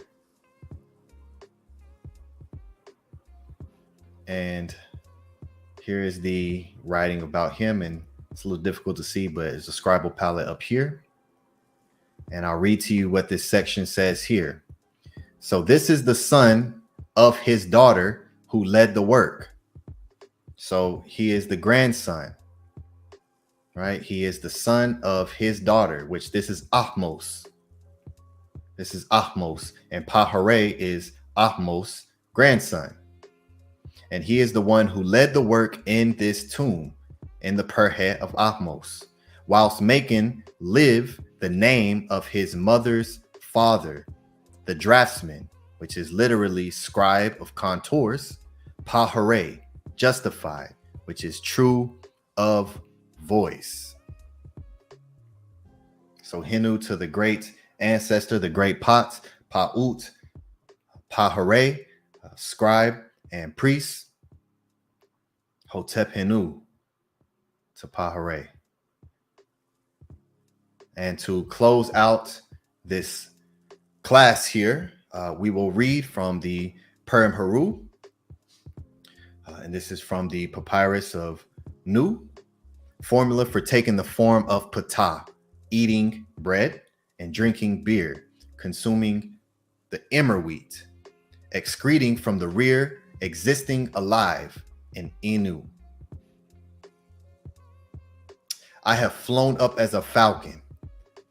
And here is the writing about him, and it's a little difficult to see, but it's a scribal palette up here. And I'll read to you what this section says here. So this is the son of his daughter who led the work. So he is the grandson, right? He is the son of his daughter, which this is Ahmos. This is Ahmos, and PAHARE is Ahmos' grandson. And he is the one who led the work in this tomb, in the Perhe of Ahmos, whilst making live the name of his mother's father, the draftsman, which is literally scribe of contours, PAHARE, justified, which is true of voice. So Henu to the great ancestor, the great Pot, Pa'ut, PAHARE, scribe and priest. Hotep Henu to PAHARE. And to close out this class here, we will read from the Purim Heru. And this is from the Papyrus of Nu. Formula for taking the form of Ptah, eating bread and drinking beer, consuming the emmer wheat, excreting from the rear, existing alive in Inu. I have flown up as a falcon.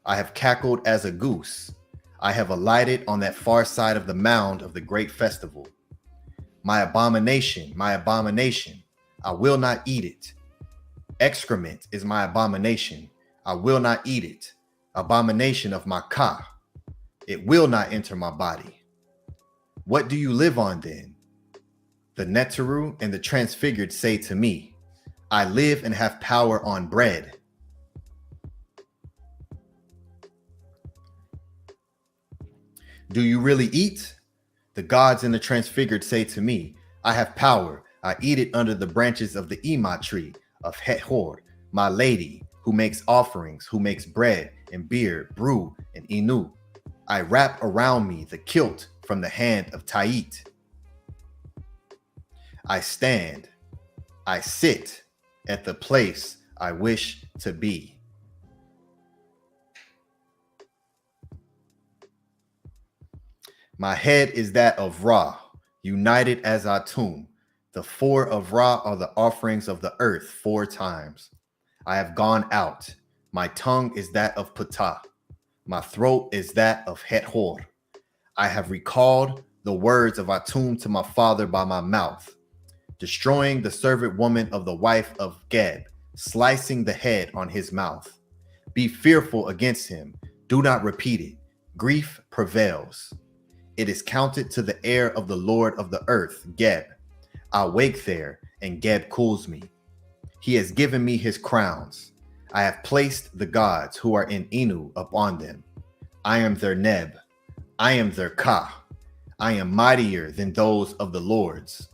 I have cackled as a goose. I have alighted on that far side of the mound of the great festival. My abomination, I will not eat it. Excrement is my abomination. I will not eat it. Abomination of my ka. It will not enter my body. What do you live on then? The NTRU and the transfigured say to me, I live and have power on bread. Do you really eat? The gods and the transfigured say to me, I have power. I eat it under the branches of the Ima tree of Hethor, my lady, who makes offerings, who makes bread and beer, brew and Inu. I wrap around me the kilt from the hand of Tait. I stand, I sit, at the place I wish to be. My head is that of Ra, united as Atum. The four of Ra are the offerings of the earth 4 times. I have gone out. My tongue is that of Ptah. My throat is that of Het-Hor. I have recalled the words of Atum to my father by my mouth, destroying the servant woman of the wife of Geb, slicing the head on his mouth. Be fearful against him. Do not repeat it. Grief prevails. It is counted to the heir of the Lord of the earth, Geb. I wake there, and Geb cools me. He has given me his crowns. I have placed the gods who are in Inu upon them. I am their Neb. I am their Ka. I am mightier than those of the lords.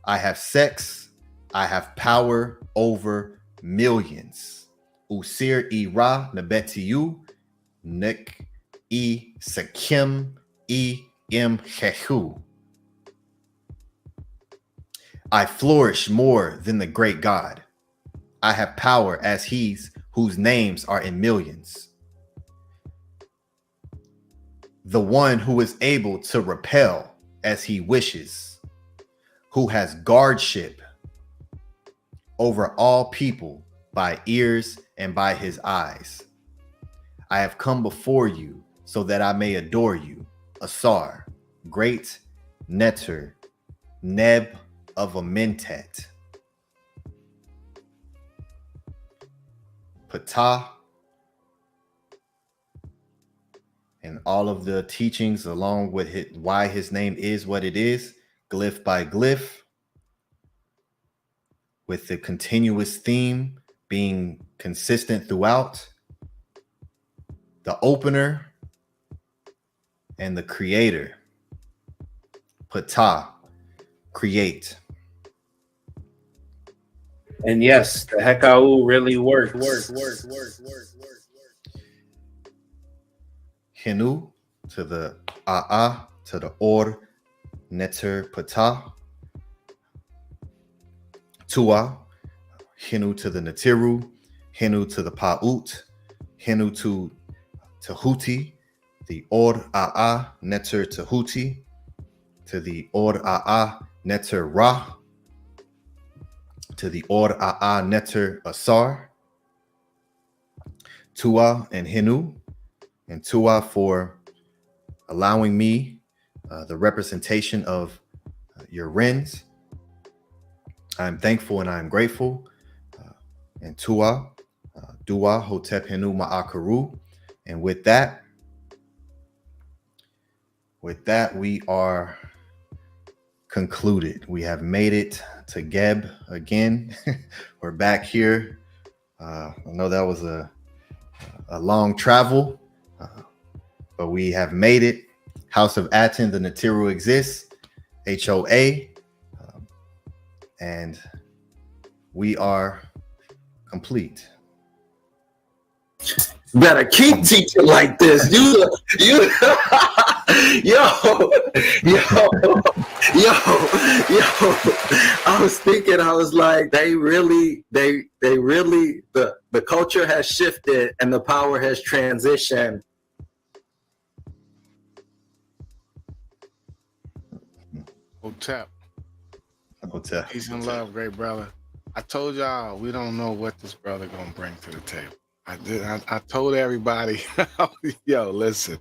I have sex. I have power over millions. Usir Ira Nebetiu Nek E Sekim E Imhehu. I flourish more than the great God. I have power as he's whose names are in millions. The one who is able to repel as he wishes, who has guardship over all people by ears and by his eyes. I have come before you so that I may adore you, Asar, great Neter, Neb of Amenenhet. Ptah, and all of the teachings along with why his name is what it is, glyph by glyph, with the continuous theme being consistent throughout, the opener and the creator. Ptah, create. And yes, the HEKAU really works. Henu to the A'a to the Or Neter Ptah. Tua, Henu to the Netiru, Henu to the Pa'ut, Henu to Tehuti, the Or A'a Neter Tehuti, to the Or A'a Neter Ra, to the Or A'a Neter Asar, Tua and Henu, and Tua for allowing me the representation of your Rens. I'm thankful and I'm grateful. And Tua, Dua, Hotep Henu Ma'akaru. And with that, we are concluded. We have made it to Geb again. We're back here. I know that was a long travel, but we have made it. House of Aten, the NTRU exists, HOA, and we are complete. Better keep teaching like this. You yo. I was thinking, I was like, they really, the culture has shifted and the power has transitioned. Hotep. Hotep. Peace and love, great brother. I told y'all we don't know what this brother gonna bring to the table. I told everybody, yo, listen.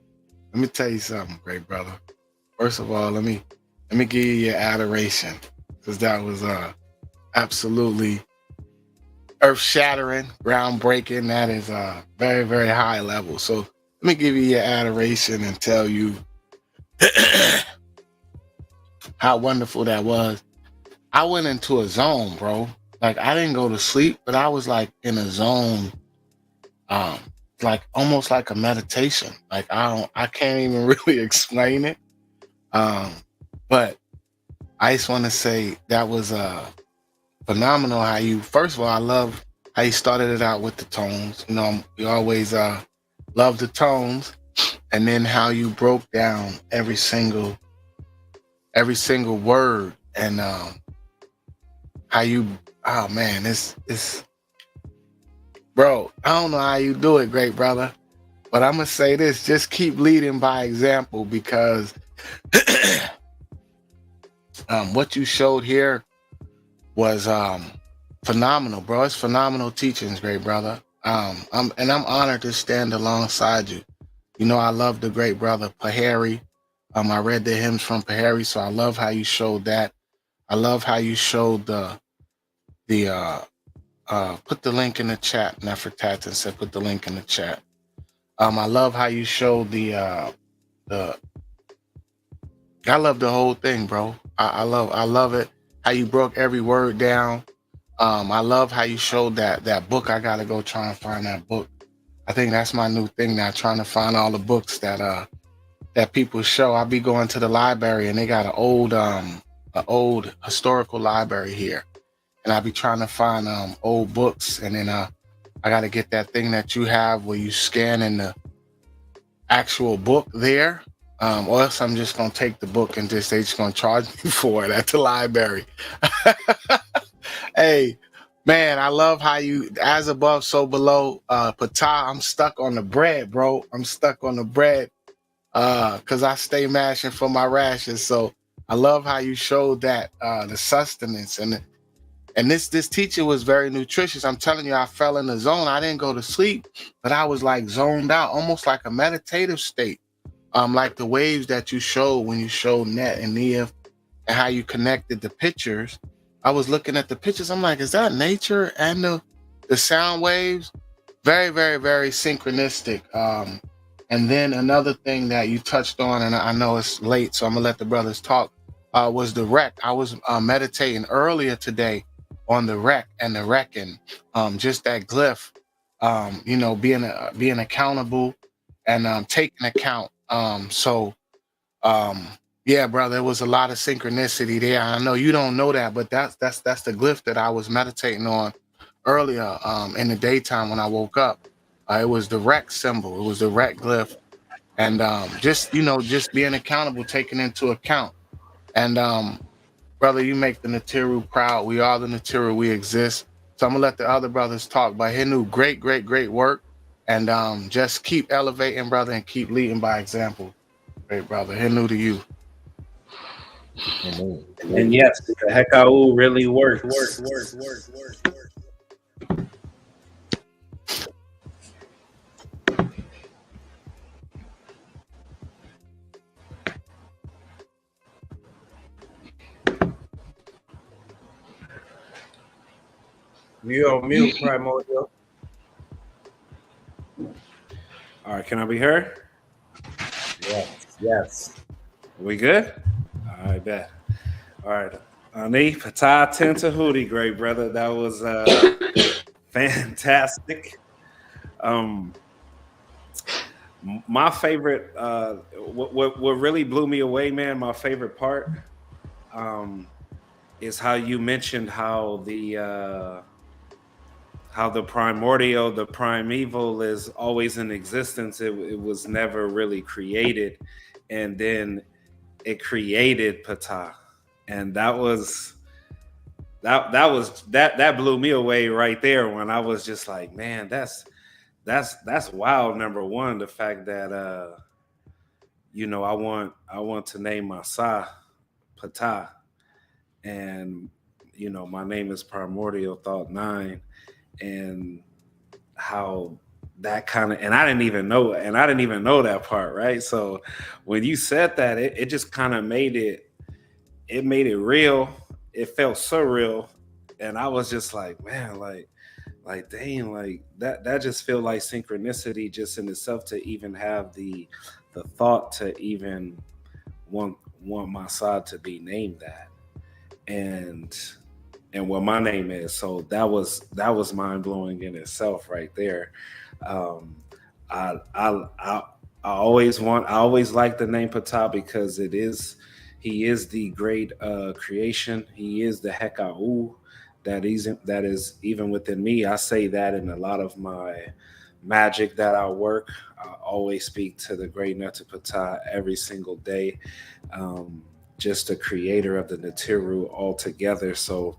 Let me tell you something, great brother. First of all, let me give you your adoration, because that was absolutely earth-shattering, groundbreaking. That is very, very high level. So let me give you your adoration and tell you how wonderful that was. I went into a zone, bro. Like, I didn't go to sleep, but I was like in a zone, like almost like a meditation. Like I can't even really explain it. But I just want to say that was phenomenal. How you, first of all, I love how you started it out with the tones. You know, we always love the tones, and then how you broke down every single word, and how you, oh man, it's bro, I don't know how you do it, great brother, but I'm gonna say this: just keep leading by example, because what you showed here was phenomenal, bro. It's phenomenal teachings, great brother. I'm honored to stand alongside you. You know, I love the great brother Pahari. I read the hymns from Pahari, so I love how you showed that. I love how you showed the put the link in the chat. Nefertari said put the link in the chat. I love how you showed the I love the whole thing, bro. I love it. How you broke every word down. I love how you showed that book. I gotta go try and find that book. I think that's my new thing now, trying to find all the books that people show. I'll be going to the library, and they got an old historical library here, and I'll be trying to find old books, and then I gotta get that thing that you have where you scan in the actual book there, or else I'm just gonna take the book and they just gonna charge me for it at the library. Hey, man, I love how you, as above, so below. Patah, I'm stuck on the bread, bro. I'm stuck on the bread because I stay mashing for my rashes. So I love how you showed that the sustenance and this teacher was very nutritious. I'm telling you, I fell in the zone. I didn't go to sleep, but I was like zoned out, almost like a meditative state. Like the waves that you showed when you showed Net and Nev and how you connected the pictures. I was looking at the pictures. I'm like, is that nature and the sound waves? Very, very, very synchronistic. And then another thing that you touched on, and I know it's late, so I'm gonna let the brothers talk, was the wreck. I was meditating earlier today on the wreck and the wrecking, just that glyph, you know, being accountable and taking account. Yeah, brother, there was a lot of synchronicity there. I know you don't know that, but that's the glyph that I was meditating on earlier in the daytime when I woke up. It was the wreck symbol. It was the wreck glyph, and just, you know, just being accountable, taking into account. And brother, you make the NTRU proud. We are the NTRU. We exist. So I'm gonna let the other brothers talk. But HERU, great work, and just keep elevating, brother, and keep leading by example. Great brother, HERU to you. And yes, the HEKAU really works. You're on mute, Primordial. All right, can I be heard? Yes. We good? All right, bet. All right. Ani, PTAH ATEN TEHUTI, great brother. That was fantastic. My favorite, what really blew me away, man, my favorite part is how you mentioned how the primordial, the primeval is always in existence. It was never really created. And then it created PTAH. And that blew me away right there when I was just like, man, that's wild. Number one, the fact that you know, I want to name my Sa PTAH, and you know, my name is Primordial Thought 9, and how that kind of, and I didn't even know that part, right? So when you said that, it just kind of made it real. It felt surreal, and I was just like, man, like dang, like that just feel like synchronicity just in itself, to even have the thought to even want my side to be named that, and what my name is. So that was mind blowing in itself right there. I always like the name PTAH because he is the great creation. He is the HEKAU that is even within me. I say that in a lot of my magic that I work. I always speak to the great Natu PTAH every single day. Just the creator of the NTRU altogether. So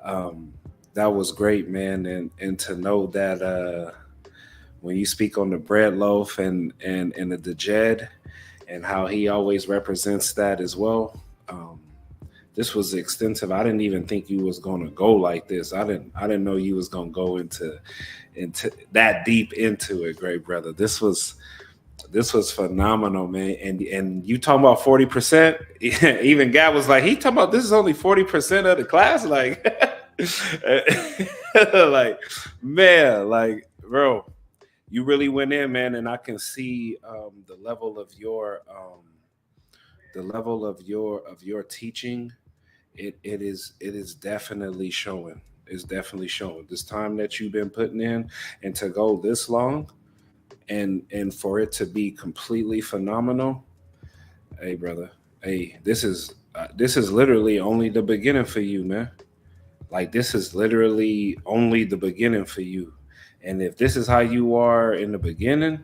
That was great, man. And to know that when you speak on the bread loaf and the DJED and how he always represents that as well. This was extensive. I didn't even think you was going to go like this. I didn't know you was going to go into that deep into it, great brother. This was phenomenal, man. And you talking about 40%? Even Gab was like, he talking about this is only 40% of the class, like, like, man, like, bro, you really went in, man, and I can see the level of your teaching. It is definitely showing. It's definitely showing this time that you've been putting in, and to go this long, and for it to be completely phenomenal. Hey, brother. Hey, this is literally only the beginning for you, man. Like, this is literally only the beginning for you. And if this is how you are in the beginning,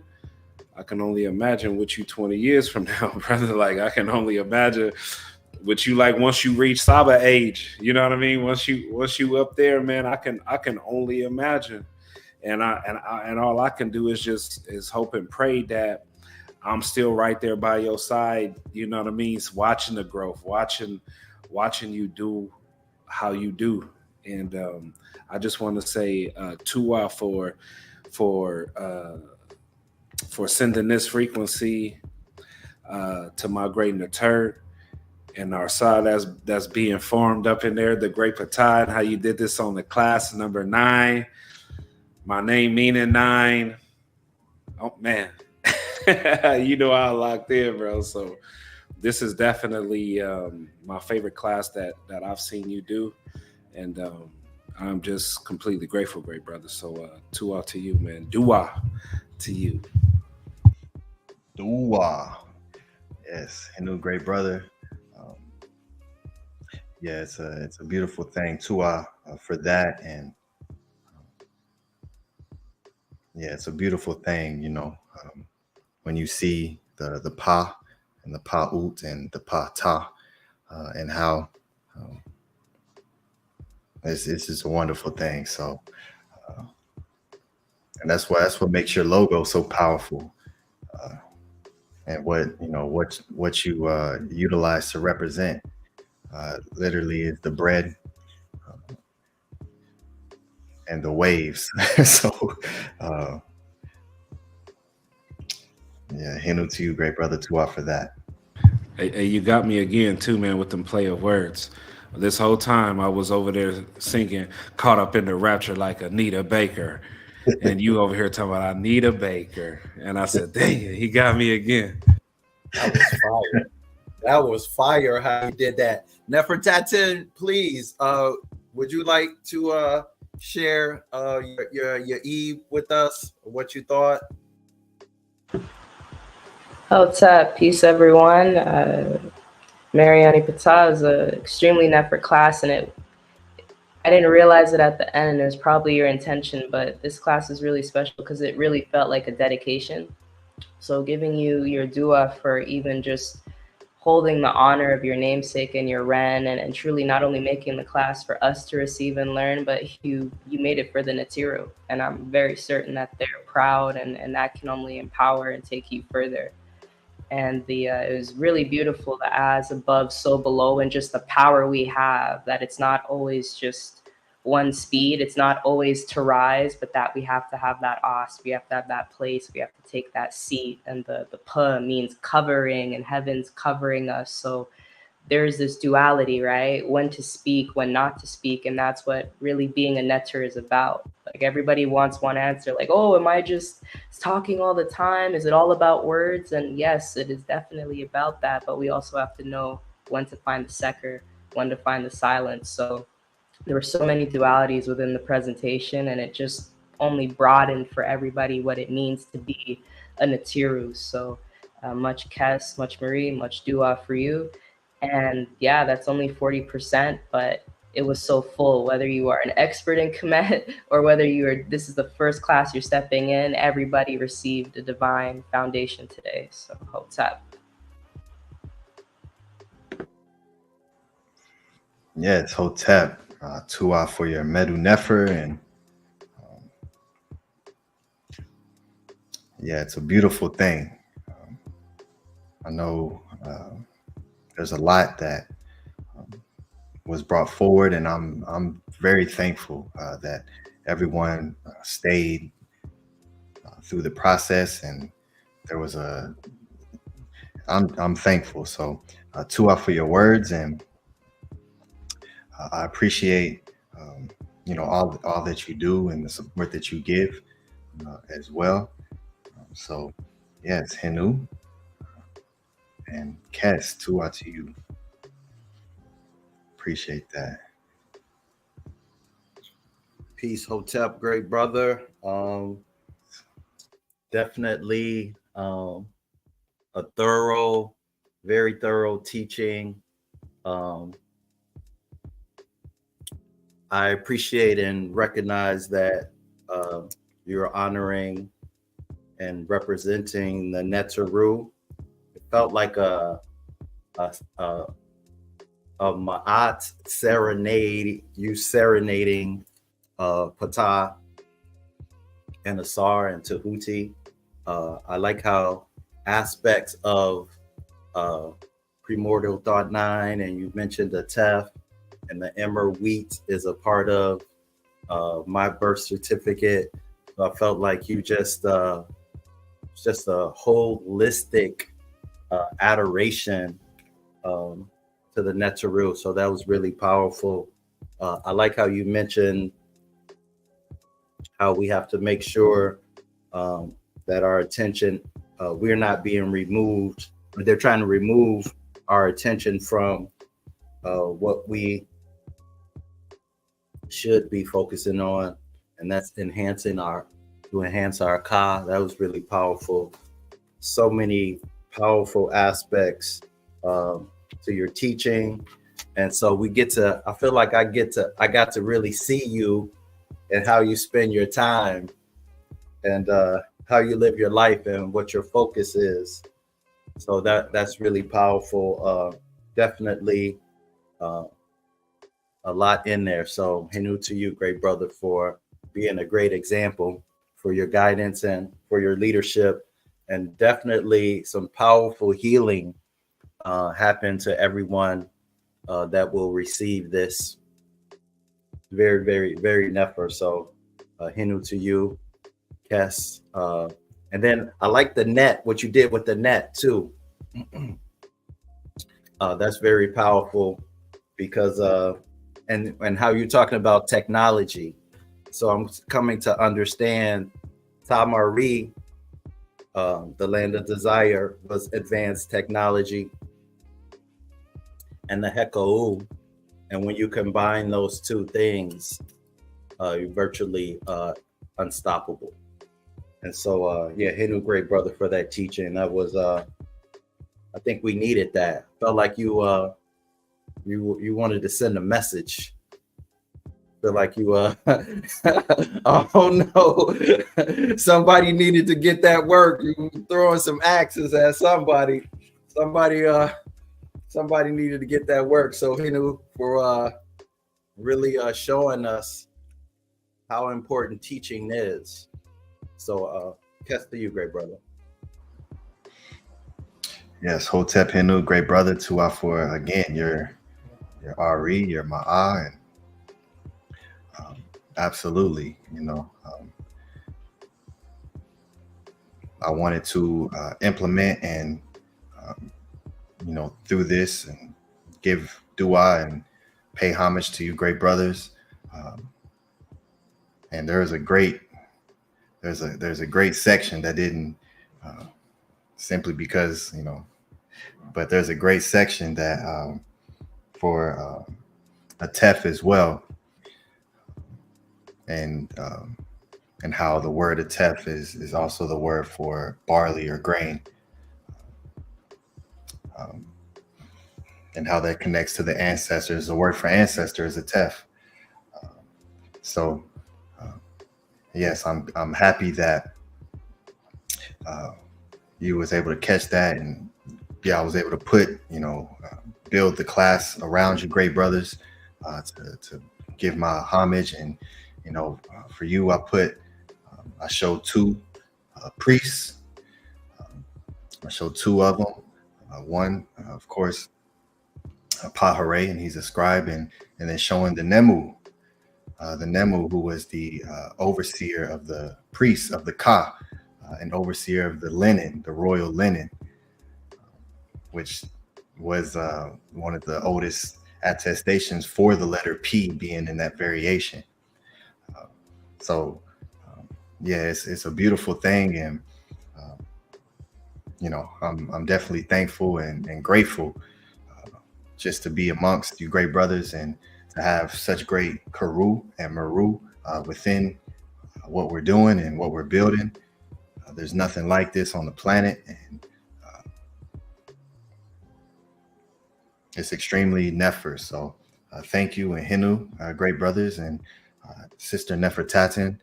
I can only imagine what you 20 years from now, brother. Like, I can only imagine what you like once you reach Saba age. You know what I mean? Once you up there, man, I can only imagine. And all I can do is hope and pray that I'm still right there by your side. You know what I mean? Watching the growth, watching you do how you do. And I just want to say Tua for sending this frequency to my great NTR and our side that's being formed up in there, the great Patad, how you did this on the class number 9. My name meaning 9. Oh man, you know I locked in, bro. So this is definitely my favorite class that I've seen you do, and I'm just completely grateful, great brother. So Tua to you, man. Dua to you. Dua. Yes, Hindu, great brother. Yeah, it's a beautiful thing. Tua for that, and yeah, it's a beautiful thing, you know, when you see the pa and the pa'ut and the pa-ta, and how it's just a wonderful thing. So, and that's what makes your logo so powerful, and what you utilize to represent. Literally is the bread and the waves. So yeah, Hindu to you, great brother, Tua for that. Hey, you got me again too, man, with them play of words. This whole time I was over there singing, caught up in the rapture like Anita Baker. And you over here talking about Anita Baker. And I said, dang it, he got me again. That was fire. That was fire how you did that. Nefertari, please, would you like to share your Eve with us, what you thought? What's up? Peace, everyone. Mariani Pata is an extremely Nefert class, and I didn't realize it at the end. It was probably your intention, but this class is really special because it really felt like a dedication. So giving you your dua for even just holding the honor of your namesake and your Ren, and truly not only making the class for us to receive and learn, but you made it for the NTRU. And I'm very certain that they're proud, and that can only empower and take you further. And it was really beautiful, the as above, so below, and just the power we have, that it's not always just one speed. It's not always to rise, but that we have to have that os, we have to have that place, we have to take that seat. And the pa means covering, and heaven's covering us. So there's this duality, right? When to speak, when not to speak. And that's what really being a netter is about. Like, everybody wants one answer, like, oh, am I just talking all the time? Is it all about words? And yes, it is definitely about that. But we also have to know when to find the seker, when to find the silence. So there were so many dualities within the presentation, and it just only broadened for everybody what it means to be a NTRU. So much Kes, much Marie, much dua for you. And yeah, that's only 40%, but it was so full. Whether you are an expert in Kemet or whether this is the first class you're stepping in, everybody received a divine foundation today. So hotep. Yeah, it's hotep. Tua for your MEDU Nefer, and yeah, it's a beautiful thing. I know there's a lot that was brought forward, and I'm very thankful that everyone stayed through the process, and there was I'm thankful. So Tua for your words, and I appreciate all that you do and the support that you give as well. So yes, Henu and Kes, Tua to you. Appreciate that. Peace, Hotep, great brother. Definitely a very thorough teaching. I appreciate and recognize that you're honoring and representing the NTRU. It felt like a Ma'at serenade, you serenading PTAH and AUSAR and Tehuti. I like how aspects of Primordial Thought 9, and you mentioned the TEF and the Emmer wheat is a part of my birth certificate. So I felt like you just a holistic adoration to the NTRU. So that was really powerful. I like how you mentioned how we have to make sure that our attention, we're not being removed. They're trying to remove our attention from what we should be focusing on, and that's to enhance our ka. That was really powerful. So many powerful aspects to your teaching, and so I feel like I got to really see you and how you spend your time, and how you live your life and what your focus is. So that's really powerful. Definitely a lot in there. So Henu to you, great brother, for being a great example, for your guidance and for your leadership, and definitely some powerful healing happen to everyone that will receive this very, very, very nefer. So Henu to you, Kes. And then I like the net, what you did with the net too. That's very powerful, because and how you're talking about technology. So I'm coming to understand Tamari, the land of desire, was advanced technology, and the HEKOU. And when you combine those two things, you're virtually unstoppable. And so, yeah, Henu, great brother, for that teaching. That was, I think we needed that. Felt like you wanted to send a message. Feel like you, oh no, somebody needed to get that work. You throwing some axes at somebody. Somebody needed to get that work. So Henu, for really showing us how important teaching is. So Kes to you, great brother. Yes, Hotep Henu, great brother. Tua for, again, your Ari, your Ma'a, and absolutely, I wanted to implement and through this, and give dua and pay homage to you, great brothers. And there's a great section that didn't, simply because, but there's a great section that for a TEF as well, and how the word atef is also the word for barley or grain, and how that connects to the ancestors. The word for ancestor is atef. So yes, I'm happy that you was able to catch that, and yeah, I was able to put build the class around you, great brothers, to give my homage. And, you know, for you, I showed two priests. I showed two of them. One, of course, Pahare, and he's a scribe, and then showing the NEMU, who was the overseer of the priests of the Ka, and overseer of the linen, the royal linen, which was one of the oldest attestations for the letter P being in that variation. Yeah, it's a beautiful thing, and you know, I'm definitely thankful and grateful just to be amongst you great brothers and to have such great KHUFU and MERU within what we're doing and what we're building. There's nothing like this on the planet, and it's extremely Nefer. So thank you, and Henu, great brothers, and Sister Nefertaten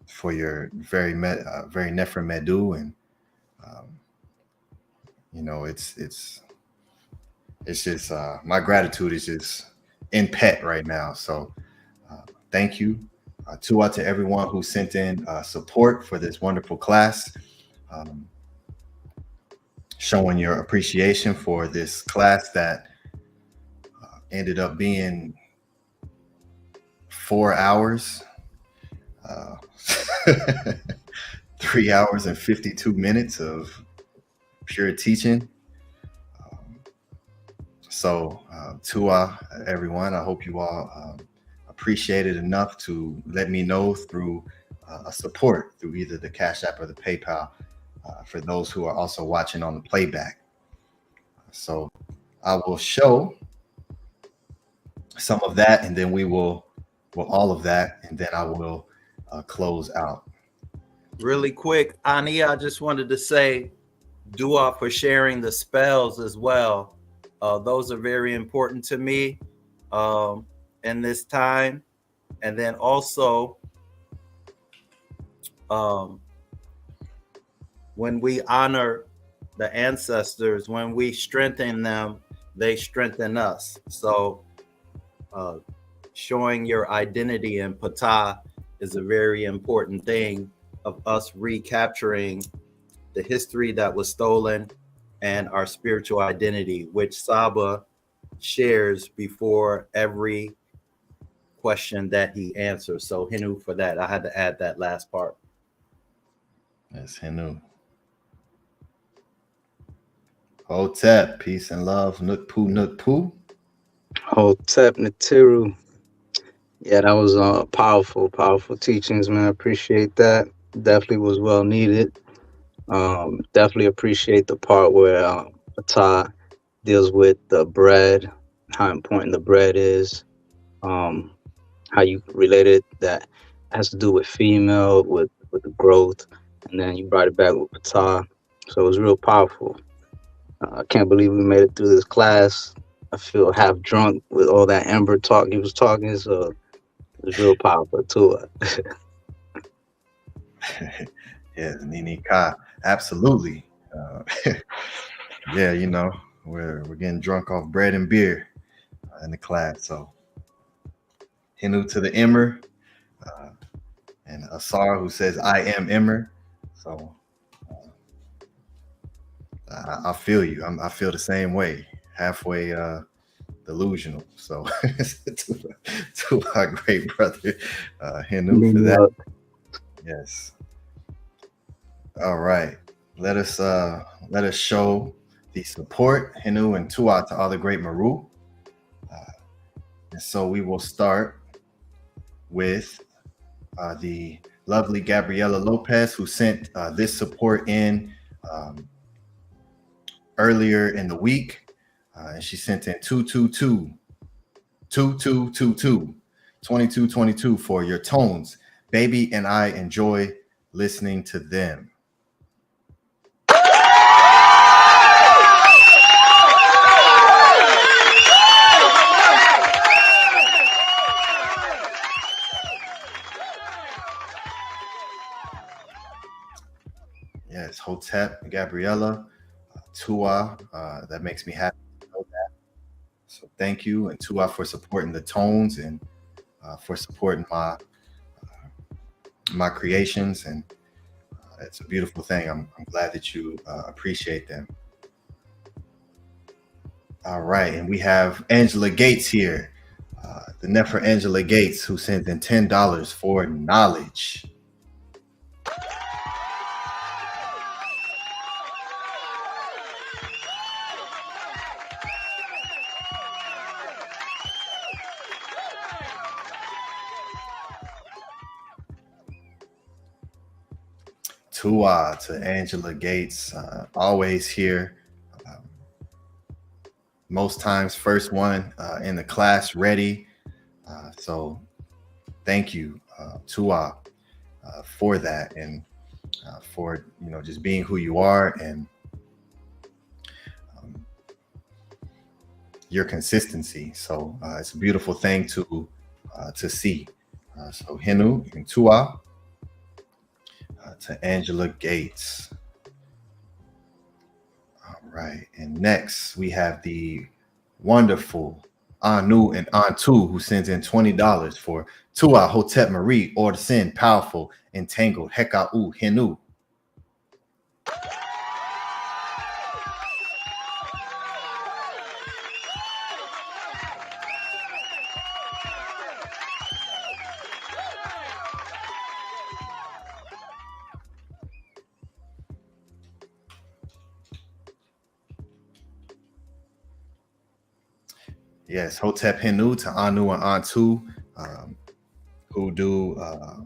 for your very Nefer Medu, and you know, it's just my gratitude is just in pet right now. So thank you. To everyone who sent in support for this wonderful class, showing your appreciation for this class that ended up being 4 hours, 3 hours and 52 minutes of pure teaching. So to everyone, I hope you all appreciate it enough to let me know through a support through either the Cash App or the PayPal for those who are also watching on the playback. So I will show some of that, and then we will all of that, and then I will close out. Really quick, Ani, I just wanted to say dua for sharing the spells as well. Those are very important to me in this time. And then also, when we honor the ancestors, when we strengthen them, they strengthen us. So showing your identity in Ptah is a very important thing of us recapturing the history that was stolen and our spiritual identity, which Saba shares before every question that he answers. So Henu for that. I had to add that last part. Yes, Henu. Hotep, peace and love. Nutpu, Nutpu. Hotep NTRU. Yeah, that was powerful teachings, man. I appreciate that. Definitely was well needed. Definitely appreciate the part where Ptah deals with the bread, how important the bread is, how you related that has to do with female, with the growth, and then you brought it back with Ptah. So it was real powerful. I can't believe we made it through this class. I feel half drunk with all that Ember talk he was talking, so it was real powerful too. Yes, Nini Ka, absolutely. Yeah, you know, we're getting drunk off bread and beer in the class. So Hinu to the Emmer, and Asar, who says I am Emmer. So I feel you. I feel the same way. Halfway delusional. So to our great brother Hinu for that. Yes. All right. Let us show the support, Hinu and Tua, to all the great Meru. And so we will start with the lovely Gabriela Lopez, who sent this support in earlier in the week. And she sent in 2222 for your tones. Baby and I enjoy listening to them. Yes, Hotep, Gabriela, Tua, that makes me happy to know that. So thank you, and Tua for supporting the tones, and for supporting my creations, and it's a beautiful thing. I'm glad that you appreciate them. All right, and we have Angela Gates here, the Nefer Angela Gates, who sent in $10 for knowledge. Tua to Angela Gates, always here. Most times first one in the class, ready. So thank you, Tua, for that, and for just being who you are, and your consistency. So it's a beautiful thing to see. So Henu and Tua to Angela Gates. All right, and next we have the wonderful Anu and Antu, who sends in $20 for Tua Hotep Marie, or the Sin, powerful, entangled, Hekau Henu. Yes, Hotep Henu to Anu and Antu, who do a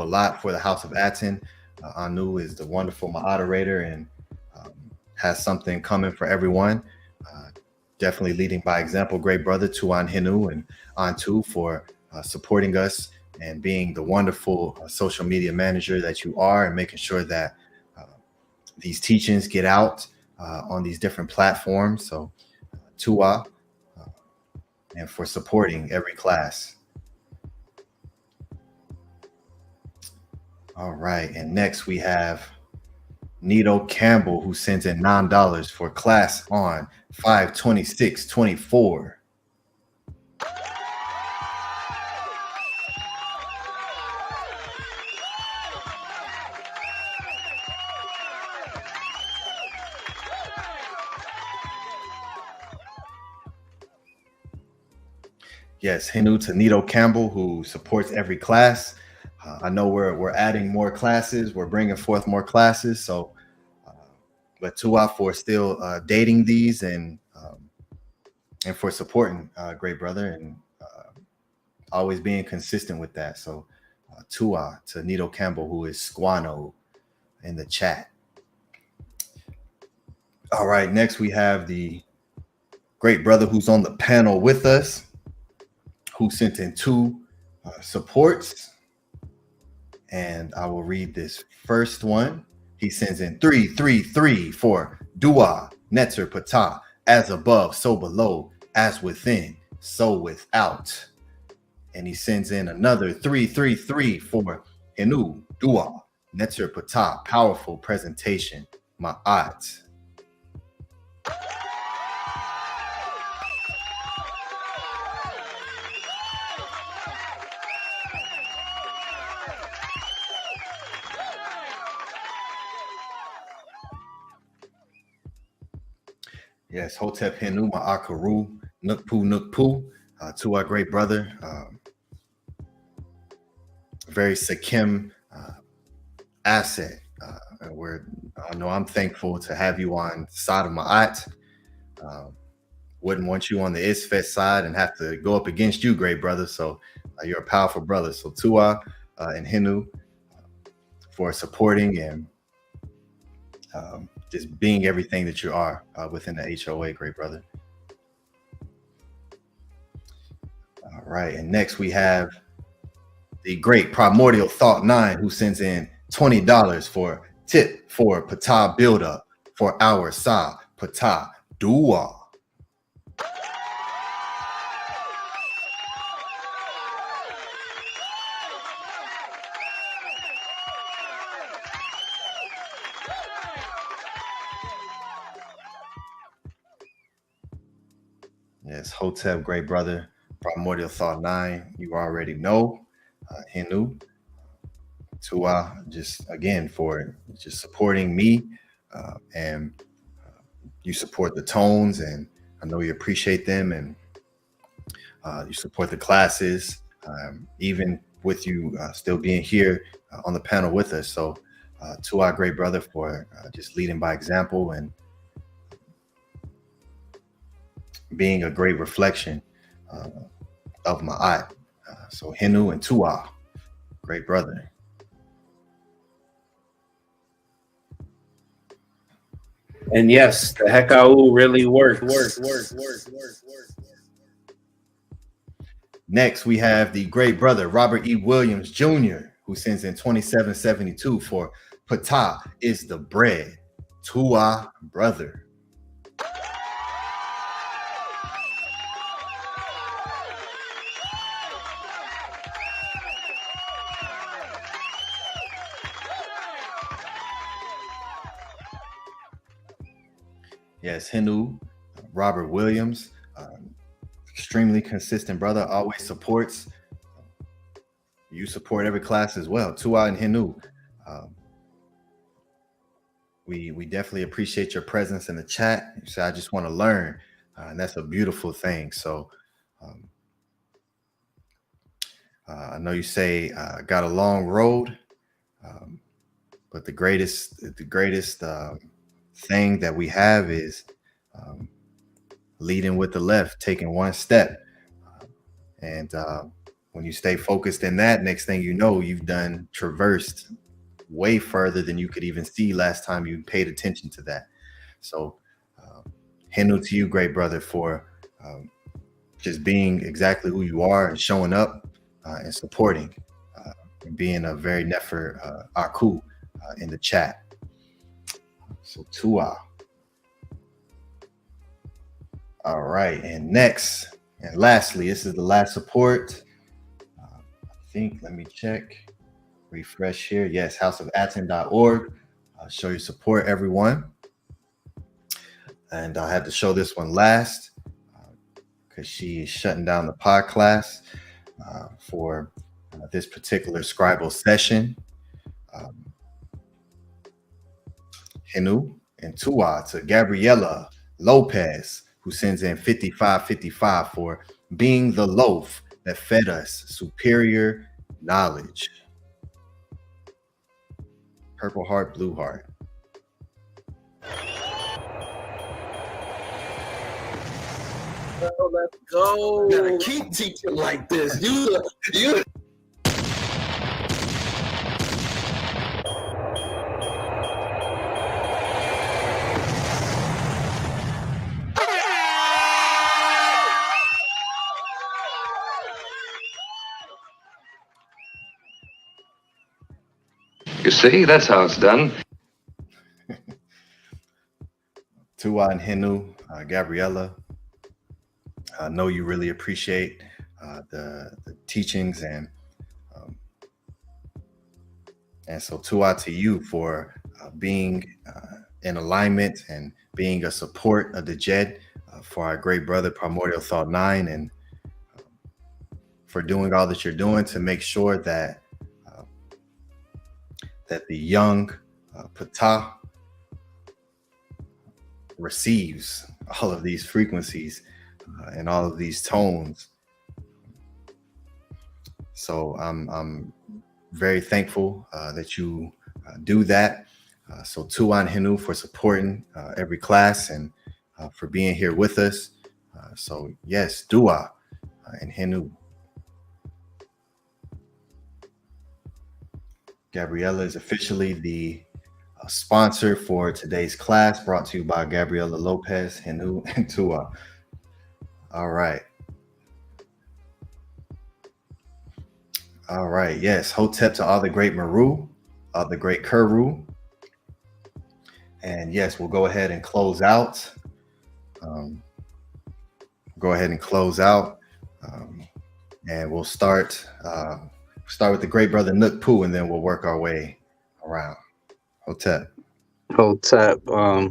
lot for the House of Aten. Anu is the wonderful moderator and has something coming for everyone. Definitely leading by example. Great brother Tuan Henu and Antu for supporting us and being the wonderful social media manager that you are, and making sure that these teachings get out on these different platforms. So Tua, and for supporting every class. All right, and next we have Nito Campbell, who sends in $9 for class on 5/26/24. Yes, Henu to Nito Campbell, who supports every class. I know we're adding more classes. We're bringing forth more classes. So, but Tua for still dating these, and for supporting great brother, and always being consistent with that. So Tua to Nito Campbell, who is Squano in the chat. All right, next we have the great brother who's on the panel with us, who sent in 2 supports. And I will read this first one. He sends in 333 for Dua Netzer Patah, as above, so below, as within, so without. And he sends in another 333 for Henu Dua Netzer Patah, powerful presentation, Ma'at. Yes, Hotep Henu Ma'akaru Nukpu to our great brother. Very Sekim asset. I know I'm thankful to have you on the side of Ma'at. Wouldn't want you on the Isfet side and have to go up against you, great brother. So you're a powerful brother. So Tua and Henu for supporting and just being everything that you are within the HOA, great brother. All right, and next we have the great Primordial Thought 9, who sends in $20 for tip for Patah buildup for our Sa Patah Dua. Yes, Hotep, great brother, Primordial Thought 9, you already know. Henu, Tua, just again for just supporting me, and you support the tones, and I know you appreciate them, and you support the classes, even with you still being here on the panel with us. So to our great brother for just leading by example and being a great reflection of Ma'at. So Henu and Tua, great brother. And yes, the Hekau really works. Next, we have the great brother, Robert E. Williams Jr., who sends in 2772 for Ptah is the bread. Tua, brother. Yes, Henu, Robert Williams, extremely consistent brother, always supports. You support every class as well. Tua and Henu, we definitely appreciate your presence in the chat. You say, I just want to learn, and that's a beautiful thing. So I know you say got a long road, but the greatest thing that we have is leading with the left, taking one step. And when you stay focused in that, next thing you know, you've traversed way further than you could even see last time you paid attention to that. So Henu to you, great brother, for just being exactly who you are and showing up and supporting and being a very Nefer Aku in the chat. So Tua. All right, and next and lastly, this is the last support. I think, let me check, refresh here. Yes, houseofaten.org. Show your support, everyone. And I had to show this one last because she is shutting down the pod class for this particular Scribal session. Henu and Tua to Gabriela Lopez, who sends in 5555 for being the loaf that fed us superior knowledge. Purple heart, blue heart. Let's go. You gotta keep teaching like this. You. You see, that's how it's done. Tua and Henu, Gabriela, I know you really appreciate the teachings, and so Tua to you for being in alignment and being a support of the DJED for our great brother Primordial Thought 9, and for doing all that you're doing to make sure that that the young Ptah receives all of these frequencies and all of these tones. So I'm very thankful that you do that. So Tua and Henu for supporting every class and for being here with us. So yes, Dua and Henu. Gabriela is officially the sponsor for today's class, brought to you by Gabriela Lopez, Henu, and Tua. All right. All right. Yes. Hotep to all the great Meru, all the great KHERU. And yes, we'll go ahead and close out. And we'll start with the great brother Nook Poo, and then we'll work our way around. Hotep. I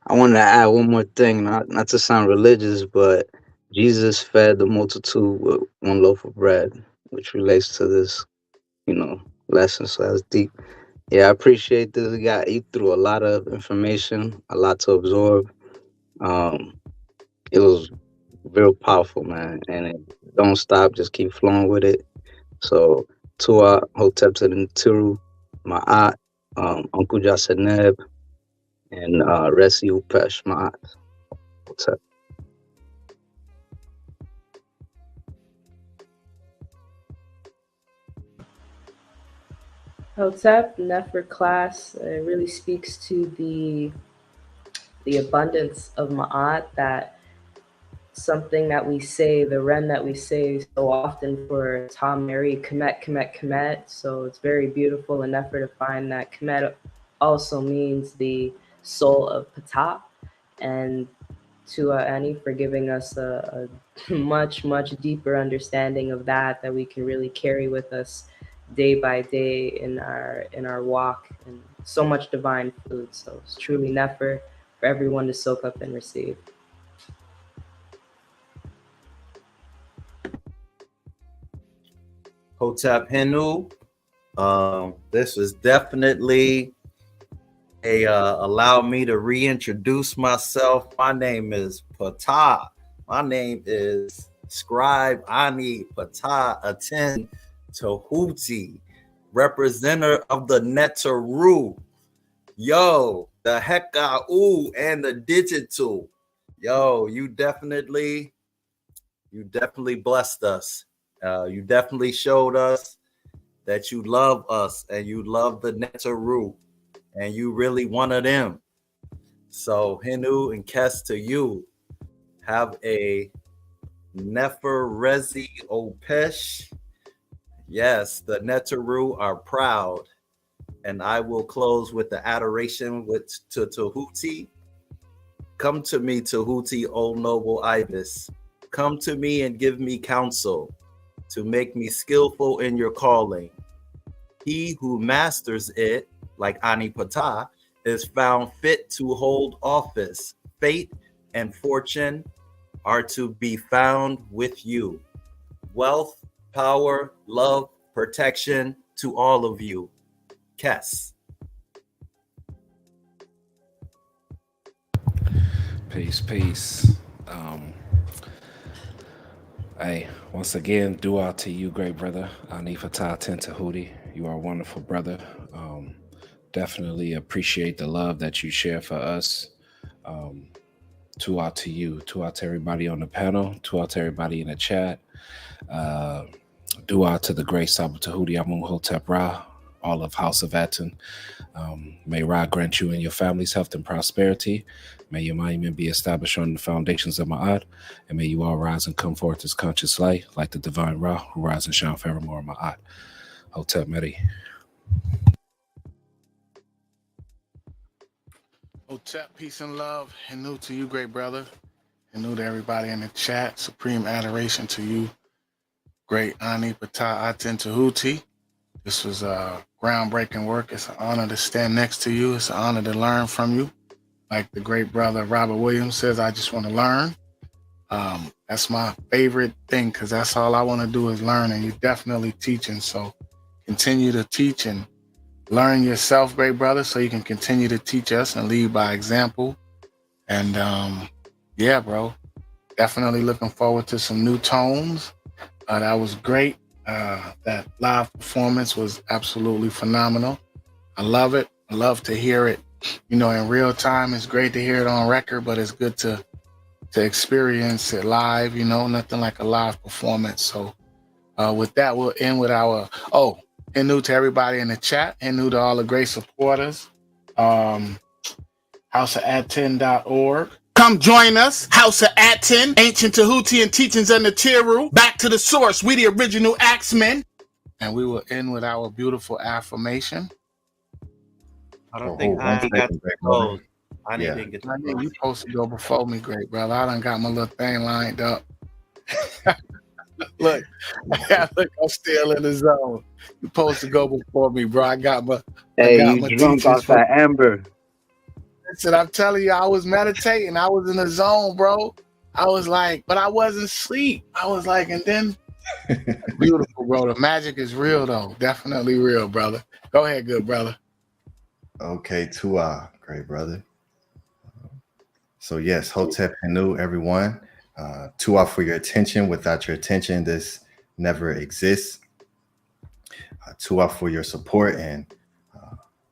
wanted to add one more thing, not to sound religious, but Jesus fed the multitude with one loaf of bread, which relates to this, lesson. So that's deep. Yeah, I appreciate this. We got you through a lot of information, a lot to absorb. It was real powerful, man. And don't stop, just keep flowing with it. So, Tua Hotep to the NTRU, my aunt, Uncle SENEB, and Resi Upesh, my aunt. Hotep. Hotep, Nefer class really speaks to the abundance of Ma'at, that something that we say, the Ren that we say so often for Tom Mary, Kemet, Kemet, Kemet. So it's very beautiful and Nefer to find that Kemet also means the soul of Ptah. And to Annie for giving us a much, much deeper understanding of that we can really carry with us day by day in our walk, and so much divine food. So it's truly Nefer for everyone to soak up and receive. Hotep Henu. This was definitely allow me to reintroduce myself. My name is Ptah. My name is Scribe Ani Ptah Aten Tehuti, representative of the NTRU. Yo, the HEKAU and the digital. Yo, you definitely blessed us. You definitely showed us that you love us and you love the NTRU and you really one of them. So Henu and Kes, to you, have a Nefer Rezi Opesh. Yes, the NTRU are proud. And I will close with the adoration to Tehuti. Come to me, Tehuti, O noble Ibis. Come to me and give me counsel to make me skillful in your calling. He who masters it, like Ani Ptah, is found fit to hold office. Fate and fortune are to be found with you. Wealth, power, love, protection to all of you. Kes. Peace, peace. Hey, once again, dua to you, great brother, Ani Ptah Aten Tehuti. You are a wonderful brother. Definitely appreciate the love that you share for us. Dua to you, dua to everybody on the panel, dua to everybody in the chat. Dua to the great Sabu Tehuti Amun Hotep Ra, all of House of Aten. May Ra grant you and your family's health and prosperity. May your monument be established on the foundations of Ma'at, and may you all rise and come forth as conscious light, like the divine Ra, who rise and shine forevermore in Ma'at. Hotep Medi. Hotep, peace and love. Henu to you, great brother. Henu to everybody in the chat. Supreme adoration to you, great Ani Ptah Aten Tehuti. This was groundbreaking work. It's an honor to stand next to you. It's an honor to learn from you. Like the great brother Robert Williams says, I just want to learn. That's my favorite thing, because that's all I want to do is learn, and you're definitely teaching. So continue to teach and learn yourself, great brother, so you can continue to teach us and lead by example. And yeah, bro, definitely looking forward to some new tones. That was great. That live performance was absolutely phenomenal. I love it. I love to hear it, in real time. It's great to hear it on record, but it's good to experience it live, nothing like a live performance. So with that, we'll end with our, Henu to everybody in the chat, Henu to all the great supporters, houseofaten.org. Come join us, House of Aten, Ancient Tehuti and Teachings and the NTRU. Back to the source, we the original axemen. And we will end with our beautiful affirmation. I don't think Ani got to close. Ani Yeah. didn't get to I mean, close. you supposed to go before me, great brother. I done got my little thing lined up. Look, I'm still in the zone. You're supposed to go before me, bro. I got my drunk off that amber. Listen, I'm telling you, I was meditating. I was in the zone, bro. I was like, but I wasn't asleep. I was like, and then beautiful, bro. The magic is real, though. Definitely real, brother. Go ahead, good brother. Okay, Tua, great brother. So yes, Hotep Henu, everyone. Tua for your attention. Without your attention, this never exists. Tua for your support, and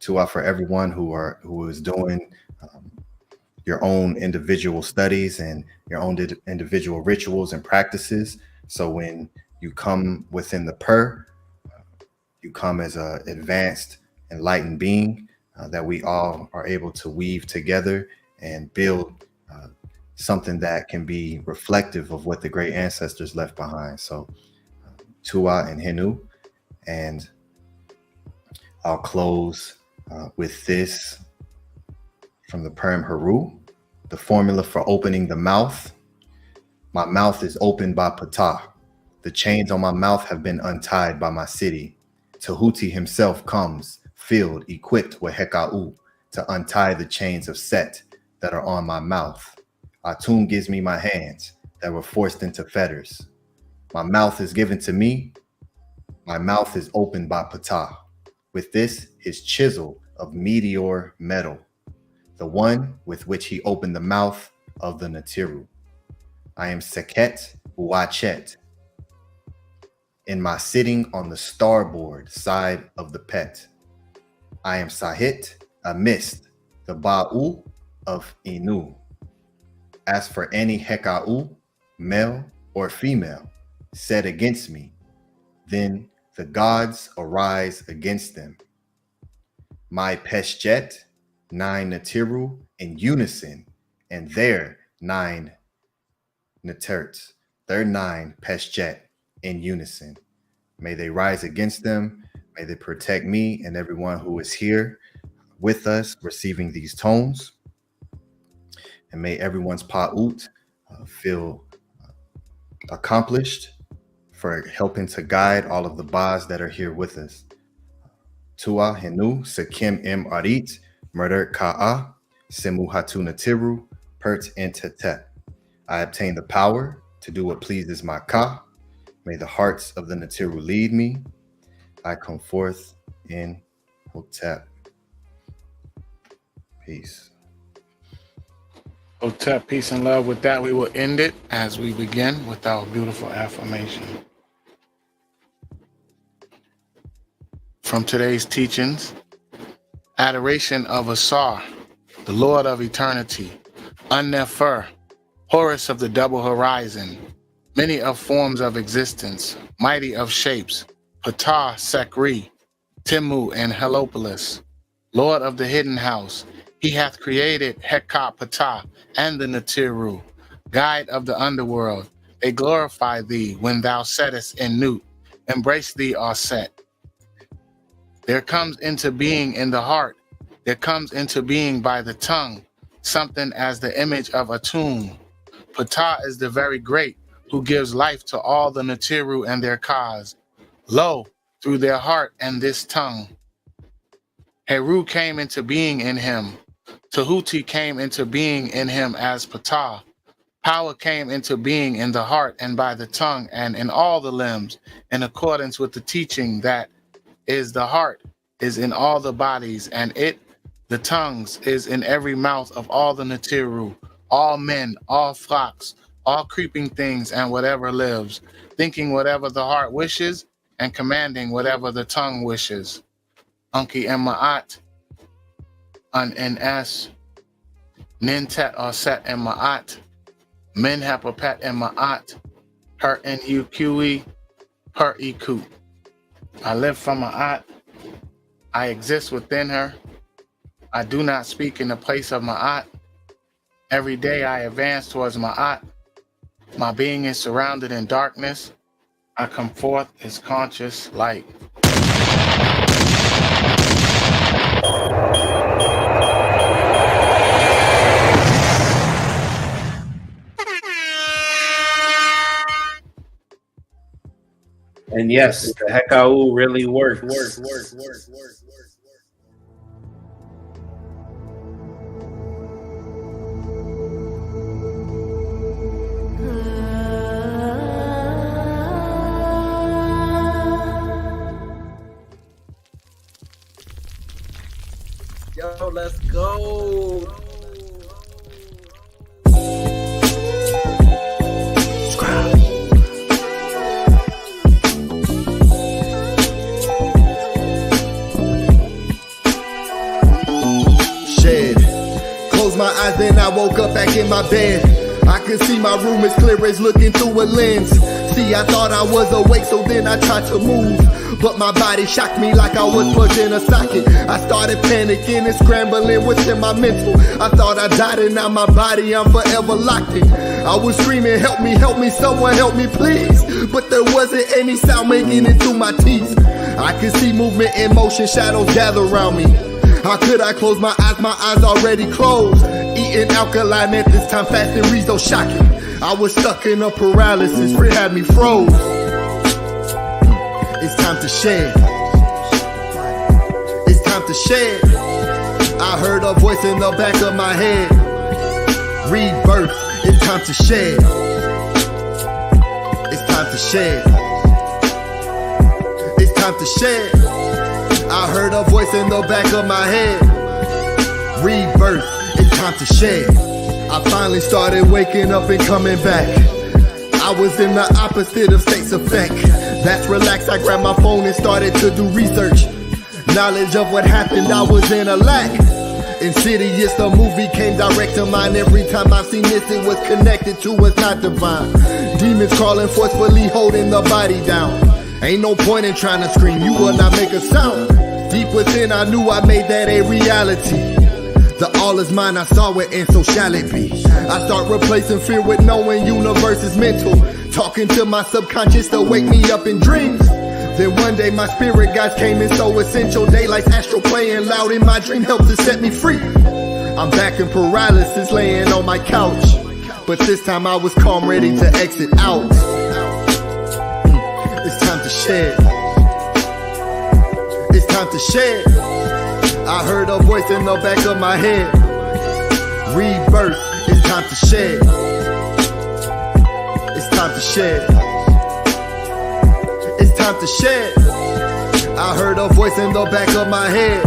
Tua for everyone who is doing your own individual studies and your own individual rituals and practices. So when you come within the you come as an advanced, enlightened being that we all are able to weave together and build something that can be reflective of what the great ancestors left behind. So Tua and Henu. And I'll close with this from the Perm Heru, the formula for opening the mouth. My mouth is opened by Ptah. The chains on my mouth have been untied by my city. Tehuti himself comes, filled, equipped with Hekau, to untie the chains of Set that are on my mouth. Atun gives me my hands that were forced into fetters. My mouth is given to me. My mouth is opened by Ptah. With this, his chisel of meteor metal, the one with which he opened the mouth of the NTRU. I am Seket Uachet. In my sitting on the starboard side of the pet. I am Sahit, a mist, the Ba'u of Inu. As for any Hekau, male or female, said against me, then the gods arise against them. My Peshjet, 9 NTRU in unison, and their 9 Neterts, their 9 Peshjet in unison. May they rise against them. May they protect me and everyone who is here with us receiving these tones. And may everyone's Pa'ut feel accomplished for helping to guide all of the Bas that are here with us. Tua Henu, Sakim M. Arit, Murder Ka'a, Semu Hatu Natiru, Pert Entetet. I obtain the power to do what pleases my Ka. May the hearts of the Natiru lead me. I come forth in Hotep. Peace. Hotep, peace and love. With that, we will end it as we begin with our beautiful affirmation. From today's teachings, adoration of AUSAR, the Lord of eternity, Nefer, Horus of the double horizon, many of forms of existence, mighty of shapes, Ptah Sekri, Timu and Helopolis, Lord of the hidden house, he hath created Heka Ptah and the NTRU, guide of the underworld. They glorify thee when thou settest in Nut, embrace thee are set. There comes into being in the heart, there comes into being by the tongue, something as the image of Atun. Ptah is the very great who gives life to all the NTRU and their cause. Lo, through their heart and this tongue. Heru came into being in him. Tehuti came into being in him as Ptah. Power came into being in the heart and by the tongue and in all the limbs, in accordance with the teaching that is the heart is in all the bodies, and it, the tongues, is in every mouth of all the NTRU, all men, all flocks, all creeping things, and whatever lives, thinking whatever the heart wishes, and commanding whatever the tongue wishes. Unki Ma'at, an NS, Nintet or Set Ma'at, Min Hapapet Ma'at, her NUQE, her Iku. I live from Ma'at, I exist within her. I do not speak in the place of Ma'at. Every day I advance towards Ma'at. My being is surrounded in darkness. I come forth as conscious light. And yes, the Hekau really works. Yo, let's go. Shed. Closed my eyes, then I woke up back in my bed. I could see my room as clear as looking through a lens. See, I thought I was awake, so then I tried to move, but my body shocked me like I was plugged in a socket. I started panicking and scrambling within my mental. I thought I died and now my body, I'm forever locked in. I was screaming, help me, someone help me please. But there wasn't any sound making it through my teeth. I could see movement in motion, shadows gather around me. How could I close my eyes already closed? Eating alkaline at this time, fasting reads so shocking. I was stuck in a paralysis, fear had me froze. It's time to shed. It's time to shed. I heard a voice in the back of my head. Rebirth, it's time to shed. It's time to shed. It's time to shed. I heard a voice in the back of my head. Rebirth, it's time to shed. I finally started waking up and coming back. I was in the opposite of states effect. That's relaxed, I grabbed my phone and started to do research. Knowledge of what happened, I was in a lack. Insidious, the movie came direct to mind. Every time I've seen this, it was connected to what's not divine. Demons crawling forcefully, holding the body down. Ain't no point in trying to scream, you will not make a sound. Deep within, I knew I made that a reality. The all is mine, I saw it, and so shall it be. I start replacing fear with knowing universe is mental. Talking to my subconscious to wake me up in dreams. Then one day my spirit guides came in so essential. Daylight's astral playing loud in my dream helped to set me free. I'm back in paralysis, laying on my couch. But this time I was calm, ready to exit out. It's time to shed. It's time to shed. I heard a voice in the back of my head. Rebirth, it's time to shed. It's time to shed. It's time to shed. I heard a voice in the back of my head.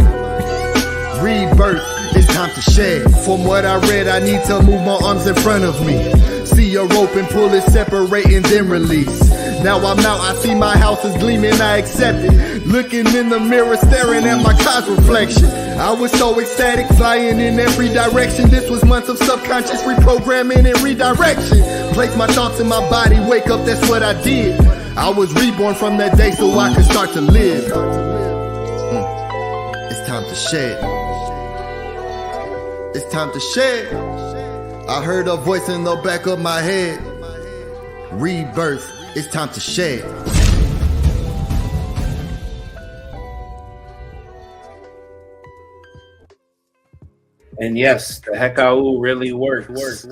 Rebirth, it's time to shed. From what I read, I need to move my arms in front of me. See a rope and pull it, separate and then release. Now I'm out, I see my house is gleaming, I accept it. Looking in the mirror, staring at my car's reflection. I was so ecstatic, flying in every direction. This was months of subconscious reprogramming and redirection. Place my thoughts in my body, wake up, that's what I did. I was reborn from that day so I could start to live. It's time to shed. It's time to shed. I heard a voice in the back of my head. Rebirth, it's time to shed. And yes, the HEKAU really works.